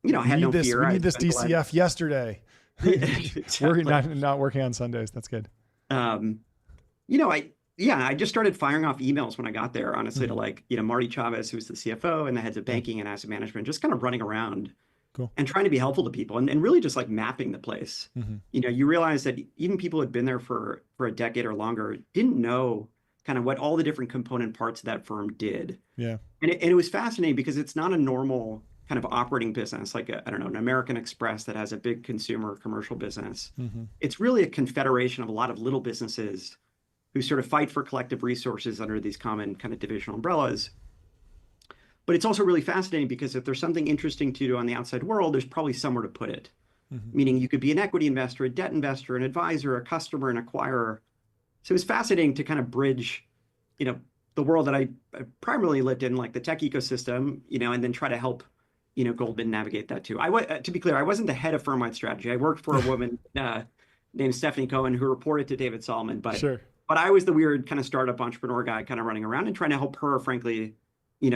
Speaker 10: had no fear.
Speaker 2: We need this DCF yesterday.
Speaker 10: Exactly.
Speaker 2: We're not working on Sundays. That's good.
Speaker 10: I just started firing off emails when I got there, honestly, to Marty Chavez, who's the CFO, and the heads of banking and asset management, just kind of running around and trying to be helpful to people, and really just like mapping the place. You realize that even people who had been there for a decade or longer didn't know kind of what all the different component parts of that firm did. And it was fascinating because it's not a normal kind of operating business like an American Express that has a big consumer commercial business. It's really a confederation of a lot of little businesses who sort of fight for collective resources under these common kind of divisional umbrellas. But it's also really fascinating because if there's something interesting to do on the outside world, there's probably somewhere to put it. Meaning you could be an equity investor, a debt investor, an advisor, a customer, an acquirer. So it was fascinating to kind of bridge, the world that I primarily lived in, like the tech ecosystem, and then try to help Goldman navigate that too. To be clear, I wasn't the head of firm-wide strategy. I worked for a woman named Stephanie Cohen, who reported to David Solomon. But I was the weird kind of startup entrepreneur guy, kind of running around and trying to help her, frankly,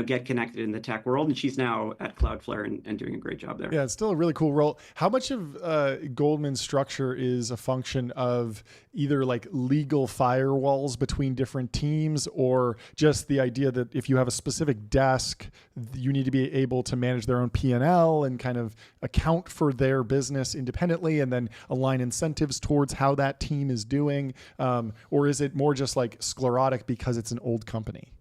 Speaker 10: get connected in the tech world. And she's now at Cloudflare and doing a great job there.
Speaker 2: Yeah, it's still a really cool role. How much of Goldman's structure is a function of either like legal firewalls between different teams, or just the idea that if you have a specific desk, you need to be able to manage their own P&L and kind of account for their business independently and then align incentives towards how that team is doing? Or is it more just like sclerotic because it's an old company?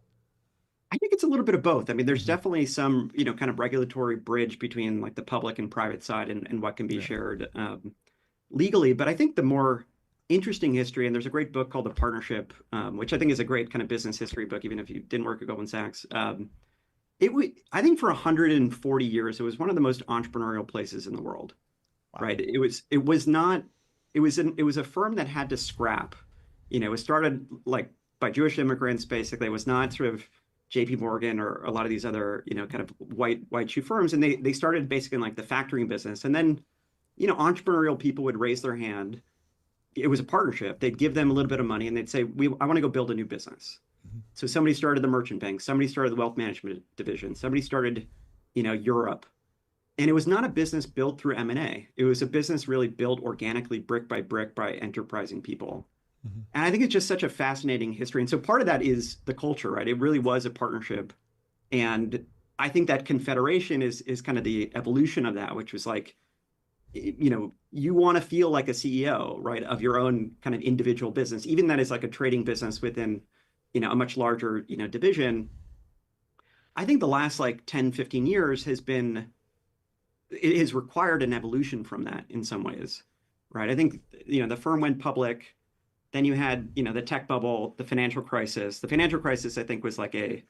Speaker 10: I think it's a little bit of both. I mean, there's definitely some, kind of regulatory bridge between like the public and private side and what can be shared legally. But I think the more interesting history, and there's a great book called The Partnership, which I think is a great kind of business history book, even if you didn't work at Goldman Sachs. I think for 140 years, it was one of the most entrepreneurial places in the world, right? It was a firm that had to scrap. It was started like by Jewish immigrants, basically. It was not sort of JP Morgan or a lot of these other, kind of white shoe firms. And they started basically in like the factoring business. And then, entrepreneurial people would raise their hand. It was a partnership. They'd give them a little bit of money and they'd say, I want to go build a new business. So somebody started the merchant bank, somebody started the wealth management division, somebody started, Europe. And it was not a business built through M&A. It was a business really built organically, brick by enterprising people. And I think it's just such a fascinating history. And so part of that is the culture, right? It really was a partnership. And I think that confederation is kind of the evolution of that, which was like, you want to feel like a CEO, right, of your own kind of individual business, even that is like a trading business within, a much larger, division. I think the last like 10, 15 years it has required an evolution from that in some ways, right? I think, the firm went public. Then you had, the tech bubble, the financial crisis. The financial crisis, I think, was like a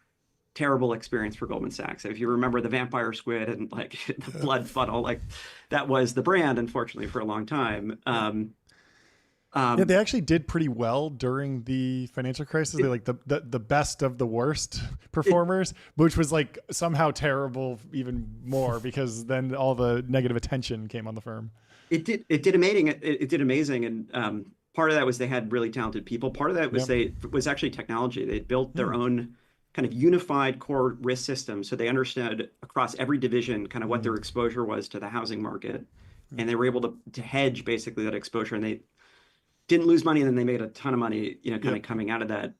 Speaker 10: terrible experience for Goldman Sachs. If you remember the vampire squid and like the blood funnel, like that was the brand, unfortunately, for a long time.
Speaker 2: Yeah, they actually did pretty well during the financial crisis. They like the best of the worst performers, which was like somehow terrible even more because then all the negative attention came on the firm.
Speaker 10: It did amazing. It did amazing, and part of that was they had really talented people. Part of that was was actually technology. They built their own kind of unified core risk system, so they understood across every division kind of what their exposure was to the housing market, and they were able to hedge basically that exposure, and they didn't lose money, and then they made a ton of money, kind of coming out of that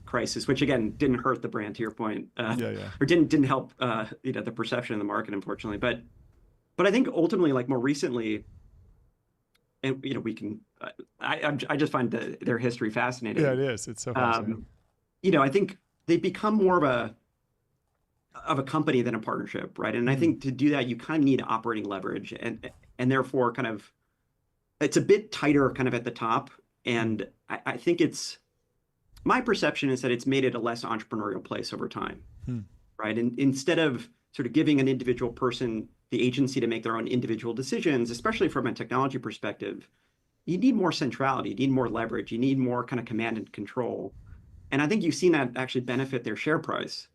Speaker 10: crisis, which again didn't hurt the brand, to your point, or didn't help the perception in the market, unfortunately. But I think ultimately, like more recently, and we can, I just find their history fascinating.
Speaker 2: Yeah, it is. It's so fascinating.
Speaker 10: I think they've become more of a company than a partnership, right? And I think to do that, you kind of need operating leverage, and therefore kind of it's a bit tighter kind of at the top. And I think my perception is that it's made it a less entrepreneurial place over time, right? And instead of sort of giving an individual person the agency to make their own individual decisions, especially from a technology perspective, you need more centrality, you need more leverage, you need more kind of command and control. And I think you've seen that actually benefit their share price,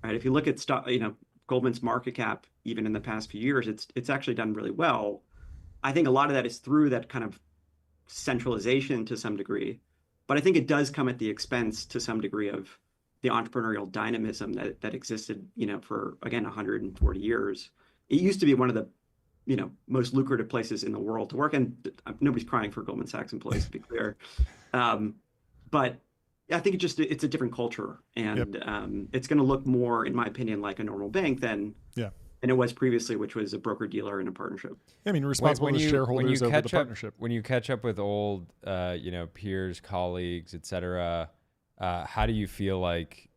Speaker 10: right? If you look at Goldman's market cap, even in the past few years, it's actually done really well. I think a lot of that is through that kind of centralization to some degree, but I think it does come at the expense to some degree of the entrepreneurial dynamism that existed, for again 140 years. It used to be one of the, most lucrative places in the world to work, and nobody's crying for Goldman Sachs employees, to be clear. But I think it's a different culture, and it's going to look more, in my opinion, like a normal bank than it was previously, which was a broker dealer in a partnership.
Speaker 2: I mean, responsible to shareholders over the partnership.
Speaker 3: When you catch up with old, peers, colleagues, et cetera, how do you feel like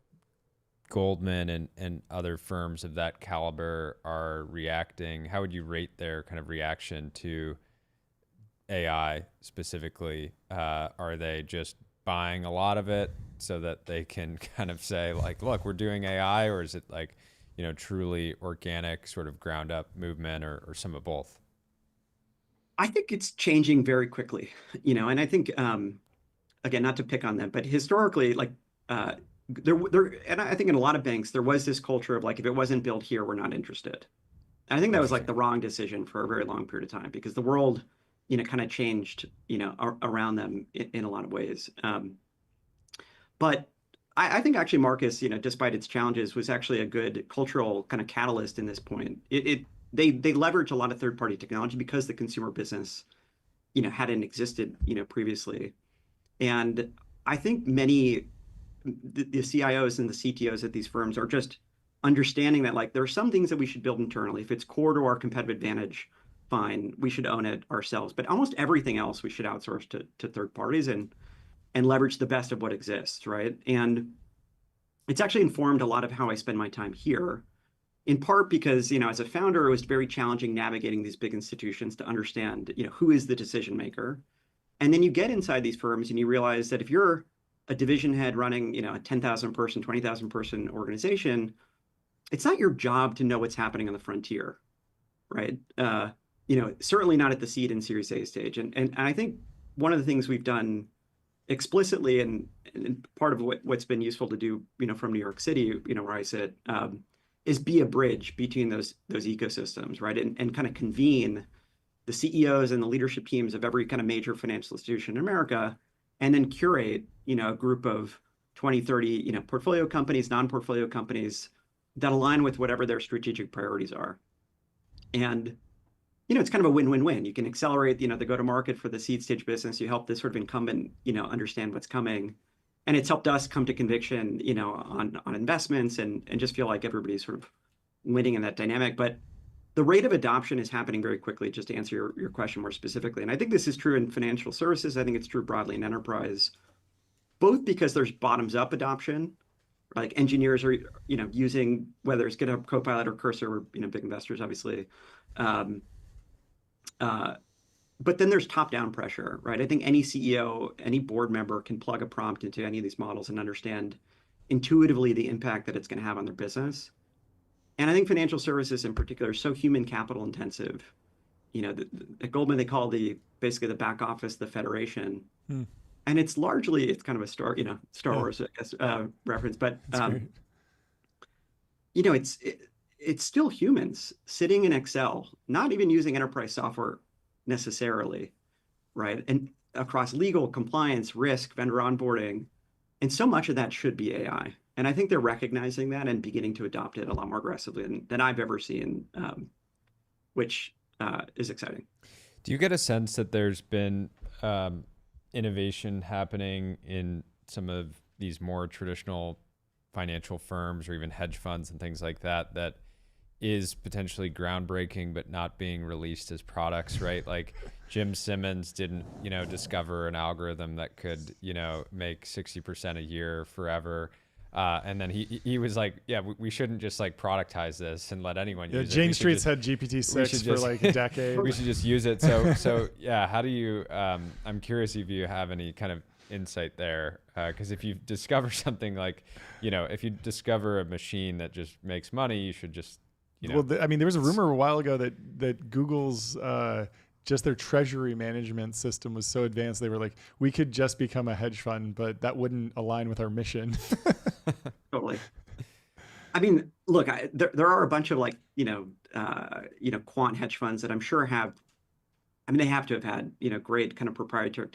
Speaker 3: Goldman and other firms of that caliber are reacting? How would you rate their kind of reaction to AI specifically? Are they just buying a lot of it so that they can kind of say like, look, we're doing AI, or is it like, truly organic sort of ground up movement, or some of both?
Speaker 10: I think it's changing very quickly, and I think, again, not to pick on them, but historically, like there, and I think in a lot of banks, there was this culture of like, if it wasn't built here, we're not interested. And I think that was like the wrong decision for a very long period of time, because the world, kind of changed, around them in a lot of ways. But I think actually Marcus, despite its challenges, was actually a good cultural kind of catalyst in this point. They leverage a lot of third-party technology because the consumer business, hadn't existed, previously. And I think many the CIOs and the CTOs at these firms are just understanding that like there are some things that we should build internally. If it's core to our competitive advantage, fine, we should own it ourselves. But almost everything else we should outsource to third parties and leverage the best of what exists, right? And it's actually informed a lot of how I spend my time here, in part because, as a founder, it was very challenging navigating these big institutions to understand, who is the decision maker. And then you get inside these firms and you realize that if you're a division head running, a 10,000 person, 20,000 person organization, it's not your job to know what's happening on the frontier, right? Certainly not at the seed and Series A stage. And I think one of the things we've done explicitly, and part of what's been useful to do, from New York City, where I sit, is be a bridge between those ecosystems, right? And kind of convene the CEOs and the leadership teams of every kind of major financial institution in America, and then curate, a group of 20, 30, portfolio companies, non-portfolio companies that align with whatever their strategic priorities are. And it's kind of a win-win-win. You can accelerate, the go-to-market for the seed stage business. You help this sort of incumbent, understand what's coming. And it's helped us come to conviction, on investments and just feel like everybody's sort of winning in that dynamic. But the rate of adoption is happening very quickly, just to answer your question more specifically. And I think this is true in financial services. I think it's true broadly in enterprise, both because there's bottoms-up adoption, like engineers are, using, whether it's GitHub Copilot or Cursor, we're, big investors, obviously. But then there's top-down pressure, right? I think any CEO, any board member can plug a prompt into any of these models and understand intuitively the impact that it's going to have on their business. And I think financial services in particular is so human capital intensive at Goldman, they call basically the back office the Federation.
Speaker 2: Hmm.
Speaker 10: And it's kind of a Star Wars, I guess, reference, but it's still humans sitting in Excel, not even using enterprise software necessarily, right? And across legal, compliance, risk, vendor onboarding, and so much of that should be AI. And I think they're recognizing that and beginning to adopt it a lot more aggressively than I've ever seen, which is exciting.
Speaker 3: Do you get a sense that there's been innovation happening in some of these more traditional financial firms or even hedge funds and things like that that is potentially groundbreaking but not being released as products, right? Like Jim Simmons didn't, discover an algorithm that could, make 60% a year forever. And then he was like, yeah, we shouldn't just like productize this and let anyone use it.
Speaker 2: Jane Street's had GPT-6 for like a decade.
Speaker 3: We should just use it. So yeah, how do you, I'm curious if you have any kind of insight there. Because if you discover something like, if you discover a machine that just makes money, you should just,
Speaker 2: Well, there was a rumor a while ago that Google's just their treasury management system was so advanced. They were like, we could just become a hedge fund, but that wouldn't align with our mission.
Speaker 10: Totally. I mean, look, there are a bunch of quant hedge funds that I'm sure they have to have had, great kind of proprietary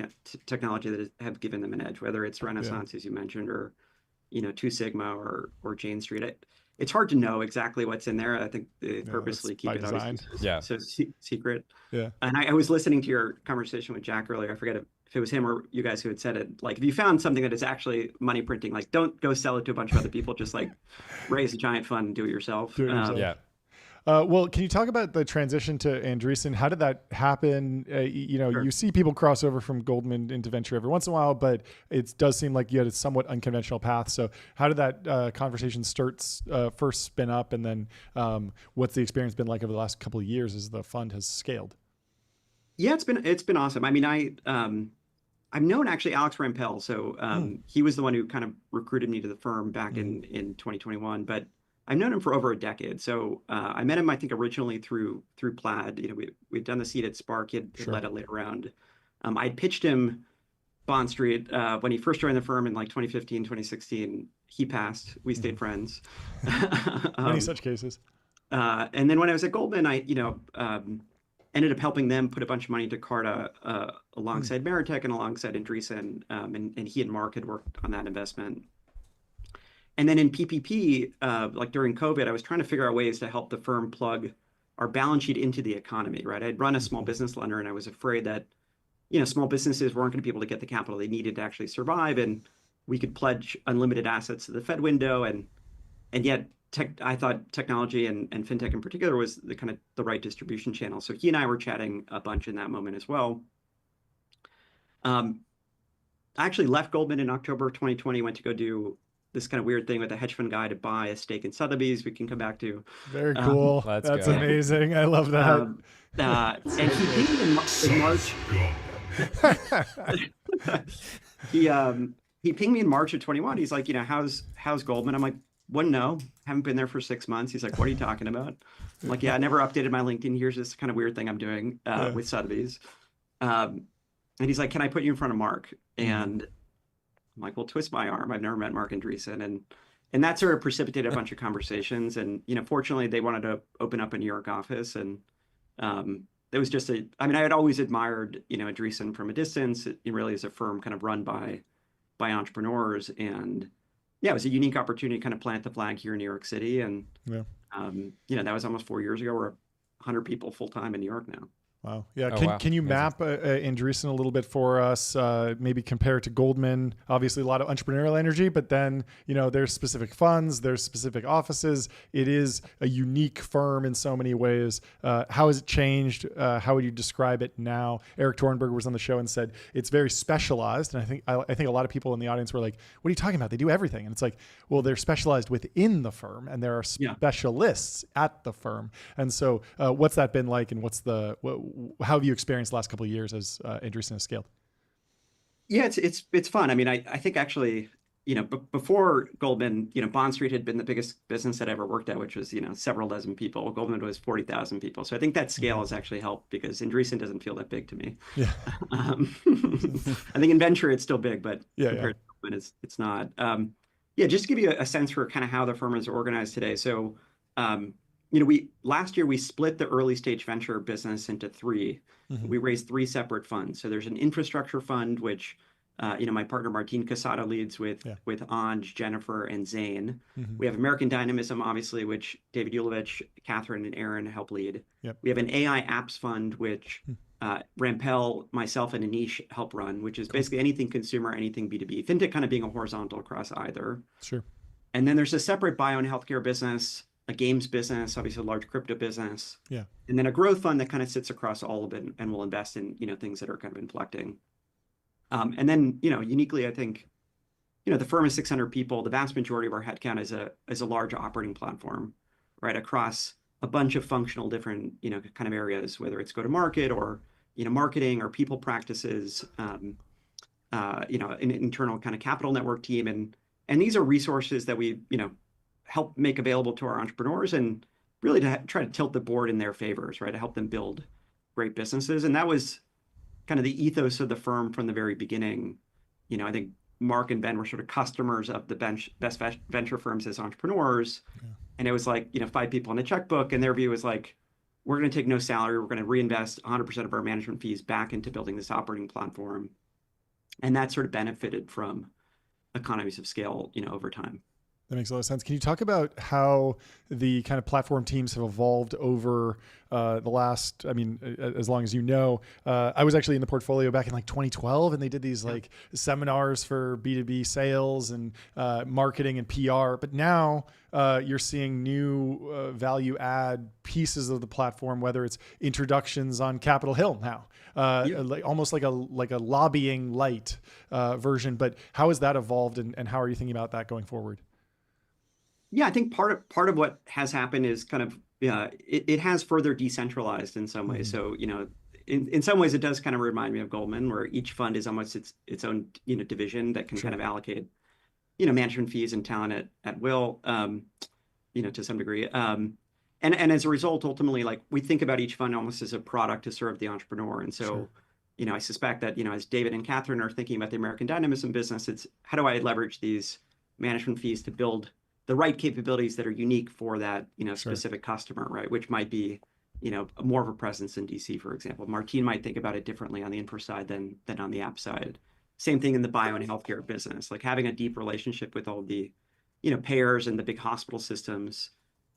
Speaker 10: technology that have given them an edge, whether it's Renaissance, as you mentioned, or, Two Sigma or Jane Street. It's hard to know exactly what's in there. I think they purposely keep it so secret.
Speaker 2: Yeah.
Speaker 10: And I was listening to your conversation with Jack earlier. I forget if it was him or you guys who had said it. Like, if you found something that is actually money printing, like, don't go sell it to a bunch of other people. Just like raise a giant fund and do it yourself.
Speaker 3: Yeah.
Speaker 2: Well, can you talk about the transition to Andreessen? How did that happen? Sure. You see people cross over from Goldman into venture every once in a while, but it does seem like you had a somewhat unconventional path. So how did that conversation first spin up? And then what's the experience been like over the last couple of years as the fund has scaled?
Speaker 10: Yeah, it's been awesome. I mean, I've known actually Alex Rampell. So he was the one who kind of recruited me to the firm back in 2021, but I've known him for over a decade. So I met him, I think, originally through Plaid. We'd done the seed at Spark. He had led a later round. I pitched him Bond Street when he first joined the firm in like 2015, 2016. He passed. We stayed friends.
Speaker 2: Many such cases.
Speaker 10: And then when I was at Goldman, I ended up helping them put a bunch of money into Carta alongside Vaynerchuk and alongside Andreessen. And he and Mark had worked on that investment. And then in PPP, like during COVID, I was trying to figure out ways to help the firm plug our balance sheet into the economy, right? I'd run a small business lender and I was afraid that, small businesses weren't going to be able to get the capital they needed to actually survive. And we could pledge unlimited assets to the Fed window. And yet I thought technology and fintech in particular was the right distribution channel. So he and I were chatting a bunch in that moment as well. I actually left Goldman in October 2020, went to go do this kind of weird thing with a hedge fund guy to buy a stake in Sotheby's. We can come back to.
Speaker 2: Very cool. That's amazing. I love that.
Speaker 10: And he pinged me in March. He pinged me in March of 21. He's like, how's Goldman? I'm like, wouldn't know. Haven't been there for 6 months. He's like, what are you talking about? I'm like, yeah, I never updated my LinkedIn. Here's this kind of weird thing I'm doing with Sotheby's. And he's like, can I put you in front of Mark? And I'm like, well, twist my arm. I've never met Mark Andreessen. And that sort of precipitated a bunch of conversations. And, fortunately, they wanted to open up a New York office. And it was just I had always admired, Andreessen from a distance. It really is a firm kind of run by entrepreneurs. And yeah, it was a unique opportunity to kind of plant the flag here in New York City. And, that was almost 4 years ago. We're 100 people full time in New York now.
Speaker 2: Wow. Yeah. Can you map Andreessen a little bit for us? Maybe compare it to Goldman. Obviously, a lot of entrepreneurial energy, but then there's specific funds, there's specific offices. It is a unique firm in so many ways. How has it changed? How would you describe it now? Eric Tornberger was on the show and said it's very specialized, and I think a lot of people in the audience were like, "What are you talking about? They do everything." And it's like, well, they're specialized within the firm, and there are specialists at the firm. And so, what's that been like, and how have you experienced the last couple of years as Andreessen has scaled?
Speaker 10: Yeah, it's fun. I mean, I think actually before Goldman, Bond Street had been the biggest business I'd ever worked at, which was, several dozen people. Goldman was 40,000 people. So I think that scale has actually helped because Andreessen doesn't feel that big to me.
Speaker 2: Yeah.
Speaker 10: I think in venture it's still big, but
Speaker 2: compared
Speaker 10: to Goldman, it's not. Just to give you a sense for kind of how the firm is organized today. So, last year we split the early stage venture business into three. We raised three separate funds. So there's an infrastructure fund, which my partner Martin Casado leads with Anj, Jennifer, and Zane. We have American Dynamism, obviously, which David Yulovich, Catherine, and Aaron help lead. We have an AI apps fund, which Rampel, myself, and Anish help run, which is basically anything consumer, anything B2B. Fintech kind of being a horizontal across either. Sure. And then there's a separate bio and healthcare business, a games business, obviously a large crypto business. Yeah. And then a growth fund that kind of sits across all of it and will invest in, things that are kind of inflecting. And then, uniquely, I think, the firm is 600 people. The vast majority of our headcount is a large operating platform, right, across a bunch of functional different, kind of areas, whether it's go-to-market or, marketing or people practices, an internal kind of capital network team. And these are resources that we, help make available to our entrepreneurs and really to try to tilt the board in their favors, right, to help them build great businesses. And that was kind of the ethos of the firm from the very beginning. I think Mark and Ben were sort of customers of the best venture firms as entrepreneurs. Yeah. And it was like, 5 people in a checkbook. And their view was like, we're going to take no salary. We're going to reinvest 100% of our management fees back into building this operating platform. And that sort of benefited from economies of scale, over time.
Speaker 2: That makes a lot of sense. Can you talk about how the kind of platform teams have evolved over the last, as long as you know? I was actually in the portfolio back in like 2012, and they did these like seminars for B2B sales and marketing and PR. But now you're seeing new value add pieces of the platform, whether it's introductions on Capitol Hill now, like almost like a lobbying light version. But how has that evolved, and how are you thinking about that going forward?
Speaker 10: Yeah, I think part of what has happened is kind of it has further decentralized in some ways. So in some ways it does kind of remind me of Goldman, where each fund is almost its own division that can kind of allocate management fees and talent at will to some degree. And as a result, ultimately, like we think about each fund almost as a product to serve the entrepreneur. And so I suspect that as David and Catherine are thinking about the American Dynamism business, it's how do I leverage these management fees to build the right capabilities that are unique for that, specific customer, right? Which might be, more of a presence in DC, for example. Martine might think about it differently on the infra side than on the app side. Same thing in the bio and healthcare business, like having a deep relationship with all the, payers and the big hospital systems,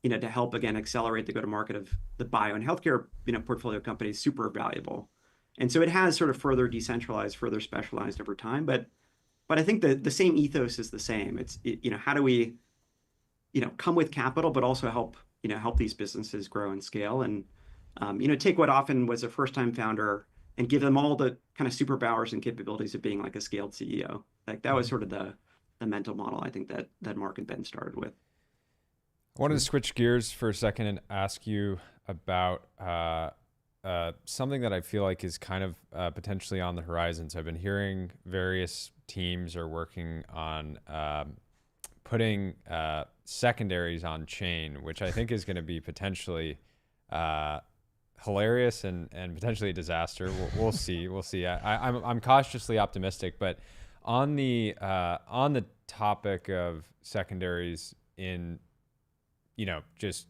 Speaker 10: to help again accelerate the go-to-market of the bio and healthcare, portfolio companies, super valuable. And so it has sort of further decentralized, further specialized over time. But I think the same ethos is the same. It's how do we come with capital, but also help these businesses grow and scale, and take what often was a first-time founder and give them all the kind of superpowers and capabilities of being like a scaled CEO. Like that was sort of the mental model I think that Mark and Ben started with.
Speaker 3: I wanted to switch gears for a second and ask you about something that I feel like is kind of potentially on the horizon. So I've been hearing various teams are working on putting secondaries on chain, which I think is going to be potentially hilarious and potentially a disaster. We'll see. We'll see. I'm cautiously optimistic, but on the topic of secondaries in just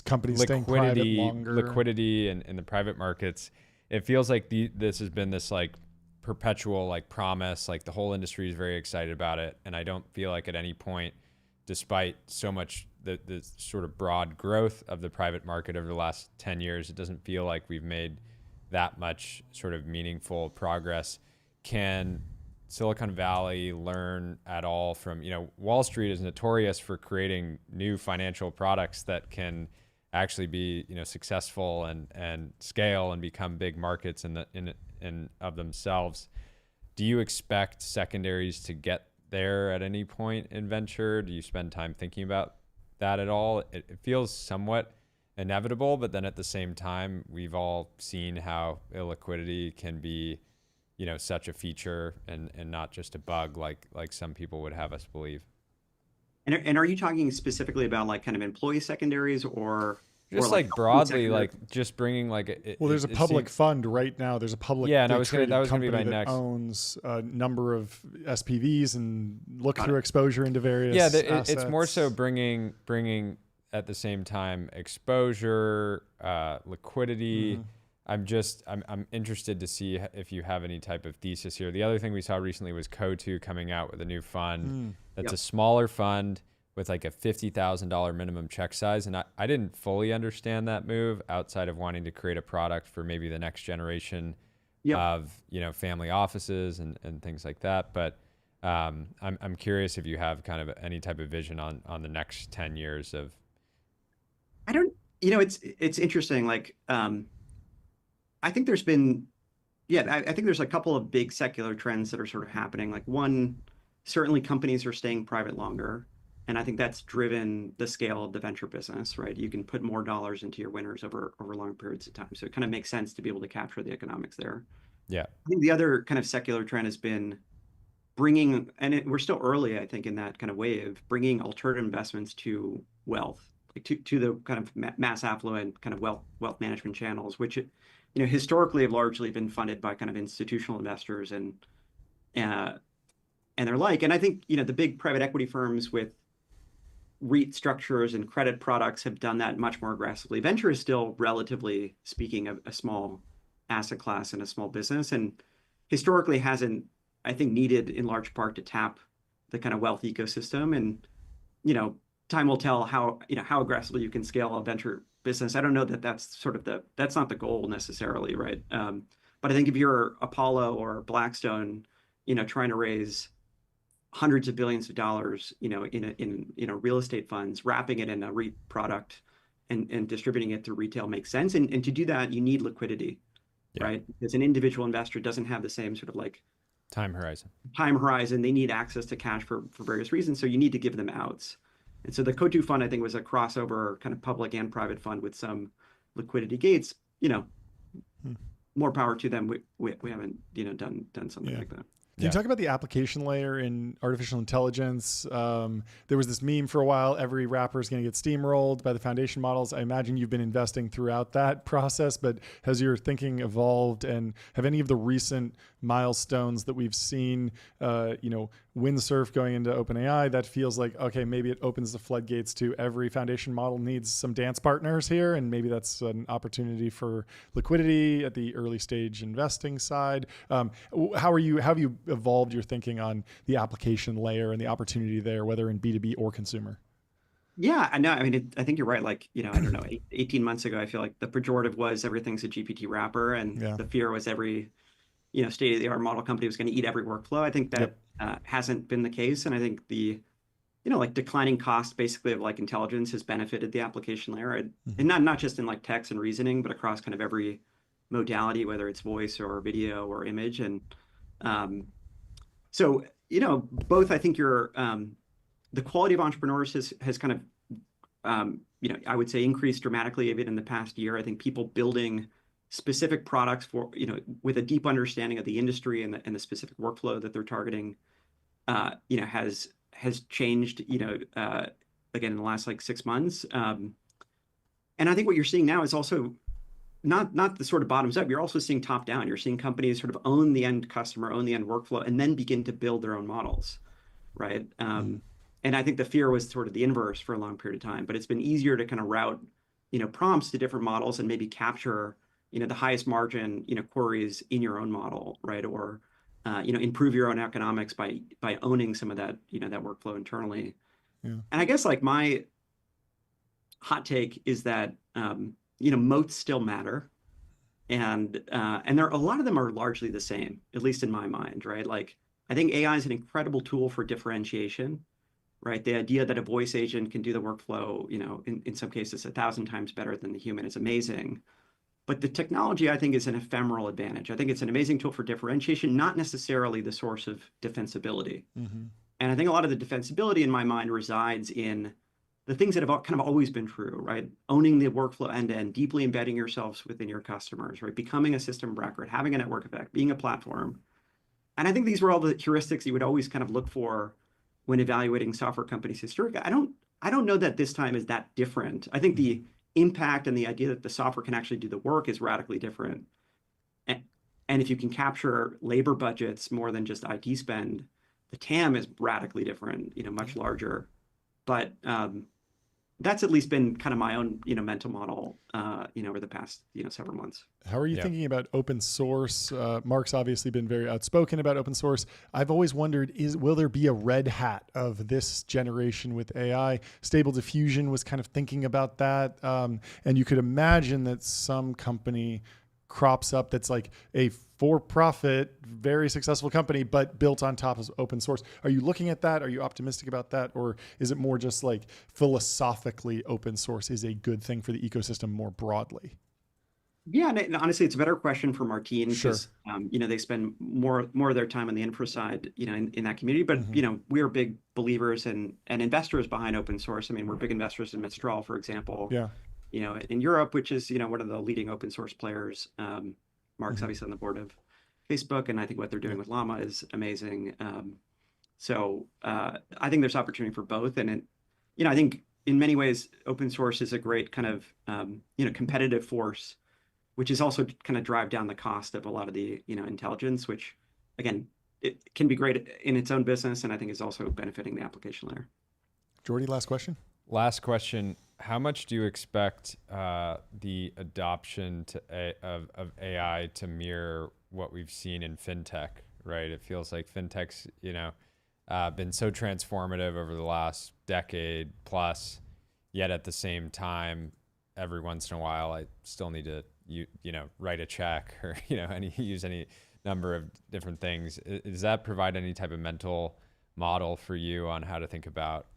Speaker 2: companies staying private longer,
Speaker 3: liquidity in the private markets, it feels like this has been this like perpetual like promise, like the whole industry is very excited about it, and I don't feel like at any point, despite so much the sort of broad growth of the private market over the last 10 years, it doesn't feel like we've made that much sort of meaningful progress. Can Silicon Valley learn at all from, Wall Street is notorious for creating new financial products that can actually be, successful and scale and become big markets in of themselves. Do you expect secondaries to get there at any point in venture? Do you spend time thinking about that at all? It feels somewhat inevitable, but then at the same time, we've all seen how illiquidity can be such a feature and not just a bug like some people would have us believe.
Speaker 10: And are you talking specifically about like kind of employee secondaries or
Speaker 3: just like broadly, like just bringing like
Speaker 2: there's a public fund right now. There's a public
Speaker 3: and that was gonna be my
Speaker 2: that
Speaker 3: next
Speaker 2: owns a number of SPVs and look through exposure into various assets.
Speaker 3: It's more so bringing at the same time exposure, liquidity. I'm interested to see if you have any type of thesis here. The other thing we saw recently was Co2 coming out with a new fund that's a smaller fund with like a $50,000 minimum check size. And I didn't fully understand that move outside of wanting to create a product for maybe the next generation of, family offices and things like that. But I'm curious if you have kind of any type of vision on the next 10 years of.
Speaker 10: I don't, it's interesting. Like, I think there's been, I think there's a couple of big secular trends that are sort of happening. Like one, certainly companies are staying private longer. And I think that's driven the scale of the venture business, right? You can put more dollars into your winners over long periods of time. So it kind of makes sense to be able to capture the economics there.
Speaker 3: Yeah.
Speaker 10: I think the other kind of secular trend has been bringing, we're still early, I think, in that kind of wave, bringing alternative investments to wealth, like to the kind of mass affluent kind of wealth management channels, which, historically have largely been funded by kind of institutional investors and their like. And I think, the big private equity firms with REIT structures and credit products have done that much more aggressively. Venture is still, relatively speaking, a small asset class and a small business, and historically hasn't, I think, needed in large part to tap the kind of wealth ecosystem. And, time will tell how aggressively you can scale a venture business. I don't know that that's sort of that's not the goal necessarily, right? But I think if you're Apollo or Blackstone, trying to raise hundreds of billions of dollars, in real estate funds, wrapping it in a REIT product and distributing it through retail makes sense. And to do that, you need liquidity, right? Because an individual investor doesn't have the same sort of like
Speaker 3: time horizon.
Speaker 10: They need access to cash for various reasons. So you need to give them outs. And so the Co2 fund, I think, was a crossover kind of public and private fund with some liquidity gates. More power to them. We haven't done something like that.
Speaker 2: Can you talk about the application layer in artificial intelligence? There was this meme for a while, every wrapper is going to get steamrolled by the foundation models. I imagine you've been investing throughout that process, but has your thinking evolved, and have any of the recent milestones that we've seen, Windsurf going into OpenAI, that feels like, okay, maybe it opens the floodgates to every foundation model needs some dance partners here, and maybe that's an opportunity for liquidity at the early stage investing side. How have you evolved your thinking on the application layer and the opportunity there, whether in B2B or consumer?
Speaker 10: Yeah, I know. I mean, I think you're right. Like, I don't know, 18 months ago, I feel like the pejorative was everything's a GPT wrapper, and the fear was every, state-of-the-art model company was going to eat every workflow. I think that hasn't been the case. And I think the, declining cost basically of like intelligence has benefited the application layer. And not just in like text and reasoning, but across kind of every modality, whether it's voice or video or image. And so, both, I think the quality of entrepreneurs has kind of, I would say increased dramatically even in the past year. I think people building specific products for, with a deep understanding of the industry and the specific workflow that they're targeting, has changed, again, in the last like 6 months. And I think what you're seeing now is also not the sort of bottoms up. You're also seeing top down. You're seeing companies sort of own the end customer, own the end workflow, and then begin to build their own models, right? And I think the fear was sort of the inverse for a long period of time, but it's been easier to kind of route, prompts to different models and maybe capture, the highest margin, queries in your own model, right? Or, improve your own economics by owning some of that, that workflow internally. And I guess like my hot take is that, moats still matter. And there a lot of them are largely the same, at least in my mind, right? Like, I think AI is an incredible tool for differentiation, right? The idea that a voice agent can do the workflow, in some cases 1,000 times better than the human is amazing. But the technology, I think, is an ephemeral advantage. I think it's an amazing tool for differentiation, not necessarily the source of defensibility. And I think a lot of the defensibility in my mind resides in the things that have kind of always been true, right? Owning the workflow end to end, deeply embedding yourselves within your customers, right? Becoming a system of record, having a network effect, being a platform. And I think these were all the heuristics you would always kind of look for when evaluating software companies historically. I don't know that this time is that different. I think the impact and the idea that the software can actually do the work is radically different. And if you can capture labor budgets more than just IT spend, the TAM is radically different, much larger. But that's at least been kind of my own, mental model, over the past, several months.
Speaker 2: How are you thinking about open source? Mark's obviously been very outspoken about open source. I've always wondered, will there be a red hat of this generation with AI? Stable Diffusion was kind of thinking about that. And you could imagine that some company crops up that's like a for-profit, very successful company, but built on top of open source. Are you looking at that? Are you optimistic about that? Or is it more just like philosophically open source is a good thing for the ecosystem more broadly?
Speaker 10: Yeah, and honestly, it's a better question for Martine because they spend more of their time on the infra side, in that community. But we are big believers and investors behind open source. I mean, we're big investors in Mistral, for example.
Speaker 2: Yeah.
Speaker 10: In Europe, which is one of the leading open source players. Mark's obviously on the board of Facebook, and I think what they're doing with Llama is amazing. So I think there's opportunity for both, and I think in many ways, open source is a great kind of competitive force, which is also kind of drive down the cost of a lot of the intelligence, which again it can be great in its own business, and I think is also benefiting the application layer.
Speaker 2: Jordy, last question.
Speaker 3: Last question. How much do you expect the adoption of AI to mirror what we've seen in fintech, right? It feels like fintech's, been so transformative over the last decade plus, yet at the same time, every once in a while, I still need to, write a check or, use any number of different things. Does that provide any type of mental model for you on how to think about,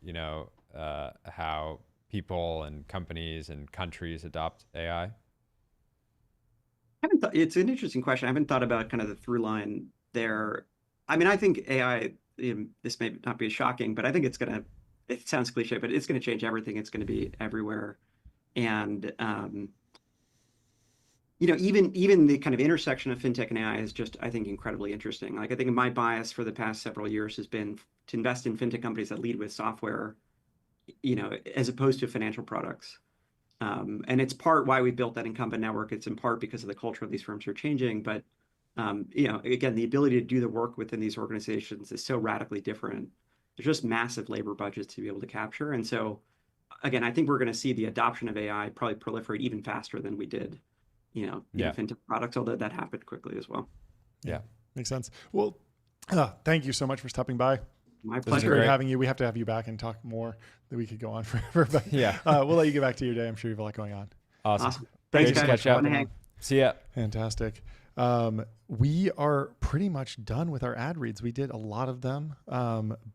Speaker 3: how people and companies and countries adopt AI?
Speaker 10: It's an interesting question. I haven't thought about kind of the through line there. I mean, I think AI, this may not be shocking, but I think it sounds cliche, but it's going to change everything. It's going to be everywhere. And, even the kind of intersection of fintech and AI is just, I think, incredibly interesting. Like, I think my bias for the past several years has been to invest in fintech companies that lead with software, as opposed to financial products. And it's part why we built that incumbent network. It's in part because of the culture of these firms are changing. But, again, the ability to do the work within these organizations is so radically different. There's just massive labor budgets to be able to capture. And so, again, I think we're going to see the adoption of AI probably proliferate even faster than we did, fintech products, although that happened quickly as well.
Speaker 2: Yeah, makes sense. Well, thank you so much for stopping by.
Speaker 10: My pleasure.
Speaker 2: Great having you. We have to have you back and talk more. That we could go on forever, but we'll let you get back to your day. I'm sure you have a lot going on.
Speaker 3: Awesome.
Speaker 10: Thanks,
Speaker 3: guys.
Speaker 10: Catch up.
Speaker 3: See ya.
Speaker 2: Fantastic. We are pretty much done with our ad reads. We did a lot of them,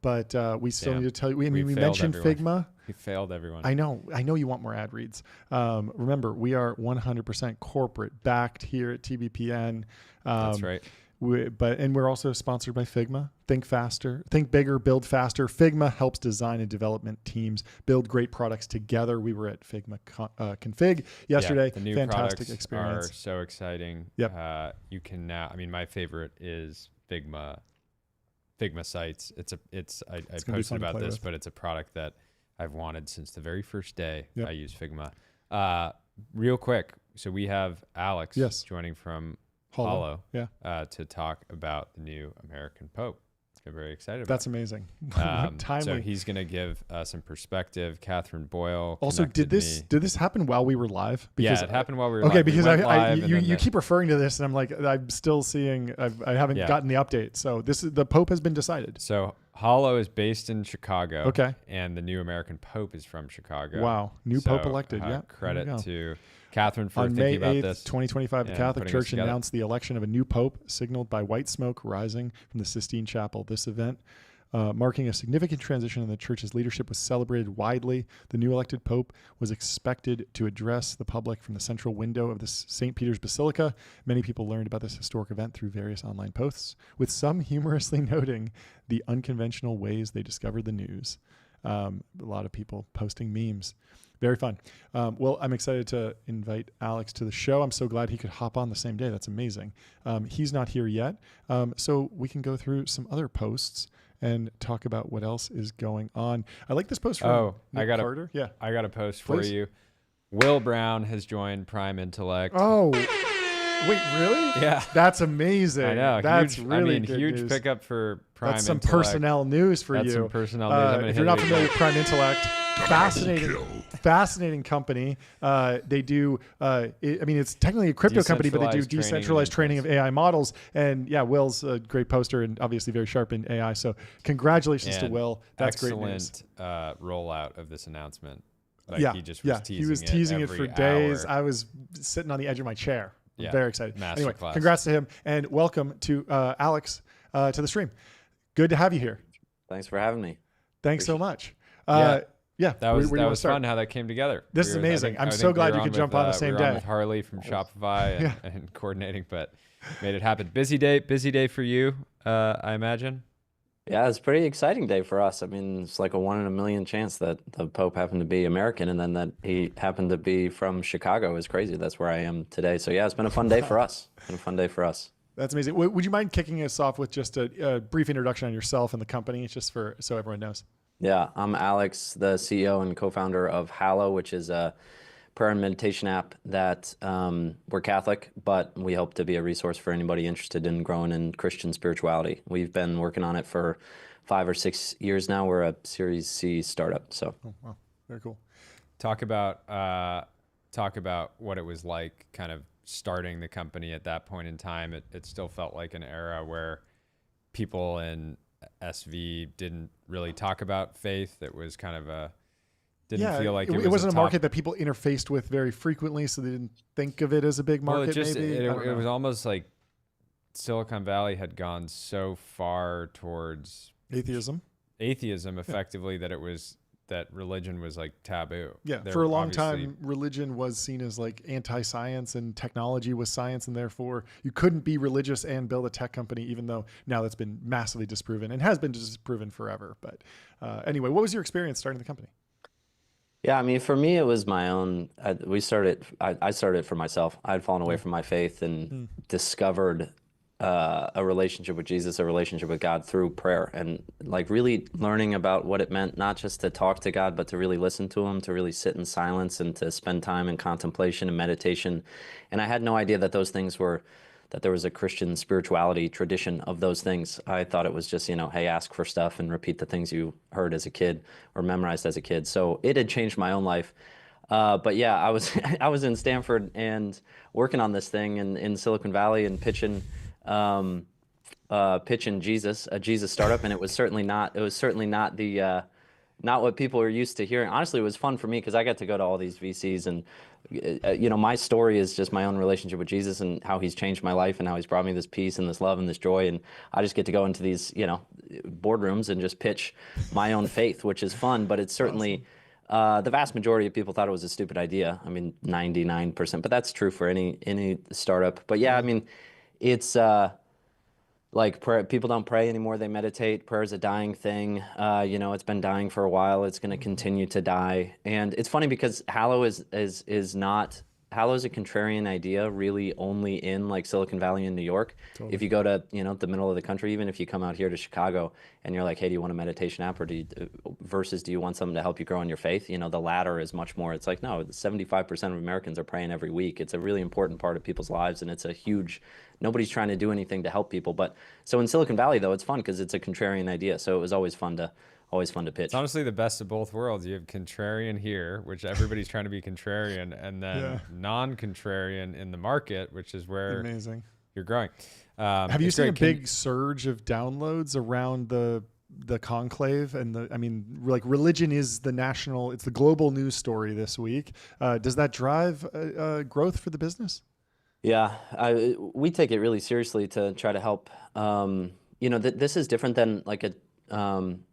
Speaker 2: but we still need to tell you. We mentioned
Speaker 3: everyone.
Speaker 2: Figma.
Speaker 3: We failed everyone.
Speaker 2: I know you want more ad reads. Remember, we are 100% corporate backed here at TBPN.
Speaker 3: That's right.
Speaker 2: We're also sponsored by Figma. Think faster, think bigger, build faster. Figma helps design and development teams build great products together. We were at Figma Config yesterday.
Speaker 3: The new
Speaker 2: Fantastic
Speaker 3: products
Speaker 2: experience.
Speaker 3: are so exciting.
Speaker 2: Yep.
Speaker 3: You can now. I mean, my favorite is Figma Sites. I posted about this, but it's a product that I've wanted since the very first day I used Figma. Real quick, so we have Alex joining from Hallow to talk about the new American Pope. I'm very excited about
Speaker 2: That's amazing. Timely.
Speaker 3: So he's going to give some perspective. Catherine Boyle.
Speaker 2: Also, did this happen while we were live?
Speaker 3: Because it happened while we were live.
Speaker 2: Okay, because you keep referring to this, and I'm like, I'm still seeing. I haven't gotten the update. So the Pope has been decided.
Speaker 3: So Hallow is based in Chicago.
Speaker 2: Okay.
Speaker 3: And the new American Pope is from Chicago.
Speaker 2: Wow, new Pope elected.
Speaker 3: Credit to Catherine for
Speaker 2: on
Speaker 3: thinking
Speaker 2: May 8th,
Speaker 3: about this.
Speaker 2: 2025, the Catholic Church announced the election of a new pope, signaled by white smoke rising from the Sistine Chapel. This event, marking a significant transition in the church's leadership, was celebrated widely. The new elected pope was expected to address the public from the central window of the St. Peter's Basilica. Many people learned about this historic event through various online posts, with some humorously noting the unconventional ways they discovered the news. A lot of people posting memes. Very fun. Well, I'm excited to invite Alex to the show. I'm so glad he could hop on the same day. That's amazing. He's not here yet, so we can go through some other posts and talk about what else is going on. I like this post from Nick Carter. Yeah,
Speaker 3: I got a post
Speaker 2: Please.
Speaker 3: for you. Will Brown has joined Prime Intellect.
Speaker 2: Oh, wait, really?
Speaker 3: Yeah,
Speaker 2: that's amazing.
Speaker 3: I know.
Speaker 2: That's
Speaker 3: huge,
Speaker 2: really
Speaker 3: good
Speaker 2: huge
Speaker 3: news. Pickup for Prime
Speaker 2: That's some
Speaker 3: Intellect.
Speaker 2: personnel news for
Speaker 3: That's
Speaker 2: you.
Speaker 3: some personnel news.
Speaker 2: If you're not familiar with Prime Intellect, fascinating company. They do. It's technically a crypto company, but they do decentralized training of AI models. And yeah, Will's a great poster and obviously very sharp in AI. So congratulations to Will. That's great news.
Speaker 3: Excellent rollout of this announcement.
Speaker 2: Like
Speaker 3: he just was
Speaker 2: he was teasing it for days. I was sitting on the edge of my chair. I'm very excited. Anyway, congrats to him and welcome to Alex to the stream. Good to have you here.
Speaker 11: Thanks for having me.
Speaker 2: Thanks so much.
Speaker 3: That was fun how that came together.
Speaker 2: This is amazing. I'm so glad you could jump on the same day.
Speaker 3: With Harley from Shopify and coordinating, but made it happen. Busy day for you, I imagine.
Speaker 11: Yeah, it's a pretty exciting day for us. I mean, it's like a 1 in a million chance that the Pope happened to be American, and then that he happened to be from Chicago is crazy. That's where I am today. So yeah, it's been a fun day for us.
Speaker 2: That's amazing. Would you mind kicking us off with just a brief introduction on yourself and the company, just so everyone knows?
Speaker 11: Yeah, I'm Alex, the CEO and co-founder of Hallow, which is a prayer and meditation app that we're Catholic, but we hope to be a resource for anybody interested in growing in Christian spirituality. We've been working on it for 5 or 6 years now. We're a Series C startup. So,
Speaker 2: wow, very cool.
Speaker 3: Talk about what it was like, kind of starting the company at that point in time. It still felt like an era where people in SV didn't really talk about faith. It was kind of didn't feel like
Speaker 2: it wasn't a market that people interfaced with very frequently, so they didn't think of it as a big market.
Speaker 3: It was almost like Silicon Valley had gone so far towards
Speaker 2: atheism
Speaker 3: effectively that religion was like taboo.
Speaker 2: Yeah, for a long time, religion was seen as like anti-science, and technology was science, and therefore you couldn't be religious and build a tech company, even though now that's been massively disproven and has been disproven forever. But anyway, what was your experience starting the company?
Speaker 11: Yeah, I mean, for me, it was my own. I started for myself. I had fallen away from my faith and discovered a relationship with Jesus, a relationship with God through prayer, and like really learning about what it meant, not just to talk to God, but to really listen to him, to really sit in silence and to spend time in contemplation and meditation. And I had no idea that those things that there was a Christian spirituality tradition of those things. I thought it was just, hey, ask for stuff and repeat the things you heard as a kid or memorized as a kid. So it had changed my own life. But yeah, I was in Stanford and working on this thing in Silicon Valley and pitching Jesus, a Jesus startup, and it was certainly not the not what people are used to hearing. Honestly, it was fun for me because I got to go to all these VCs, and my story is just my own relationship with Jesus and how he's changed my life and how he's brought me this peace and this love and this joy. And I just get to go into these boardrooms and just pitch my own faith, which is fun. But it's certainly the vast majority of people thought it was a stupid idea. I mean, 99%, but that's true for any startup. But yeah, I mean, it's like prayer, people don't pray anymore. They meditate. Prayer is a dying thing. It's been dying for a while. It's going to continue to die. And it's funny because Hallow is a contrarian idea really only in like Silicon Valley and New York. Totally. If you go to, the middle of the country, even if you come out here to Chicago and you're like, hey, do you want a meditation app or do you want something to help you grow in your faith? The latter is much more, it's like, no, 75% of Americans are praying every week. It's a really important part of people's lives, and it's nobody's trying to do anything to help people. But so in Silicon Valley though, it's fun because it's a contrarian idea. So it was always fun to pitch.
Speaker 3: It's honestly the best of both worlds. You have contrarian here, which everybody's trying to be contrarian, and then non-contrarian in the market, which is where you're growing.
Speaker 2: Have you seen a big surge of downloads around the conclave and religion is it's the global news story this week. Does that drive growth for the business?
Speaker 11: Yeah, we take it really seriously to try to help. This is different than like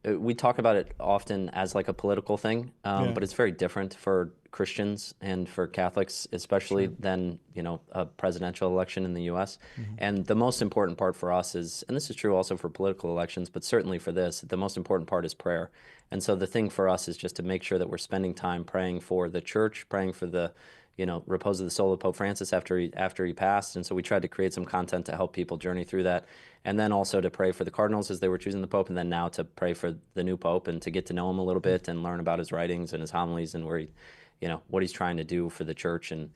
Speaker 11: we talk about it often as like a political thing, but it's very different for Christians and for Catholics, especially than, you know, a presidential election in the US. And the most important part for us is, and this is true also for political elections, but certainly for this, the most important part is prayer. And so the thing for us is just to make sure that we're spending time praying for the church, praying for the, you know, repose of the soul of Pope Francis after he passed. And so we tried to create some content to help people journey through that. And then also to pray for the cardinals as they were choosing the Pope, and then now to pray for the new Pope and to get to know him a little bit and learn about his writings and his homilies and where he, you know, what he's trying to do for the church. And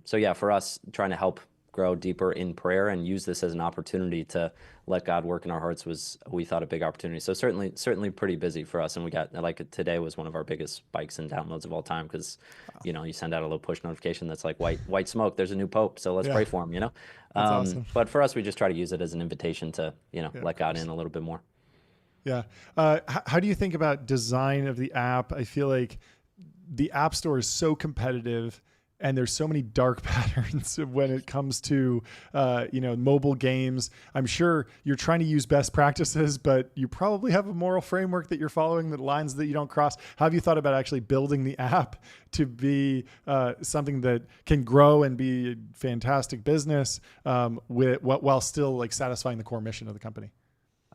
Speaker 11: so yeah, for us, trying to help grow deeper in prayer and use this as an opportunity to let God work in our hearts was, we thought, a big opportunity. So certainly pretty busy for us. And we got, like, today was one of our biggest spikes in downloads of all time, because, you know, you send out a little push notification that's like, white smoke, there's a new Pope, so let's pray for him, you know?
Speaker 2: That's awesome.
Speaker 11: But for us, we just try to use it as an invitation to, you know, let God in a little bit more.
Speaker 2: Yeah. How do you think about design of the app? I feel like the App Store is so competitive, and there's so many dark patterns when it comes to, you know, mobile games. I'm sure you're trying to use best practices, but you probably have a moral framework that you're following, the lines that you don't cross. How have you thought about actually building the app to be something that can grow and be a fantastic business while still like satisfying the core mission of the company?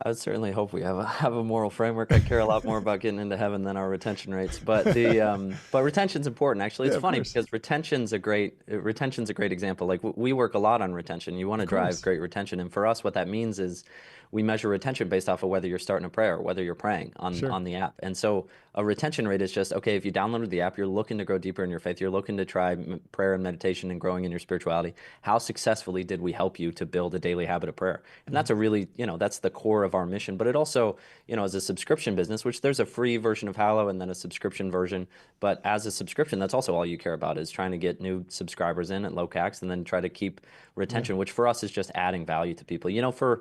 Speaker 11: I would certainly hope we have a moral framework. I care a lot more about getting into heaven than our retention rates, but but retention's important. Actually, it's funny because retention's a great example. Like, we work a lot on retention. You want to drive great retention, and for us, what that means is we measure retention based off of whether you're starting a prayer or whether you're praying on the app. And so a retention rate is just, okay, if you downloaded the app, you're looking to grow deeper in your faith, you're looking to try prayer and meditation and growing in your spirituality. How successfully did we help you to build a daily habit of prayer? And that's a really, you know, that's the core of our mission. But it also, you know, as a subscription business, which there's a free version of Hallow and then a subscription version. But as a subscription, that's also all you care about, is trying to get new subscribers in at low CACs and then try to keep retention, which for us is just adding value to people. You know,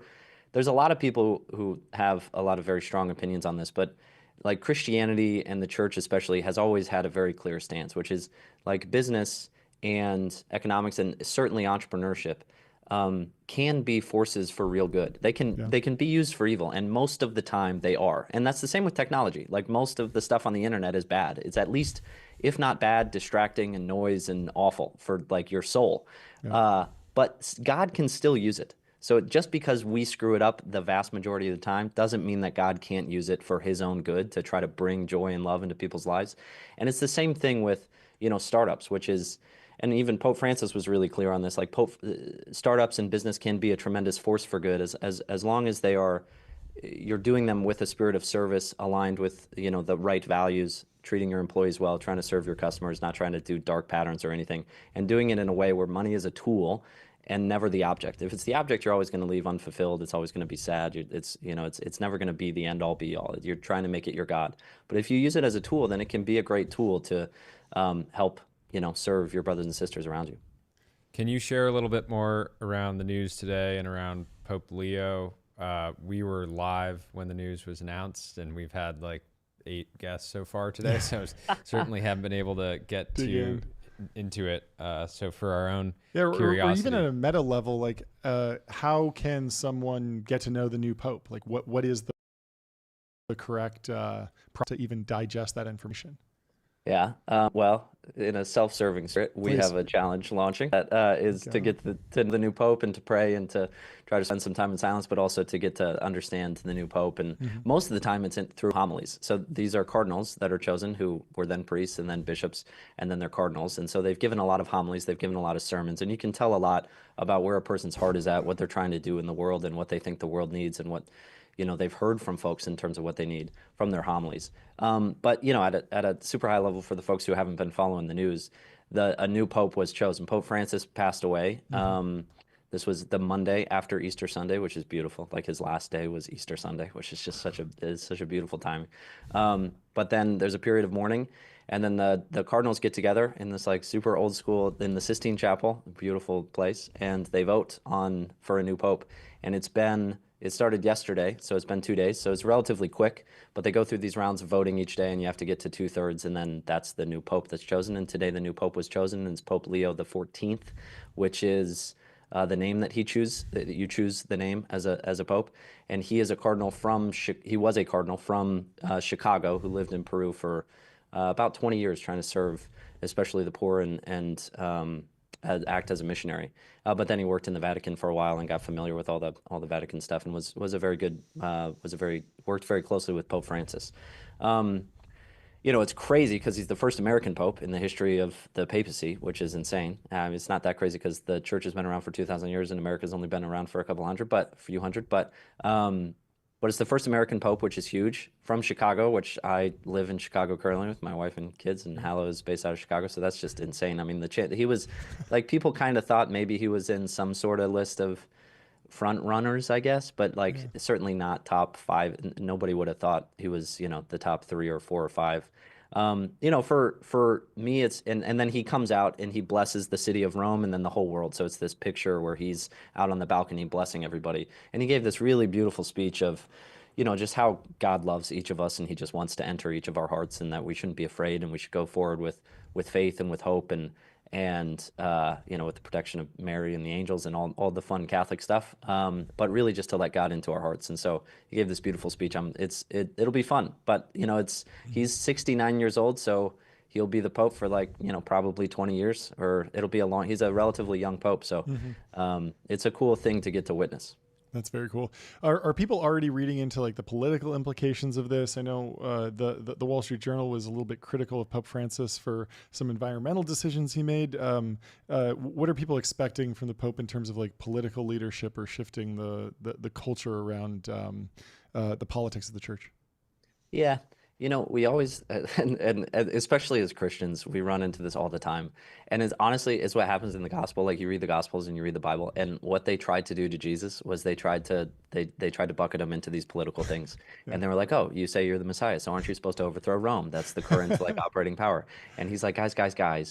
Speaker 11: there's a lot of people who have a lot of very strong opinions on this, but like Christianity and the church especially has always had a very clear stance, which is like business and economics and certainly entrepreneurship can be forces for real good. They can be used for evil, and most of the time they are. And that's the same with technology. Like, most of the stuff on the internet is bad. It's at least, if not bad, distracting and noise and awful for like your soul. But God can still use it. So just because we screw it up the vast majority of the time doesn't mean that God can't use it for his own good to try to bring joy and love into people's lives. And it's the same thing with, you know, startups, which is, and even Pope Francis was really clear on this, like startups and business can be a tremendous force for good as long as you're doing them with a spirit of service aligned with, you know, the right values, treating your employees well, trying to serve your customers, not trying to do dark patterns or anything, and doing it in a way where money is a tool and never the object. If it's the object, you're always going to leave unfulfilled. It's always going to be sad. It's never going to be the end all be all. You're trying to make it your God. But if you use it as a tool, then it can be a great tool to help, you know, serve your brothers and sisters around you.
Speaker 3: Can you share a little bit more around the news today and around Pope Leo? We were live when the news was announced, and we've had like 8 guests so far today, so certainly haven't been able to get into it. So for our own curiosity.
Speaker 2: Or even at a meta level, like how can someone get to know the new Pope? Like what is the correct process to even digest that information?
Speaker 11: Yeah. Well, in a self-serving spirit, we have a challenge launching that is to get to the new Pope and to pray and to try to spend some time in silence, but also to get to understand the new Pope. And most of the time it's through homilies. So these are cardinals that are chosen who were then priests and then bishops and then they're cardinals. And so they've given a lot of homilies, they've given a lot of sermons, and you can tell a lot about where a person's heart is at, what they're trying to do in the world and what they think the world needs and what, you know, they've heard from folks in terms of what they need from their homilies. But, you know, at a super high level for the folks who haven't been following the news, a new Pope was chosen. Pope Francis passed away. This was the Monday after Easter Sunday, which is beautiful. Like, his last day was Easter Sunday, which is just such a beautiful time. But then there's a period of mourning, and then the cardinals get together in this like super old school in the Sistine Chapel, beautiful place, and they vote for a new Pope. And it started yesterday, so it's been 2 days, so it's relatively quick, but they go through these rounds of voting each day, and you have to get to 2/3, and then that's the new Pope that's chosen. And today the new Pope was chosen, and it's Pope Leo the 14th, which is the name that you choose the name as a pope, and he is a cardinal from he was a cardinal from Chicago who lived in Peru for about 20 years, trying to serve especially the poor and act as a missionary. But then he worked in the Vatican for a while and got familiar with all the Vatican stuff, and was a very good worked very closely with Pope Francis. It's crazy because he's the first American pope in the history of the papacy, which is insane. It's not that crazy because the church has been around for 2,000 years and America's only been around for a few hundred. But it's the first American pope, which is huge, from Chicago, which I live in Chicago currently with my wife and kids, and Hallow is based out of Chicago, so that's just insane. I mean, he was like, people kind of thought maybe he was in some sort of list of front runners, I guess, but certainly not top 5. Nobody would have thought he was, the top 3 or 4 or 5. For me, it's and then he comes out and he blesses the city of Rome and then the whole world. So it's this picture where he's out on the balcony blessing everybody. And he gave this really beautiful speech of, just how God loves each of us and he just wants to enter each of our hearts, and that we shouldn't be afraid and we should go forward with faith and with hope and with the protection of Mary and the angels and all the fun Catholic stuff, but really just to let God into our hearts. And so he gave this beautiful speech. It'll be fun, but he's 69 years old, so he'll be the Pope for probably 20 years, or he's a relatively young Pope. So it's a cool thing to get to witness.
Speaker 2: That's very cool. Are people already reading into the political implications of this? I know the Wall Street Journal was a little bit critical of Pope Francis for some environmental decisions he made. What are people expecting from the Pope in terms of political leadership or shifting the culture around the politics of the church?
Speaker 11: Yeah. We always, and especially as Christians, we run into this all the time. And it's what happens in the gospel. You read the gospels and you read the Bible, and what they tried to do to Jesus was they tried to bucket him into these political things. Yeah. And they were like, oh, you say you're the Messiah, so aren't you supposed to overthrow Rome? That's the current operating power. And he's like, guys, yeah.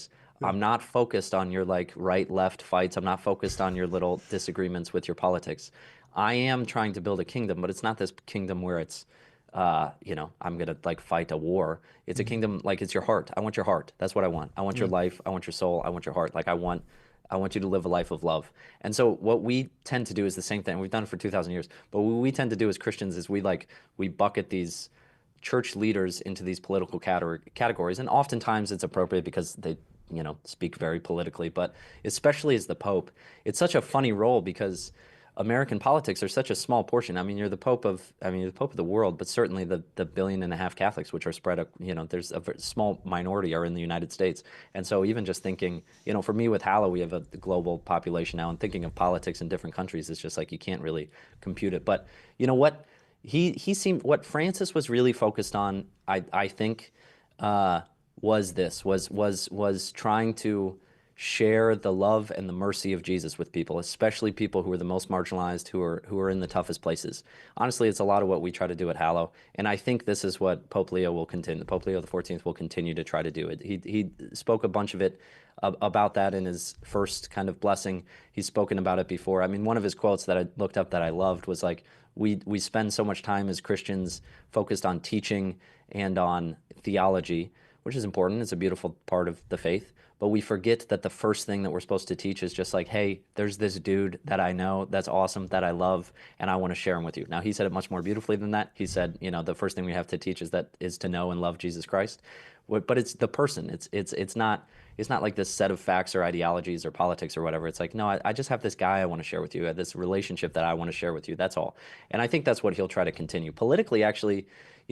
Speaker 11: I'm not focused on your right-left fights. I'm not focused on your little disagreements with your politics. I am trying to build a kingdom, but it's not this kingdom where it's I'm going to fight a war. It's a kingdom, it's your heart. I want your heart. That's what I want. I want your life. I want your soul. I want your heart. I want you to live a life of love. And so what we tend to do is the same thing. We've done it for 2,000 years. But what we tend to do as Christians is we bucket these church leaders into these political categories. And oftentimes it's appropriate because they, speak very politically. But especially as the Pope, it's such a funny role because American politics are such a small portion. I mean, you're the Pope of the world, but certainly the 1.5 billion Catholics, which are spread, there's a very small minority are in the United States. And so even just thinking, for me with Hallow, we have a global population now, and thinking of politics in different countries is just you can't really compute it. But what what Francis was really focused on, I think, was trying to share the love and the mercy of Jesus with people, especially people who are the most marginalized, who are in the toughest places. Honestly, it's a lot of what we try to do at Hallow, and I think this is what Pope Leo will continue. Pope Leo XIV will continue to try to do it. He spoke a bunch of it about that in his first kind of blessing. He's spoken about it before. I mean, one of his quotes that I looked up that I loved was we spend so much time as Christians focused on teaching and on theology, which is important. It's a beautiful part of the faith. But we forget that the first thing that we're supposed to teach is just hey, there's this dude that I know that's awesome, that I love, and I want to share him with you. Now, he said it much more beautifully than that. He said, the first thing we have to teach is to know and love Jesus Christ. But it's the person. It's not like this set of facts or ideologies or politics or whatever. It's no, I just have this guy I want to share with you, this relationship that I want to share with you. That's all. And I think that's what he'll try to continue. Politically, actually,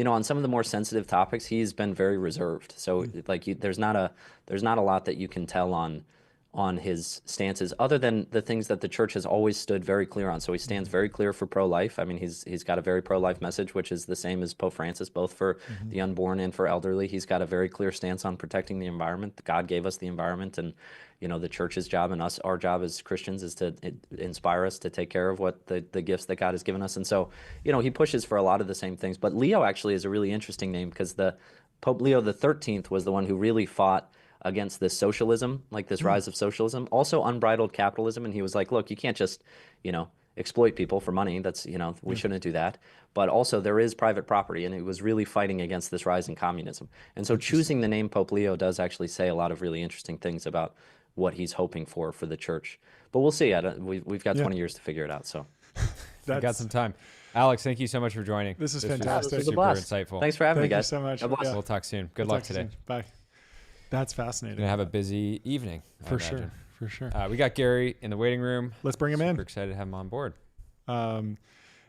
Speaker 11: on some of the more sensitive topics, he's been very reserved. So there's not a lot that you can tell on his stances, other than the things that the church has always stood very clear on. So he stands very clear for pro-life. I mean, he's got a very pro-life message, which is the same as Pope Francis, both for the unborn and for elderly. He's got a very clear stance on protecting the environment. God gave us the environment, and the church's job and our job as Christians is to inspire us to take care of what the gifts that God has given us. And so, he pushes for a lot of the same things. But Leo actually is a really interesting name because the Pope Leo XIII was the one who really fought against this socialism, this rise of socialism, also unbridled capitalism. And he was like, look, you can't just, exploit people for money. That's, we shouldn't do that. But also there is private property, and it was really fighting against this rise in communism. And so choosing the name Pope Leo does actually say a lot of really interesting things about what he's hoping for the church. But we'll see. We've got 20 years to figure it out. So
Speaker 3: we've got some time. Alex, thank you so much for joining.
Speaker 2: This is fantastic.
Speaker 11: This was
Speaker 3: super insightful.
Speaker 11: Thanks for having me, guys.
Speaker 2: Thank you so much.
Speaker 11: Yeah.
Speaker 3: We'll talk soon. Good luck today.
Speaker 2: Bye. That's fascinating.
Speaker 3: Gonna have a busy evening.
Speaker 2: For sure. For sure.
Speaker 3: We got Gary in the waiting room.
Speaker 2: Let's bring him in.
Speaker 3: Super excited to have him on board.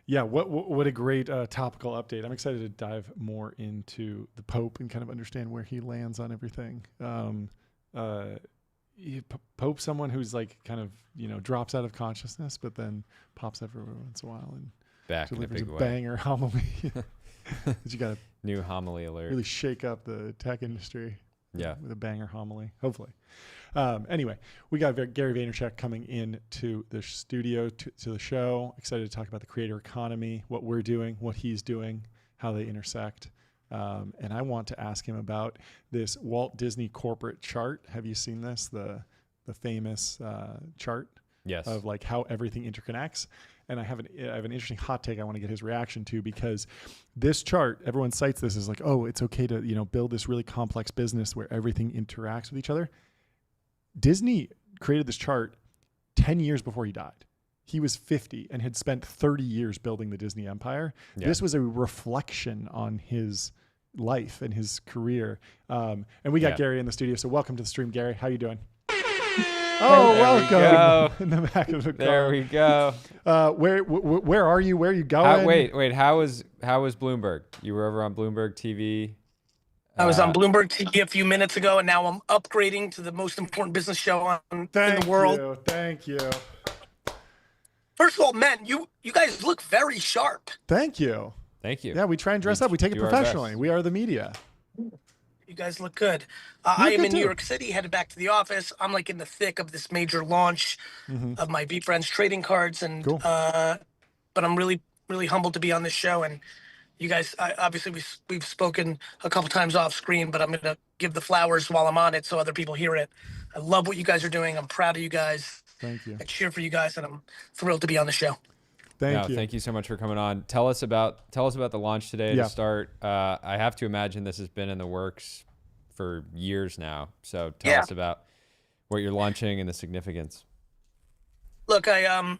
Speaker 2: Yeah, what a great topical update. I'm excited to dive more into the Pope and kind of understand where he lands on everything. Pope, someone who's like kind of, drops out of consciousness, but then pops up every once in a while and
Speaker 3: back in a big way.
Speaker 2: Banger homily. You got to
Speaker 3: new homily alert.
Speaker 2: Really shake up the tech industry.
Speaker 3: Yeah,
Speaker 2: with a banger homily, hopefully. Anyway, we got Gary Vaynerchuk coming into the studio to the show. Excited to talk about the creator economy, what we're doing, what he's doing, how they intersect. And I want to ask him about this Walt Disney corporate chart. Have you seen this? The famous chart.
Speaker 3: Yes.
Speaker 2: Of like how everything interconnects. And I have an interesting hot take I want to get his reaction to, because this chart, everyone cites this as like, oh, it's okay to, build this really complex business where everything interacts with each other. Disney created this chart 10 years before he died. He was 50 and had spent 30 years building the Disney empire. Yeah. This was a reflection on his life and his career. And we got Gary in the studio. So welcome to the stream, Gary. How you doing? Oh, welcome! In the back of the car.
Speaker 3: There we go.
Speaker 2: Where are you? Where are you going?
Speaker 3: Wait. How was Bloomberg? You were over on Bloomberg TV.
Speaker 12: I was on Bloomberg TV a few minutes ago, and now I'm upgrading to the most important business show in the world.
Speaker 2: Thank you.
Speaker 12: First of all, men, you guys look very sharp.
Speaker 2: Thank you. Yeah, we try and dress up. We take it professionally. We are the media.
Speaker 12: You guys look good. I am in New York City, headed back to the office. I'm like in the thick of this major launch of my Be Friends trading cards, and but I'm really, really humbled to be on this show. And you guys, obviously, we've spoken a couple times off screen, but I'm going to give the flowers while I'm on it so other people hear it. I love what you guys are doing. I'm proud of you guys.
Speaker 2: Thank you.
Speaker 12: I cheer for you guys, and I'm thrilled to be on the show.
Speaker 3: Thank you so much for coming on. Tell us about the launch today to start. I have to imagine this has been in the works for years now. So tell us about what you're launching and the significance.
Speaker 12: Look, I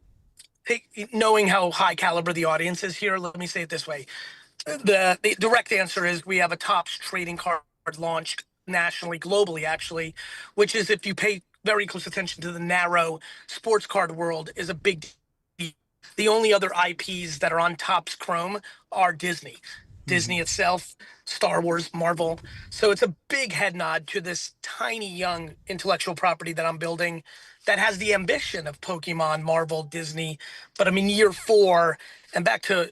Speaker 12: knowing how high caliber the audience is here, let me say it this way. The direct answer is we have a Topps trading card launched nationally, globally actually, which is, if you pay very close attention to the narrow sports card world, is a big deal. The only other IPs that are on Topps Chrome are Disney. Disney itself, Star Wars, Marvel. So it's a big head nod to this tiny young intellectual property that I'm building that has the ambition of Pokemon, Marvel, Disney. But I mean, year 4, and back to,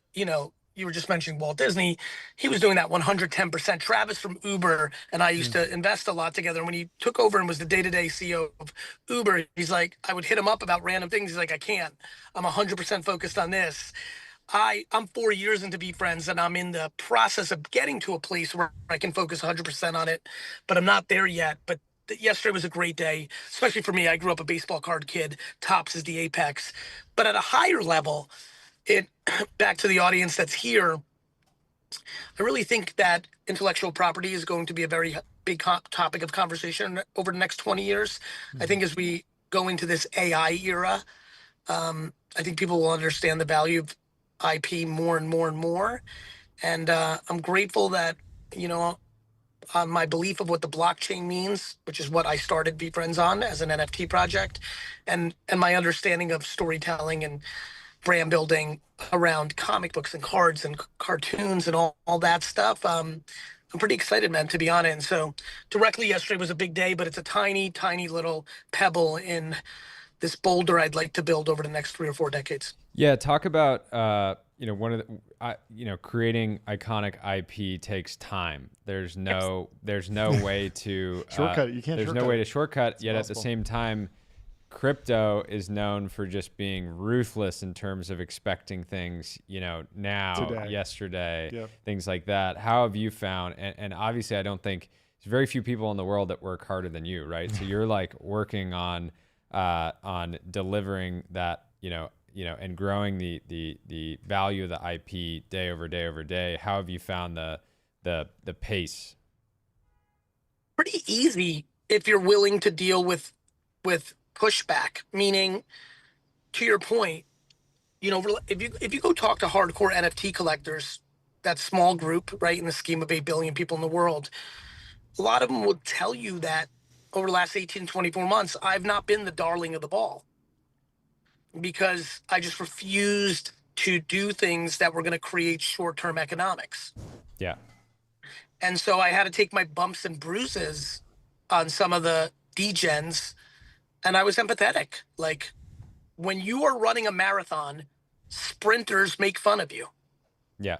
Speaker 12: you were just mentioning Walt Disney. He was doing that 110%. Travis from Uber and I used to invest a lot together. And when he took over and was the day-to-day CEO of Uber, he's like, I would hit him up about random things. He's like, I can't. I'm 100% focused on this. I'm 4 years into Be Friends, and I'm in the process of getting to a place where I can focus 100% on it, but I'm not there yet. But yesterday was a great day, especially for me. I grew up a baseball card kid. Topps is the apex. But at a higher level, back to the audience that's here, I really think that intellectual property is going to be a very big topic of conversation over the next 20 years. I think as we go into this AI era, I think people will understand the value of IP more and more and more. And I'm grateful that, on my belief of what the blockchain means, which is what I started Be Friends on as an NFT project, and my understanding of storytelling and brand building around comic books and cards and cartoons and all that stuff. I'm pretty excited, man, to be on it. And so directly yesterday was a big day, but it's a tiny, tiny little pebble in this boulder I'd like to build over the next 3 or 4 decades.
Speaker 3: Yeah. Talk about, one of the, creating iconic IP takes time. There's no way to
Speaker 2: shortcut. You can't.
Speaker 3: There's no way to shortcut. Yet at the same time, crypto is known for just being ruthless in terms of expecting things, now,
Speaker 2: today,
Speaker 3: yesterday, things like that. How have you found, and obviously I don't think there's very few people in the world that work harder than you, right? So you're like working on delivering that, and growing the value of the IP day over day over day. How have you found the pace?
Speaker 12: Pretty easy if you're willing to deal with with pushback, meaning, to your point, you know, if you go talk to hardcore NFT collectors, that small group, right, in the scheme of 8 billion people in the world, a lot of them will tell you that over the last 18, 24 months, I've not been the darling of the ball because I just refused to do things that were going to create short-term economics.
Speaker 3: Yeah.
Speaker 12: And so I had to take my bumps and bruises on some of the degens, and I was empathetic. Like, when you are running a marathon, sprinters make fun of you.
Speaker 3: Yeah.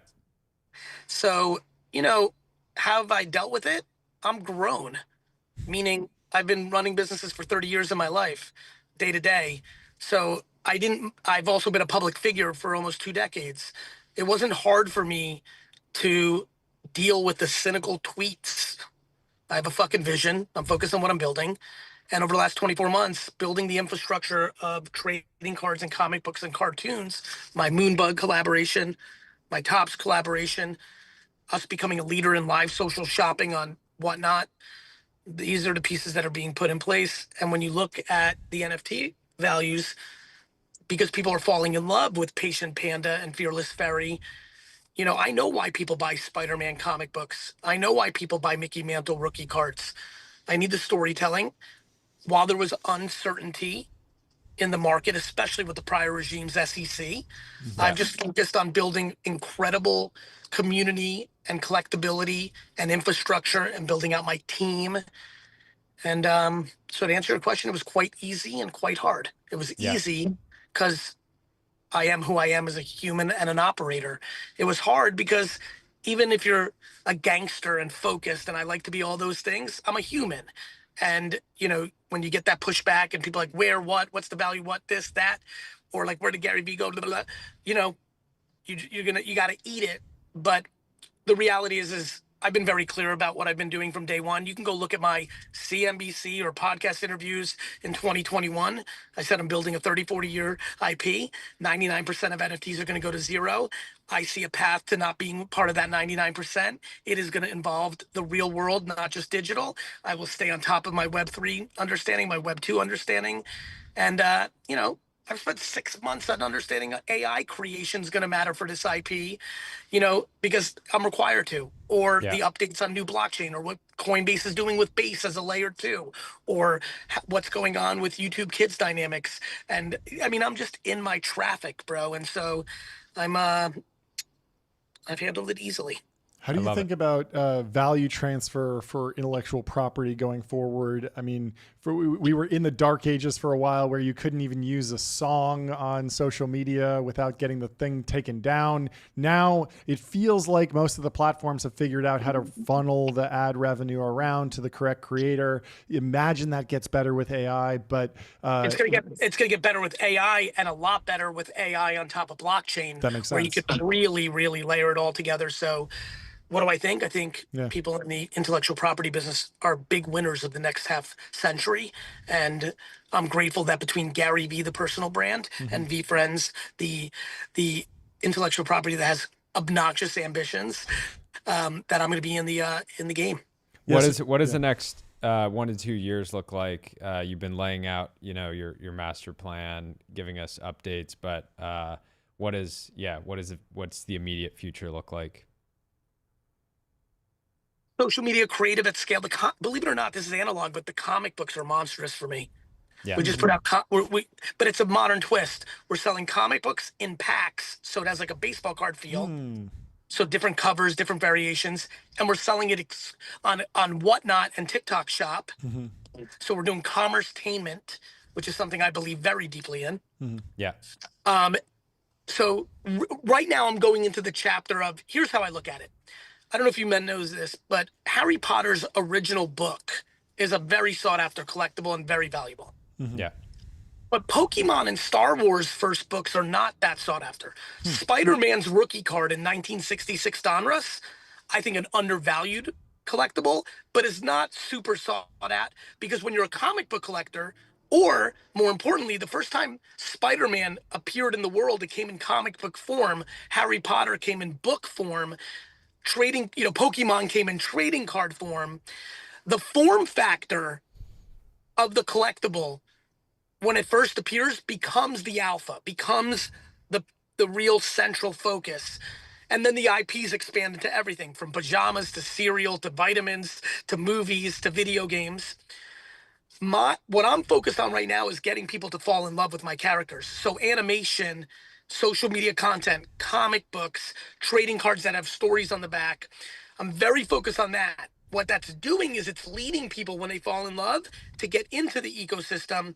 Speaker 12: So, you know, how have I dealt with it? I'm grown, meaning I've been running businesses for 30 years of my life, day to day. So I've also been a public figure for almost 2 decades. It wasn't hard for me to deal with the cynical tweets. I have a fucking vision. I'm focused on what I'm building. And over the last 24 months, building the infrastructure of trading cards and comic books and cartoons, my Moonbug collaboration, my Topps collaboration, us becoming a leader in live social shopping on Whatnot. These are the pieces that are being put in place. And when you look at the NFT values, because people are falling in love with Patient Panda and Fearless Fairy, you know, I know why people buy Spider-Man comic books. I know why people buy Mickey Mantle rookie cards. I need the storytelling. While there was uncertainty in the market, especially with the prior regime's SEC, I've just focused on building incredible community and collectability and infrastructure and building out my team. And so to answer your question, it was quite easy and quite hard. It was easy because I am who I am as a human and an operator. It was hard because even if you're a gangster and focused, and I like to be all those things, I'm a human. And, you know, when you get that pushback and people are like, where, what's the value, what, this, that, or like, where did Gary Vee go, blah, blah, blah, you know, you got to eat it. But the reality is I've been very clear about what I've been doing from day one. You can go look at my CNBC or podcast interviews in 2021. I said I'm building a 30, 40-year IP. 99% of NFTs are going to go to zero. I see a path to not being part of that 99%. It is going to involve the real world, not just digital. I will stay on top of my Web3 understanding, my Web2 understanding. And, you know, I've spent 6 months on understanding AI creation is going to matter for this IP, you know, because I'm required to, or the updates on new blockchain, or what Coinbase is doing with Base as a layer 2, or what's going on with YouTube Kids dynamics. And I mean, I'm just in my traffic, bro. And so I've handled it easily.
Speaker 2: How do you think about value transfer for intellectual property going forward? I mean, we were in the dark ages for a while where you couldn't even use a song on social media without getting the thing taken down. Now it feels like most of the platforms have figured out how to funnel the ad revenue around to the correct creator. Imagine that gets better with AI, but
Speaker 12: it's gonna get better with AI, and a lot better with AI on top of blockchain.
Speaker 2: That makes sense.
Speaker 12: Where you could really, really layer it all together. So what do I think? I think people in the intellectual property business are big winners of the next half century. And I'm grateful that between Gary Vee, the personal brand, and VeeFriends, the intellectual property that has obnoxious ambitions, that I'm going to be in the game.
Speaker 3: What is the next 1 to 2 years look like? You've been laying out, you know, your master plan, giving us updates, but what's the immediate future look like?
Speaker 12: Social media creative at scale. Believe it or not, this is analog, but the comic books are monstrous for me.
Speaker 3: Yeah.
Speaker 12: We just put out, but it's a modern twist. We're selling comic books in packs, so it has like a baseball card feel. So different covers, different variations, and we're selling it on Whatnot and TikTok Shop. So we're doing commerce-tainment, which is something I believe very deeply in.
Speaker 3: Yeah.
Speaker 12: So right now I'm going into the chapter of, here's how I look at it. I don't know if you men knows this, but Harry Potter's original book is a very sought after collectible and very valuable.
Speaker 3: Yeah.
Speaker 12: But Pokemon and Star Wars first books are not that sought after. Spider-Man's rookie card in 1966 Donruss, I think an undervalued collectible, but is not super sought at, because when you're a comic book collector, or more importantly, the first time Spider-Man appeared in the world, it came in comic book form. Harry Potter came in book form. Trading, you know, Pokemon came in trading card form. The form factor of the collectible when it first appears, becomes the alpha, becomes the real central focus. And then the IPs expand into everything from pajamas to cereal to vitamins to movies to video games. What I'm focused on right now is getting people to fall in love with my characters. So animation, social media content, comic books, trading cards that have stories on the back. I'm very focused on that. What that's doing is it's leading people when they fall in love to get into the ecosystem.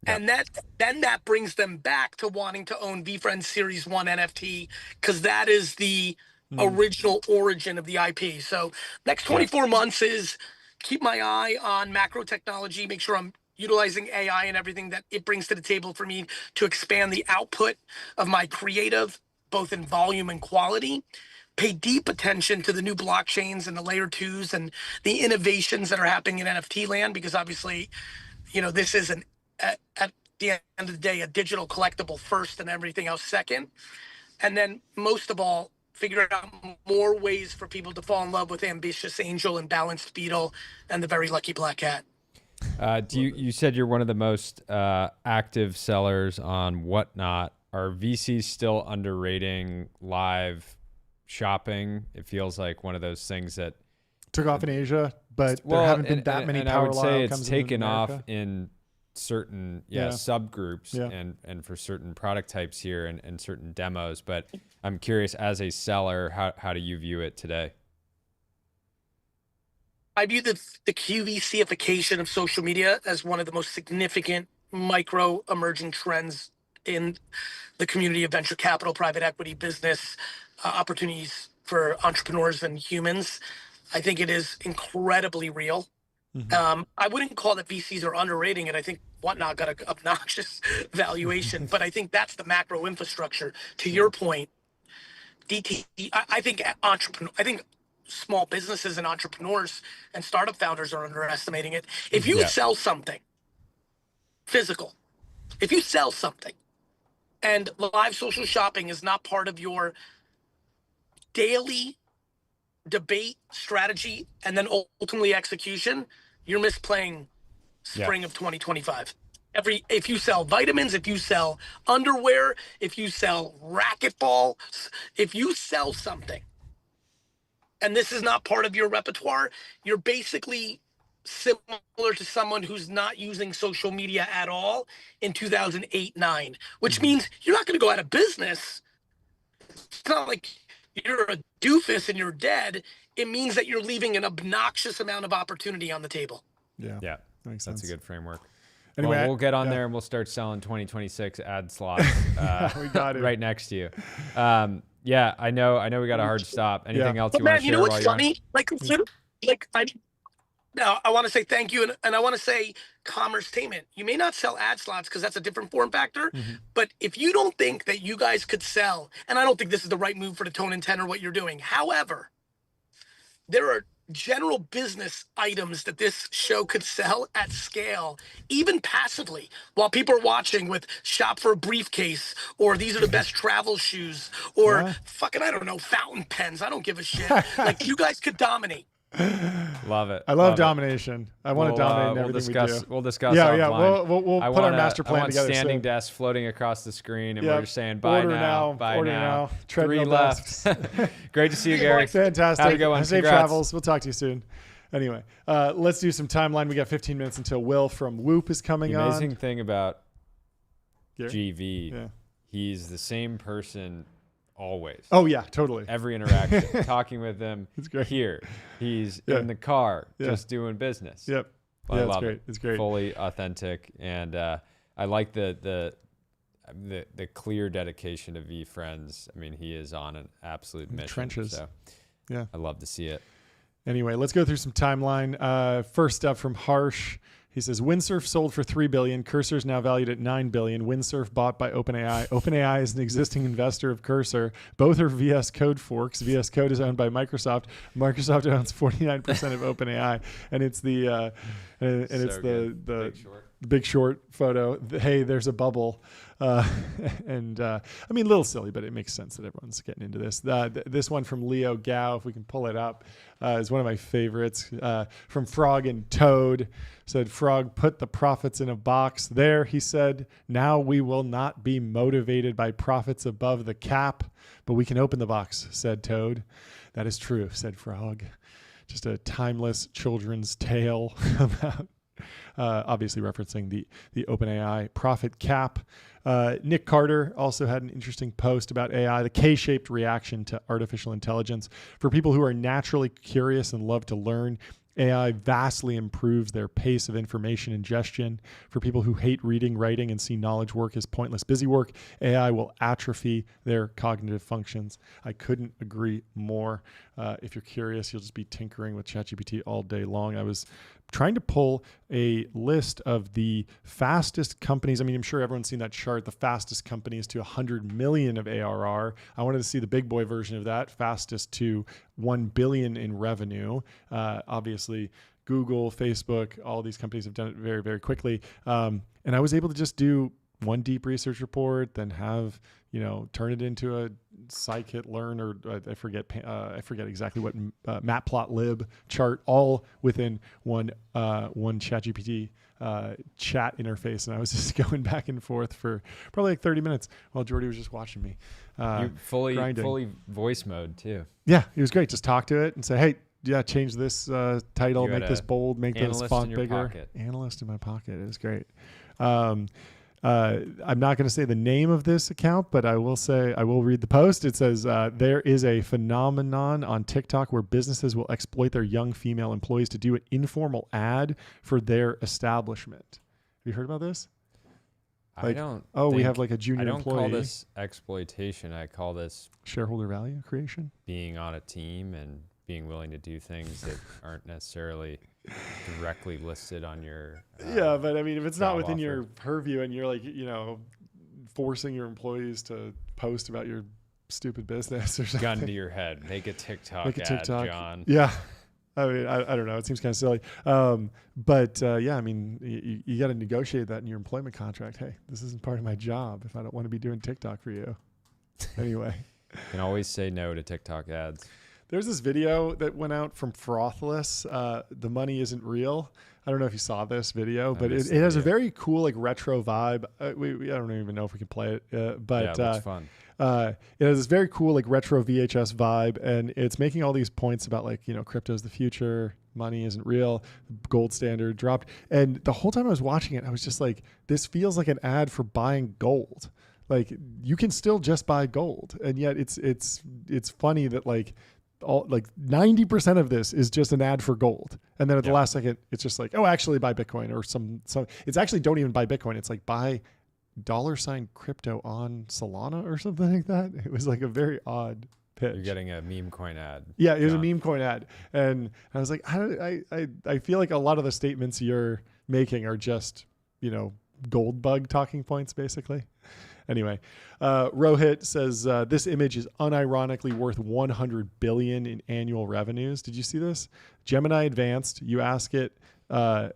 Speaker 12: And that brings them back to wanting to own VFriends Series 1 NFT, because that is the original origin of the IP. So next 24 months is keep my eye on macro technology, make sure I'm utilizing AI and everything that it brings to the table for me to expand the output of my creative, both in volume and quality. Pay deep attention to the new blockchains and the layer 2s and the innovations that are happening in NFT land, because obviously, this is at the end of the day, a digital collectible first and everything else second. And then most of all, figure out more ways for people to fall in love with Ambitious Angel and Balanced Beetle and the Very Lucky Black Cat.
Speaker 3: You said you're one of the most active sellers on Whatnot. Are VCs still underrating live shopping? It feels like one of those things that
Speaker 2: took off in Asia, but there haven't been that many power.
Speaker 3: I would say
Speaker 2: outcomes
Speaker 3: it's taken
Speaker 2: in
Speaker 3: off in certain subgroups and for certain product types here and certain demos. But I'm curious, as a seller, how do you view it today?
Speaker 12: I view the QVCification of social media as one of the most significant micro emerging trends in the community of venture capital, private equity, business opportunities for entrepreneurs and humans. I think it is incredibly real. I wouldn't call that VCs are underrating it. I think Whatnot got an obnoxious valuation, but I think that's the macro infrastructure. To your point, I think small businesses and entrepreneurs and startup founders are underestimating it. If you sell something physical, if you sell something and live social shopping is not part of your daily debate strategy and then ultimately execution, you're misplaying spring of 2025. If you sell vitamins, if you sell underwear, if you sell racquetball, if you sell something and this is not part of your repertoire, you're basically similar to someone who's not using social media at all in 2008-9, which means you're not going to go out of business. It's not like you're a doofus and you're dead. It means that you're leaving an obnoxious amount of opportunity on the table.
Speaker 3: Yeah,
Speaker 2: that makes sense.
Speaker 3: That's a good framework.
Speaker 2: Anyway,
Speaker 3: well, we'll get on there and we'll start selling 2026 ad slots
Speaker 2: we got it.
Speaker 3: right next to you. I know we got a hard stop. Anything else you want to share?
Speaker 12: You know what's funny? I want to say thank you, and I want to say commercetainment. You may not sell ad slots because that's a different form factor, but if you don't think that you guys could sell, and I don't think this is the right move for the tone and tenor what you're doing. However, there are general business items that this show could sell at scale, even passively, while people are watching with shop for a briefcase, or these are the best travel shoes, or fucking, I don't know, fountain pens. I don't give a shit. Like, you guys could dominate.
Speaker 3: Love it.
Speaker 2: I love domination. I want to dominate everything we do.
Speaker 3: We'll discuss
Speaker 2: offline. We'll put our master plan
Speaker 3: I want
Speaker 2: together.
Speaker 3: standing desk floating across the screen, and we're saying buy
Speaker 2: order
Speaker 3: now, buy
Speaker 2: order
Speaker 3: now.
Speaker 2: Treadmill
Speaker 3: 3 left. Great to see you, Gary.
Speaker 2: Fantastic.
Speaker 3: Have a good one.
Speaker 2: Safe
Speaker 3: Congrats.
Speaker 2: travels. We'll talk to you soon. Anyway, let's do some timeline. We got 15 minutes until Will from Whoop is coming
Speaker 3: the
Speaker 2: on.
Speaker 3: amazing thing about
Speaker 2: Gary?
Speaker 3: GV, he's the same person always.
Speaker 2: Oh yeah, totally.
Speaker 3: Every interaction, talking with him.
Speaker 2: It's great.
Speaker 3: Here, he's in the car, just doing business.
Speaker 2: Yep.
Speaker 3: I love
Speaker 2: it's great.
Speaker 3: it.
Speaker 2: It's great.
Speaker 3: Fully authentic, and I like the clear dedication to VFriends. I mean, he is on an absolute mission.
Speaker 2: Trenches.
Speaker 3: So
Speaker 2: yeah,
Speaker 3: I love to see it.
Speaker 2: Anyway, let's go through some timeline. First up from Harsh. He says, Windsurf sold for $3 billion. Cursor is now valued at $9 billion. Windsurf bought by OpenAI. OpenAI is an existing investor of Cursor. Both are VS Code forks. VS Code is owned by Microsoft. Microsoft owns 49% of OpenAI, and it's the Big Short photo. Hey, there's a bubble. I mean, a little silly, but it makes sense that everyone's getting into this. This one from Leo Gao, if we can pull it up. is one of my favorites. From Frog and Toad. Said, Frog put the profits in a box. There, he said, now we will not be motivated by profits above the cap, but we can open the box, said Toad. That is true, said Frog. Just a timeless children's tale about obviously referencing the OpenAI profit cap. Nick Carter also had an interesting post about AI, the K-shaped reaction to artificial intelligence. For people who are naturally curious and love to learn, AI vastly improves their pace of information ingestion. For people who hate reading, writing, and see knowledge work as pointless busy work, AI will atrophy their cognitive functions. I couldn't agree more. If you're curious, you'll just be tinkering with ChatGPT all day long. I was trying to pull a list of the fastest companies. I mean, I'm sure everyone's seen that chart, the fastest companies to 100 million of ARR. I wanted to see the big boy version of that, fastest to 1 billion in revenue. Obviously, Google, Facebook, all these companies have done it very, very quickly. And I was able to just do one deep research report, then have, turn it into a scikit-learn, or I forget exactly what matplotlib chart, all within one ChatGPT chat interface. And I was just going back and forth for probably like 30 minutes while Jordy was just watching me.
Speaker 3: You fully voice mode too.
Speaker 2: Yeah, it was great. Just talk to it and say, hey, yeah, change this title, make this bold, make this font bigger. Analyst in my pocket. It was great. I'm not going to say the name of this account, but I will read the post. It says, there is a phenomenon on TikTok where businesses will exploit their young female employees to do an informal ad for their establishment. Have you heard about this?
Speaker 3: I don't.
Speaker 2: Oh, we have like a junior employee.
Speaker 3: I don't call this exploitation. I call this
Speaker 2: shareholder value creation.
Speaker 3: Being on a team and being willing to do things that aren't necessarily directly listed on your
Speaker 2: yeah, but I mean, if it's not within
Speaker 3: offer.
Speaker 2: your purview and you're like, forcing your employees to post about your stupid business or something.
Speaker 3: Gun to your head. Make a TikTok ad, John.
Speaker 2: Yeah. I mean, I don't know. It seems kind of silly. But yeah, I mean, you got to negotiate that in your employment contract. Hey, this isn't part of my job if I don't want to be doing TikTok for you. Anyway.
Speaker 3: You can always say no to TikTok ads.
Speaker 2: There's this video that went out from Frothless. The money isn't real. I don't know if you saw this video, but it has a very cool like retro vibe. I don't even know if we can play it, but
Speaker 3: yeah, it looks fun.
Speaker 2: It has this very cool like retro VHS vibe, and it's making all these points about like crypto's the future, money isn't real, gold standard dropped, and the whole time I was watching it, I was just like, this feels like an ad for buying gold. Like you can still just buy gold, and yet it's funny that like 90% of this is just an ad for gold, and then at the last second it's just like, oh, actually buy Bitcoin or some it's actually don't even buy Bitcoin, it's like buy $crypto on Solana or something like that. It was like a very odd pitch.
Speaker 3: You're getting a meme coin ad.
Speaker 2: Yeah, it was a meme coin ad, and I was like, I feel like a lot of the statements you're making are just gold bug talking points basically. Anyway, Rohit says, this image is unironically worth 100 billion in annual revenues. Did you see this? Gemini Advanced, you ask it,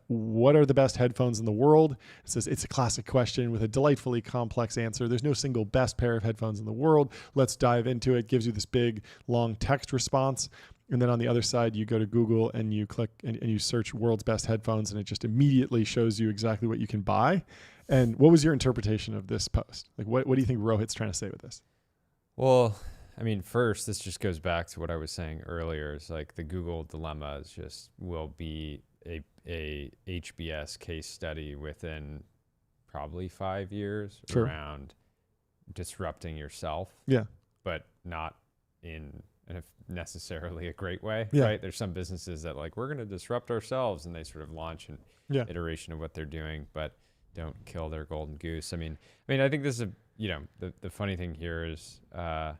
Speaker 2: what are the best headphones in the world? It says, it's a classic question with a delightfully complex answer. There's no single best pair of headphones in the world. Let's dive into it. Gives you this big, long text response. And then on the other side, you go to Google and you click and you search world's best headphones, and it just immediately shows you exactly what you can buy. And what was your interpretation of this post? Like, what do you think Rohit's trying to say with this?
Speaker 3: Well, I mean, first, this just goes back to what I was saying earlier. It's like the Google dilemma will be a HBS case study within probably 5 years around disrupting yourself. Yeah. But not in necessarily a great way, right? There's some businesses that like, we're going to disrupt ourselves, and they sort of launch an iteration of what they're doing, but don't kill their golden goose. I mean, I think this is the funny thing here is, I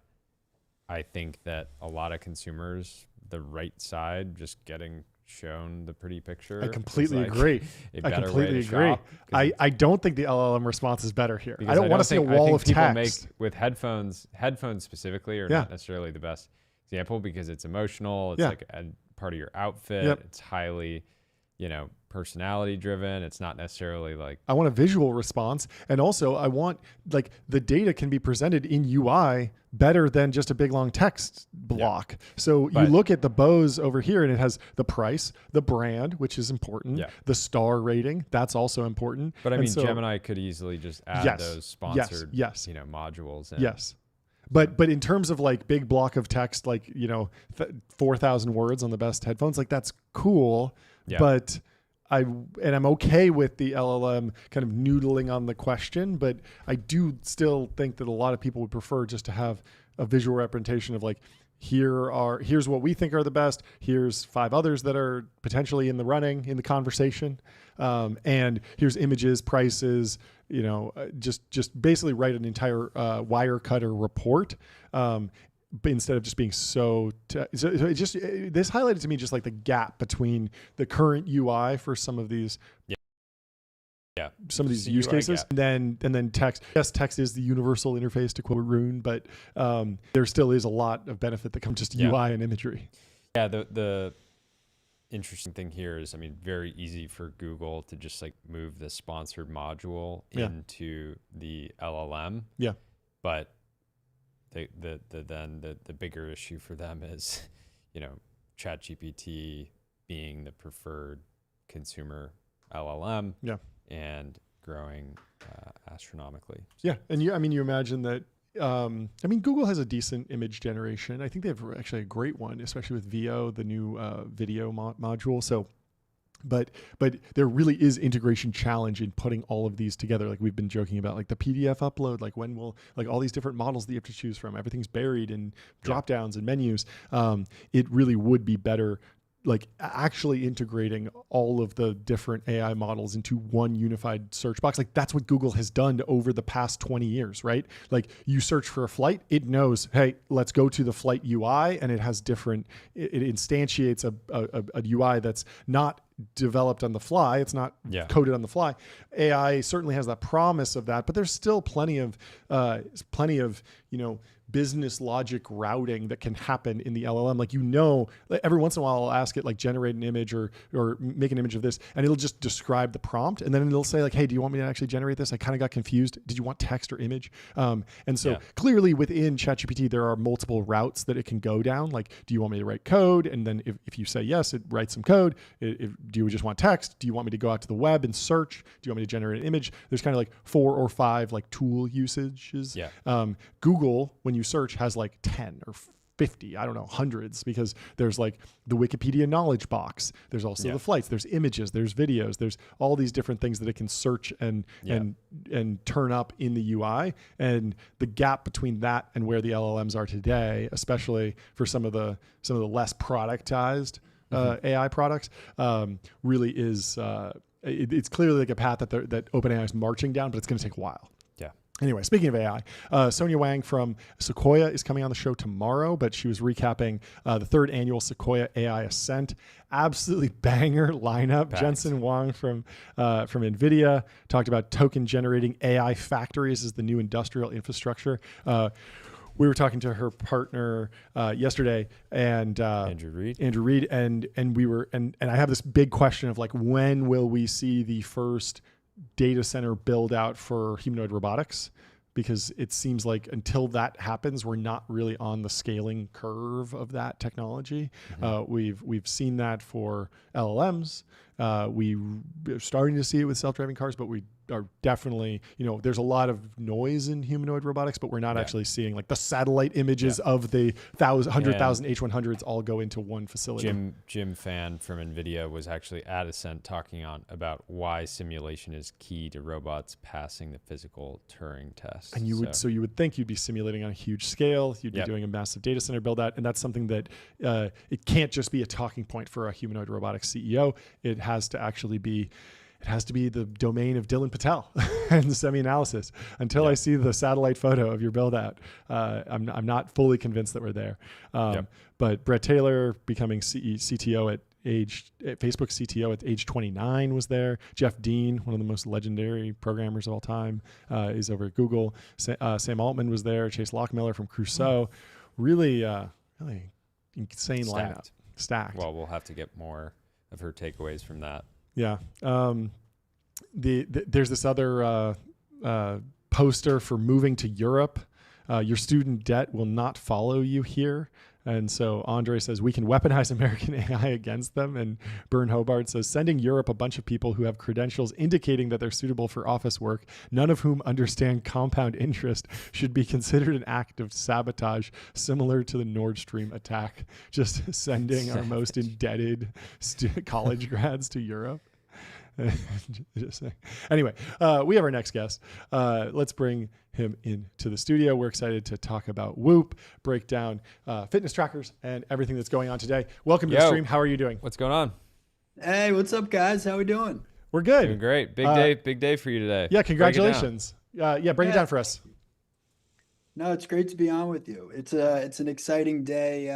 Speaker 3: think that a lot of consumers, the right side, just getting shown the pretty picture.
Speaker 2: I completely agree. I completely agree. I don't think the LLM response is better here. I don't want to see a wall of text.
Speaker 3: With headphones specifically are not necessarily the best example, because it's emotional. It's like a part of your outfit. It's highly personality driven. It's not necessarily like,
Speaker 2: I want a visual response. And also I want like the data can be presented in UI better than just a big long text block. So you look at the bows over here and it has the price, the brand, which is important, the star rating, that's also important.
Speaker 3: But I mean, Gemini could easily just add those sponsored, modules.
Speaker 2: Yes. But in terms of like big block of text, like, 4,000 words on the best headphones, like that's cool. Yeah. But I'm okay with the LLM kind of noodling on the question, but I do still think that a lot of people would prefer just to have a visual representation of like, here's what we think are the best. Here's 5 others that are potentially in the running in the conversation. And here's images, prices, just basically write an entire Wirecutter report. But instead of just being so this highlighted to me just like the gap between the current UI for some of these some of these use cases and then text. Yes, text is the universal interface, to quote Rune, but there still is a lot of benefit that comes just to UI and imagery.
Speaker 3: Yeah, the interesting thing here is, I mean, very easy for Google to just like move the sponsored module into the LLM.
Speaker 2: Yeah.
Speaker 3: But the bigger issue for them is, ChatGPT being the preferred consumer LLM and growing astronomically.
Speaker 2: Yeah. And you imagine that, Google has a decent image generation. I think they have actually a great one, especially with VO, the new video module. So, but there really is integration challenge in putting all of these together. Like we've been joking about, like the PDF upload, like when will, like all these different models that you have to choose from, everything's buried in drop downs and menus. It really would be better, like actually integrating all of the different AI models into one unified search box. Like that's what Google has done over the past 20 years, right? Like you search for a flight, it knows, hey, let's go to the flight UI, and it has different, it instantiates a UI that's not developed on the fly. It's not coded on the fly. AI certainly has that promise of that, but there's still plenty of business logic routing that can happen in the LLM. Like, every once in a while I'll ask it like generate an image or make an image of this, and it'll just describe the prompt, and then it'll say like, hey, do you want me to actually generate this? I kind of got confused. Did you want text or image? And so clearly within ChatGPT there are multiple routes that it can go down. Like, do you want me to write code? And then if you say yes, it writes some code. Do you just want text? Do you want me to go out to the web and search? Do you want me to generate an image? There's kind of like 4 or 5 like tool usages. Google, when you search, has like 10 or 50, I don't know, hundreds, because there's like the Wikipedia knowledge box. There's also the flights, there's images, there's videos, there's all these different things that it can search and turn up in the UI. And the gap between that and where the LLMs are today, especially for some of the less productized AI products, really is it's clearly like a path that OpenAI is marching down, but it's going to take a while. Anyway, speaking of AI, Sonia Wang from Sequoia is coming on the show tomorrow, but she was recapping the 3rd annual Sequoia AI Ascent. Absolutely banger lineup. Thanks. Jensen Huang from NVIDIA talked about token generating AI factories as the new industrial infrastructure. We were talking to her partner yesterday, and Andrew Reed, and I have this big question of like, when will we see the first data center build out for humanoid robotics? Because it seems like until that happens, we're not really on the scaling curve of that technology. We've seen that for LLMs. We're starting to see it with self-driving cars, but we are definitely, there's a lot of noise in humanoid robotics, but we're not actually seeing like the satellite images of the 100,000 H100s all go into one facility.
Speaker 3: Jim Fan from NVIDIA was actually at Ascent talking about why simulation is key to robots passing the physical Turing test.
Speaker 2: And you would think you'd be simulating on a huge scale. You'd be doing a massive data center build out, and that's something that it can't just be a talking point for a humanoid robotics CEO. It has to actually be. It has to be the domain of Dylan Patel and semi-analysis. Until I see the satellite photo of your build out, I'm not fully convinced that we're there. But Brett Taylor becoming CTO at Facebook CTO at age 29 was there. Jeff Dean, one of the most legendary programmers of all time, is over at Google. Sam Altman was there. Chase Lockmiller from Crusoe. Really insane lineup. Stacked.
Speaker 3: Well, we'll have to get more her takeaways from that.
Speaker 2: Yeah. There's this other poster for moving to Europe. Your student debt will not follow you here. And so Andre says, we can weaponize American AI against them. And Bern Hobart says, sending Europe a bunch of people who have credentials indicating that they're suitable for office work, none of whom understand compound interest, should be considered an act of sabotage similar to the Nord Stream attack. Just sending our most indebted college grads to Europe. Anyway, we have our next guest. Let's bring him into the studio. We're excited to talk about Whoop, break down fitness trackers and everything that's going on today. Welcome to the stream. How are you doing?
Speaker 3: What's going on?
Speaker 13: Hey, what's up, guys? How we doing?
Speaker 2: We're good.
Speaker 3: Doing great. Big day for you today.
Speaker 2: Yeah, congratulations. Bring it down for us.
Speaker 13: No, it's great to be on with you. It's an exciting day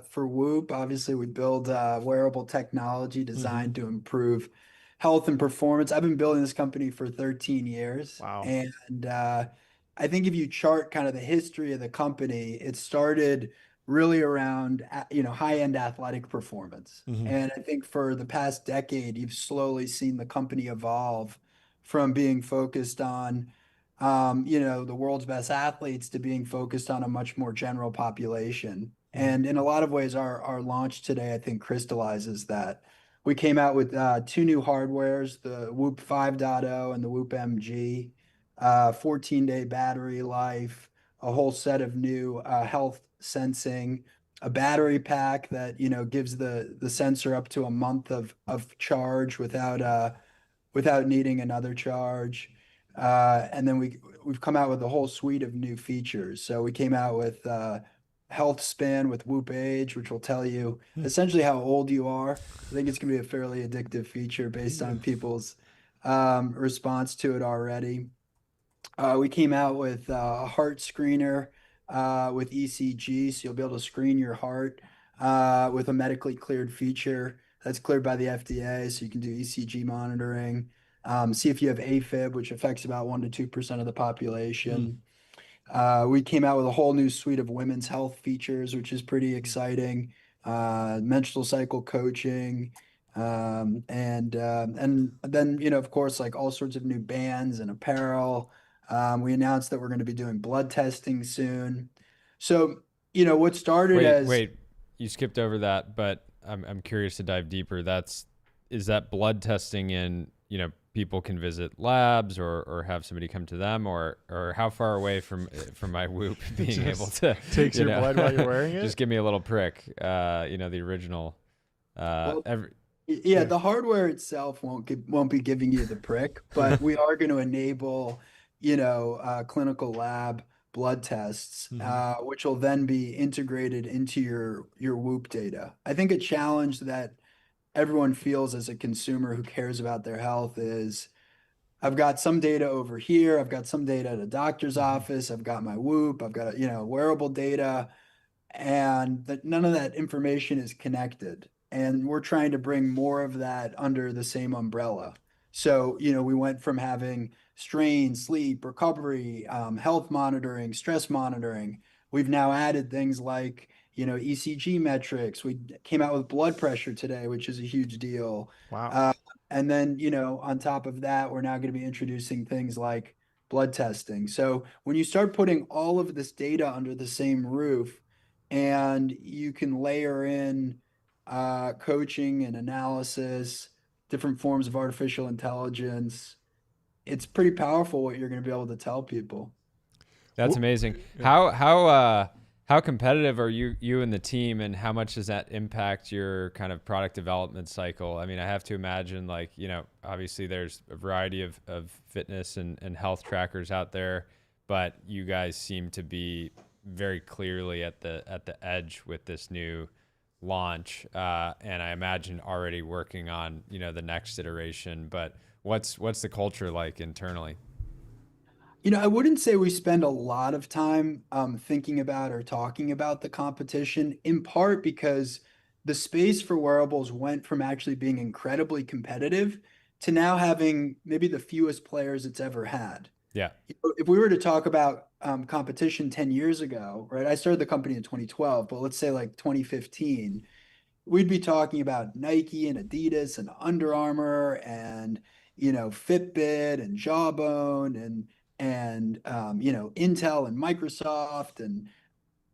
Speaker 13: for Whoop. Obviously, we build wearable technology designed to improve health and performance. I've been building this company for 13 years.
Speaker 2: Wow.
Speaker 13: And I think if you chart kind of the history of the company, it started really around, high-end athletic performance. And I think for the past decade, you've slowly seen the company evolve from being focused on, the world's best athletes to being focused on a much more general population. And in a lot of ways, our launch today, I think, crystallizes that. We came out with two new hardwares, the Whoop 5.0 and the Whoop MG, 14-day battery life, a whole set of new health sensing, a battery pack that gives the sensor up to a month of charge without needing another charge. And then we've come out with a whole suite of new features. So we came out with Health Span with Whoop Age, which will tell you essentially how old you are. I think it's going to be a fairly addictive feature based on people's response to it already. We came out with a heart screener with ECG, so you'll be able to screen your heart with a medically cleared feature that's cleared by the FDA, so you can do ECG monitoring, see if you have AFib, which affects about 1% to 2% of the population. We came out with a whole new suite of women's health features, which is pretty exciting. Menstrual cycle coaching, and then of course, like all sorts of new bands and apparel. We announced that we're going to be doing blood testing soon. So what started
Speaker 3: wait, you skipped over that, but I'm curious to dive deeper. Is that blood testing in people can visit labs or have somebody come to them, or how far away from my Whoop being able to
Speaker 2: takes your blood while you're wearing it?
Speaker 3: Just give me a little prick, the original.
Speaker 13: The hardware itself won't be giving you the prick, but we are going to enable clinical lab blood tests, which will then be integrated into your Whoop data. I think a challenge that everyone feels as a consumer who cares about their health is, I've got some data over here, I've got some data at a doctor's office, I've got my Whoop, I've got wearable data, and none of that information is connected. And we're trying to bring more of that under the same umbrella. So, we went from having strain, sleep, recovery, health monitoring, stress monitoring. We've now added things like ECG metrics. We came out with blood pressure today, which is a huge deal.
Speaker 2: Wow.
Speaker 13: And then, on top of that, we're now going to be introducing things like blood testing. So when you start putting all of this data under the same roof, and you can layer in coaching and analysis, different forms of artificial intelligence, it's pretty powerful what you're going to be able to tell people.
Speaker 3: That's amazing. How competitive are you and the team, and how much does that impact your kind of product development cycle? I mean, I have to imagine, obviously there's a variety of fitness and health trackers out there, but you guys seem to be very clearly at the edge with this new launch, and I imagine already working on the next iteration. But what's the culture like internally?
Speaker 13: I wouldn't say we spend a lot of time thinking about or talking about the competition, in part because the space for wearables went from actually being incredibly competitive to now having maybe the fewest players it's ever had.
Speaker 3: Yeah.
Speaker 13: If we were to talk about competition 10 years ago, right? I started the company in 2012, but let's say like 2015, we'd be talking about Nike and Adidas and Under Armour and, Fitbit and Jawbone and Intel and Microsoft and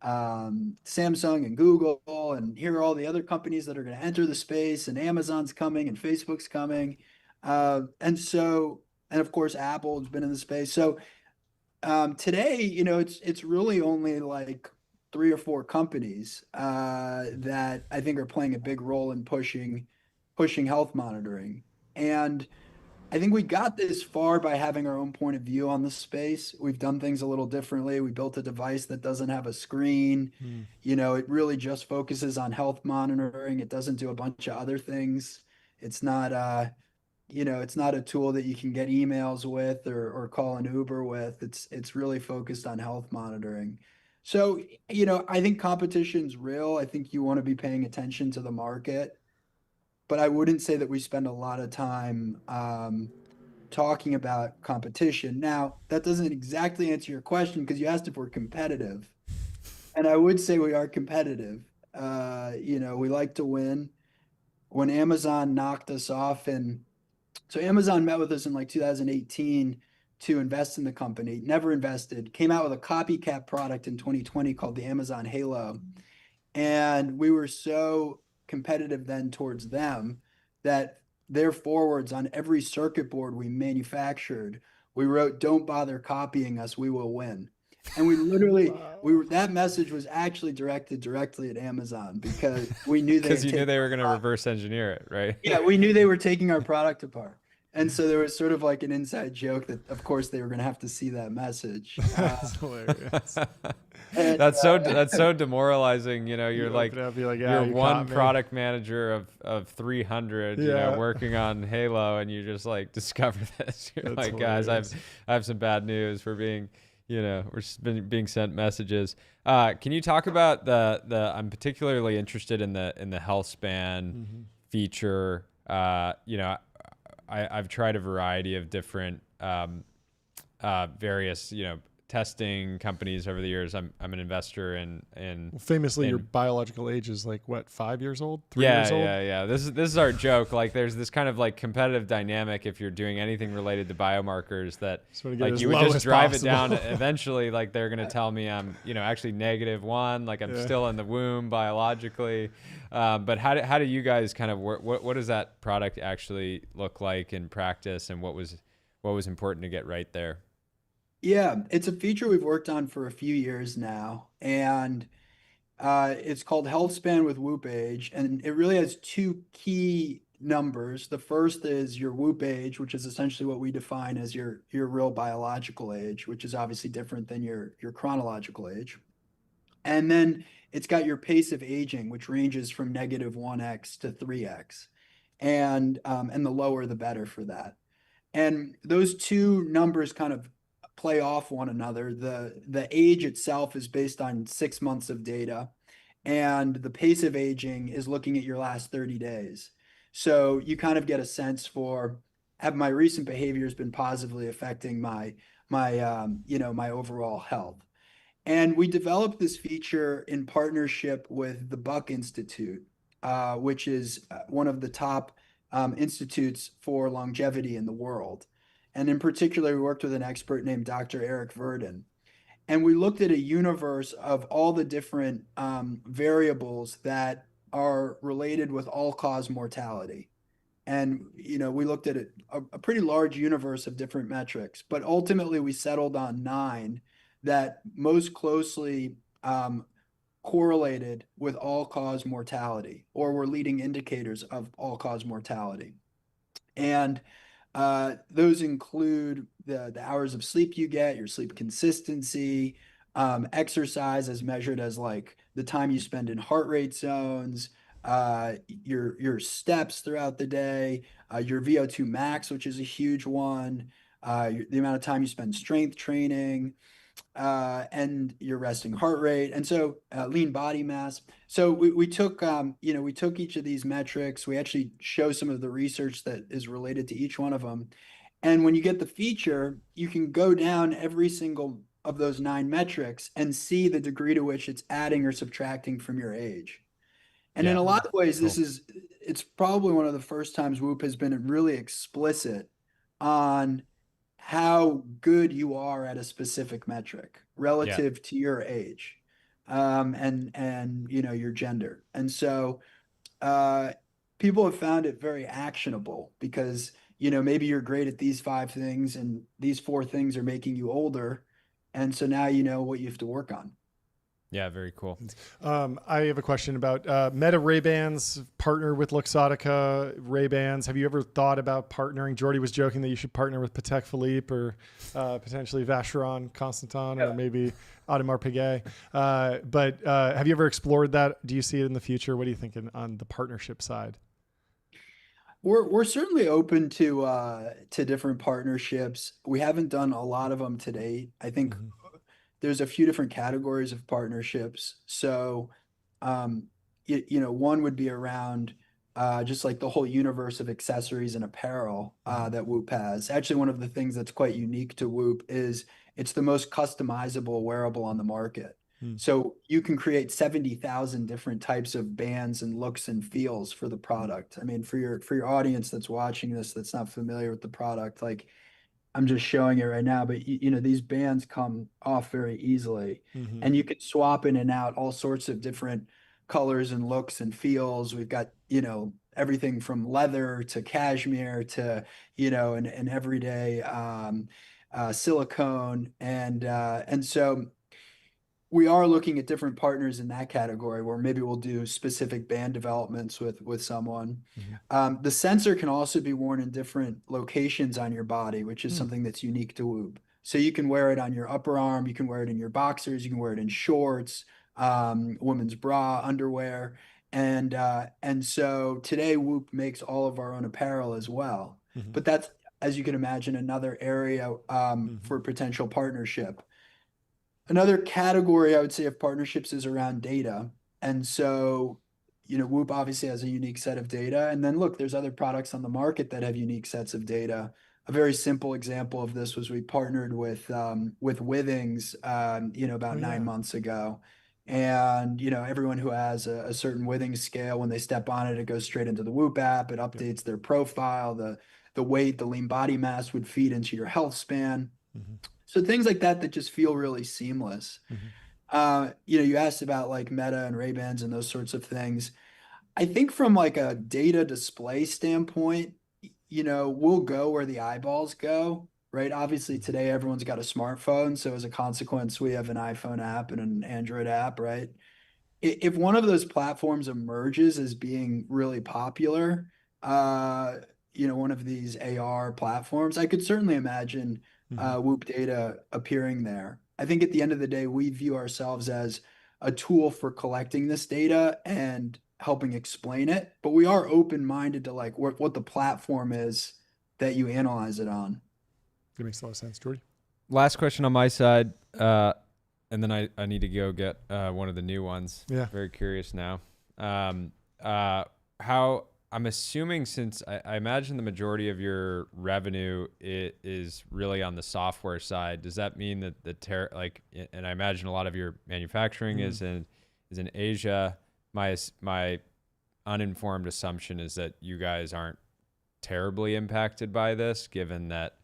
Speaker 13: Samsung and Google, and here are all the other companies that are going to enter the space, and Amazon's coming and Facebook's coming. And of course, Apple has been in the space. So today, it's really only like 3 or 4 companies that I think are playing a big role in pushing health monitoring. And I think we got this far by having our own point of view on the space. We've done things a little differently. We built a device that doesn't have a screen. It really just focuses on health monitoring. It doesn't do a bunch of other things. It's not it's not a tool that you can get emails with or call an Uber with. It's really focused on health monitoring. So, I think competition's real. I think you want to be paying attention to the market. But I wouldn't say that we spend a lot of time talking about competition. Now, that doesn't exactly answer your question because you asked if we're competitive. And I would say we are competitive. We like to win. When Amazon knocked us off, so Amazon met with us in like 2018 to invest in the company, never invested, came out with a copycat product in 2020 called the Amazon Hallow. And we were so competitive then towards them that their forwards on every circuit board we manufactured, we wrote, "Don't bother copying us, we will win." And we literally, that message was actually directed directly at Amazon because we knew
Speaker 3: because you knew they were going to reverse engineer it, right?
Speaker 13: Yeah, we knew they were taking our product apart. And so there was sort of like an inside joke that, of course, they were going to have to see that message.
Speaker 2: That's hilarious.
Speaker 3: That's so demoralizing. You're like you're one product manager of 300, working on Hallow, and you just like discover this. You're
Speaker 2: That's
Speaker 3: like,
Speaker 2: hilarious.
Speaker 3: guys, I have some bad news. We're being sent messages. Can you talk about the? I'm particularly interested in the health span feature. I've tried a variety of different various testing companies over the years. I'm an investor in
Speaker 2: famously your biological age is like what, 5 years old, 3 years old?
Speaker 3: Yeah. This is our joke. Like there's this kind of like competitive dynamic if you're doing anything related to biomarkers that like you would just drive it down. Eventually, like they're gonna tell me I'm actually -1, like I'm still in the womb biologically. But how do you guys kind of work? What does that product actually look like in practice, and what was important to get right there?
Speaker 13: Yeah, it's a feature we've worked on for a few years now, and it's called Health Span with Whoop Age, and it really has 2 key numbers. The first is your Whoop age, which is essentially what we define as your real biological age, which is obviously different than your chronological age. And then it's got your pace of aging, which ranges from -1x to 3x, and the lower the better for that. And those 2 numbers kind of play off one another. The age itself is based on 6 months of data, and the pace of aging is looking at your last 30 days. So you kind of get a sense for, have my recent behaviors been positively affecting my overall health? And we developed this feature in partnership with the Buck Institute, which is one of the top institutes for longevity in the world. And in particular, we worked with an expert named Dr. Eric Verdin. And we looked at a universe of all the different variables that are related with all-cause mortality. And, we looked at a pretty large universe of different metrics, but ultimately we settled on 9 that most closely correlated with all-cause mortality, or were leading indicators of all-cause mortality. And those include the hours of sleep you get, your sleep consistency, exercise as measured as like the time you spend in heart rate zones, your steps throughout the day, your VO2 max, which is a huge one, the amount of time you spend strength training, and your resting heart rate, and so lean body mass. So we took each of these metrics. We actually show some of the research that is related to each one of them. And when you get the feature, you can go down every single of those 9 metrics and see the degree to which it's adding or subtracting from your age. And in a lot of ways,
Speaker 2: Cool.
Speaker 13: it's probably one of the first times Whoop has been really explicit on how good you are at a specific metric relative to your age, and your gender. And so people have found it very actionable because maybe you're great at these 5 things and these 4 things are making you older, and so now you know what you have to work on.
Speaker 3: Yeah, very cool.
Speaker 2: I have a question about Meta Ray-Bans partner with Luxottica Ray-Bans. Have you ever thought about partnering? Jordy was joking that you should partner with Patek Philippe or potentially Vacheron Constantin or maybe Audemars Piguet. But have you ever explored that? Do you see it in the future? What are you thinking on the partnership side?
Speaker 13: We're certainly open to different partnerships. We haven't done a lot of them to date. I think there's a few different categories of partnerships. So, one would be around just like the whole universe of accessories and apparel that Whoop has. Actually, one of the things that's quite unique to Whoop is it's the most customizable wearable on the market. So you can create 70,000 different types of bands and looks and feels for the product. I mean, for your audience that's watching this, that's not familiar with the product, like I'm just showing it right now, but these bands come off very easily, and you can swap in and out all sorts of different colors and looks and feels. We've got, everything from leather to cashmere to, an everyday silicone. And so we are looking at different partners in that category where maybe we'll do specific band developments with someone. The sensor can also be worn in different locations on your body, which is something that's unique to Whoop. So you can wear it on your upper arm, you can wear it in your boxers, you can wear it in shorts, women's bra, underwear. And so today Whoop makes all of our own apparel as well. But that's, as you can imagine, another area for potential partnership. Another category I would say of partnerships is around data. And so, Whoop obviously has a unique set of data. And then look, there's other products on the market that have unique sets of data. A very simple example of this was we partnered with Withings, about 9 months ago. And, everyone who has a certain Withings scale, when they step on it, it goes straight into the Whoop app. It updates their profile, the weight, the lean body mass would feed into your health span. So things like that just feel really seamless. You asked about like Meta and Ray-Bans and those sorts of things. I think from like a data display standpoint, we'll go where the eyeballs go, right? Obviously today everyone's got a smartphone. So as a consequence, we have an iPhone app and an Android app, right? If one of those platforms emerges as being really popular, one of these AR platforms, I could certainly imagine Whoop data appearing there. I think at the end of the day, we view ourselves as a tool for collecting this data and helping explain it, but we are open-minded to like what the platform is that you analyze it on.
Speaker 2: That makes a lot of sense, Jordy.
Speaker 3: Last question on my side, and then I need to go get one of the new ones. Yeah. Very curious now. How I'm assuming, since I imagine the majority of your revenue is really on the software side, does that mean that and I imagine a lot of your manufacturing is in Asia. My uninformed assumption is that you guys aren't terribly impacted by this, given that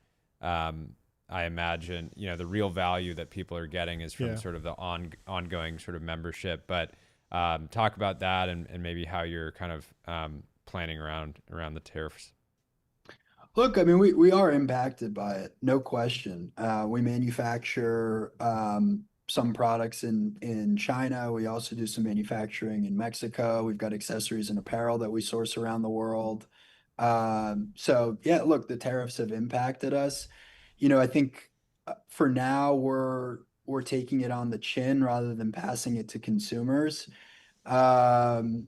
Speaker 3: I imagine the real value that people are getting is from sort of the ongoing sort of membership. But talk about that and maybe how you're kind of planning around the tariffs.
Speaker 13: Look, I mean, we are impacted by it, no question. We manufacture some products in China. We also do some manufacturing in Mexico. We've got accessories and apparel that we source around the world. So yeah, look, the tariffs have impacted us. I think for now we're taking it on the chin rather than passing it to consumers. And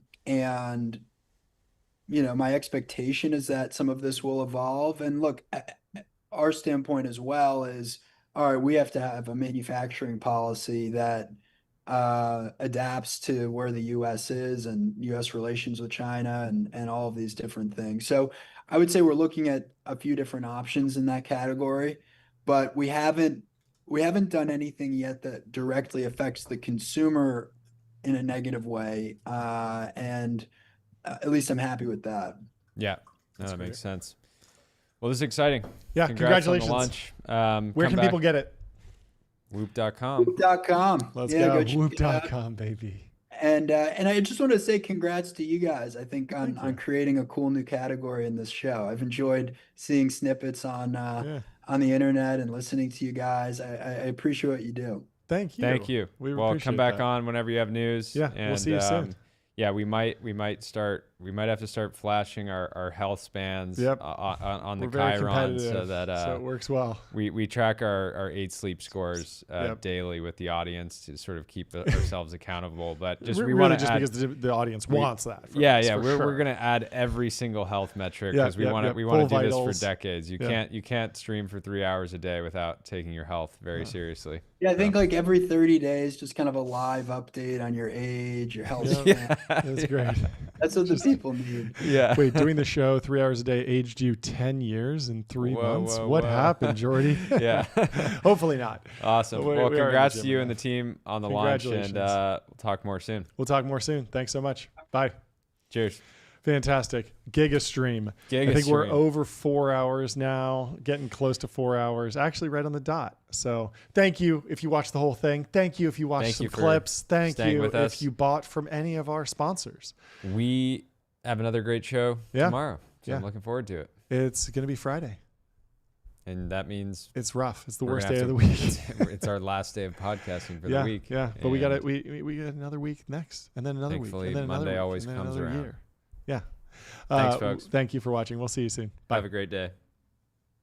Speaker 13: my expectation is that some of this will evolve. And look, our standpoint as well is, all right, we have to have a manufacturing policy that adapts to where the U.S. is and U.S. relations with China and all of these different things. So I would say we're looking at a few different options in that category, but we haven't done anything yet that directly affects the consumer in a negative way. And at least I'm happy with that.
Speaker 3: Yeah, no, that makes sense. Well, this is exciting.
Speaker 2: Yeah,
Speaker 3: Congrats
Speaker 2: congratulations.
Speaker 3: On the launch.
Speaker 2: Where can people get it?
Speaker 3: Whoop.com.
Speaker 13: Whoop.com.
Speaker 2: Let's go. Whoop.com, baby.
Speaker 13: And I just want to say congrats to you guys. I think on creating a cool new category in this show. I've enjoyed seeing snippets on the internet and listening to you guys. I appreciate what you do.
Speaker 2: Thank you.
Speaker 3: Thank you. Well, come back on whenever you have news.
Speaker 2: Yeah,
Speaker 3: and,
Speaker 2: we'll see you soon.
Speaker 3: Yeah, we might have to start flashing our health spans on the Chiron so that
Speaker 2: it works well.
Speaker 3: We track our 8 sleep scores daily with the audience to sort of keep ourselves accountable. But just we want to
Speaker 2: because the audience wants that.
Speaker 3: We're gonna add every single health metric because we want to do this for decades. You can't stream for 3 hours a day without taking your health very seriously.
Speaker 13: Yeah, I think like every 30 days, just kind of a live update on your age, your health span.
Speaker 2: That's great.
Speaker 13: That's what the people need.
Speaker 3: Yeah.
Speaker 2: Wait, doing the show 3 hours a day aged you 10 years in 3 months? What happened, Jordy?
Speaker 3: Yeah.
Speaker 2: Hopefully not.
Speaker 3: Awesome. Well, congrats to you and the team on the launch, and we'll talk more soon. Thanks so much. Bye. Cheers. Fantastic. Giga stream. I think we're over 4 hours now, getting close to 4 hours, actually right on the dot. So thank you if you watched the whole thing. Thank you if you watched some clips. Thank you if you bought from any of our sponsors. We have another great show tomorrow. So I'm looking forward to it.
Speaker 2: It's going to be Friday.
Speaker 3: And that means
Speaker 2: it's rough. It's the worst day of the week.
Speaker 3: It's our last day of podcasting for the week.
Speaker 2: Yeah. But we got it. We got another week next, and then another week.
Speaker 3: And then Monday always comes around.
Speaker 2: Year. Yeah.
Speaker 3: Thanks, folks.
Speaker 2: Thank you for watching. We'll see you soon. Bye.
Speaker 3: Have a great day.